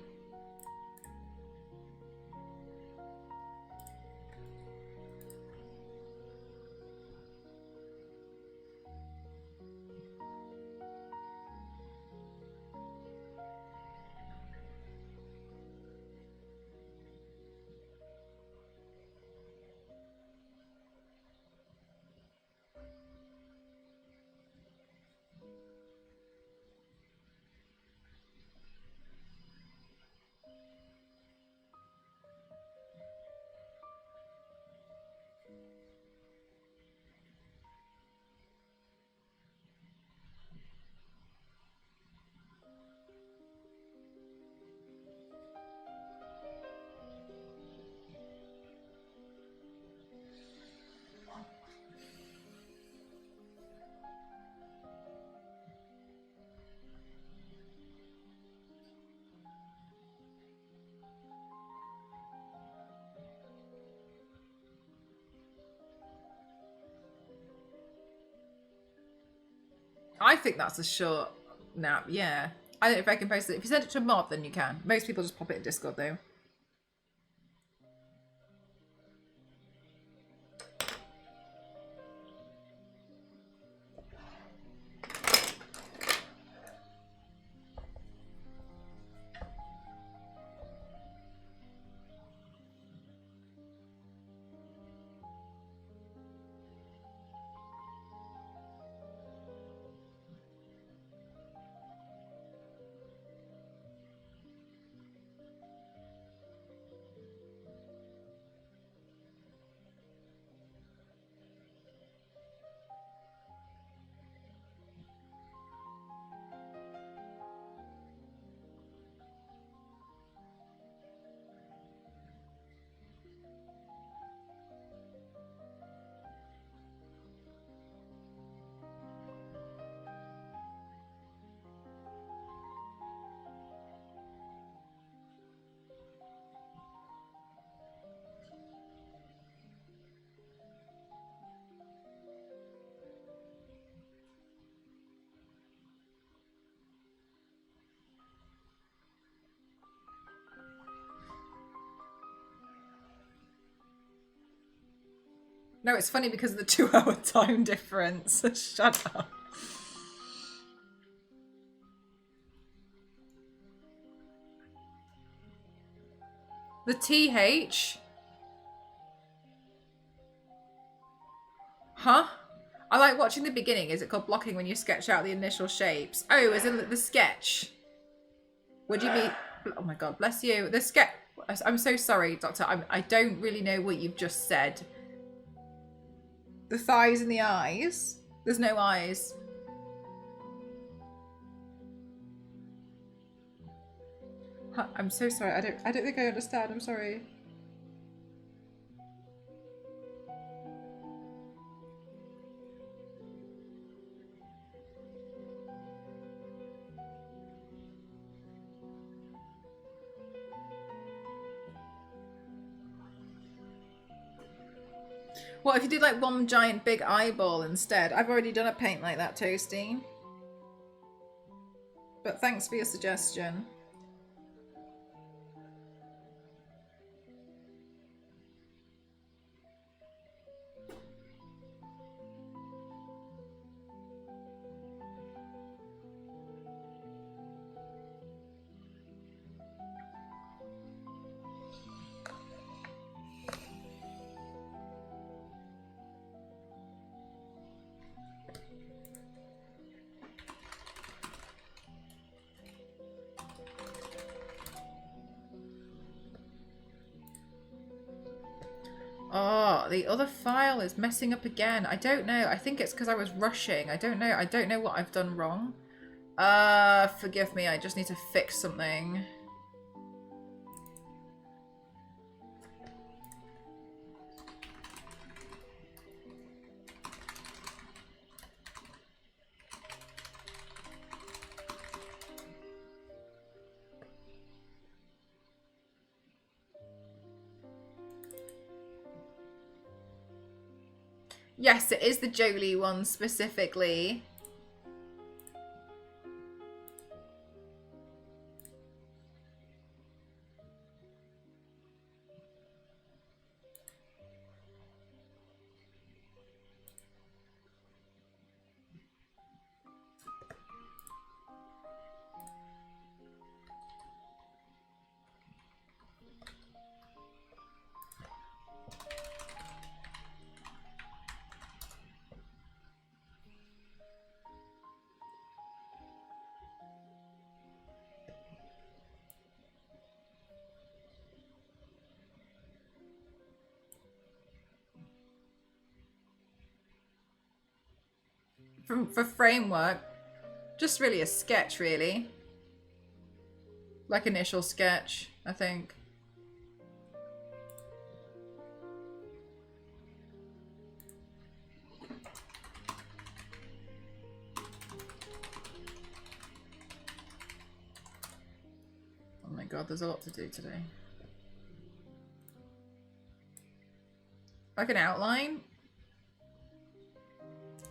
I think that's a short nap, yeah. I don't know if I can post it. If you send it to a mod, then you can. Most people just pop it in Discord, though. No, it's funny because of the 2-hour time difference. Shut up. The TH? Huh? I like watching the beginning. Is it called blocking when you sketch out the initial shapes? Oh, as in the sketch. What do you mean? Oh my god, bless you. The sketch. I'm so sorry, Doctor. I don't really know what you've just said. The thighs and the eyes. There's no eyes. Huh, I'm so sorry. I don't think I understand. I'm sorry. What if you did like one giant big eyeball instead? I've already done a paint like that, Toasty. But thanks for your suggestion. Oh, the other file is messing up again. I don't know. I think it's because I was rushing. I don't know. I don't know what I've done wrong. Forgive me. I just need to fix something. Yes, it is the Jolie one specifically. For framework, just really a sketch, really. Like initial sketch, I think. Oh my god, there's a lot to do today. Like an outline?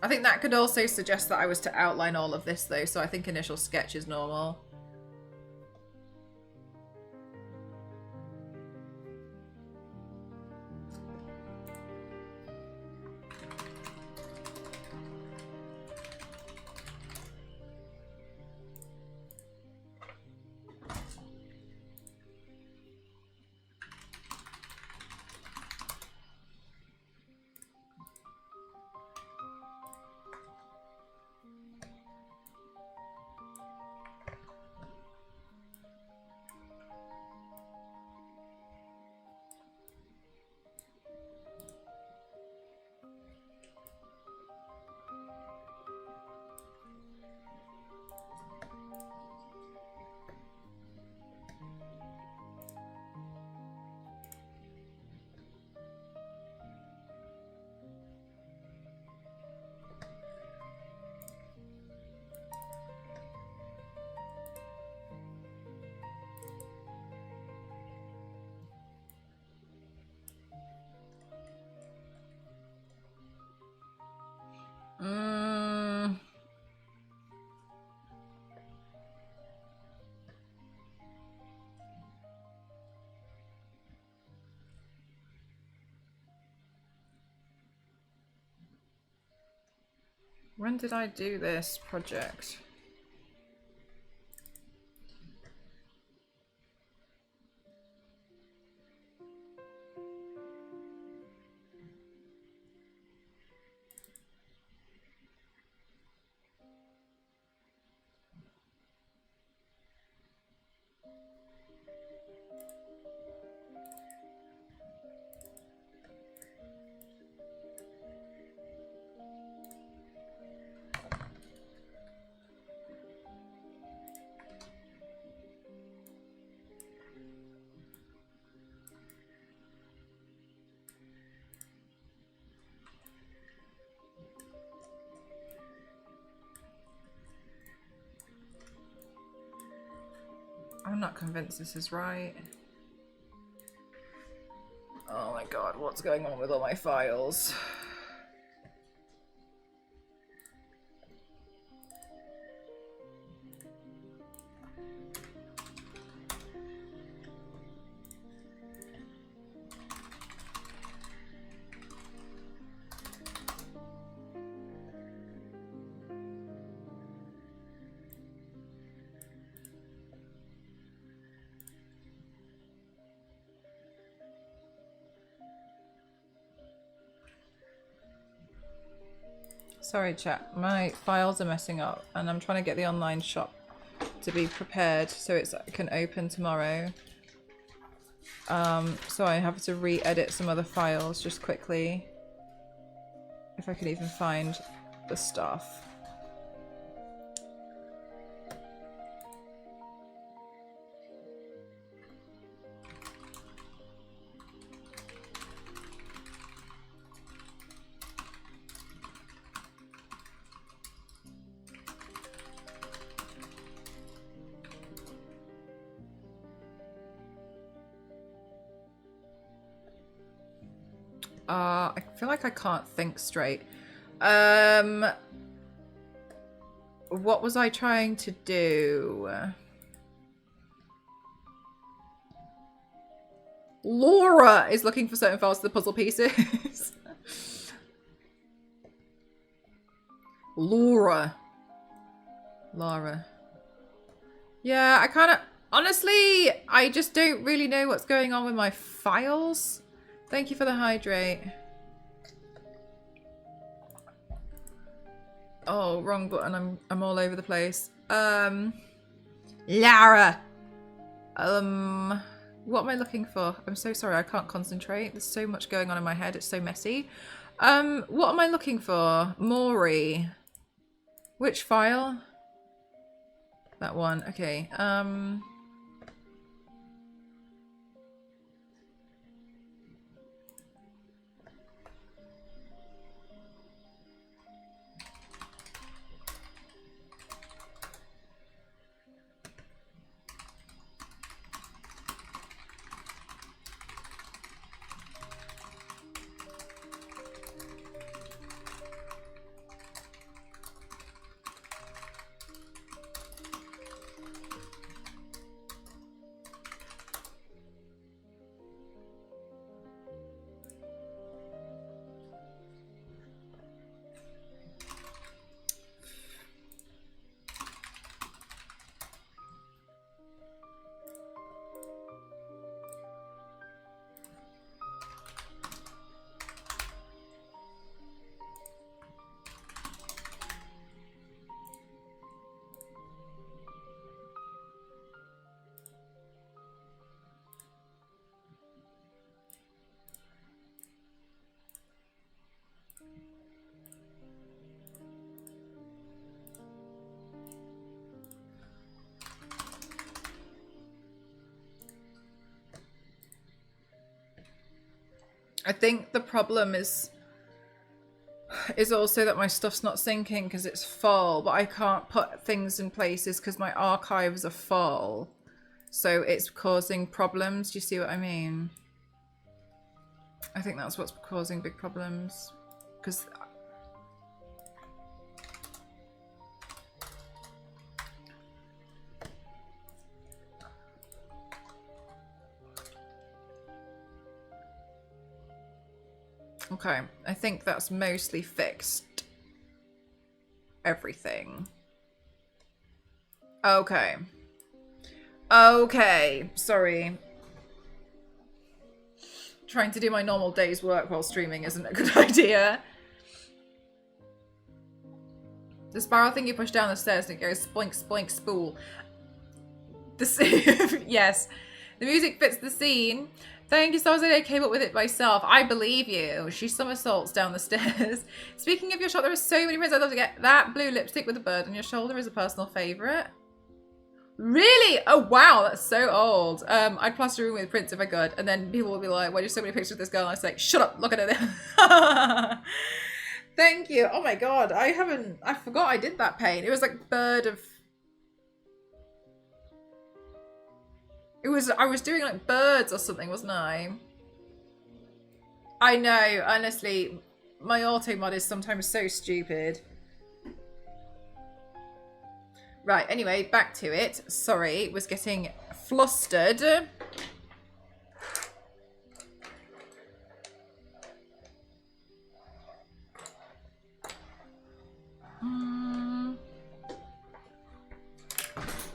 I think that could also suggest that I was to outline all of this though, so I think initial sketch is normal. When did I do this project? I'm not convinced this is right. Oh my god, what's going on with all my files? Sorry chat, my files are messing up and I'm trying to get the online shop to be prepared so it can open tomorrow. So I have to re-edit some other files just quickly. If I can even find the stuff. I feel like I can't think straight. What was I trying to do? Laura is looking for certain files to the puzzle pieces. Lara. Yeah, I kind of... Honestly, I just don't really know what's going on with my files. Thank you for the hydrate. Oh, wrong button. I'm all over the place. Lara. What am I looking for? I'm so sorry, I can't concentrate. There's so much going on in my head. It's so messy. What am I looking for? Maury. Which file? That one. Okay. I think the problem is also that my stuff's not syncing because it's full, but I can't put things in places because my archives are full. So it's causing problems. Do you see what I mean? I think that's what's causing big problems. Because... Okay, I think that's mostly fixed. Everything. Okay. Okay, sorry. Trying to do my normal day's work while streaming isn't a good idea. The spiral thing you push down the stairs and it goes spoink, spoink, spool. Yes. The music fits the scene. Thank you, Stars. I came up with it myself. I believe you. She somersaults down the stairs. Speaking of your shop, there are so many prints I'd love to get. That blue lipstick with a bird on your shoulder is a personal favourite. Really? Oh, wow. That's so old. I'd plaster a room with prints if I could. And then people would be like, why do you have so many pictures of this girl? And I'd say, shut up. Look at her. Thank you. Oh, my God. I forgot I did that paint. It was like bird of... I was doing like birds or something, wasn't I? I know, honestly, my auto mod is sometimes so stupid. Right, anyway, back to it. Sorry, was getting flustered.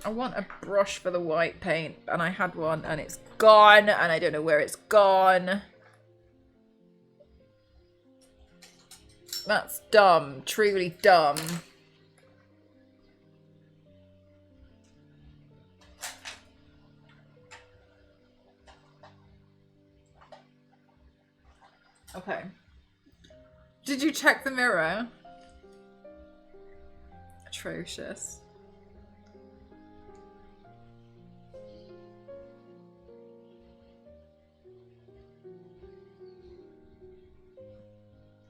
I want a brush for the white paint, and I had one, and it's gone, and I don't know where it's gone. That's dumb, truly dumb. Okay. Did you check the mirror? Atrocious.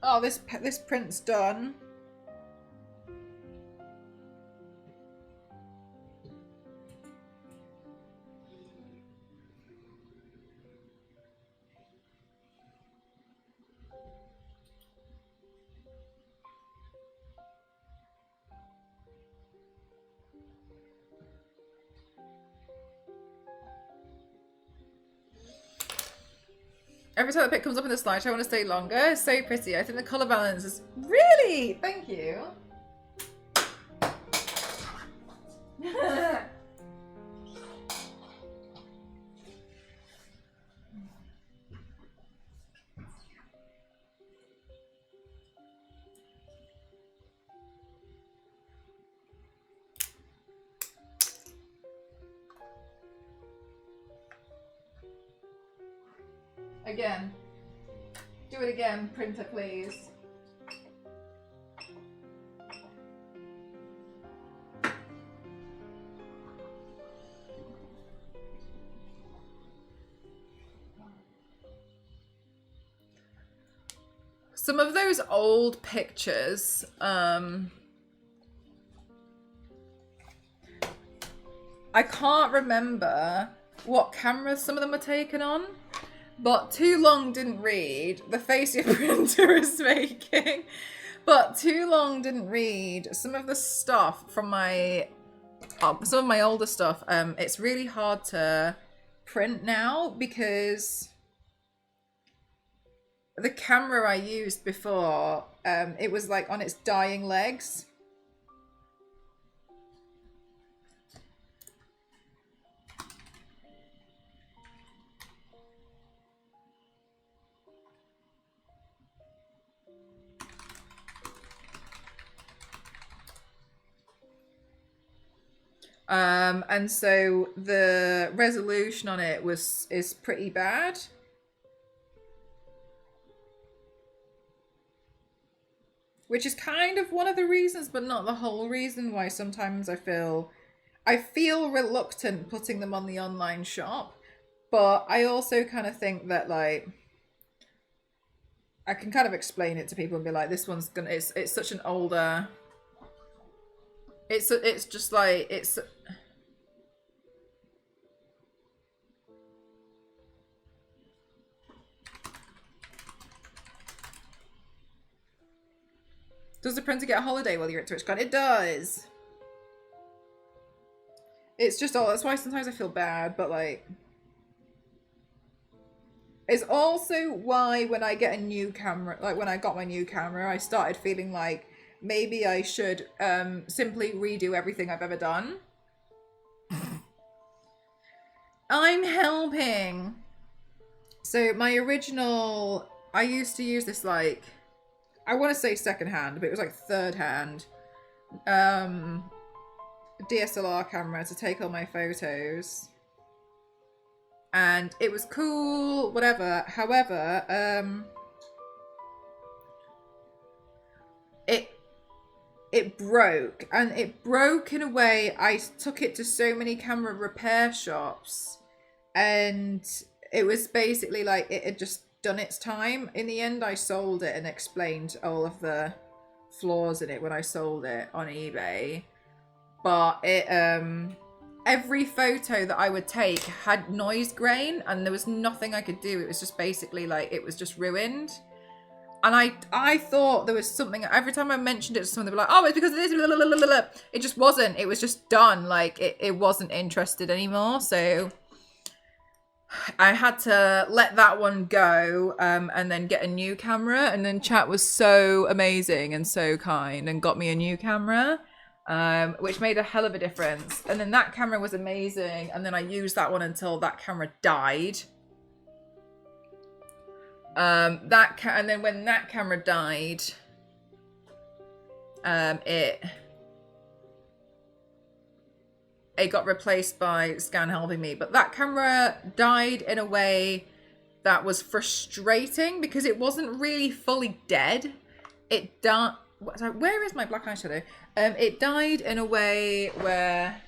Oh, this print's done. Every time the pic comes up in the slideshow, I want to stay longer. It's so pretty. I think the colour balance is really. Thank you. Again. Do it again, printer, please. Some of those old pictures, I can't remember what cameras some of them were taken on. But too long didn't read the face your printer is making. But too long didn't read some of the stuff from some of my older stuff. It's really hard to print now because the camera I used before, it was like on its dying legs. And so the resolution on it is pretty bad. Which is kind of one of the reasons, but not the whole reason why sometimes I feel reluctant putting them on the online shop. But I also kind of think that, like, I can kind of explain it to people and be like, this one's gonna, it's such an older, it's just like, it's, does the printer get a holiday while you're at TwitchCon? It does. It's just all, that's why sometimes I feel bad, but like, it's also why when I get a new camera, like when I got my new camera, I started feeling like maybe I should simply redo everything I've ever done. I'm helping. So my original, I used to use this, like, I want to say second hand, but it was like third hand DSLR camera to take all my photos. And it was cool, whatever. However, it broke, and it broke in a way. I took it to so many camera repair shops, and it was basically like it had just done its time. In the end, I sold it and explained all of the flaws in it when I sold it on eBay. But it every photo that I would take had noise grain, and there was nothing I could do. It was just basically like it was just ruined. And I thought there was something, every time I mentioned it to someone, they were like, oh, it's because of this, blah, blah, blah, blah, blah. It just wasn't. It was just done. Like, it wasn't interested anymore. So I had to let that one go and then get a new camera. And then chat was so amazing and so kind and got me a new camera, which made a hell of a difference. And then that camera was amazing. And then I used that one until that camera died. And then when that camera died, it got replaced by Scan helping me. But that camera died in a way that was frustrating because it wasn't really fully dead. It died. Sorry, where is my black eyeshadow? It died in a way where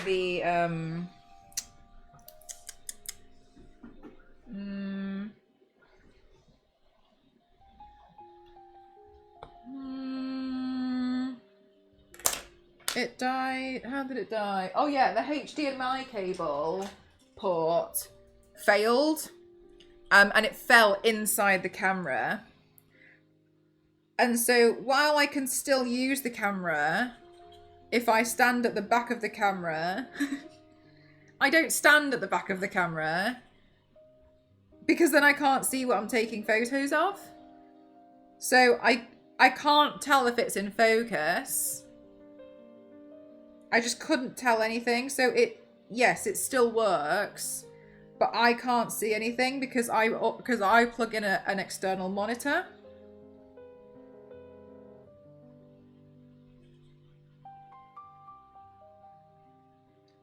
the it died. How did it die? Oh yeah, the HDMI cable port failed, and it fell inside the camera. And so while I can still use the camera, if I stand at the back of the camera, I don't stand at the back of the camera because then I can't see what I'm taking photos of. So I can't tell if it's in focus. I just couldn't tell anything. So yes, it still works, but I can't see anything because I plug in an external monitor.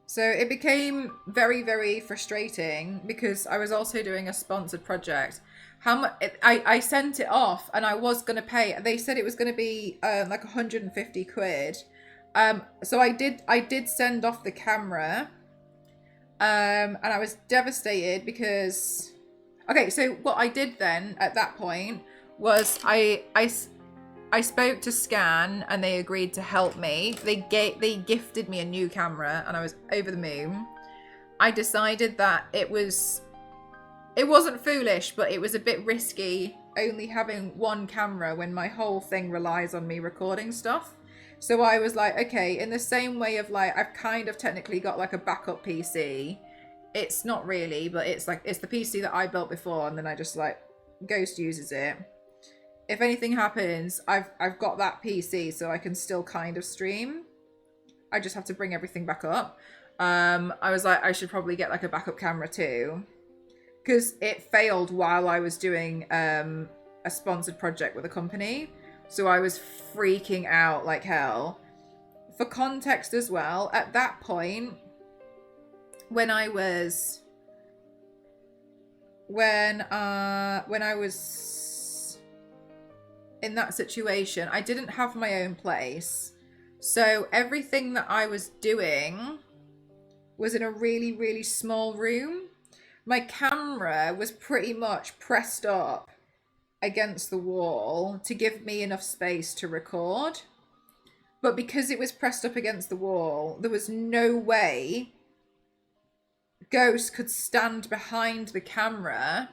So it became very, very frustrating because I was also doing a sponsored project. How much I sent it off and I was going to pay. They said it was going to be like 150 quid. So I did send off the camera. And I was devastated because, okay, so what I did then at that point was I spoke to Scan and they agreed to help me. They gifted me a new camera and I was over the moon. I decided that it wasn't foolish, but it was a bit risky only having one camera when my whole thing relies on me recording stuff. So I was like, okay, in the same way of like, I've kind of technically got like a backup PC. It's not really, but it's like, it's the PC that I built before and then I just like, Ghost uses it. If anything happens, I've got that PC so I can still kind of stream. I just have to bring everything back up. I was like, I should probably get like a backup camera too. Because it failed while I was doing a sponsored project with a company. So I was freaking out like hell. For context as well, at that point, when I was in that situation, I didn't have my own place. So everything that I was doing was in a really, really small room. My camera was pretty much pressed up against the wall to give me enough space to record. But because it was pressed up against the wall, there was no way Ghost could stand behind the camera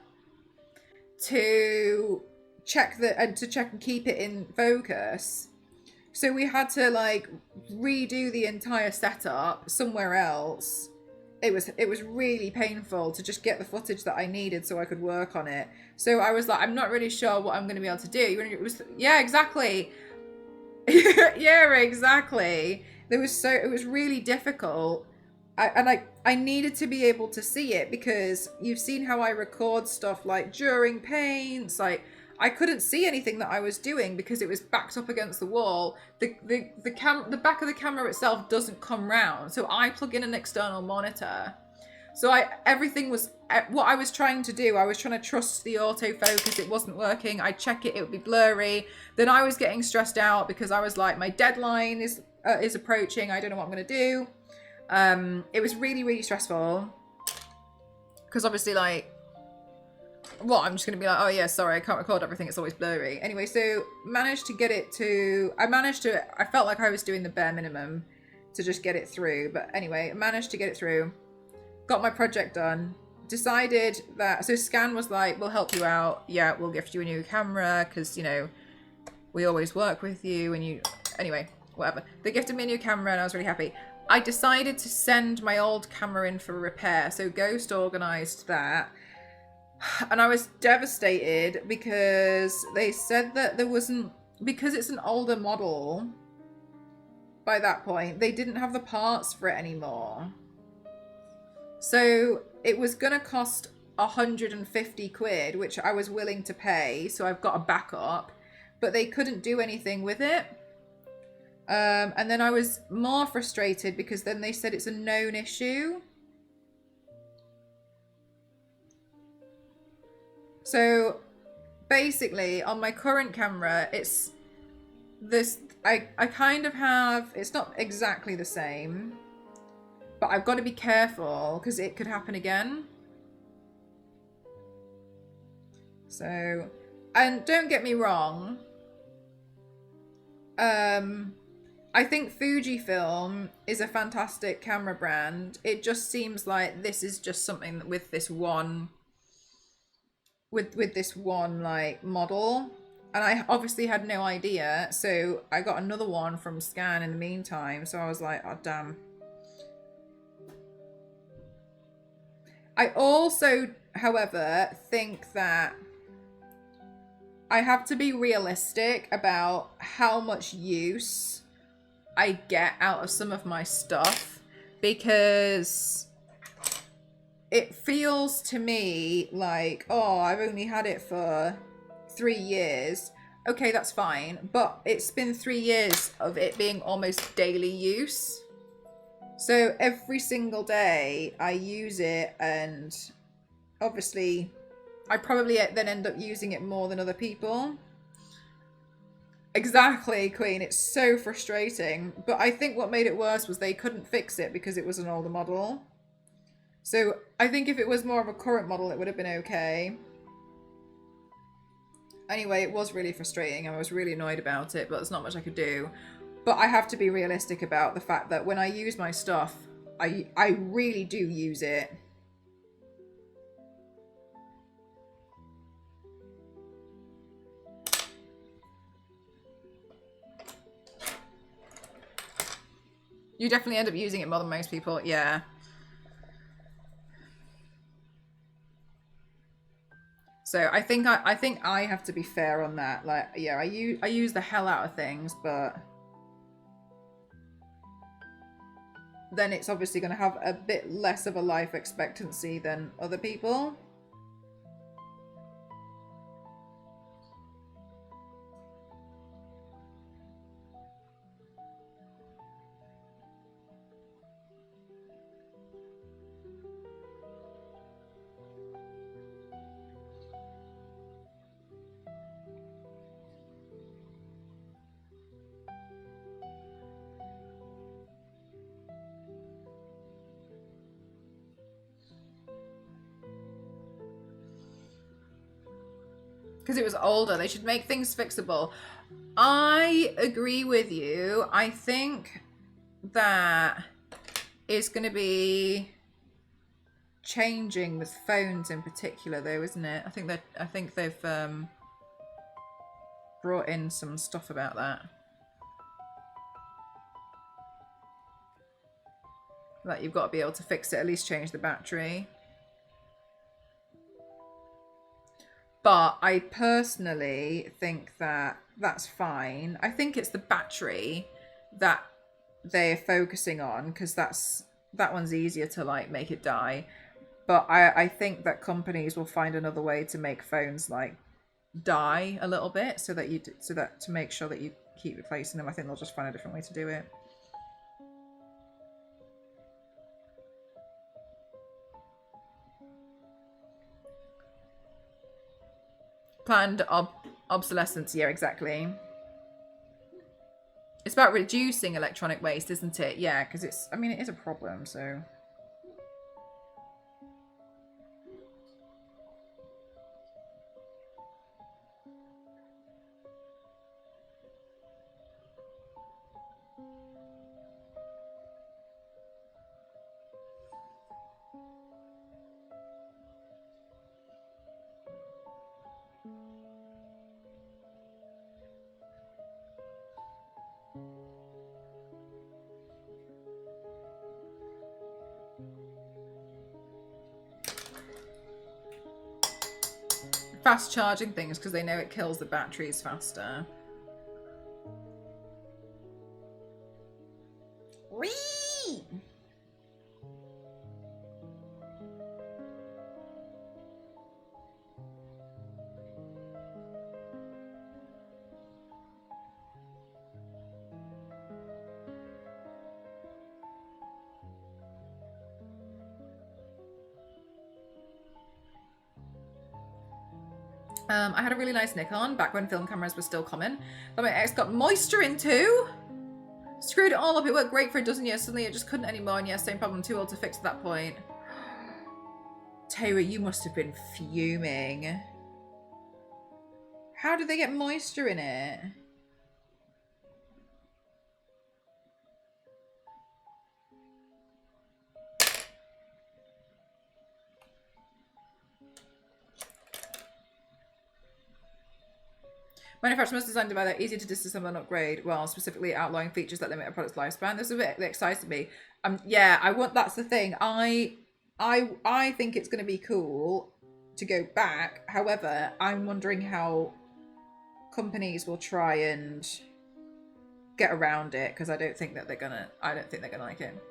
to check and keep it in focus. So we had to like redo the entire setup somewhere else. It was really painful to just get the footage that I needed so I could work on it. So I was like, I'm not really sure what I'm going to be able to do. Yeah, exactly. Yeah, exactly. It was really difficult. I needed to be able to see it because you've seen how I record stuff like during paints, like I couldn't see anything that I was doing because it was backed up against the wall. The back of the camera itself doesn't come round, so I plug in an external monitor. So everything was what I was trying to do. I was trying to trust the autofocus. It wasn't working. I check it, it would be blurry. Then I was getting stressed out because I was like, my deadline is approaching. I don't know what I'm gonna do. It was really, really stressful because obviously like. Well, I'm just going to be like, oh yeah, sorry, I can't record everything. It's always blurry. Anyway, so I felt like I was doing the bare minimum to just get it through. But anyway, I managed to get it through. Got my project done. Decided that, so Scan was like, we'll help you out. Yeah, we'll gift you a new camera because, you know, we always work with you and you, anyway, whatever. They gifted me a new camera and I was really happy. I decided to send my old camera in for repair. So Ghost organised that. And I was devastated because they said that because it's an older model by that point, they didn't have the parts for it anymore. So it was going to cost 150 quid, which I was willing to pay. So I've got a backup, but they couldn't do anything with it. And then I was more frustrated because then they said it's a known issue. So basically on my current camera, it's this, I kind of have, it's not exactly the same, but I've got to be careful because it could happen again. So, and don't get me wrong, I think Fujifilm is a fantastic camera brand. It just seems like this is just something with this one, with this one like model, and I obviously had no idea, so I got another one from Scan in the meantime, so I was like, oh damn. I also, however, think that I have to be realistic about how much use I get out of some of my stuff, because it feels to me like, oh, I've only had it for 3 years. Okay, that's fine, but it's been 3 years of it being almost daily use. So every single day I use it, and obviously I probably then end up using it more than other people. Exactly, Queen. It's so frustrating. But I think what made it worse was they couldn't fix it because it was an older model. So I think if it was more of a current model, it would have been okay. Anyway, it was really frustrating. I was really annoyed about it, but there's not much I could do. But I have to be realistic about the fact that when I use my stuff, I really do use it. You definitely end up using it more than most people, yeah. So I think I have to be fair on that. Like, yeah, I use the hell out of things, but then it's obviously going to have a bit less of a life expectancy than other people. Because it was older, they should make things fixable. I agree with you. I think that is going to be changing with phones in particular, though, isn't it? I think they've brought in some stuff about that. Like, you've got to be able to fix it, at least change the battery. But I personally think that that's fine. I think it's the battery that they're focusing on, because that one's easier to like make it die. But I think that companies will find another way to make phones like die a little bit, so that to make sure that you keep replacing them. I think they'll just find a different way to do it. Planned obsolescence, yeah, exactly. It's about reducing electronic waste, isn't it? Yeah, because it is a problem, so. Fast charging things because they know it kills the batteries faster. Whee! I had a really nice Nikon back when film cameras were still common. But my ex got moisture in too. Screwed it all up. It worked great for a dozen years. Suddenly it just couldn't anymore. And yeah, same problem. Too old to fix at that point. Taylor, you must have been fuming. How did they get moisture in it? Manufacturers must design device that are easier to disassemble and upgrade, while specifically outlawing features that limit a product's lifespan. This is a bit that excites me. Yeah, I want. That's the thing. I think it's going to be cool to go back. However, I'm wondering how companies will try and get around it, because I don't think they're gonna like it.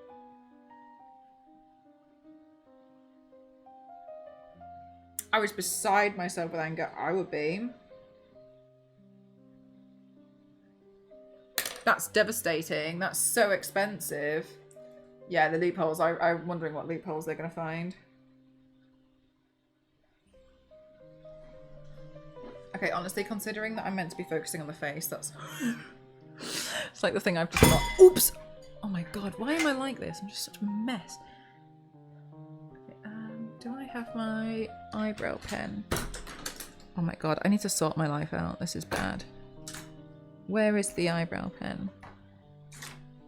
I was beside myself with anger. I would be. That's devastating. That's so expensive. Yeah, the loopholes. I'm wondering what loopholes they're going to find. Okay, honestly, considering that I'm meant to be focusing on the face, that's... It's like the thing I've just got... Oops! Oh my god, why am I like this? I'm just such a mess. Okay, do I have my eyebrow pen? Oh my god, I need to sort my life out. This is bad. Where is the eyebrow pen?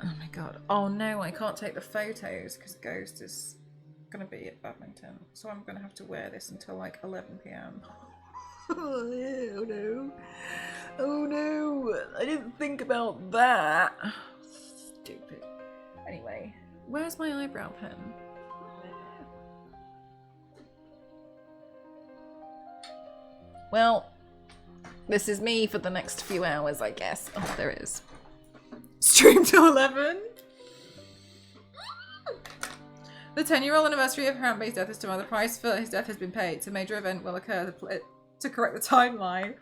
Oh my god. Oh no, I can't take the photos because Ghost is going to be at badminton. So I'm going to have to wear this until like 11 p.m. Oh no. Oh no. I didn't think about that. Stupid. Anyway, where's my eyebrow pen? Well, this is me for the next few hours, I guess. Oh, there it is. Stream till 11. The 10-year-old anniversary of Harambe's death is tomorrow. The price for his death has been paid. A major event will occur to correct the timeline.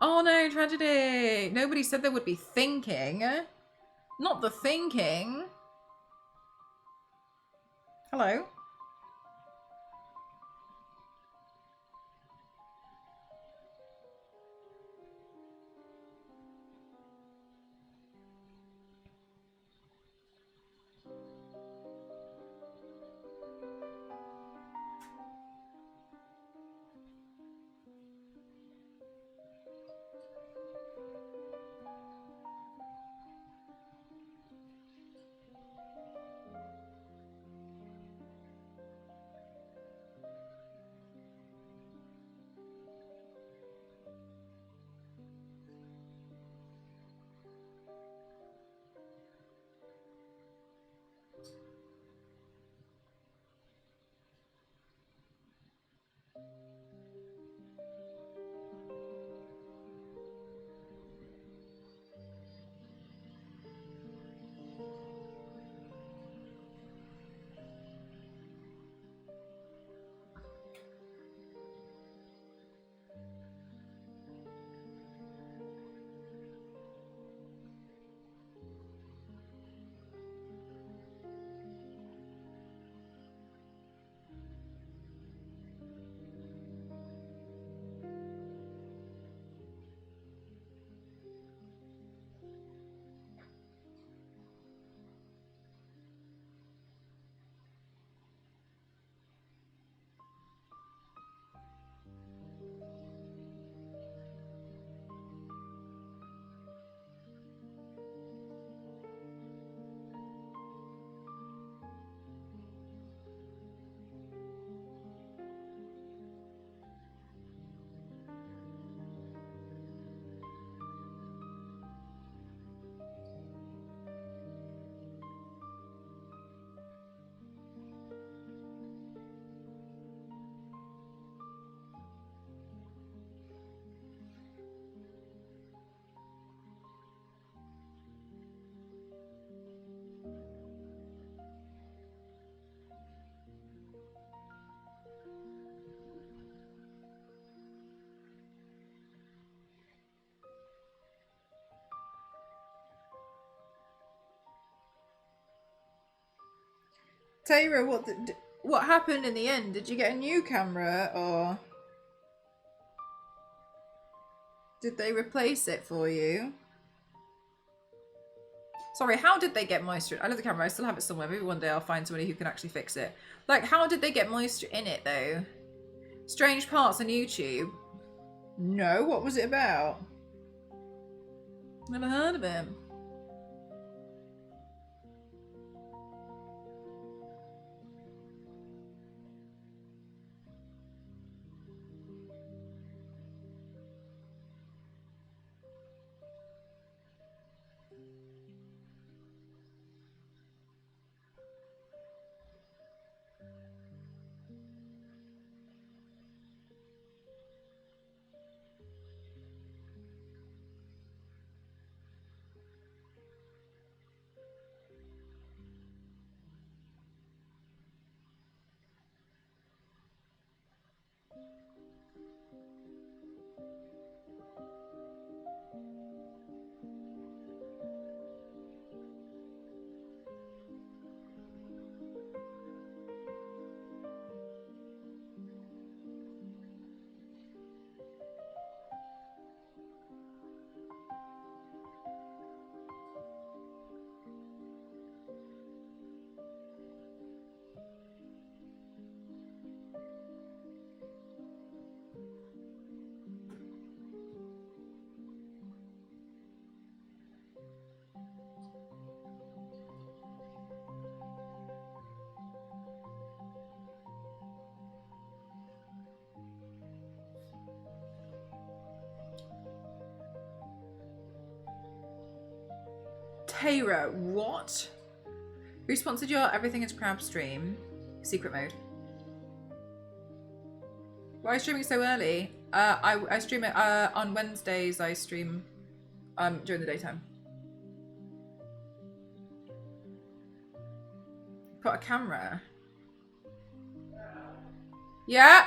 Oh no, tragedy. Nobody said they would be thinking. Not the thinking. Hello? Tara, what happened in the end? Did you get a new camera or? Did they replace it for you? Sorry, how did they get moisture? I love the camera. I still have it somewhere. Maybe one day I'll find somebody who can actually fix it. Like, how did they get moisture in it, though? Strange parts on YouTube? No, what was it about? Never heard of it. Tara, what? Who sponsored your Everything is Crab stream? Secret mode. Why are you streaming so early? I stream it on Wednesdays. I stream during the daytime. Put a camera. Yeah.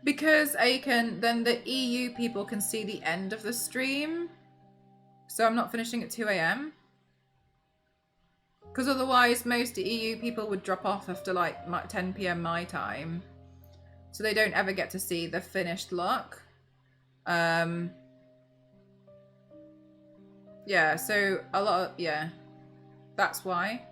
Because then the EU people can see the end of the stream. So I'm not finishing at 2 a.m. Because otherwise most EU people would drop off after like 10 p.m. my time. So they don't ever get to see the finished look. Yeah, so a lot of, yeah. That's why.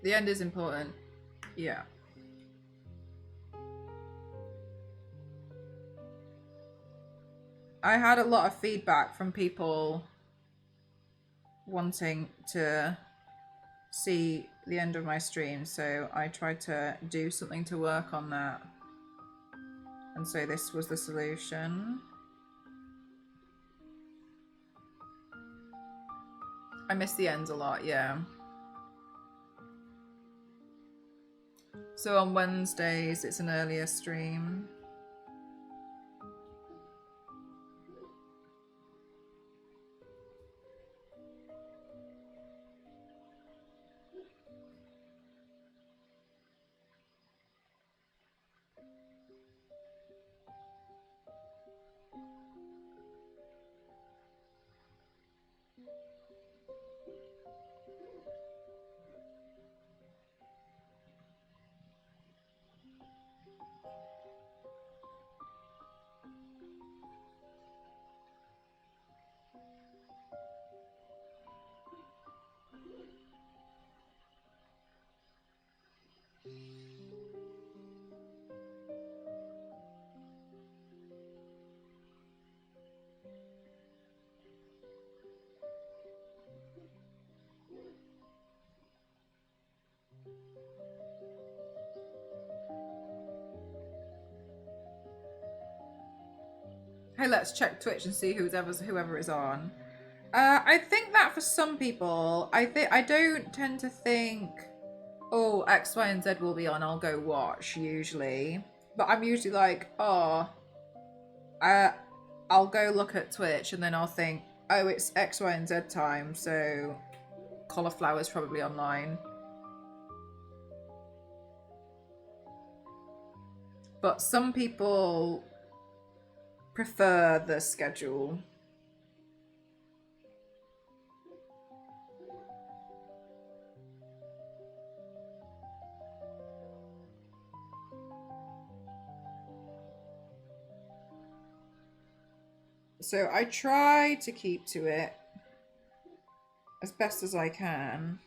The end is important. Yeah. I had a lot of feedback from people wanting to see the end of my stream, so I tried to do something to work on that. And so this was the solution. I miss the ends a lot, yeah. So on Wednesdays, it's an earlier stream. hey, let's check Twitch and see whoever is on. I think that for some people, I don't tend to think, oh, X, Y, and Z will be on, I'll go watch usually. But I'm usually like, oh, I'll go look at Twitch and then I'll think, oh, it's X, Y, and Z time, so Cauliflower's probably online. But some people prefer the schedule. So I try to keep to it as best as I can.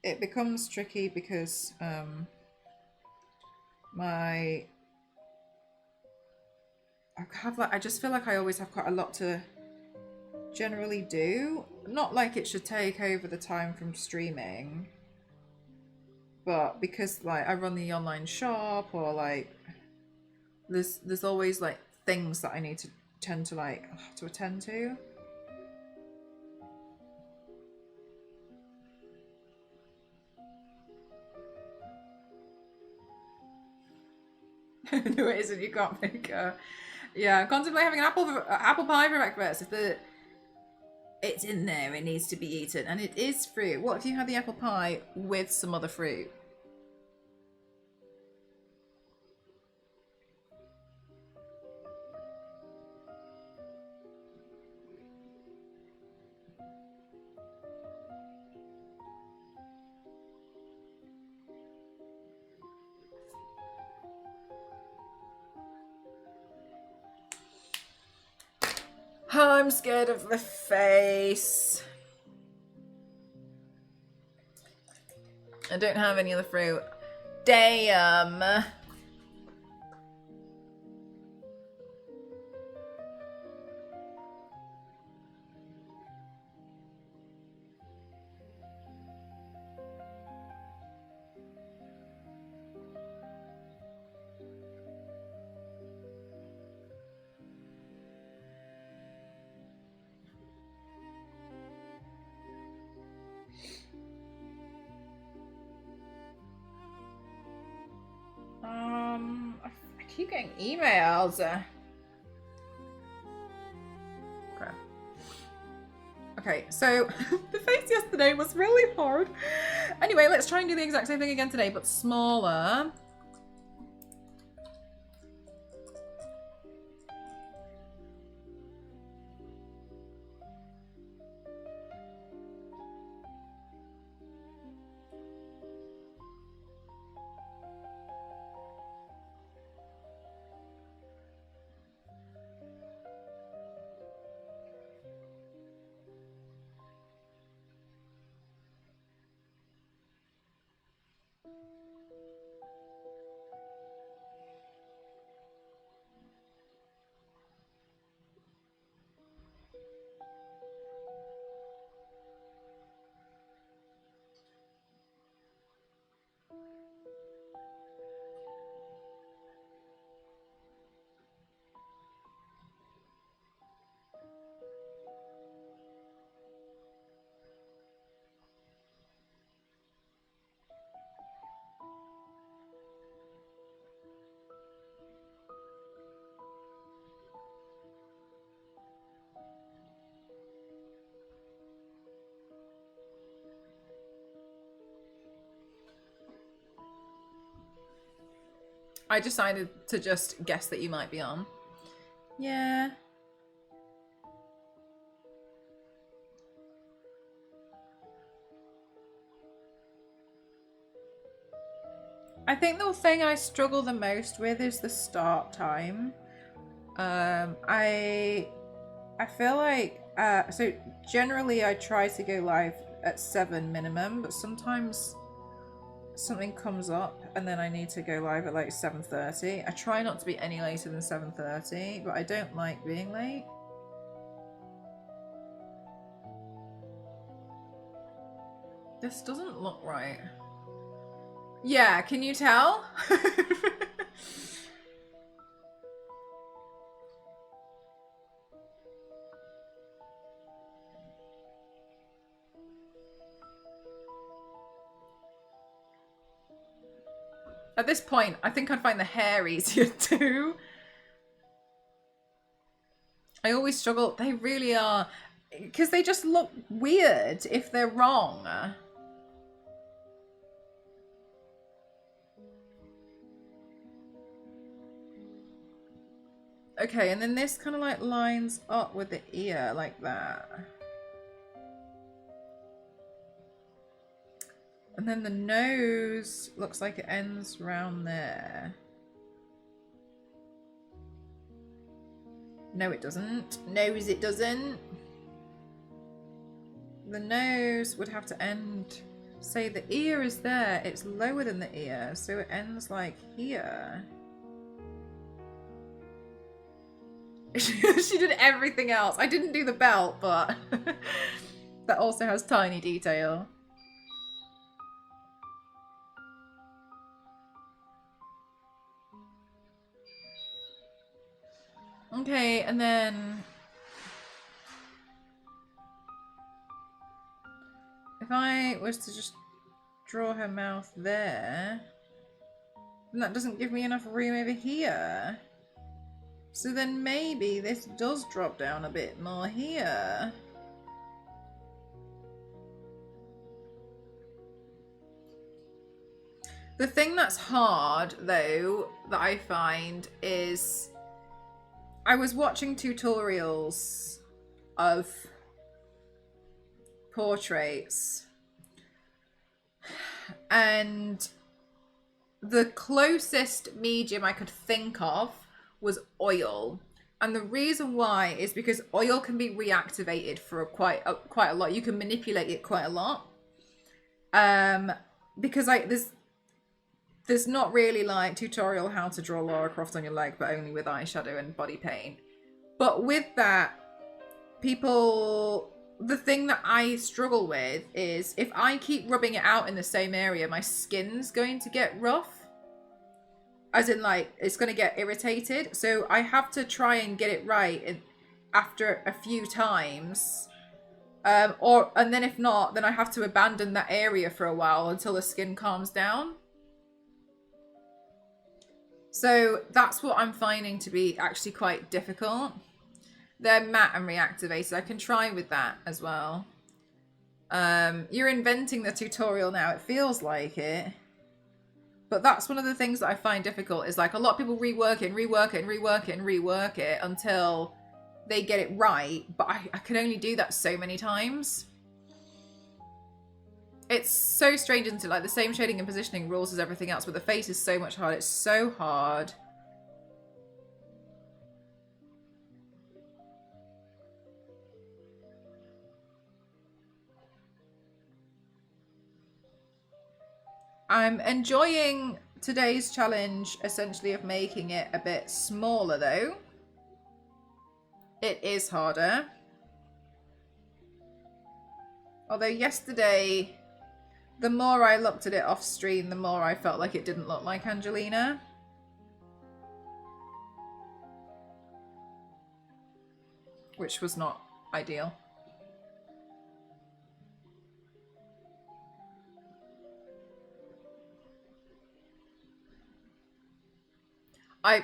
It becomes tricky because I just feel like I always have quite a lot to generally do. Not like it should take over the time from streaming, but because like I run the online shop, or like there's always like things that I need to tend to like to attend to. No, it isn't. You can't make a. Yeah, contemplate having an apple pie for breakfast. It's in there, it needs to be eaten, and it is fruit. What if you had the apple pie with some other fruit? I'm scared of the face. I don't have any other fruit. Damn. I keep getting emails. Okay, so the face yesterday was really hard. Anyway, let's try and do the exact same thing again today, but smaller. I decided to just guess that you might be on. Yeah. I think the thing I struggle the most with is the start time. I feel like so generally I try to go live at 7 minimum, but sometimes something comes up and then I need to go live at like 7:30. I try not to be any later than 7:30, but I don't like being late. This doesn't look right. Yeah, can you tell? At this point, I think I'd find the hair easier too. I always struggle. They really are. Because they just look weird if they're wrong. Okay, and then this kind of like lines up with the ear like that. And then the nose looks like it ends round there. No, it doesn't. Nose, it doesn't. The nose would have to end... Say the ear is there. It's lower than the ear, so it ends like here. She did everything else. I didn't do the belt, but that also has tiny detail. Okay, and then if I was to just draw her mouth there, then that doesn't give me enough room over here. So then maybe this does drop down a bit more here. The thing that's hard, though, that I find is I was watching tutorials of portraits, and the closest medium I could think of was oil. And the reason why is because oil can be reactivated for quite a lot. You can manipulate it quite a lot. Because there's not really like tutorial how to draw Lara Croft on your leg, but only with eyeshadow and body paint. But with that, the thing that I struggle with is if I keep rubbing it out in the same area, my skin's going to get rough. As in, like, it's going to get irritated. So I have to try and get it right after a few times. And then if not, then I have to abandon that area for a while until the skin calms down. So that's what I'm finding to be actually quite difficult. They're matte and reactivated. I can try with that as well. You're inventing the tutorial now. It feels like it. But that's one of the things that I find difficult is like a lot of people rework it until they get it right. But I can only do that so many times. It's so strange, isn't it? Like the same shading and positioning rules as everything else, but the face is so much harder. It's so hard. I'm enjoying today's challenge, essentially, of making it a bit smaller, though. It is harder. Although yesterday, the more I looked at it off stream, the more I felt like it didn't look like Angelina. Which was not ideal.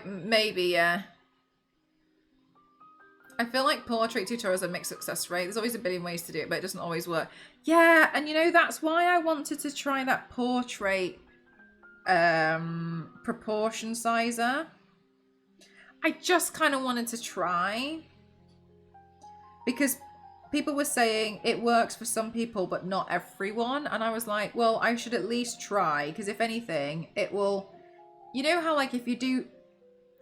Maybe, yeah. I feel like portrait tutorials are mixed success rate. There's always a billion ways to do it, but it doesn't always work. Yeah, and you know, that's why I wanted to try that portrait proportion sizer. I just kind of wanted to try. Because people were saying it works for some people, but not everyone. And I was like, well, I should at least try. Because if anything, it will... You know how, like, if you do...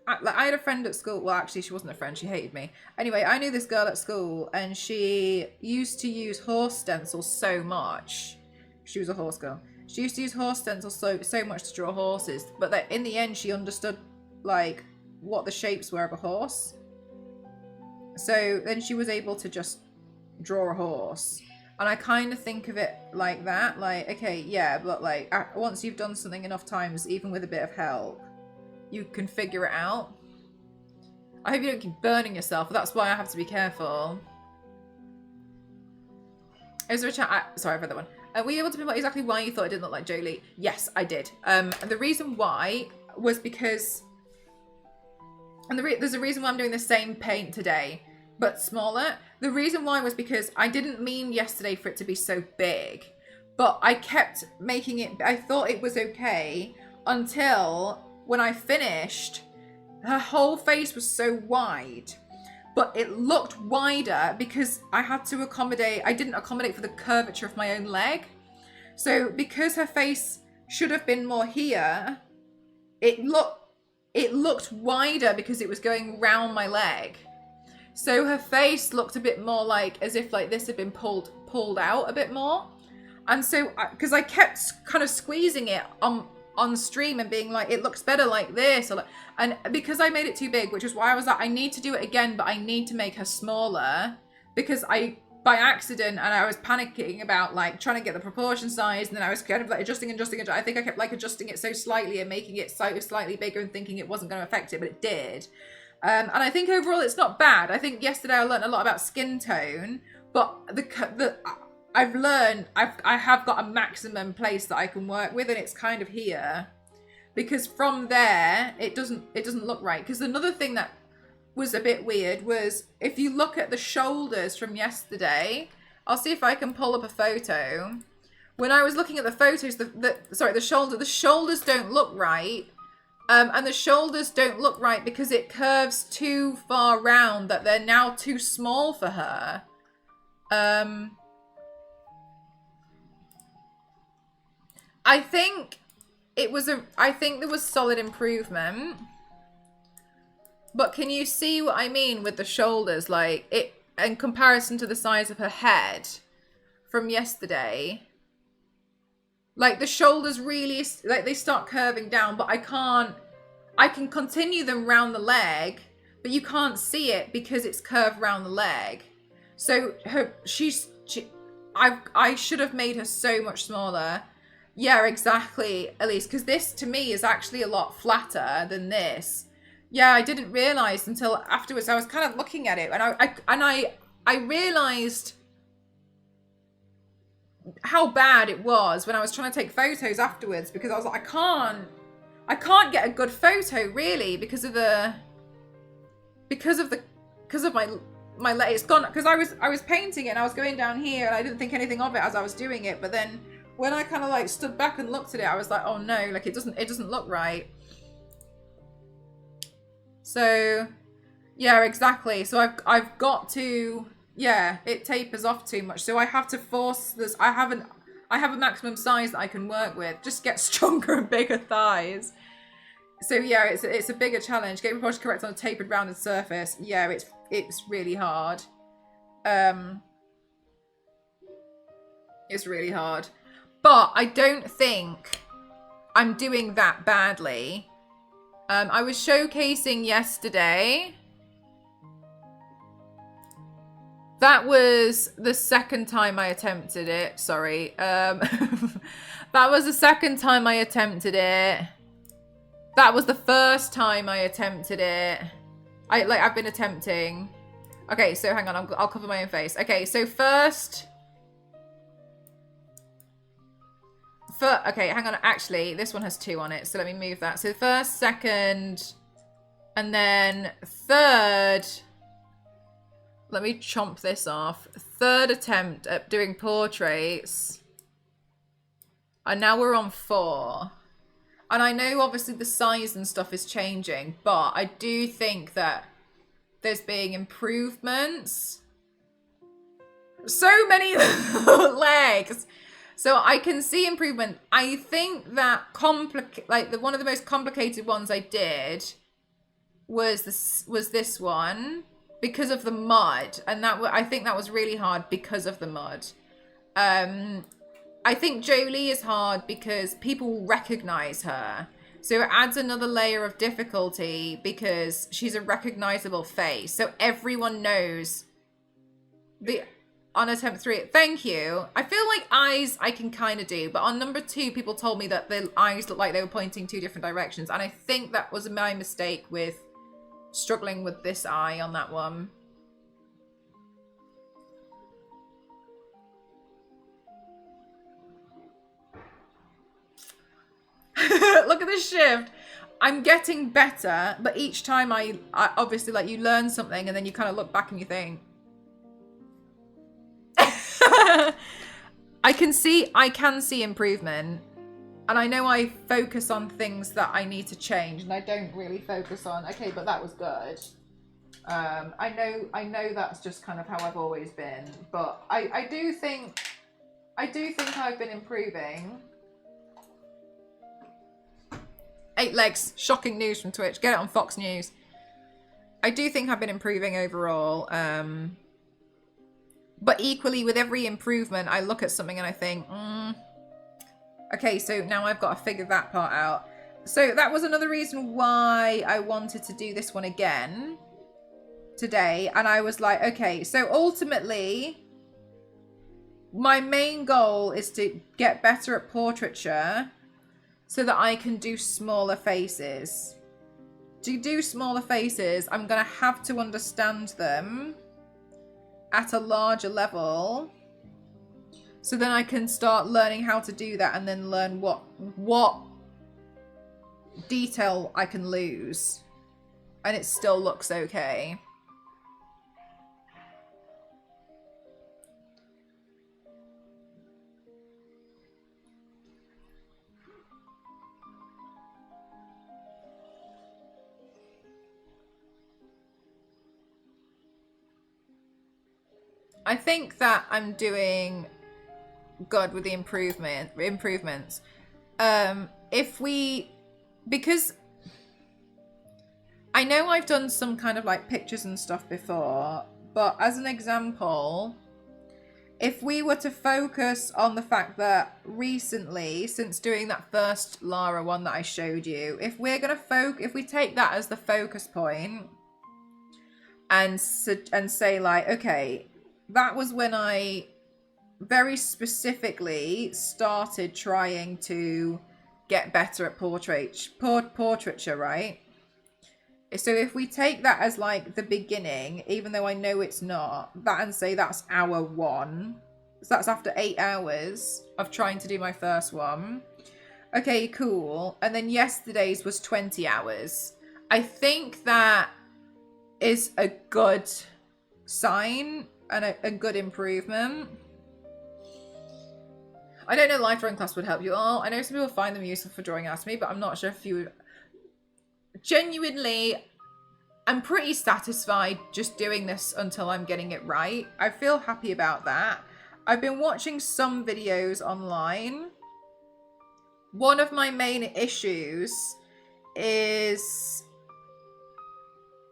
I had a friend at school. Well, actually, she wasn't a friend. She hated me. Anyway, I knew this girl at school, and she used to use horse stencils so much. She was a horse girl. She used to use horse stencils so much to draw horses. But that in the end, she understood, like, what the shapes were of a horse. So then she was able to just draw a horse. And I kind of think of it like that. Like, okay, yeah, but, like, once you've done something enough times, even with a bit of help, you can figure it out. I hope you don't keep burning yourself. That's why I have to be careful. Is there a chat? Sorry, I've read that one. Were you able to pinpoint exactly why you thought it didn't look like Jolie? Yes, I did. And the reason why was because, and there's a reason why I'm doing the same paint today, but smaller. The reason why was because I didn't mean yesterday for it to be so big, but I kept making it, I thought it was okay until when I finished, her whole face was so wide. But it looked wider because I had to accommodate, I didn't accommodate for the curvature of my own leg. So because her face should have been more here, it looked wider because it was going round my leg. So her face looked a bit more like as if like this had been pulled out a bit more. And so, because I kept kind of squeezing it on stream and being like, it looks better like this, and because I made it too big, which is why I was like, I need to do it again, but I need to make her smaller, because I by accident, and I was panicking about like trying to get the proportion size, and then I was kind of like adjusting. I think I kept like adjusting it so slightly and making it slightly bigger and thinking it wasn't going to affect it, but it did. And I think overall it's not bad. I think yesterday I learned a lot about skin tone, but I've learned I have got a maximum place that I can work with, and it's kind of here, because from there it doesn't look right. Because another thing that was a bit weird was if you look at the shoulders from yesterday, I'll see if I can pull up a photo. When I was looking at the photos, the shoulders don't look right, and the shoulders don't look right because it curves too far round, that they're now too small for her. I think there was solid improvement. But can you see what I mean with the shoulders? Like, it, in comparison to the size of her head from yesterday, like the shoulders really, like they start curving down, but I can continue them round the leg, but you can't see it because it's curved round the leg. So I should have made her so much smaller. Yeah, exactly, Elise, because this to me is actually a lot flatter than this. Yeah, I didn't realize until afterwards. I was kind of looking at it, and I realized how bad it was when I was trying to take photos afterwards, because I was like, I can't get a good photo really because of my leg. It's gone, because I was painting it and I was going down here and I didn't think anything of it as I was doing it, but then when I kind of like stood back and looked at it, I was like, oh no, like it doesn't look right. So yeah, exactly. So I've got to, yeah, it tapers off too much. So I have to force this. I have a maximum size that I can work with. Just get stronger and bigger thighs. So yeah, it's a bigger challenge. Get proportion correct on a tapered rounded surface. Yeah, it's really hard. It's really hard. But I don't think I'm doing that badly. I was showcasing yesterday. That was the second time I attempted it. Sorry. That was the second time I attempted it. That was the first time I attempted it. I've been attempting. Okay, so hang on. I'll cover my own face. Okay, so first. Okay, hang on. Actually, this one has 2 on it, so let me move that. So first, second, and then third. Let me chomp this off. Third attempt at doing portraits. And now we're on 4. And I know obviously the size and stuff is changing, but I do think that there's being improvements. So many legs. So I can see improvement. I think that one of the most complicated ones I did was this one because of the mud, and I think that was really hard because of the mud. I think Jolie is hard because people recognize her, so it adds another layer of difficulty because she's a recognizable face, so everyone knows on attempt 3, thank you. I feel like eyes I can kind of do, but on number 2, people told me that the eyes looked like they were pointing 2 different directions, and I think that was my mistake with struggling with this eye on that one. Look at this shift. I'm getting better, but each time I obviously, like, you learn something and then you kind of look back and you think, I can see improvement, and I know I focus on things that I need to change, and I don't really focus on, okay, but that was good. I know that's just kind of how I've always been, but I do think I've been improving. 8 legs, shocking news from Twitch. Get it on Fox News. I do think I've been improving overall. But equally, with every improvement, I look at something and I think, okay, so now I've got to figure that part out. So that was another reason why I wanted to do this one again today. And I was like, okay, so ultimately, my main goal is to get better at portraiture so that I can do smaller faces. To do smaller faces, I'm going to have to understand them at a larger level, so then I can start learning how to do that, and then learn what detail I can lose and it still looks okay. I think that I'm doing good with the improvements. Because I know I've done some kind of like pictures and stuff before, but as an example, if we were to focus on the fact that recently, since doing that first Lara one that I showed you, if we take that as the focus point and say like, okay, that was when I very specifically started trying to get better at portraiture, right? So if we take that as like the beginning, even though I know it's not, that, and say that's hour 1, so that's after 8 hours of trying to do my first one. Okay, cool. And then yesterday's was 20 hours. I think that is a good sign and a good improvement. I don't know, live drawing class would help you all. I know some people find them useful for drawing anatomy, but I'm not sure if you would. Genuinely, I'm pretty satisfied just doing this until I'm getting it right. I feel happy about that. I've been watching some videos online. One of my main issues is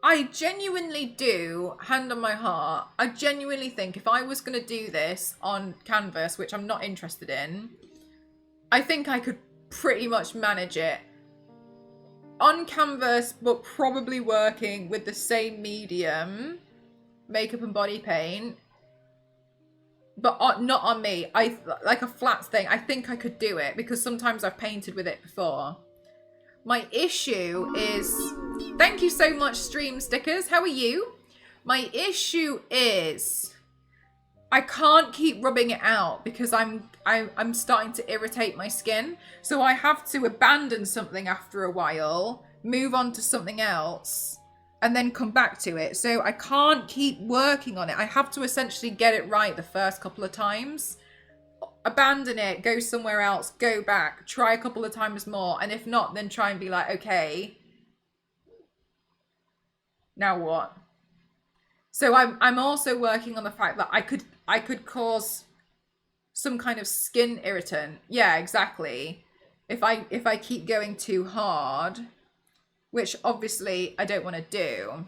I genuinely do, hand on my heart, I genuinely think if I was going to do this on canvas, which I'm not interested in, I think I could pretty much manage it on canvas, but probably working with the same medium, makeup and body paint, but not on me. I like a flat thing. I think I could do it because sometimes I've painted with it before. My issue is, thank you so much, Stream Stickers. How are you? My issue is I can't keep rubbing it out because I'm starting to irritate my skin. So I have to abandon something after a while, move on to something else, and then come back to it. So I can't keep working on it. I have to essentially get it right the first couple of times, abandon it, go somewhere else, go back, try a couple of times more, and if not, then try and be like, okay, now what? So I'm also working on the fact that I could cause some kind of skin irritant. Yeah, exactly. If I keep going too hard, which obviously I don't want to do.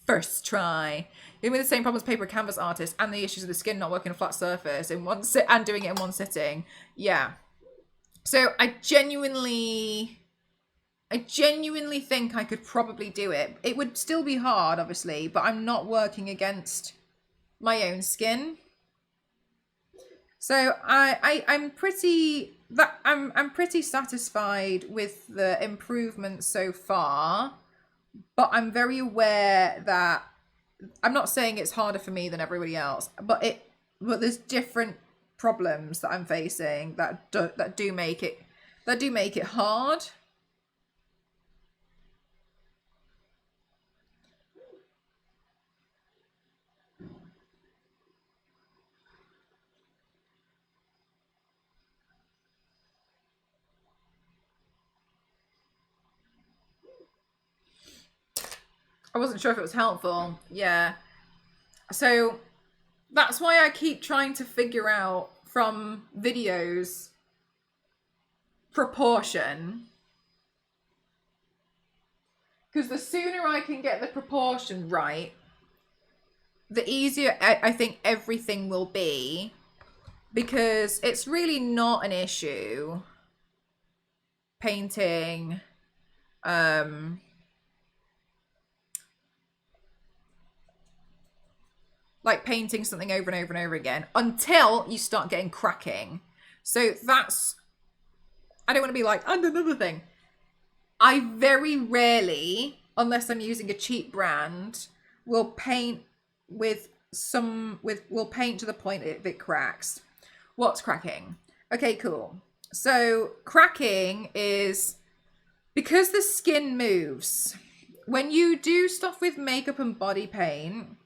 First try. Even with the same problems paper canvas artists and the issues of the skin not working on a flat surface in one sit and doing it in one sitting. Yeah. So I genuinely think I could probably do it. It would still be hard, obviously, but I'm not working against my own skin. So I'm pretty satisfied with the improvements so far, but I'm very aware that I'm not saying it's harder for me than everybody else, but there's different problems that I'm facing that do make it that do make it hard. I wasn't sure if it was helpful. Yeah. So that's why I keep trying to figure out from videos proportion. Because the sooner I can get the proportion right, the easier I think everything will be. Because it's really not an issue painting like painting something over and over and over again until you start getting cracking. So that's, I don't want to be like, and another thing, I very rarely, unless I'm using a cheap brand, will paint will paint to the point that it cracks. What's cracking? Okay, cool. So cracking is because the skin moves. When you do stuff with makeup and body paint,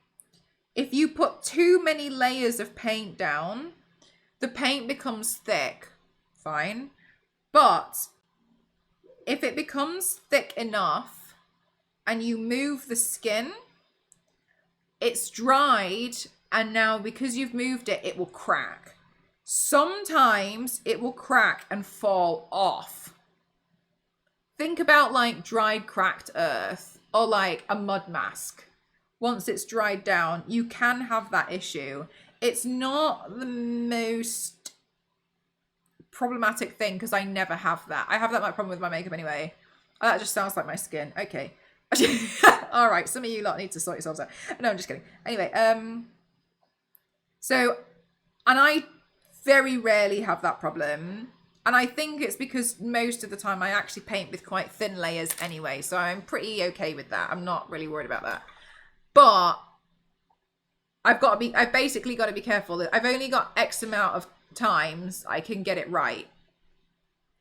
if you put too many layers of paint down, the paint becomes thick. Fine. But if it becomes thick enough and you move the skin, it's dried, and now because you've moved it, it will crack. Sometimes it will crack and fall off. Think about like dried cracked earth or like a mud mask. Once it's dried down, you can have that issue. It's not the most problematic thing because I never have that. I have that problem with my makeup anyway. Oh, that just sounds like my skin. Okay. All right, some of you lot need to sort yourselves out. No, I'm just kidding. Anyway, so, and I very rarely have that problem. And I think it's because most of the time I actually paint with quite thin layers anyway. So I'm pretty okay with that. I'm not really worried about that. But I've basically got to be careful that I've only got X amount of times I can get it right.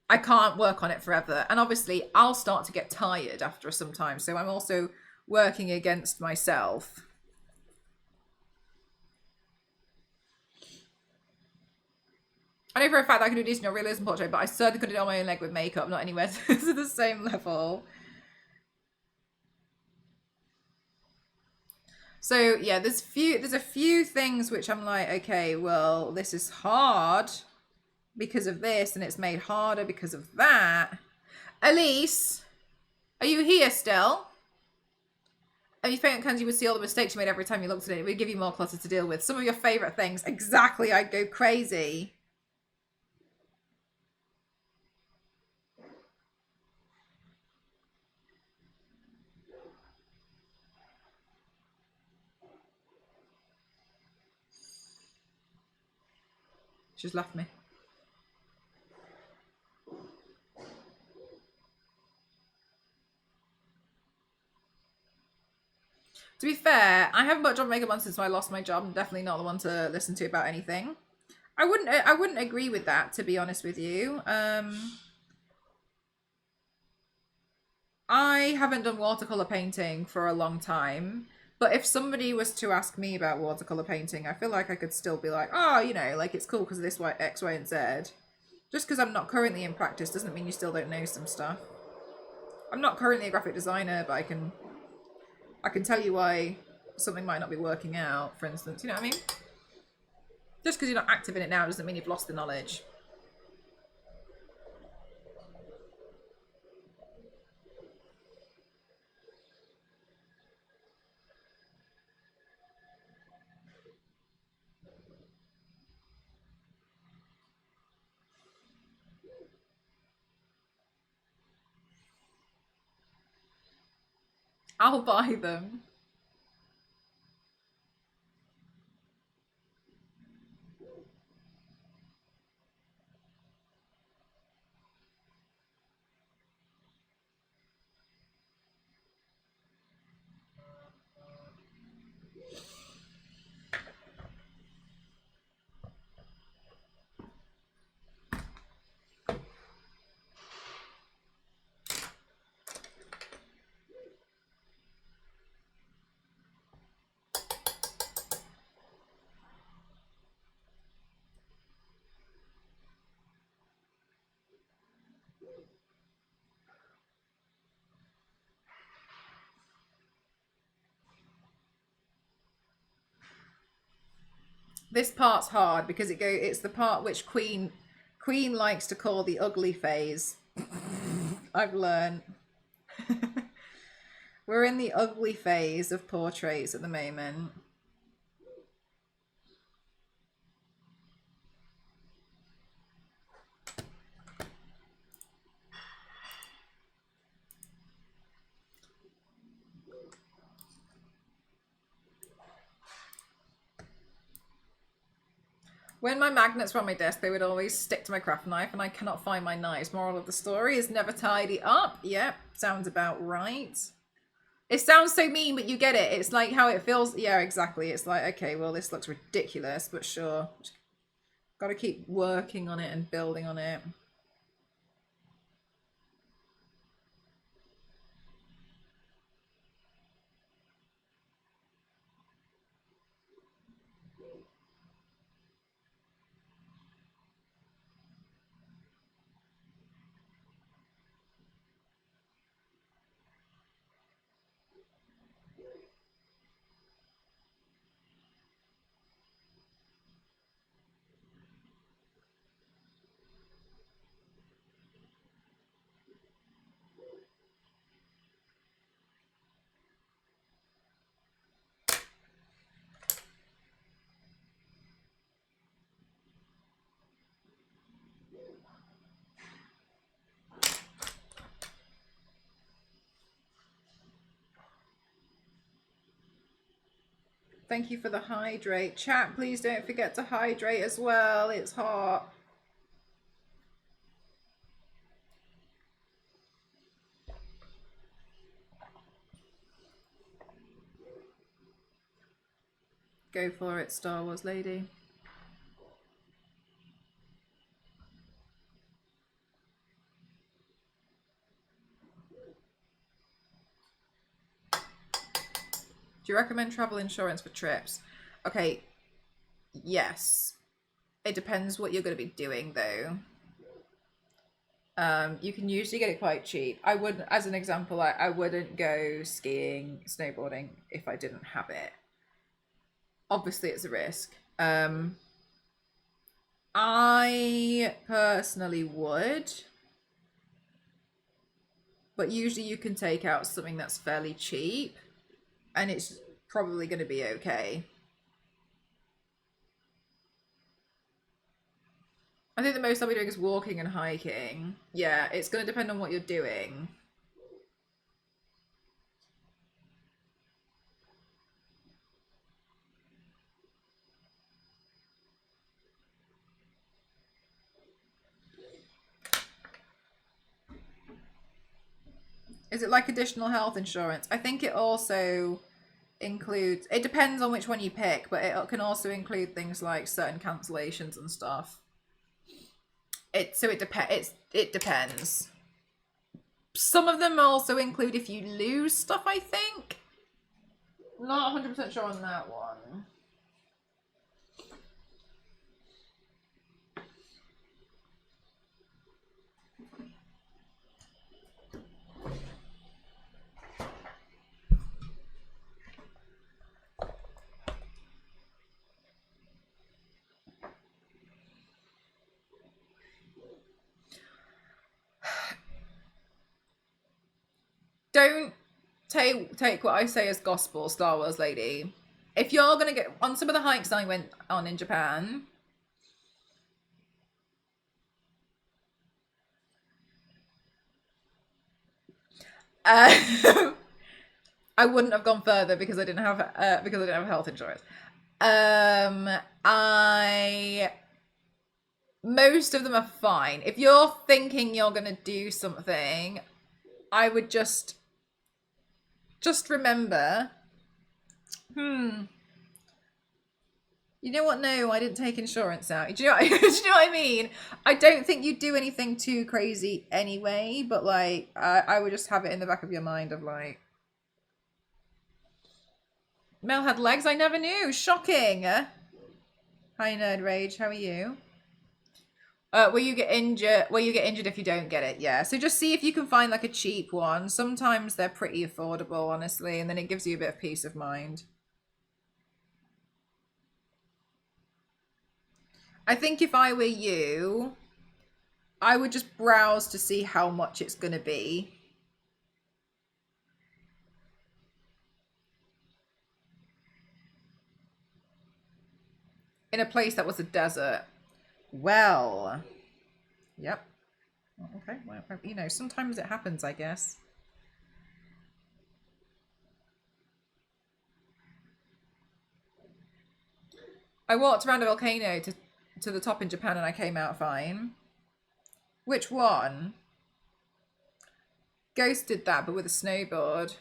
I can't work on it forever. And obviously I'll start to get tired after some time. So I'm also working against myself. I know for a fact that I can do a decent realism portrait, but I certainly couldn't do it on my own leg with makeup, not anywhere to the same level. So yeah, there's a few things which I'm like, okay, well, this is hard because of this, and it's made harder because of that. Elise, are you here still? And you think you would see all the mistakes you made every time you looked at it. It would give you more clutter to deal with. Some of your favourite things. Exactly, I'd go crazy. She's left me. To be fair, I haven't put job makeup on since I lost my job. I'm definitely not the one to listen to about anything. I wouldn't agree with that, to be honest with you. I haven't done watercolor painting for a long time, but if somebody was to ask me about watercolor painting, I feel like I could still be like, oh, you know, like it's cool because of this X, Y, and Z. Just because I'm not currently in practice doesn't mean you still don't know some stuff. I'm not currently a graphic designer, but I can tell you why something might not be working out, for instance. You know what I mean? Just because you're not active in it now doesn't mean you've lost the knowledge. I'll buy them. This part's hard because it's the part which Queen likes to call the ugly phase. I've learned. We're in the ugly phase of portraits at the moment. When my magnets were on my desk, they would always stick to my craft knife, and I cannot find my knives. Moral of the story is never tidy up. Yep, sounds about right. It sounds so mean, but you get it. It's like how it feels. Yeah, exactly. It's like, okay, well, this looks ridiculous, but sure. Got to keep working on it and building on it. Thank you for the hydrate. Chat, please don't forget to hydrate as well. It's hot. Go for it, Star Wars lady. Do you recommend travel insurance for trips? Okay, yes. It depends what you're going to be doing, though. You can usually get it quite cheap. I wouldn't, as an example, I wouldn't go skiing, snowboarding if I didn't have it. Obviously, it's a risk. I personally would, but usually you can take out something that's fairly cheap, and it's probably going to be okay. I think the most I'll be doing is walking and hiking. Yeah, it's going to depend on what you're doing. Is it like additional health insurance? I think it also includes, it depends on which one you pick, but it can also include things like certain cancellations and stuff. It depends. Some of them also include if you lose stuff, I think. Not 100% sure on that one. Don't take what I say as gospel, Star Wars lady. If you're gonna get on some of the hikes I went on in Japan, I wouldn't have gone further because I didn't have health insurance. Most of them are fine. If you're thinking you're gonna do something, I would just remember. You know what? No, I didn't take insurance out. Do you know what, do you know what I mean? I don't think you'd do anything too crazy anyway, but like, I would just have it in the back of your mind of like, Mel had legs I never knew. Shocking. Hi, Nerd Rage. How are you? Will you get injured if you don't get it? Yeah. So just see if you can find like a cheap one. Sometimes they're pretty affordable, honestly, and then it gives you a bit of peace of mind. I think if I were you, I would just browse to see how much it's going to be. In a place that was a desert. Well, yep. Okay, well, you know, sometimes it happens, I guess. I walked around a volcano to the top in Japan and I came out fine. Which one? Ghost did that, but with a snowboard.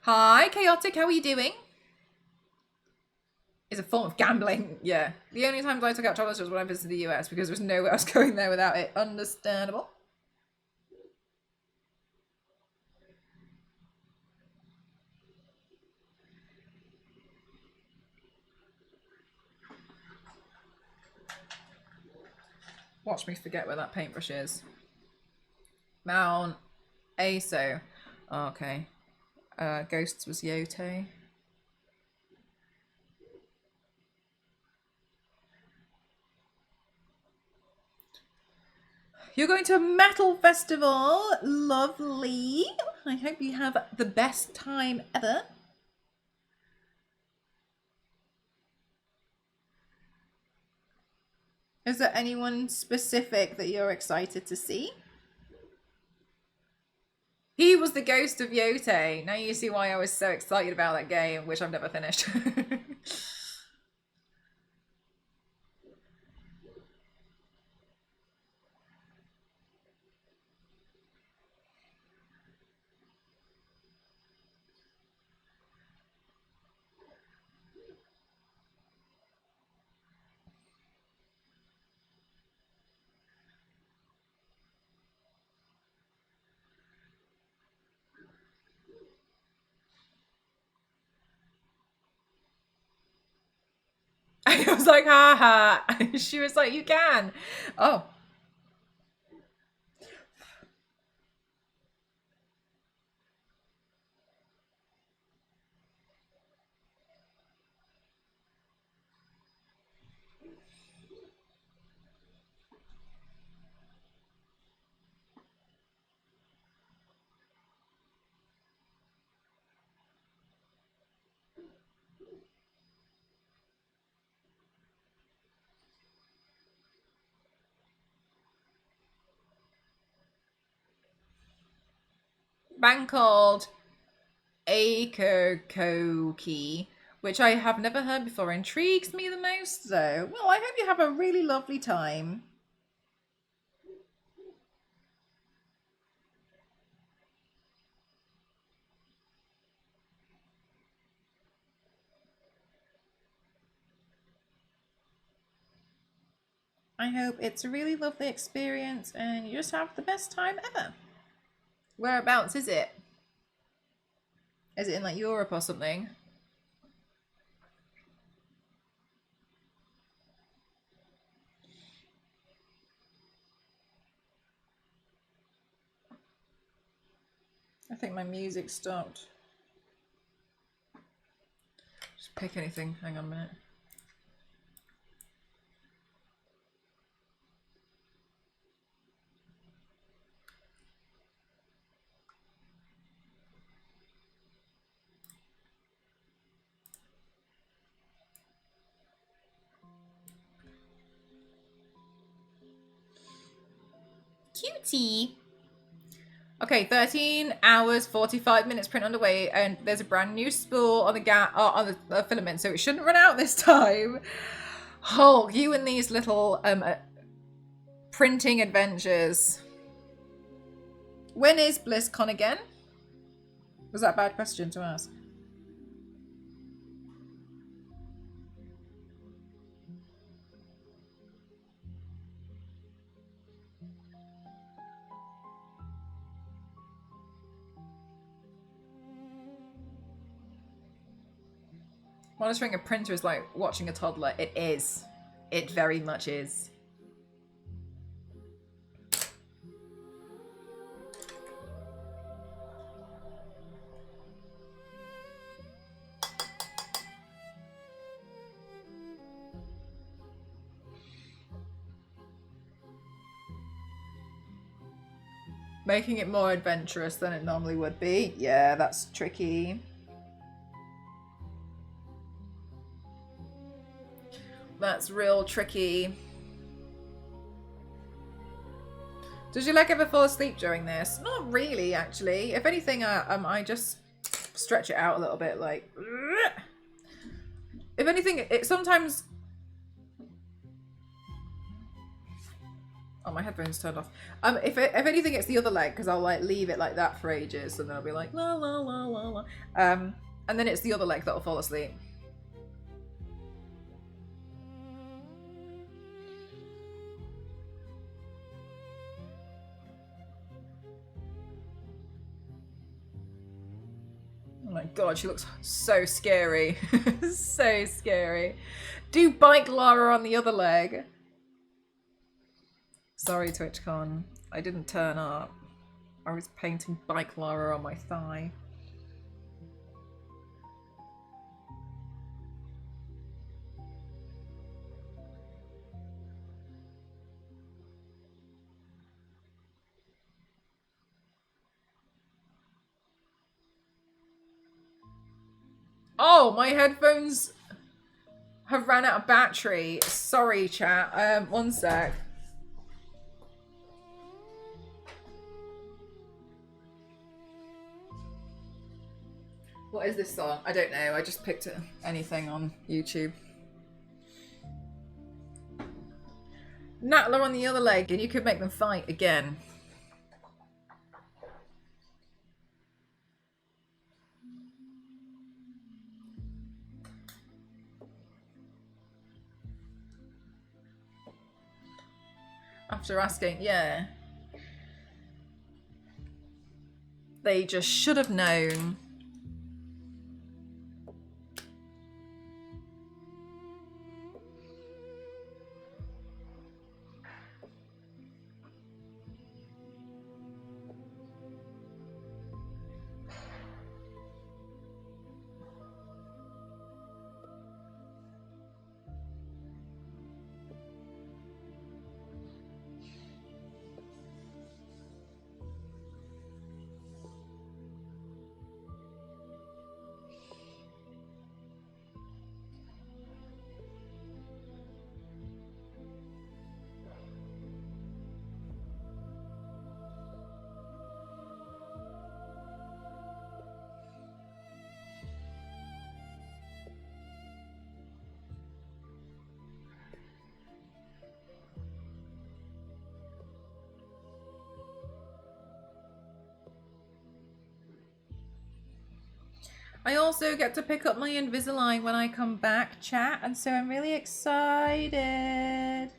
Hi, Chaotic, how are you doing? It's a form of gambling, yeah. The only times I took out travelers was when I visited the US because there was nowhere else going there without it. Understandable. Watch me forget where that paintbrush is. Mount Aso. Oh, okay. Ghosts was Yote. You're going to a metal festival. Lovely. I hope you have the best time ever. Is there anyone specific that you're excited to see? He was the ghost of Yote. Now you see why I was so excited about that game, which I've never finished. I was like, ha ha. She was like, you can. Oh. Band called Akokoki, which I have never heard before, intrigues me the most, though. Well, I hope you have a really lovely time. I hope it's a really lovely experience and you just have the best time ever. Whereabouts is it? Is it in like Europe or something? I think my music stopped. Just pick anything. Hang on a minute. Cutie. Okay, 13 hours, 45 minutes print underway, and there's a brand new spool on the filament, so it shouldn't run out this time. Oh, you and these little printing adventures. When is BlizzCon again? Was that a bad question to ask? Monitoring a printer is like watching a toddler. It is. It very much is. Making it more adventurous than it normally would be. Yeah, that's tricky. That's real tricky. Does your leg ever fall asleep during this? Not really, actually. If anything, I just stretch it out a little bit, like. If anything, it sometimes. Oh, my headphones turned off. If anything, it's the other leg because I'll like leave it like that for ages, and then I'll be like la la la la la. And then it's the other leg that'll fall asleep. Oh my god, she looks so scary. So scary. Do bike Lara on the other leg. Sorry, TwitchCon. I didn't turn up. I was painting bike Lara on my thigh. Oh, my headphones have ran out of battery. Sorry, chat. One sec. What is this song? I don't know. I just picked anything on YouTube. Natla on the other leg, and you could make them fight again. After asking, yeah. They just should have known. I also get to pick up my Invisalign when I come back, chat, and so I'm really excited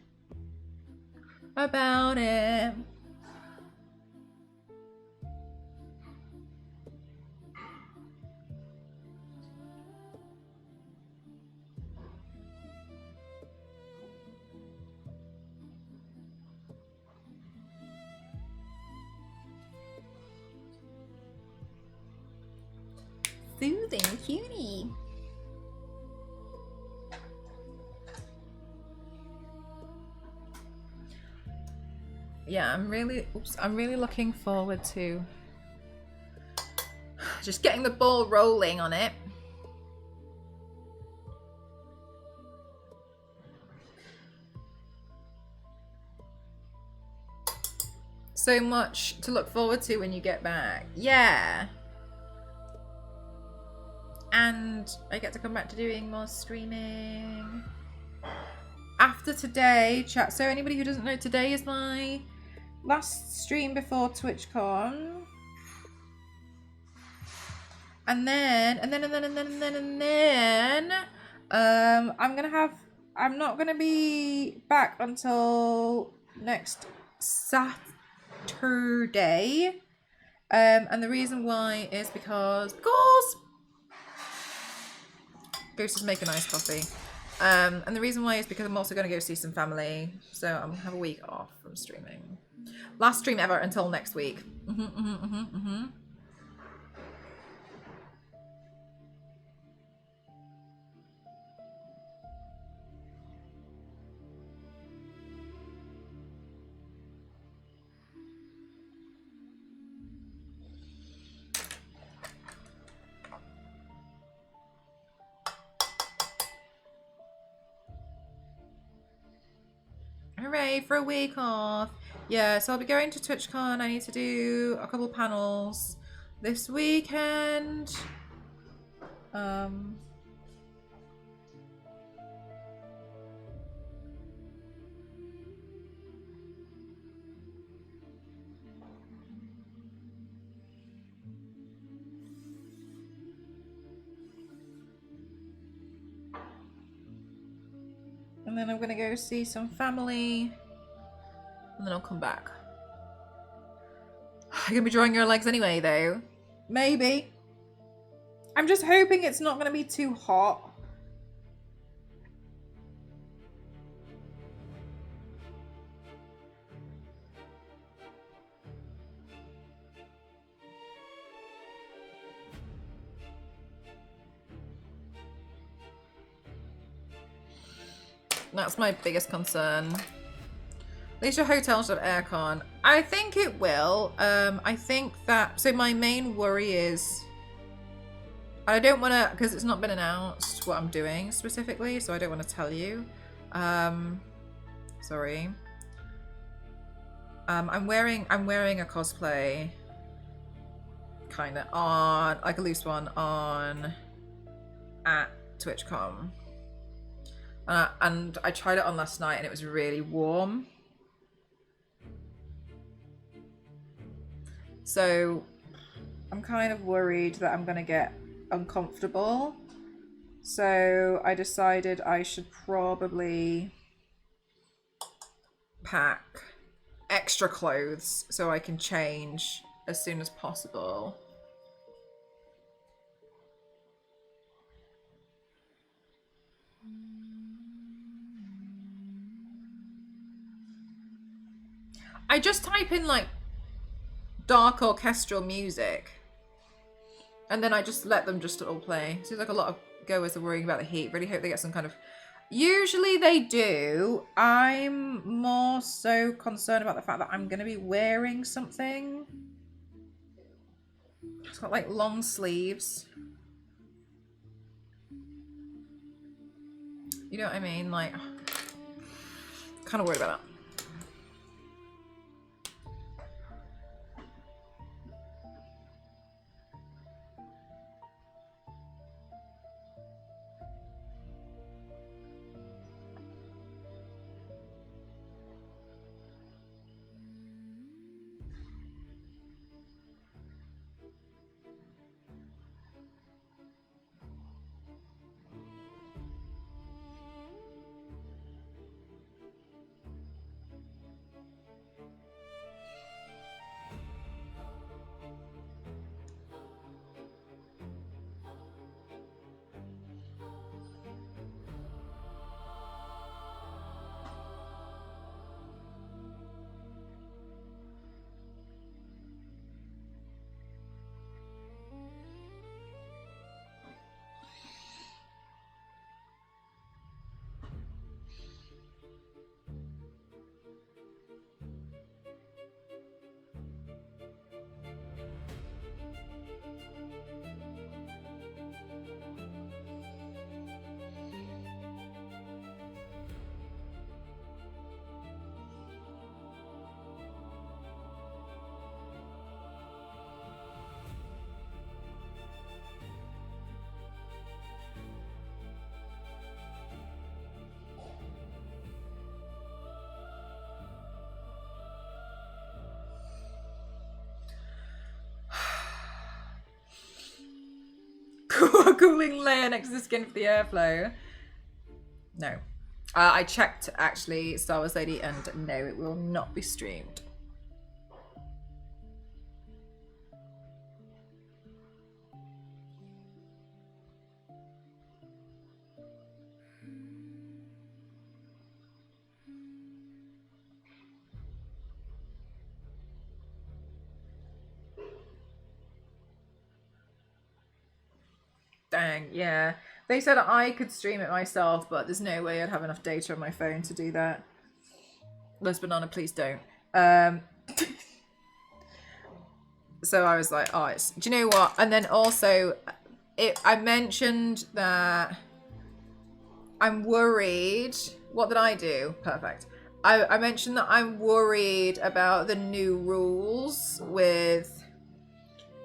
about it. Soothing cutie. Yeah, I'm really looking forward to just getting the ball rolling on it. So much to look forward to when you get back. Yeah. And I get to come back to doing more streaming after today, chat. So anybody who doesn't know, today is my last stream before TwitchCon. And then I'm not gonna be back until next Saturday. And the reason why is because Ghost is making iced coffee. And the reason why is because I'm also going to go see some family. So I'm going to have a week off from streaming. Last stream ever until next week. Hooray for a week off. Yeah, so I'll be going to TwitchCon. I need to do a couple panels this weekend. And then I'm gonna go see some family, and then I'll come back. You're gonna be drawing your legs anyway, though. Maybe. I'm just hoping it's not gonna be too hot. That's my biggest concern. At least your hotel should have aircon. I think it will. I think that... So my main worry is... I don't want to... Because it's not been announced what I'm doing specifically, so I don't want to tell you. Sorry. I'm wearing a cosplay. Kind of on... Like a loose one on... At TwitchCon. And I tried it on last night and it was really warm. So I'm kind of worried that I'm going to get uncomfortable. So I decided I should probably pack extra clothes so I can change as soon as possible. I just type in like dark orchestral music and then I just let them just all play. Seems like a lot of goers are worrying about the heat. Really hope they get some kind of... Usually they do. I'm more so concerned about the fact that I'm going to be wearing something. It's got like long sleeves. You know what I mean? Like, kind of worried about that. Cooling layer next to the skin for the airflow. No. I checked actually, Star Wars Lady, and no, it will not be streamed. Dang, yeah. They said I could stream it myself, but there's no way I'd have enough data on my phone to do that. Les Banana, please don't. So I was like, oh, it's... Do you know what? And then also, I mentioned that I'm worried... What did I do? Perfect. I mentioned that I'm worried about the new rules with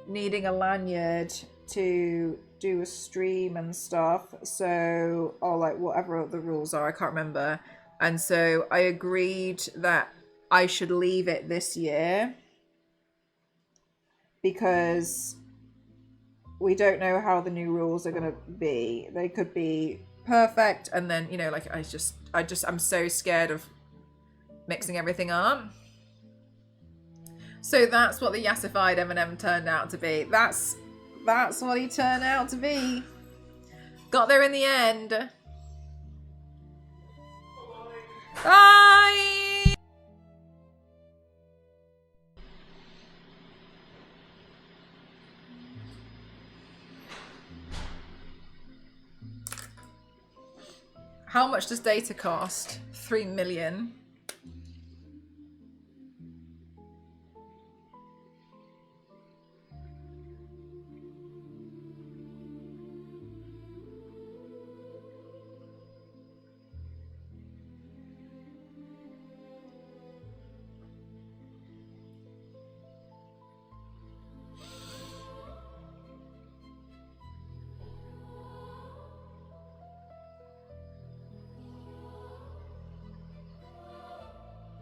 needing a lanyard to do a stream and stuff. So, or like whatever the rules are, I can't remember. And so I agreed that I should leave it this year because we don't know how the new rules are going to be. They could be perfect, and then, you know, like I'm so scared of mixing everything up. So that's what the yassified M&M turned out to be. That's what he turned out to be. Got there in the end. Bye! How much does data cost? 3 million.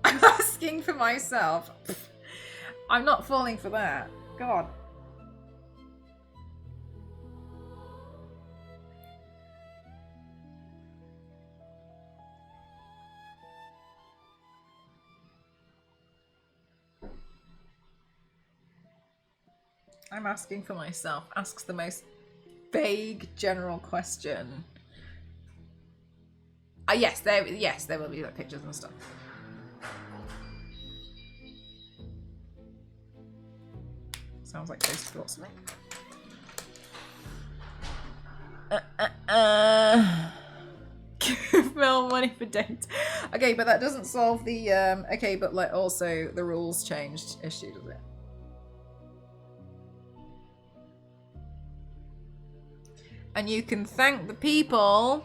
I'm asking for myself. I'm not falling for that. God. I'm asking for myself. Asks the most vague general question. Yes, there will be like pictures and stuff. Sounds like close thoughts. Give Mel money for dates. Okay, but that doesn't solve the okay, but like also the rules changed issue, does it? And you can thank the people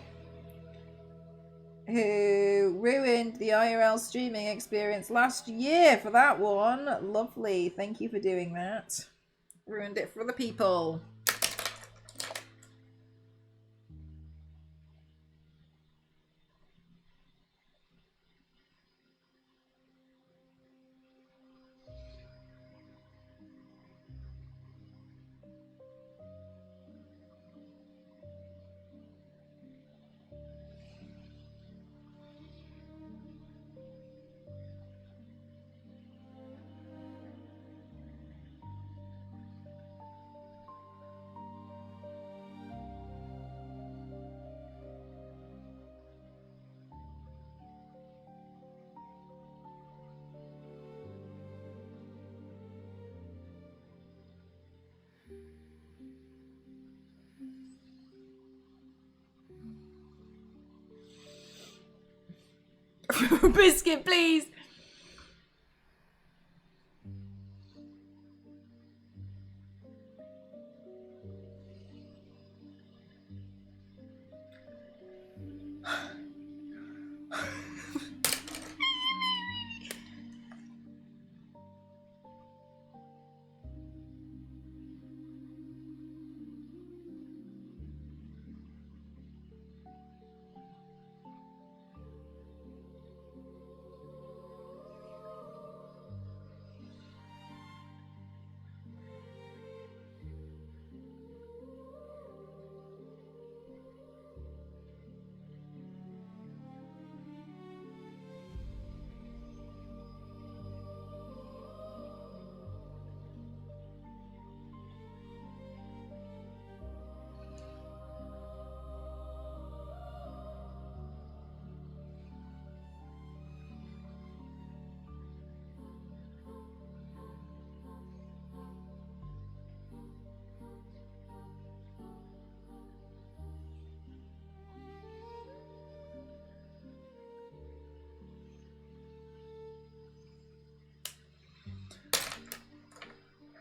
who ruined the IRL streaming experience last year for that one. Lovely. Thank you for doing that. Ruined it for the people. Biscuit, please.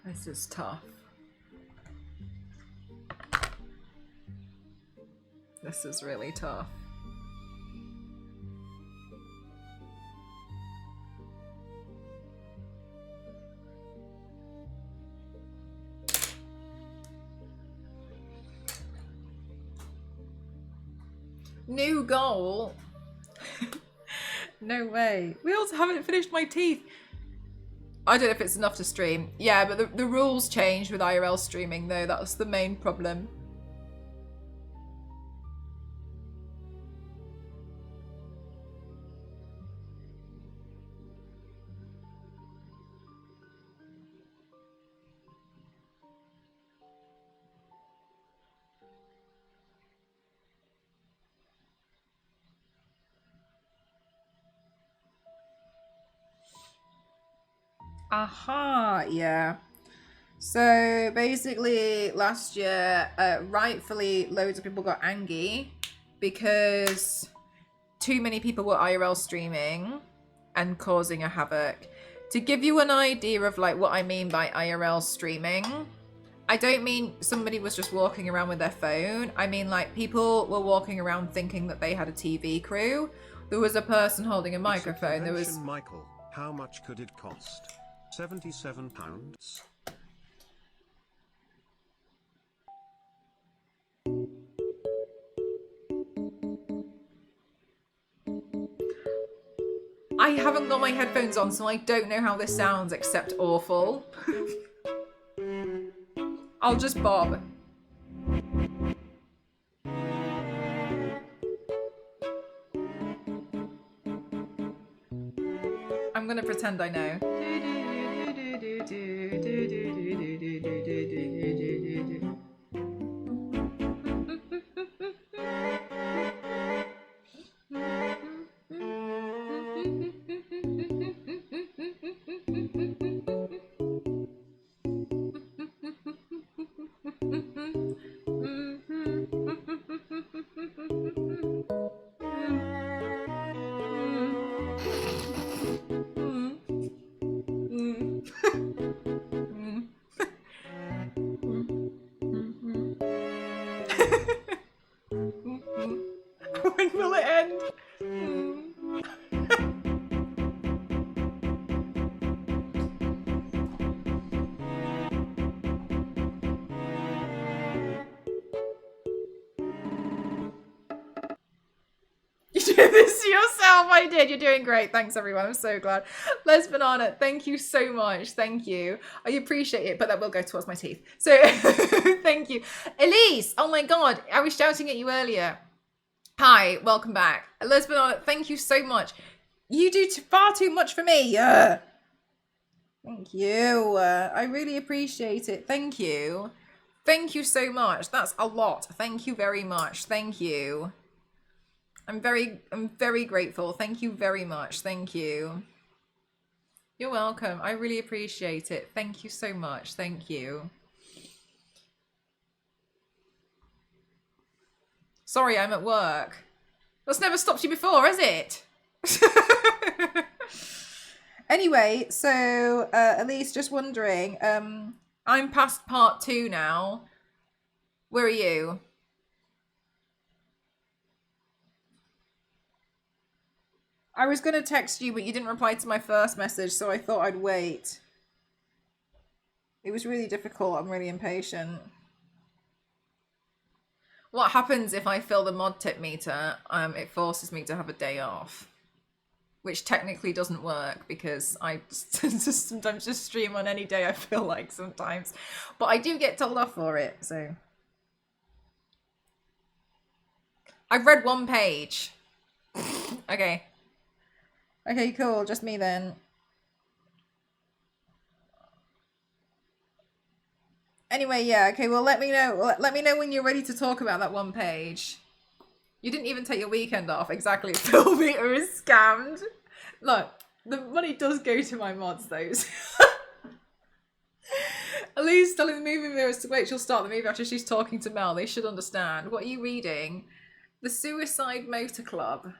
This is tough. This is really tough. New goal. No way. We also haven't finished my teeth. I don't know if it's enough to stream. Yeah, but the rules changed with IRL streaming though. That was the main problem. Aha, yeah. So basically last year, rightfully loads of people got angry because too many people were IRL streaming and causing a havoc. To give you an idea of like what I mean by IRL streaming, I don't mean somebody was just walking around with their phone. I mean like people were walking around thinking that they had a TV crew. There was a person holding a microphone. There was Michael, how much could it cost? £77. I haven't got my headphones on, so I don't know how this sounds except awful. I'll just bob. I'm gonna pretend I know. When will it end? You did this to yourself. I did. You're doing great. Thanks, everyone. I'm so glad. Les Banana, thank you so much. Thank you. I appreciate it, but that will go towards my teeth. So thank you. Elise, oh my God. I was shouting at you earlier. Hi, welcome back. Les Banana, thank you so much. You do far too much for me. Thank you. I really appreciate it. Thank you. Thank you so much. That's a lot. Thank you very much. Thank you. I'm very grateful. Thank you very much. Thank you. You're welcome. I really appreciate it. Thank you so much. Thank you. Sorry, I'm at work. That's never stopped you before, has it? Anyway, so Elise, just wondering, I'm past part 2 now. Where are you? I was going to text you, but you didn't reply to my first message, so I thought I'd wait. It was really difficult. I'm really impatient. What happens if I fill the mod tip meter? It forces me to have a day off, which technically doesn't work because I just sometimes just stream on any day I feel like sometimes. But I do get told off for it, so. I've read 1 page. Okay. Okay, cool. Just me then. Anyway, yeah. Okay, well, let me know. Let me know when you're ready to talk about that 1 page. You didn't even take your weekend off. Exactly. Phil meter is scammed. Look, the money does go to my mods, though. Elise telling the movie viewers to wait. She'll start the movie after she's talking to Mel. They should understand. What are you reading? The Suicide Motor Club.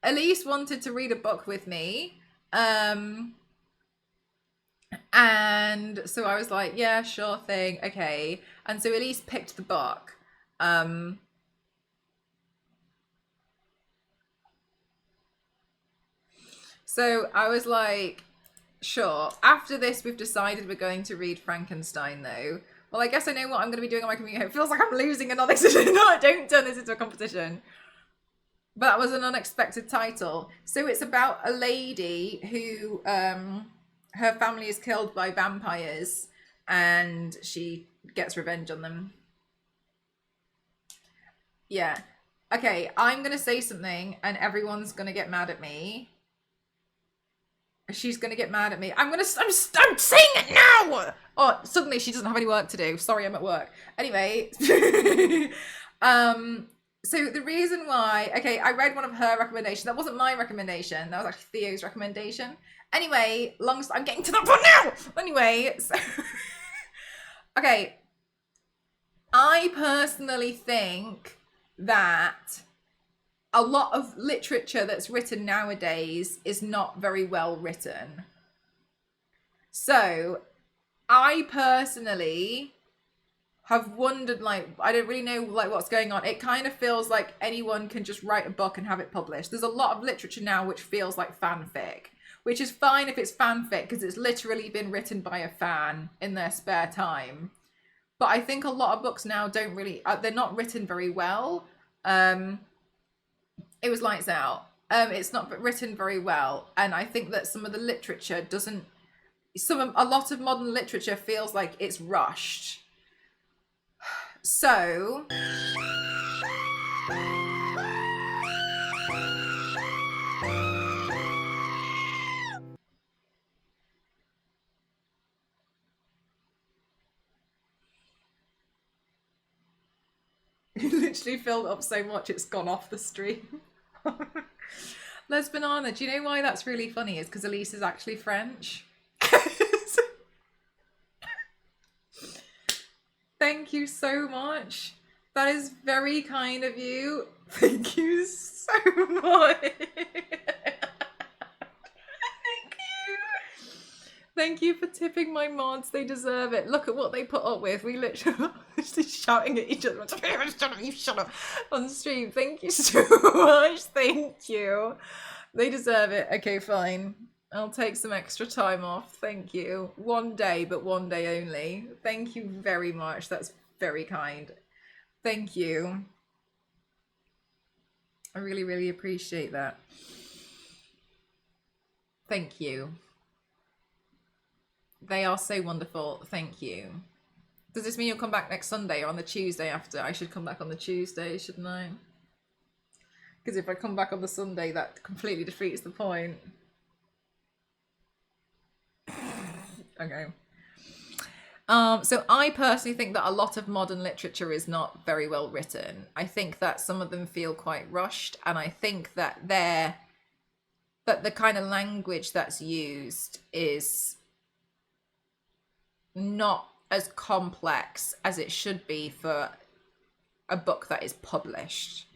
Elise wanted to read a book with me. And so I was like, yeah, sure thing. Okay. And so Elise picked the book. So I was like, sure. After this, we've decided we're going to read Frankenstein, though. Well, I guess I know what I'm going to be doing on my commute home. It feels like I'm losing another. No, don't turn this into a competition. But that was an unexpected title. So it's about a lady who her family is killed by vampires and she gets revenge on them. Yeah. Okay, I'm gonna say something and everyone's gonna get mad at me. She's gonna get mad at me. I'm saying it now! Oh, suddenly she doesn't have any work to do. Sorry, I'm at work. Anyway. So the reason why, okay, I read one of her recommendations. That wasn't my recommendation. That was actually Theo's recommendation. Anyway, I'm getting to that point now! Anyway, so... Okay. I personally think that a lot of literature that's written nowadays is not very well written. So I personally have wondered, like, I don't really know like what's going on. It kind of feels like anyone can just write a book and have it published. There's a lot of literature now which feels like fanfic, which is fine if it's fanfic because it's literally been written by a fan in their spare time. But I think a lot of books now don't really, they're not written very well. It was Lights Out. It's not written very well. And I think that some of the literature doesn't, a lot of modern literature feels like it's rushed. So... It literally filled up so much it's gone off the stream. Les Banana, do you know why that's really funny? It's because Elise is actually French. Thank you so much. That is very kind of you. Thank you so much. Thank you for tipping my mods. They deserve it. Look at what they put up with. We literally shouting at each other. Shut up on stream. Thank you so much. Thank you. They deserve it. Okay, fine. I'll take some extra time off. Thank you. One day, but one day only. Thank you very much. That's very kind. Thank you. I really, really appreciate that. Thank you. They are so wonderful. Thank you. Does this mean you'll come back next Sunday or on the Tuesday after? I should come back on the Tuesday, shouldn't I? Because if I come back on the Sunday, that completely defeats the point. Okay. So I personally think that a lot of modern literature is not very well written. I think that some of them feel quite rushed, and I think that the kind of language that's used is not as complex as it should be for a book that is published.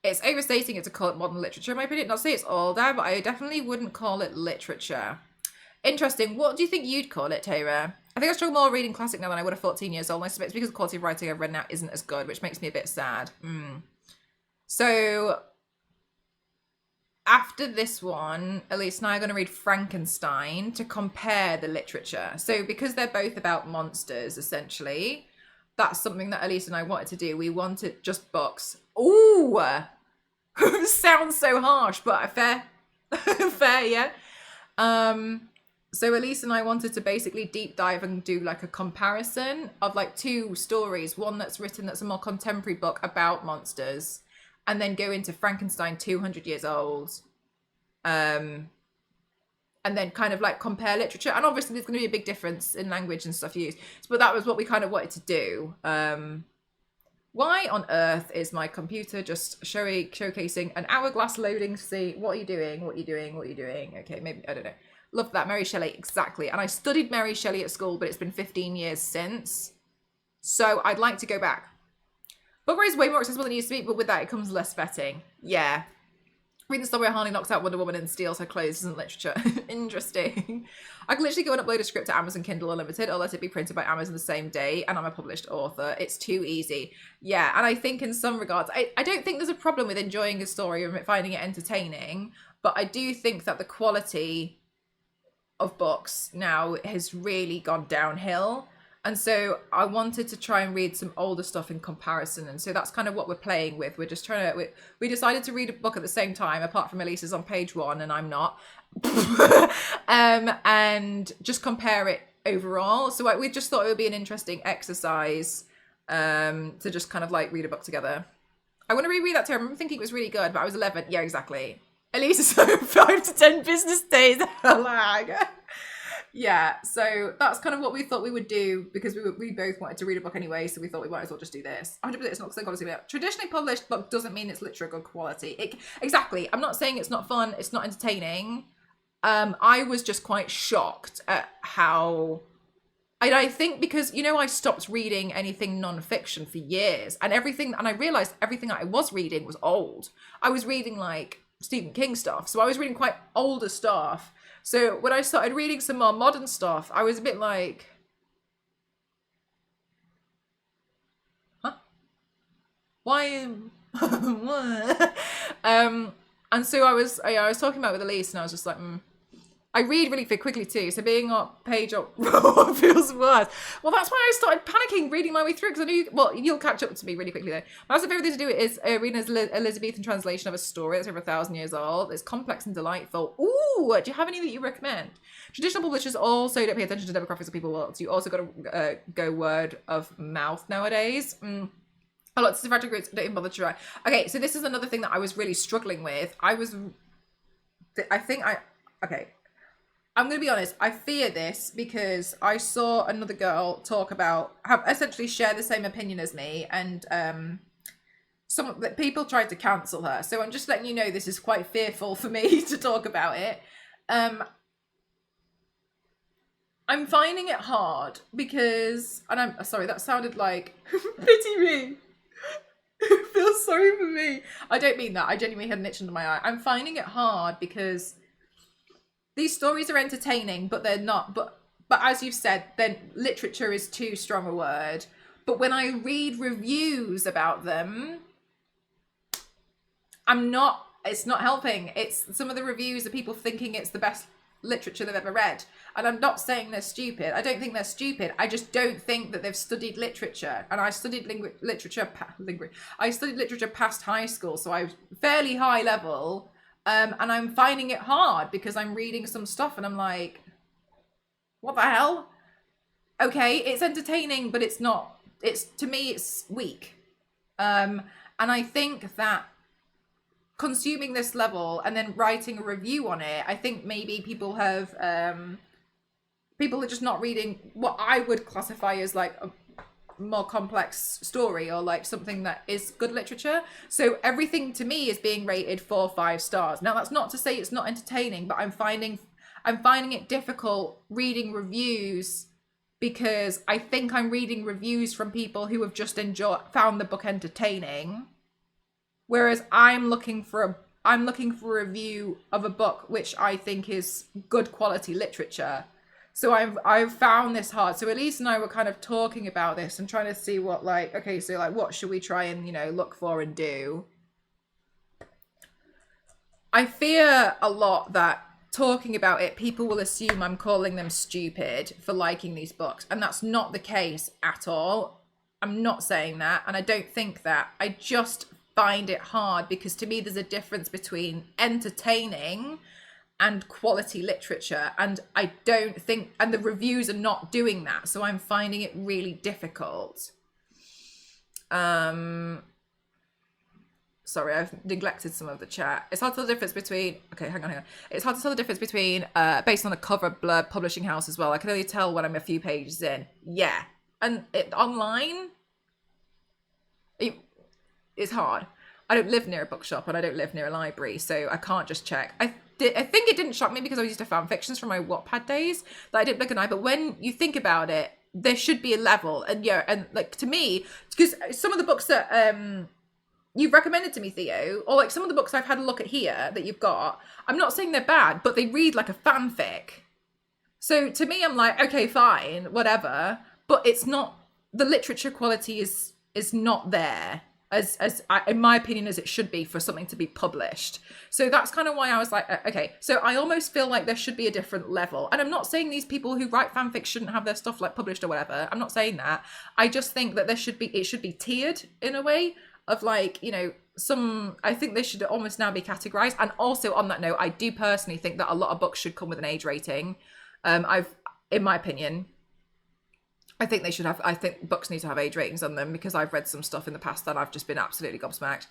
It's overstating it to call it modern literature, in my opinion. Not to say it's older, but I definitely wouldn't call it literature. Interesting. What do you think you'd call it, Tara? I think I struggle more reading classic now than I would at 14 years old. I suspect it's because the quality of writing I've read now isn't as good, which makes me a bit sad. So after this one, Elise and I are going to read Frankenstein to compare the literature. So because they're both about monsters, essentially, that's something that Elise and I wanted to do. We wanted just books. Ooh! Sounds so harsh, but fair. Fair, yeah. So Elise and I wanted to basically deep dive and do like a comparison of like two stories. One that's written that's a more contemporary book about monsters, and then go into Frankenstein 200 years old. And then kind of like compare literature. And obviously there's going to be a big difference in language and stuff used. But that was what we kind of wanted to do. Why on earth is my computer just showcasing an hourglass loading to see what are you doing? What are you doing? What are you doing? Okay, maybe, I don't know. Love that. Mary Shelley, exactly. And I studied Mary Shelley at school, but it's been 15 years since. So I'd like to go back. Book is way more accessible than it used to be, but with that it comes less vetting. Yeah. Reading the story where Harley knocks out Wonder Woman and steals her clothes isn't literature. Interesting. I can literally go and upload a script to Amazon Kindle Unlimited or let it be printed by Amazon the same day, and I'm a published author. It's too easy. Yeah, and I think in some regards, I don't think there's a problem with enjoying a story or finding it entertaining, but I do think that the quality of books now has really gone downhill. And so I wanted to try and read some older stuff in comparison. And so that's kind of what we're playing with. We're just trying to, we decided to read a book at the same time, apart from Elisa's on page 1 and I'm not. And just compare it overall. So we just thought it would be an interesting exercise to just kind of like read a book together. I want to reread that too. I remember thinking it was really good, but I was 11. Yeah, exactly. Elisa's 5 to 10 business days. Lag. Yeah, so that's kind of what we thought we would do because we both wanted to read a book anyway, so we thought we might as well just do this. 100% it's not good quality. Traditionally published book doesn't mean it's literally good quality. Exactly. I'm not saying it's not fun, it's not entertaining. I was just quite shocked at how... I think because, you know, I stopped reading anything non-fiction for years and I realised everything that I was reading was old. I was reading like Stephen King stuff, so I was reading quite older stuff. So when I started reading some more modern stuff, I was a bit like, huh? Why? What? And so I was talking about it with Elise and I was just like, I read really quickly too, so being on page up feels worse. Well, that's why I started panicking reading my way through, because I knew, you'll catch up to me really quickly though. My favorite thing to do is reading an Elizabethan translation of a story that's over 1,000 years old. It's complex and delightful. Ooh, do you have any that you recommend? Traditional publishers also don't pay attention to demographics of people. Well, so you also got to go word of mouth nowadays. A lot of different groups don't even bother to try. Okay, so this is another thing that I was really struggling with. I'm going to be honest, I fear this because I saw another girl essentially share the same opinion as me, and some people tried to cancel her. So I'm just letting you know this is quite fearful for me to talk about it. I'm finding it hard because, and I'm sorry, that sounded like, pity me. Feel sorry for me. I don't mean that. I genuinely had an itch under my eye. I'm finding it hard because these stories are entertaining, but they're not. But as you've said, then literature is too strong a word. But when I read reviews about them, it's not helping. It's some of the reviews are people thinking it's the best literature they've ever read. And I'm not saying they're stupid. I don't think they're stupid. I just don't think that they've studied literature. And I studied literature past high school, so I was fairly high level. And I'm finding it hard because I'm reading some stuff and I'm like, what the hell? Okay, it's entertaining, but it's not, to me, it's weak. And I think that consuming this level and then writing a review on it, I think maybe people are just not reading what I would classify as like a more complex story or like something that is good literature. So everything to me is being rated 4 or 5 stars. Now that's not to say it's not entertaining, but I'm finding it difficult reading reviews because I think I'm reading reviews from people who have just found the book entertaining, whereas I'm looking for a review of a book which I think is good quality literature. So I've found this hard. So Elise and I were kind of talking about this and trying to see what what should we try and, look for and do. I fear a lot that talking about it, people will assume I'm calling them stupid for liking these books. And that's not the case at all. I'm not saying that. And I don't think that. I just find it hard because to me, there's a difference between entertaining and quality literature, and I don't think, and the reviews are not doing that, so I'm finding it really difficult. Sorry, I've neglected some of the chat. It's hard to tell the difference between, okay, hang on. It's hard to tell the difference between, based on the cover, blurb, publishing house as well. I can only tell when I'm a few pages in. Yeah, and online, it's hard. I don't live near a bookshop and I don't live near a library, so I can't just check. I think it didn't shock me because I was used to fan fictions from my Wattpad days that I didn't look at night. But when you think about it, there should be a level. And and like to me, because some of the books that you've recommended to me, Theo, or like some of the books I've had a look at here that you've got, I'm not saying they're bad, but they read like a fanfic. So to me, I'm like, okay, fine, whatever. But it's not, the literature quality is not there. in my opinion, as it should be for something to be published. So that's kind of why I was like, okay, so I almost feel like there should be a different level. And I'm not saying these people who write fanfic shouldn't have their stuff like published or whatever. I'm not saying that. I just think that it should be tiered in a way of like, you know, I think they should almost now be categorized. And also on that note, I do personally think that a lot of books should come with an age rating. In my opinion, I think books need to have age ratings on them, because I've read some stuff in the past that I've just been absolutely gobsmacked,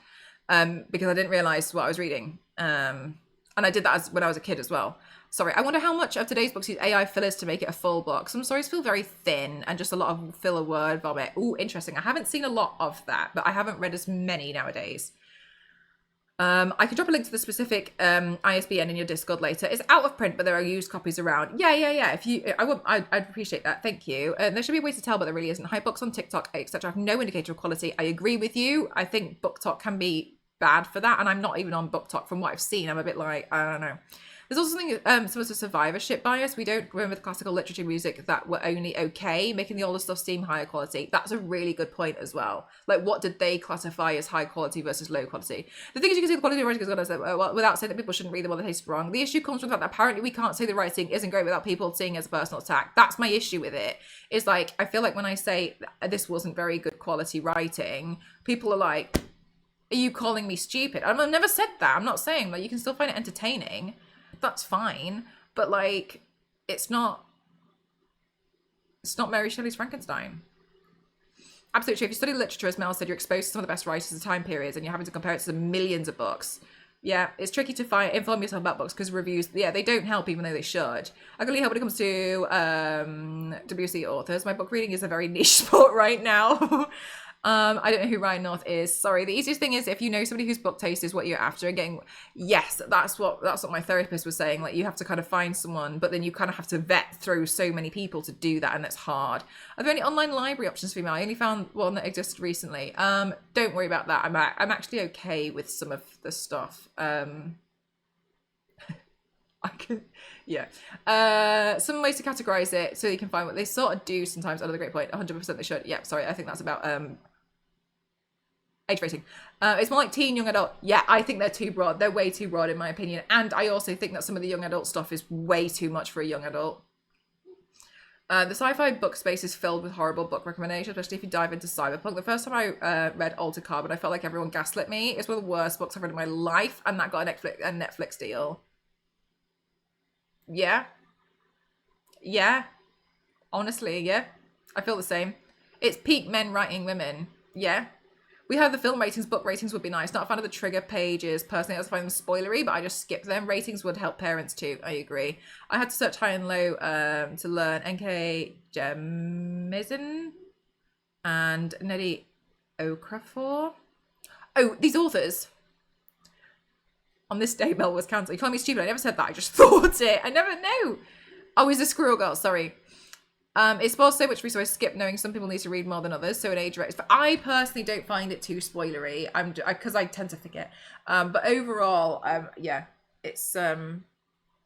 because I didn't realize what I was reading. And I did that when I was a kid as well. Sorry, I wonder how much of today's books use AI fillers to make it a full book. Some stories feel very thin and just a lot of filler word vomit. Ooh, interesting. I haven't seen a lot of that, but I haven't read as many nowadays. I could drop a link to the specific ISBN in your Discord later. It's out of print, but there are used copies around. Yeah. If you, I'd appreciate that. Thank you. There should be a way to tell, but there really isn't. High books on TikTok, etc. have no indicator of quality. I agree with you. I think BookTok can be bad for that, and I'm not even on BookTok from what I've seen. I'm a bit like, I don't know. There's also something, some sort of survivorship bias. We don't remember the classical literature music that were only okay, making the older stuff seem higher quality. That's a really good point as well. Like, what did they classify as high quality versus low quality? The thing is, you can see the quality of writing is good, well, without saying that people shouldn't read them or they taste wrong. The issue comes from the fact that apparently we can't say the writing isn't great without people seeing it as a personal attack. That's my issue with it. Is like, I feel like when I say this wasn't very good quality writing, people are like, are you calling me stupid? I've never said that. I'm not saying that. You can still find it entertaining. That's fine, but like, it's not Mary Shelley's Frankenstein. Absolutely true. If you study literature, as Mel said, you're exposed to some of the best writers of the time periods, and you're having to compare it to the millions of books. Yeah, it's tricky to inform yourself about books, because reviews, they don't help, even though they should. I can really help when it comes to WC authors. My book reading is a very niche sport right now. I don't know who Ryan North is. Sorry. The easiest thing is if you know somebody whose book taste is what you're after and getting, yes, that's what my therapist was saying. Like, you have to kind of find someone, but then you kind of have to vet through so many people to do that, and that's hard. Are there any online library options for me? I only found one that existed recently. Don't worry about that. I'm actually okay with some of the stuff. I can, yeah. Some ways to categorize it so you can find what they sort of do sometimes. Another great point. 100% they should. Yeah, sorry. I think that's about age rating. It's more like teen, young adult. Yeah, I think they're too broad. They're way too broad in my opinion. And I also think that some of the young adult stuff is way too much for a young adult. The sci-fi book space is filled with horrible book recommendations, especially if you dive into cyberpunk. The first time I read Altered Carbon, I felt like everyone gaslit me. It's one of the worst books I've read in my life, and that got a Netflix deal. Yeah. Honestly, yeah. I feel the same. It's peak men writing women. Yeah. We have the film ratings, book ratings would be nice. Not a fan of the trigger pages. Personally, I was finding them spoilery, but I just skip them. Ratings would help parents too. I agree. I had to search high and low to learn N.K. Jemisin and Neddy Okafor. Oh, these authors. On this day, Mel was cancelled. You call me stupid. I never said that. I just thought it. I never know. Oh, he's a squirrel girl. Sorry. It spoils so much for me, so I skip, knowing some people need to read more than others. So an age rates. But I personally don't find it too spoilery. Because I tend to forget. But overall, yeah, it's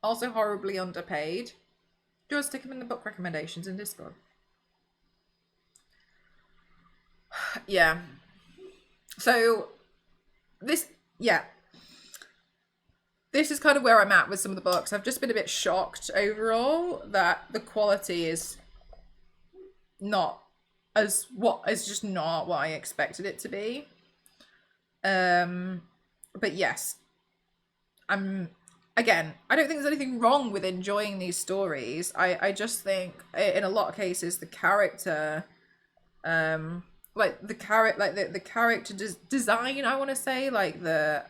also horribly underpaid. Do you want to stick them in the book recommendations in Discord? Yeah. So this is kind of where I'm at with some of the books. I've just been a bit shocked overall that the quality is just not what I expected it to be. But yes, I don't think there's anything wrong with enjoying these stories. I just think in a lot of cases the character, the character design, I want to say, like the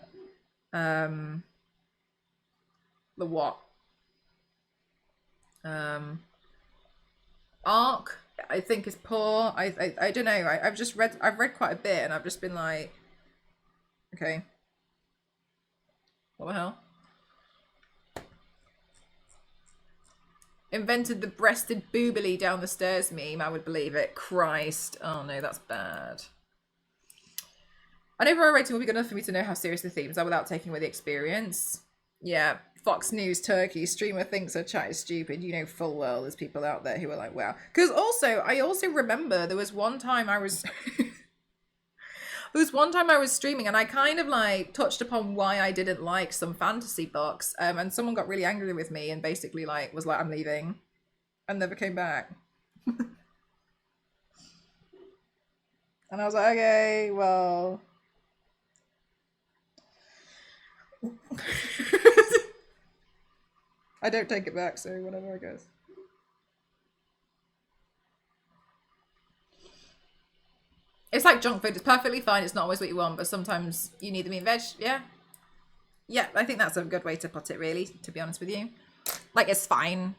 what? Arc, I think, is poor. I don't know. I've read quite a bit, and I've just been like, okay, what the hell? Invented the breasted boobily down the stairs meme. I would believe it. Christ. Oh no, that's bad. An overall rating will be good enough for me to know how serious the themes are without taking away the experience. Yeah, Fox News Turkey streamer thinks her chat is stupid. You know full well there's people out there who are like, wow. Because I also remember there was one time I was There was one time I was streaming and I kind of like touched upon why I didn't like some fantasy books. And someone got really angry with me and basically like was like, I'm leaving, and never came back. And I was like, okay, well. I don't take it back, so whatever, I guess. It's like junk food. It's perfectly fine. It's not always what you want, but sometimes you need the meat and veg. Yeah. Yeah, I think that's a good way to put it, really, to be honest with you. Like, it's fine.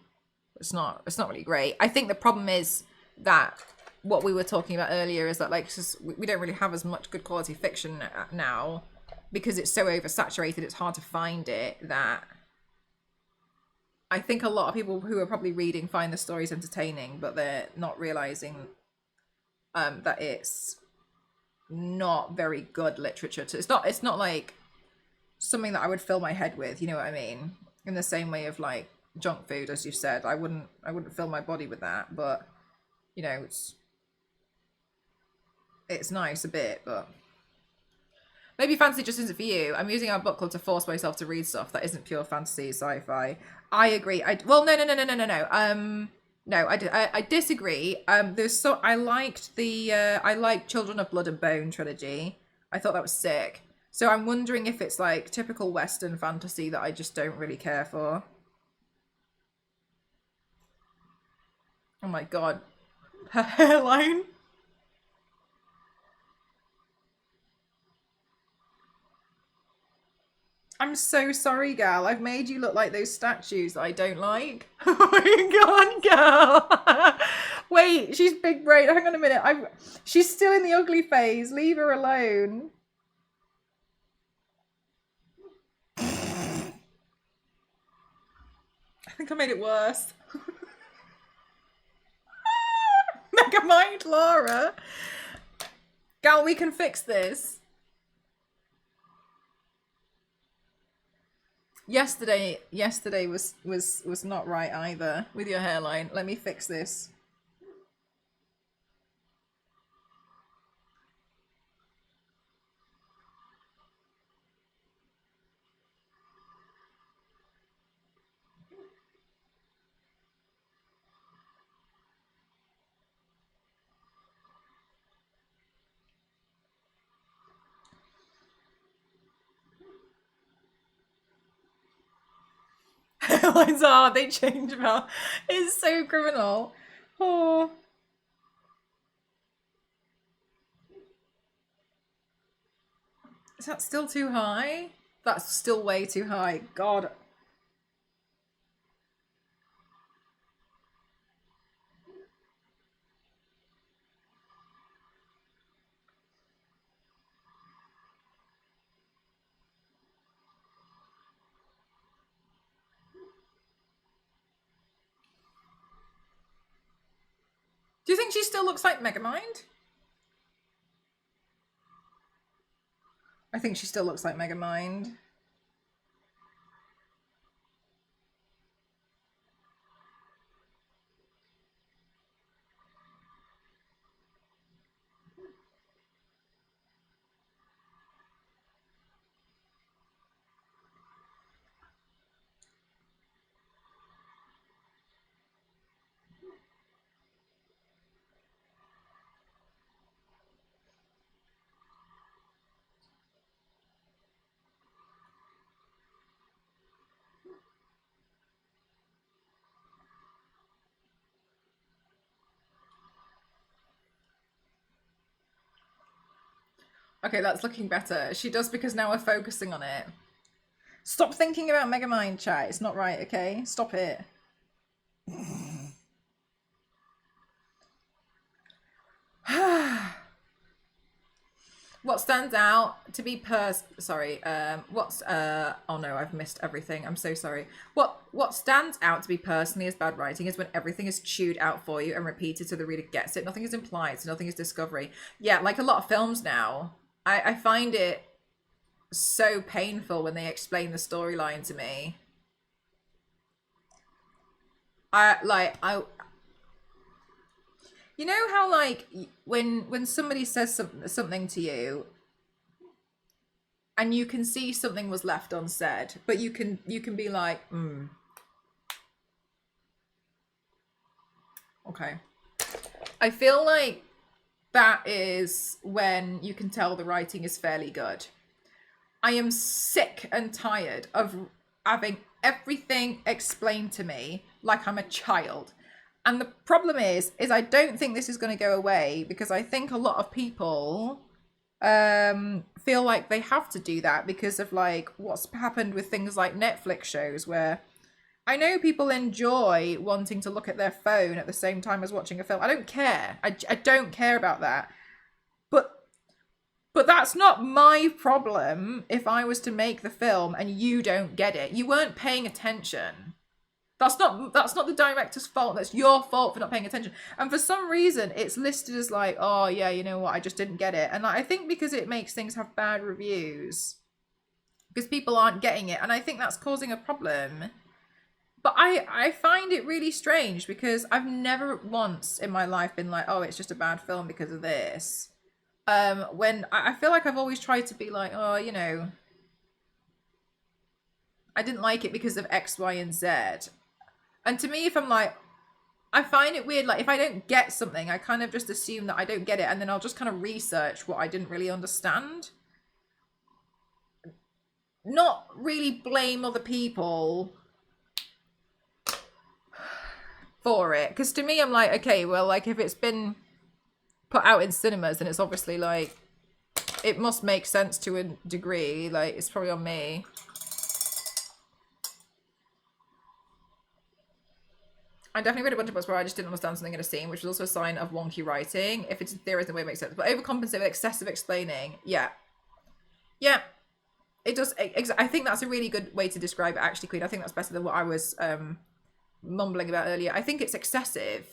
It's not really great. I think the problem is that what we were talking about earlier is that, like, we don't really have as much good quality fiction now because it's so oversaturated. It's hard to find it, that I think a lot of people who are probably reading find the stories entertaining, but they're not realizing that it's not very good literature. It's not like something that I would fill my head with, you know what I mean? In the same way of like junk food, as you said, I wouldn't fill my body with that, but you know, it's nice a bit, but maybe fantasy just isn't for you. I'm using our book club to force myself to read stuff that isn't pure fantasy, sci-fi. I agree. No, I disagree. I liked I liked Children of Blood and Bone trilogy. I thought that was sick. So I'm wondering if it's like typical Western fantasy that I just don't really care for. Oh my god. Her hairline. I'm so sorry, gal. I've made you look like those statues that I don't like. Oh my god, gal. Wait, she's big brain. Hang on a minute. She's still in the ugly phase. Leave her alone. I think I made it worse. Mega mind, Lara. Gal, we can fix this. Yesterday was not right either with your hairline. Let me fix this. Hairlines are, they change about. It's so criminal. Oh. Is that still too high? That's still way too high. God. Do you think she still looks like Megamind? I think she still looks like Megamind. Okay, that's looking better. She does, because now we're focusing on it. Stop thinking about Megamind, chat. It's not right, okay? Stop it. What stands out to be oh no, I've missed everything. I'm so sorry. What stands out to be personally as bad writing is when everything is chewed out for you and repeated so the reader gets it. Nothing is implied, so nothing is discovery. Yeah, like a lot of films now. I find it so painful when they explain the storyline to me. You know how like when somebody says something to you and you can see something was left unsaid, but you can be like, okay. I feel like that is when you can tell the writing is fairly good. I am sick and tired of having everything explained to me like I'm a child. And the problem is I don't think this is going to go away, because I think a lot of people feel like they have to do that because of like what's happened with things like Netflix shows, where I know people enjoy wanting to look at their phone at the same time as watching a film. I don't care. I don't care about that. But that's not my problem if I was to make the film and you don't get it. You weren't paying attention. That's not the director's fault. That's your fault for not paying attention. And for some reason, it's listed as like, oh yeah, you know what, I just didn't get it. And I think because it makes things have bad reviews, because people aren't getting it, and I think that's causing a problem. But I find it really strange, because I've never once in my life been like, oh, it's just a bad film because of this. When I feel like I've always tried to be like, oh, you know, I didn't like it because of X, Y, and Z. And to me, if I'm like, I find it weird, like if I don't get something, I kind of just assume that I don't get it, and then I'll just kind of research what I didn't really understand. Not really blame other people for it, because to me, I'm like, okay, well, like if it's been put out in cinemas, then it's obviously like, it must make sense to a degree, like it's probably on me. I definitely read a bunch of books where I just didn't understand something in a scene, which was also a sign of wonky writing. If it's there isn't a way it makes sense, but overcompensate with excessive explaining, yeah, it does. I think that's a really good way to describe it, actually, Queen. I think that's better than what I was mumbling about earlier. I think it's excessive.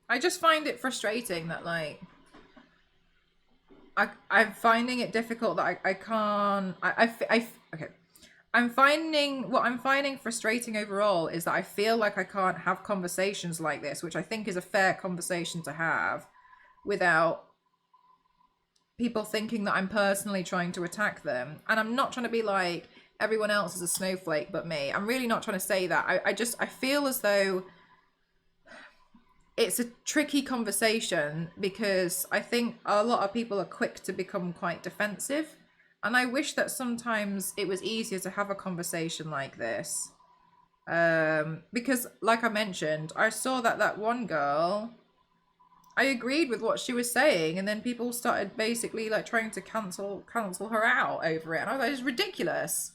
I just find it frustrating that, like, I'm finding it difficult that I can't, okay. I'm finding frustrating overall is that I feel like I can't have conversations like this, which I think is a fair conversation to have, without people thinking that I'm personally trying to attack them. And I'm not trying to be like, everyone else is a snowflake but me. I'm really not trying to say that. I feel as though it's a tricky conversation, because I think a lot of people are quick to become quite defensive. And I wish that sometimes it was easier to have a conversation like this. Because like I mentioned, I saw that one girl, I agreed with what she was saying, and then people started basically like trying to cancel her out over it. And I was like, it's ridiculous.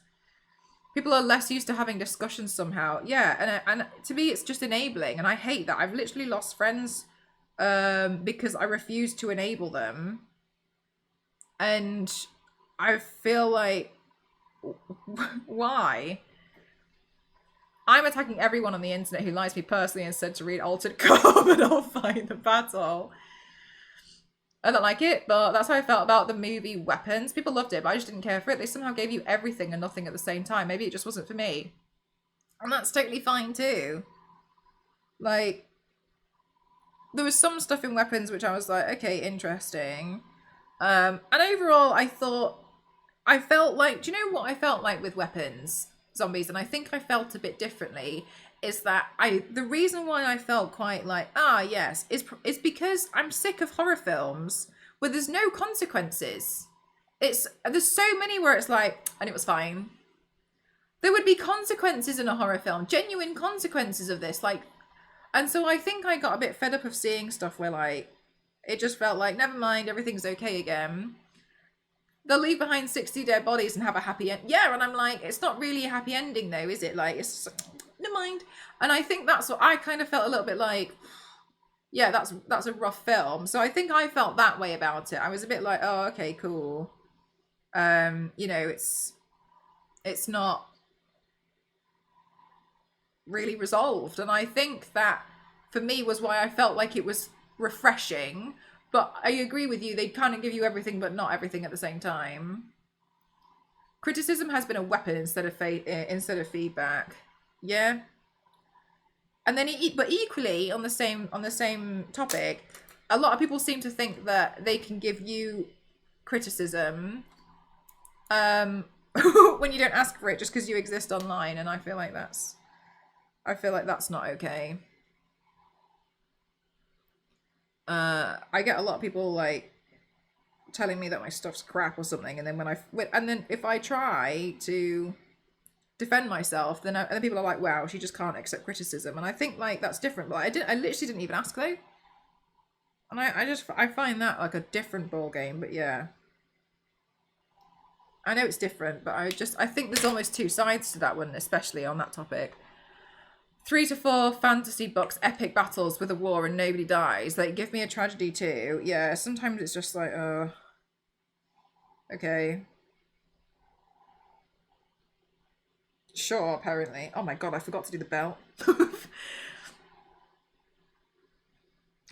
People are less used to having discussions somehow. Yeah, and to me, it's just enabling. And I hate that. I've literally lost friends because I refuse to enable them. And I feel like, why? I'm attacking everyone on the internet who likes me personally and said to read Altered Carbon and I'll find the battle. I don't like it, but that's how I felt about the movie Weapons. People loved it, but I just didn't care for it. They somehow gave you everything and nothing at the same time. Maybe it just wasn't for me. And that's totally fine too. Like, there was some stuff in Weapons which I was like, okay, interesting. And overall, I felt like, do you know what I felt like with Weapons, Zombies? And I think I felt a bit differently. Is that the reason why I felt quite like, yes, is because I'm sick of horror films where there's no consequences. There's so many where it's like, and it was fine. There would be consequences in a horror film, genuine consequences of this, like, and so I think I got a bit fed up of seeing stuff where like, it just felt like, never mind, everything's okay again. They'll leave behind 60 dead bodies and have a happy end. Yeah, and I'm like, it's not really a happy ending though, is it? Like, it's never mind. And I think that's what I kind of felt a little bit like, yeah, that's a rough film. So I think I felt that way about it. I was a bit like, oh, okay, cool. You know, it's not really resolved. And I think that for me was why I felt like it was refreshing, But I agree with you. They kind of give you everything, but not everything at the same time. Criticism has been a weapon instead of feedback. Yeah. And then, but equally on the same topic, a lot of people seem to think that they can give you criticism when you don't ask for it just because you exist online, and I feel like that's not okay. I get a lot of people like telling me that my stuff's crap or something, and then if I try to defend myself, then people are like, wow, she just can't accept criticism. And I think like that's different, but I literally didn't even ask though. And I find that like a different ball game. But yeah, I know it's different, but I think there's almost two sides to that one, especially on that topic. 3 to 4 fantasy books, epic battles with a war and nobody dies. Like, give me a tragedy too. Yeah, sometimes it's just like, okay. Sure, apparently. Oh my god, I forgot to do the bell.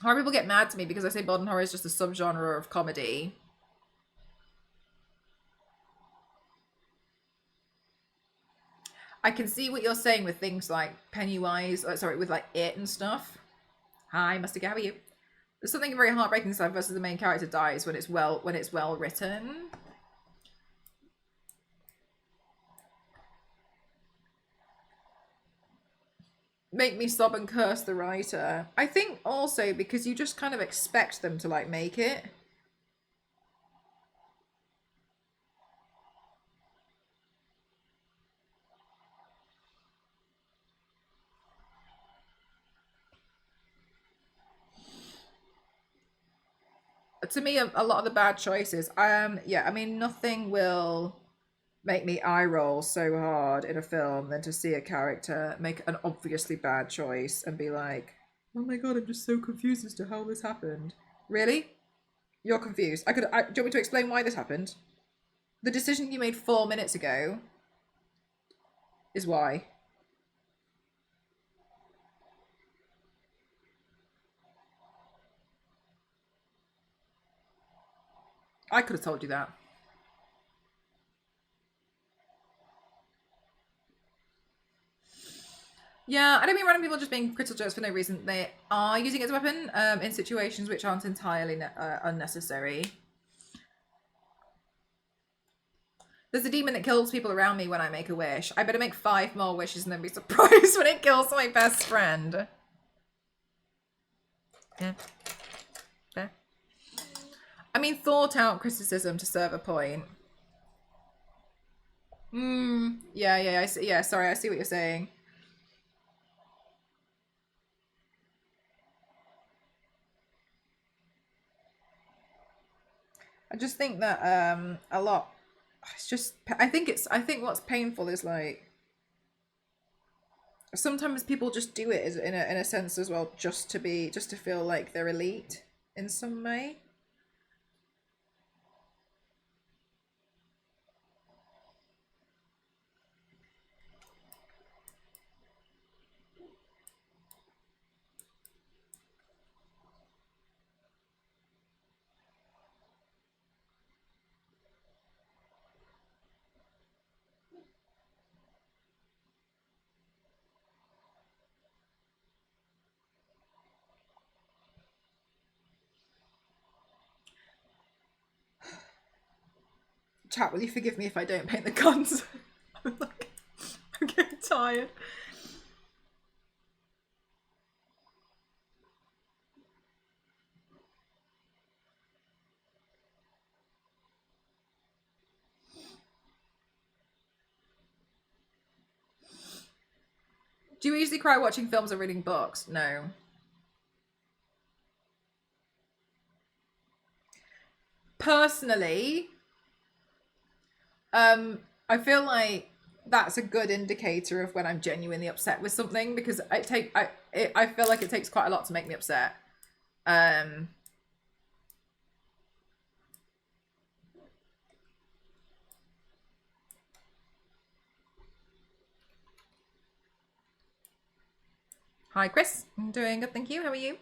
Horror people get mad to me because I say modern horror is just a subgenre of comedy. I can see what you're saying with things like Pennywise, with like It and stuff. Hi, Mr. How are you? There's something very heartbreaking inside versus the main character dies when it's well written. Make me sob and curse the writer. I think also because you just kind of expect them to like make it. To me, a lot of the bad choices. Yeah, I mean, nothing will make me eye roll so hard in a film than to see a character make an obviously bad choice and be like, oh my god, I'm just so confused as to how this happened. Really? You're confused. Do you want me to explain why this happened? The decision you made 4 minutes ago is why. I could have told you that. Yeah, I don't mean random people just being critical jokes for no reason. They are using it as a weapon in situations which aren't entirely unnecessary. There's a demon that kills people around me when I make a wish. I better make 5 more wishes and then be surprised when it kills my best friend. Yeah. Yeah. I mean, thought out criticism to serve a point. Yeah, I see, yeah, sorry, I see what you're saying. I just think that a lot, it's just, I think what's painful is like sometimes people just do it in a sense as well, just to feel like they're elite in some way. Chat, will you forgive me if I don't paint the guns? I'm getting tired. Do you usually cry watching films or reading books? No. Personally, I feel like that's a good indicator of when I'm genuinely upset with something because I feel like it takes quite a lot to make me upset. Hi, Chris. I'm doing good, thank you. How are you?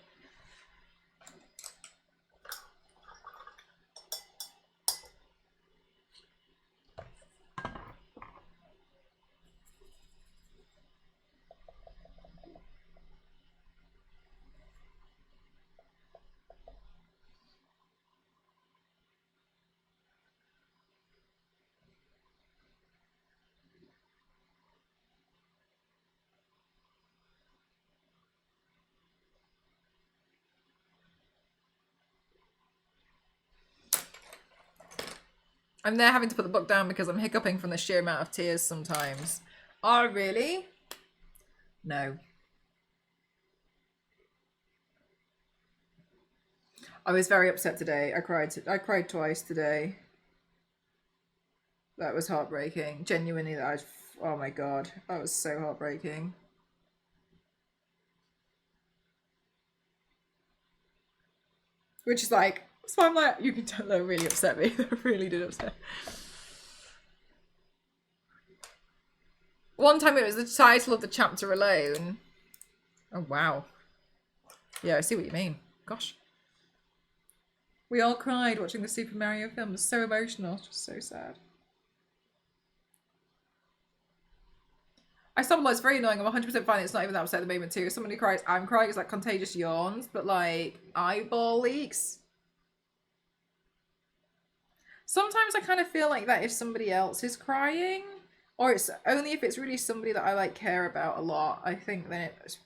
I'm there having to put the book down because I'm hiccuping from the sheer amount of tears sometimes. Oh, really? No. I was very upset today. I cried twice today. That was heartbreaking. Genuinely, oh my god, that was so heartbreaking. Which is like, so I'm like, you can tell that really upset me. That really did upset. One time it was the title of the chapter alone. Oh wow. Yeah, I see what you mean. Gosh. We all cried watching the Super Mario film. It was so emotional. Just so sad. I stumbled. It's very annoying. I'm 100% fine. It's not even that upset at the moment too. If somebody cries, I'm crying. It's like contagious yawns, but like eyeball leaks. Sometimes I kind of feel like that if somebody else is crying, or it's only if it's really somebody that I like care about a lot. I think then it's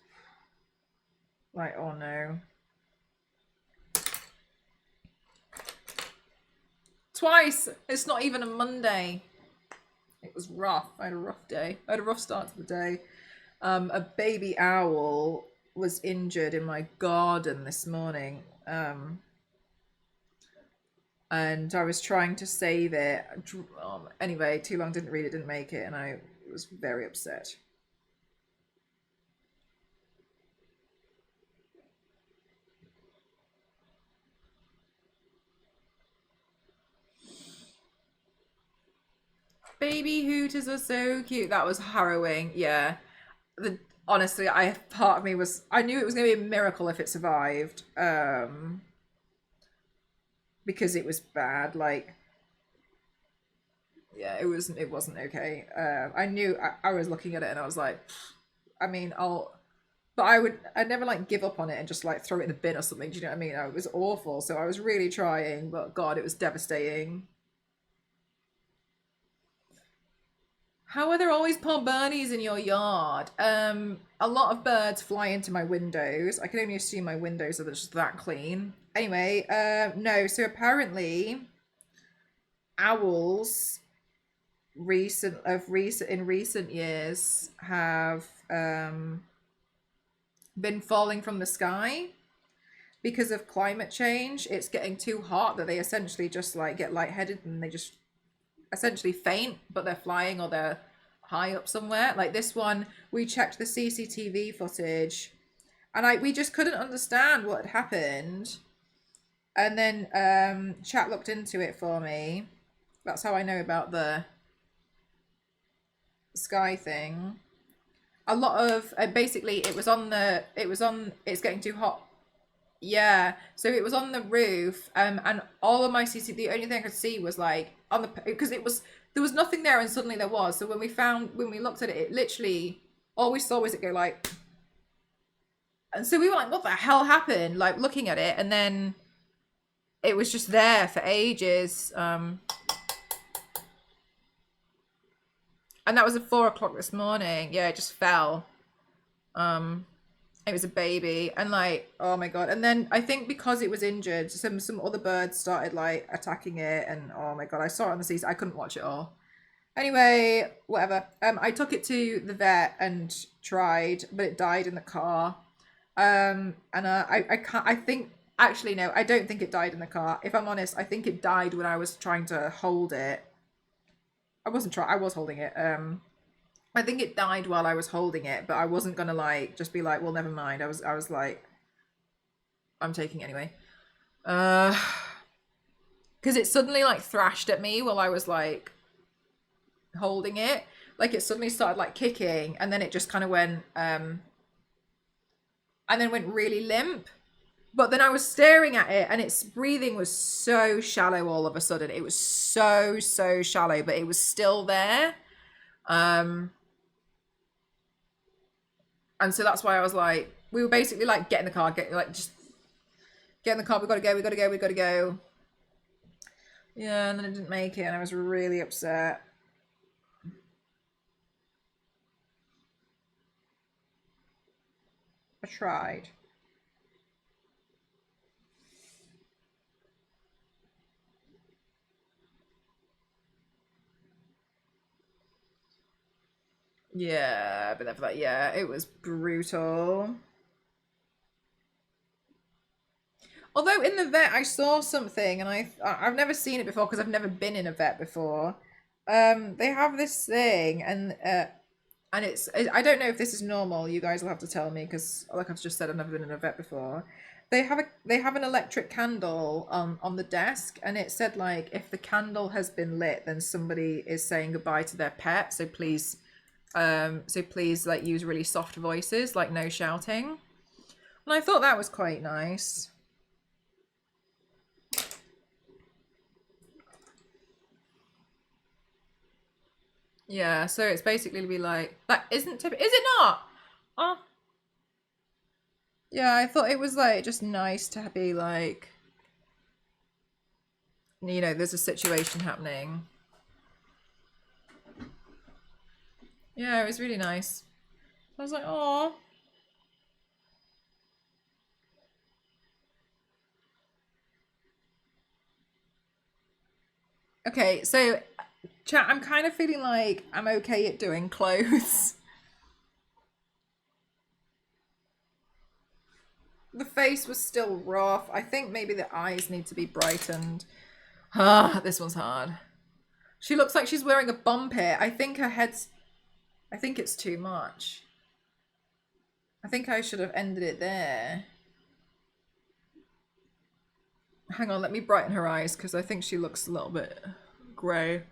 like, oh no. Twice. It's not even a Monday. It was rough. I had a rough day. I had a rough start to the day. A baby owl was injured in my garden this morning. And I was trying to save it. Anyway, too long, didn't read it, didn't make it, and I was very upset. Baby hooters were so cute. That was harrowing. Yeah. Honestly, part of me was, I knew it was going to be a miracle if it survived. Because it was bad. Like, yeah, it wasn't okay. I knew, I was looking at it and I was like, I mean, but I'd never like give up on it and just like throw it in the bin or something. Do you know what I mean? It was awful. So I was really trying, but God, it was devastating. How are there always poor birdies in your yard? A lot of birds fly into my windows. I can only assume my windows are just that clean. Anyway, no. So apparently, owls in recent years have been falling from the sky because of climate change. It's getting too hot that they essentially just like get lightheaded and they just essentially faint, but they're flying or they're high up somewhere. Like this one, we checked the CCTV footage and we just couldn't understand what had happened. And then chat looked into it for me. That's how I know about the sky thing. A lot of basically it's getting too hot. Yeah, so it was on the roof, and all of my CC, the only thing I could see was like on the, because there was nothing there, and suddenly there was. So when we looked at it, it literally, all we saw was it go like, and so we were like, what the hell happened? Like looking at it, and then it was just there for ages. And that was at 4 o'clock this morning. Yeah, it just fell. It was a baby, and like, oh my god. And then I think because it was injured, some other birds started like attacking it, and oh my god, I saw it on the seas. I couldn't watch it all. Anyway, whatever. I took it to the vet and tried, but it died in the car. And I can't. I think actually no, I don't think it died in the car. If I'm honest, I think it died when I was trying to hold it. I was holding it. I think it died while I was holding it, but I wasn't gonna like just be like, well, never mind. I was like, I'm taking it anyway. Because it suddenly like thrashed at me while I was like holding it. Like it suddenly started like kicking, and then it just kind of went, and then went really limp. But then I was staring at it, and its breathing was so shallow all of a sudden. It was so shallow, but it was still there. And so that's why I was like, we were basically like, get in the car, just get in the car, we gotta go. Yeah, and then it didn't make it, and I was really upset. I tried. Yeah, I've been there for that. Yeah, it was brutal. Although in the vet, I saw something, and I've never seen it before because I've never been in a vet before. They have this thing, and I don't know if this is normal. You guys will have to tell me because, like I've just said, I've never been in a vet before. They have an electric candle on the desk, and it said like if the candle has been lit, then somebody is saying goodbye to their pet. So please like use really soft voices, like no shouting. And I thought that was quite nice. Yeah, so it's basically to be like that isn't typical. Is it not? Oh, yeah. I thought it was like just nice to be like, you know, there's a situation happening. Yeah, it was really nice. I was like, oh. Okay, so chat. I'm kind of feeling like I'm okay at doing clothes. The face was still rough. I think maybe the eyes need to be brightened. Ah, this one's hard. She looks like she's wearing a bump here. I think her head's... I think it's too much. I think I should have ended it there. Hang on, let me brighten her eyes because I think she looks a little bit grey.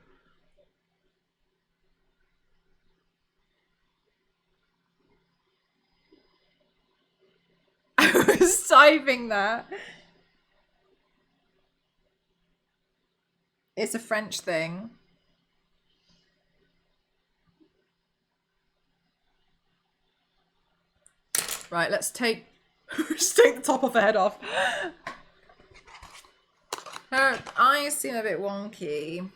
I was typing that. It's a French thing. Right, let's take... just take the top of her head off. Her eyes seem a bit wonky.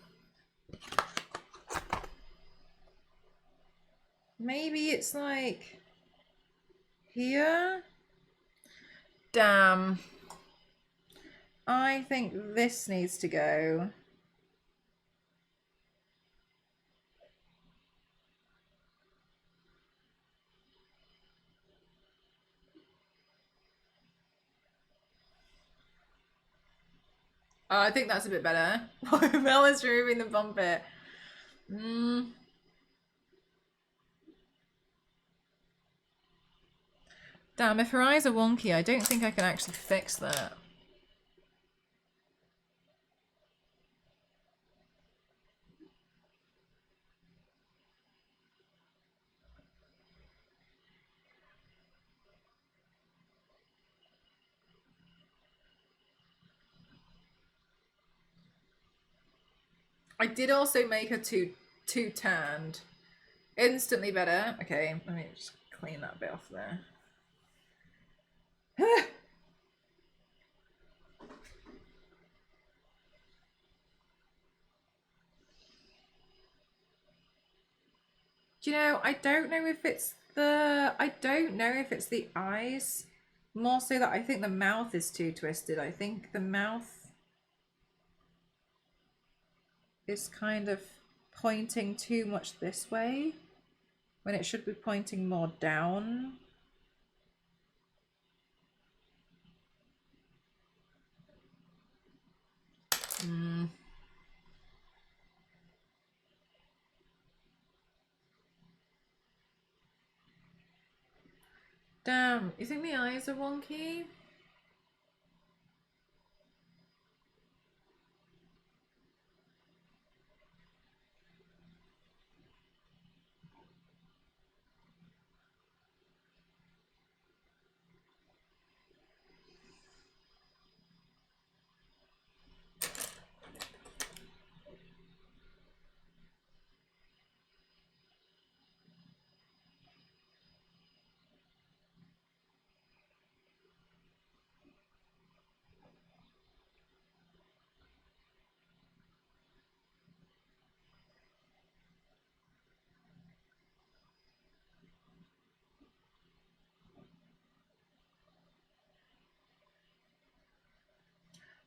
Maybe it's like... here? Damn. I think this needs to go. I think that's a bit better. Mel is removing the bump bit. Damn, if her eyes are wonky, I don't think I can actually fix that. I did also make her too tanned. Instantly better. Okay, let me just clean that bit off there. Do you know, I don't know if it's the eyes. More so that I think the mouth is too twisted. I think the mouth is kind of pointing too much this way when it should be pointing more down. Damn, you think the eyes are wonky?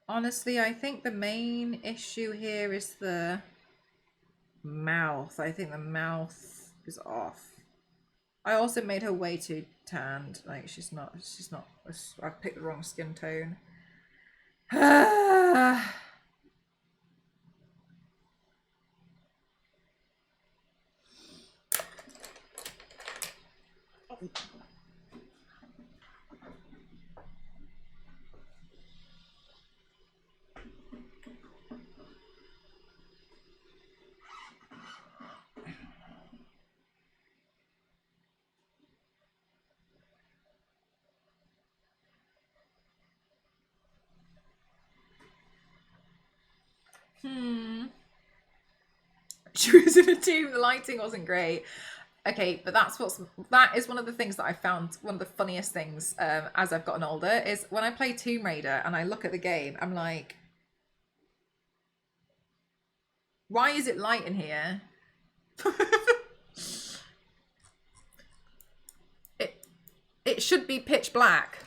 Honestly, I think the main issue here is the mouth. I think the mouth is off. I also made her way too tanned. Like she's not. I picked the wrong skin tone. She was in a team. The lighting wasn't great. Okay, but that is one of the things that I found one of the funniest things as I've gotten older is when I play Tomb Raider and I look at the game, I'm like, why is it light in here? it should be pitch black.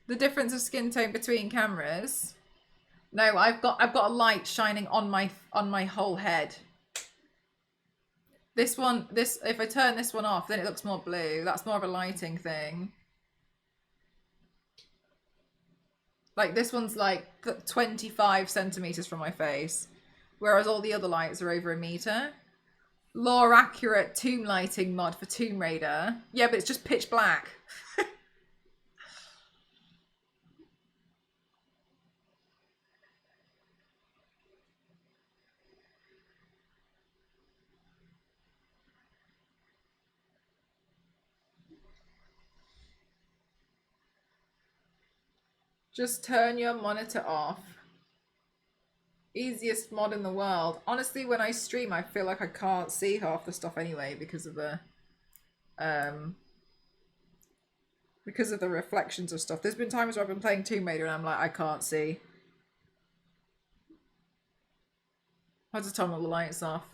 The difference of skin tone between cameras. No, I've got a light shining on my whole head. This if I turn this one off, then it looks more blue. That's more of a lighting thing. Like this one's like 25 centimeters from my face, whereas all the other lights are over a meter. Lore accurate tomb lighting mod for Tomb Raider. Yeah, but it's just pitch black. Just turn your monitor off. Easiest mod in the world. Honestly, when I stream, I feel like I can't see half the stuff anyway because of the reflections of stuff. There's been times where I've been playing Tomb Raider and I'm like, I can't see. I had to turn all the lights off.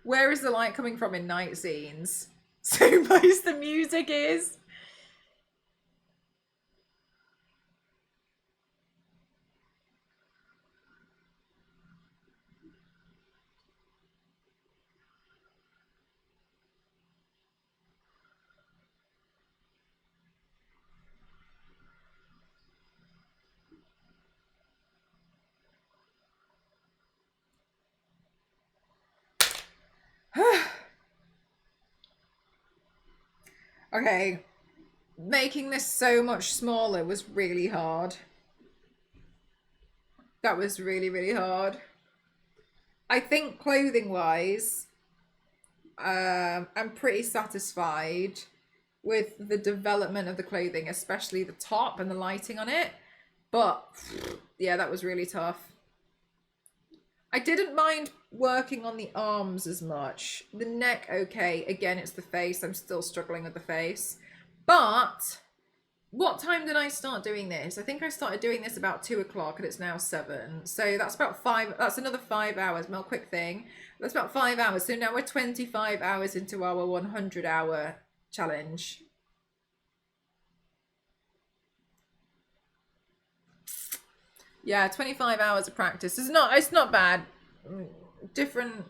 Where is the light coming from in night scenes? So most the music is. Okay, making this so much smaller was really hard. That was really, really hard. I think clothing wise, I'm pretty satisfied with the development of the clothing, especially the top and the lighting on it. But yeah, that was really tough. I didn't mind working on the arms as much. The neck, okay. Again, it's the face. I'm still struggling with the face. But what time did I start doing this? I think I started doing this about 2 o'clock and it's now 7. So that's about 5. That's another 5 hours. Well, quick thing. That's about 5 hours. So now we're 25 hours into our 100-hour challenge. Yeah, 25 hours of practice. It's not bad. Different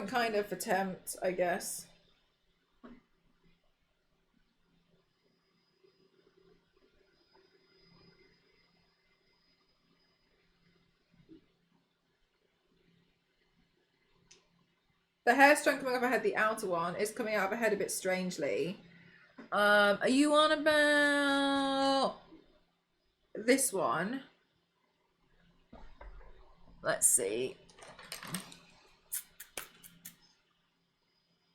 kind of attempt, I guess. The hair strand coming off her head, the outer one, is coming out of her head a bit strangely. Are you on about this one? Let's see.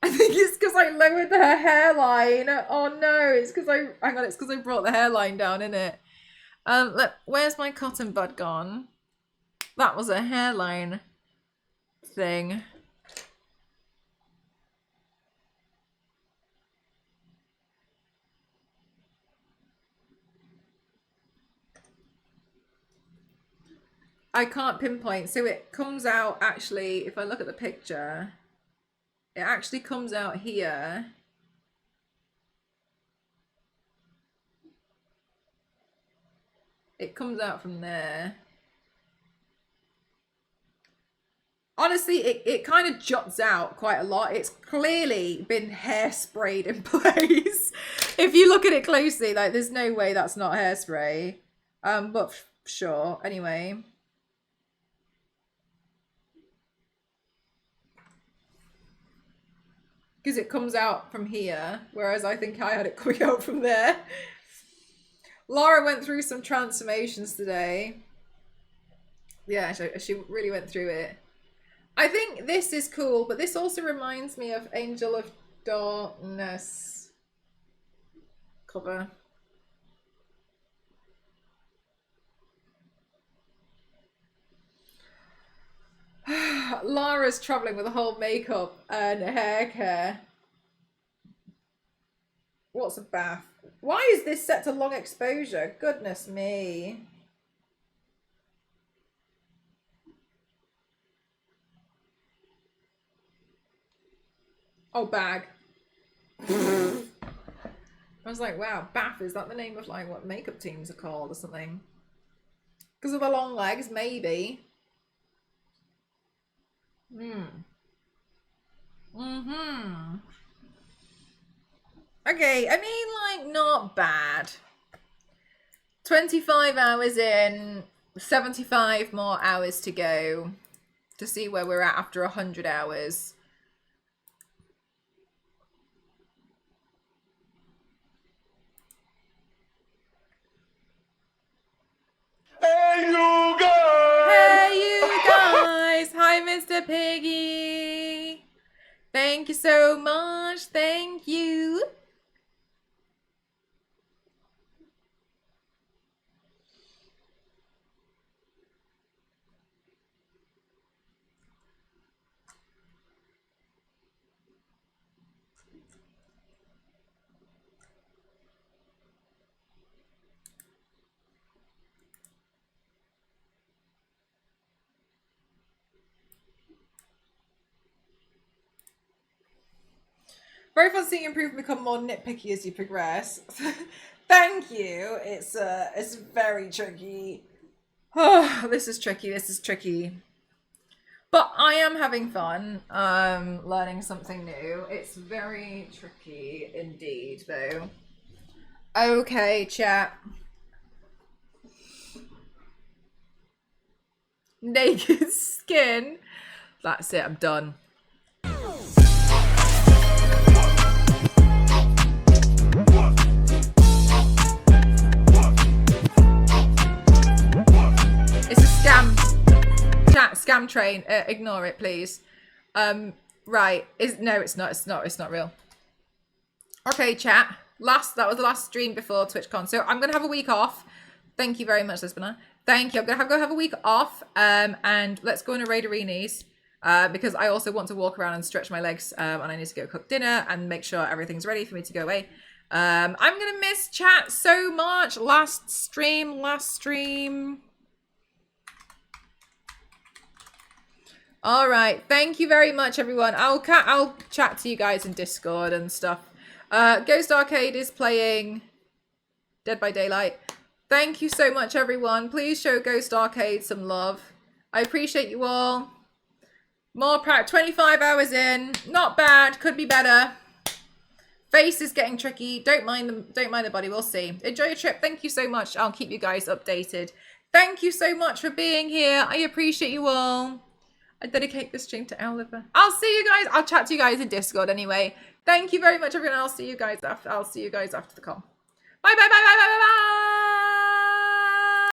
I think it's because I lowered her hairline. Oh no, it's because I brought the hairline down, innit? Where's my cotton bud gone? That was a hairline thing. I can't pinpoint. So it comes out actually, if I look at the picture, it actually comes out here. It comes out from there. Honestly, it kind of juts out quite a lot. It's clearly been hairsprayed in place. If you look at it closely, like there's no way that's not hairspray. But sure, anyway. Because it comes out from here, whereas I think I had it coming out from there. Lara went through some transformations today. Yeah, she really went through it. I think this is cool, but this also reminds me of Angel of Darkness cover. Lara's traveling with a whole makeup and hair care. What's a bath? Why is this set to long exposure? Goodness me. Oh, bag. I was like, wow, bath, is that the name of like what makeup teams are called or something? Because of the long legs, maybe. Okay, I mean, like, not bad. 25 hours in, 75 more hours to go to see where we're at after 100 hours. Hey, you guys! Hey, you guys! Hi, Mr. Piggy! Thank you so much. Thank you. Very fun seeing improvement become more nitpicky as you progress. Thank you. It's very tricky. Oh, this is tricky. This is tricky. But I am having fun learning something new. It's very tricky indeed, though. Okay, chat. Naked skin. That's it. I'm done. Chat, scam train. Ignore it, please. Right. It's not real. Okay, chat. That was the last stream before TwitchCon. So I'm gonna have a week off. Thank you very much, Lisbona. Thank you. I'm gonna go have a week off. And let's go on a raid arenas. Because I also want to walk around and stretch my legs. And I need to go cook dinner and make sure everything's ready for me to go away. I'm gonna miss chat so much. Last stream. All right, thank you very much, everyone. I'll chat to you guys in Discord and stuff. Ghost Arcade is playing Dead by Daylight. Thank you so much, everyone. Please show Ghost Arcade some love. I appreciate you all. More practice. 25 hours in, not bad. Could be better. Face is getting tricky. Don't mind the body. We'll see. Enjoy your trip. Thank you so much. I'll keep you guys updated. Thank you so much for being here. I appreciate you all. I dedicate this stream to Oliver. I'll see you guys. I'll chat to you guys in Discord anyway. Thank you very much, everyone. I'll see you guys after the con. Bye, bye, bye, bye, bye, bye, bye.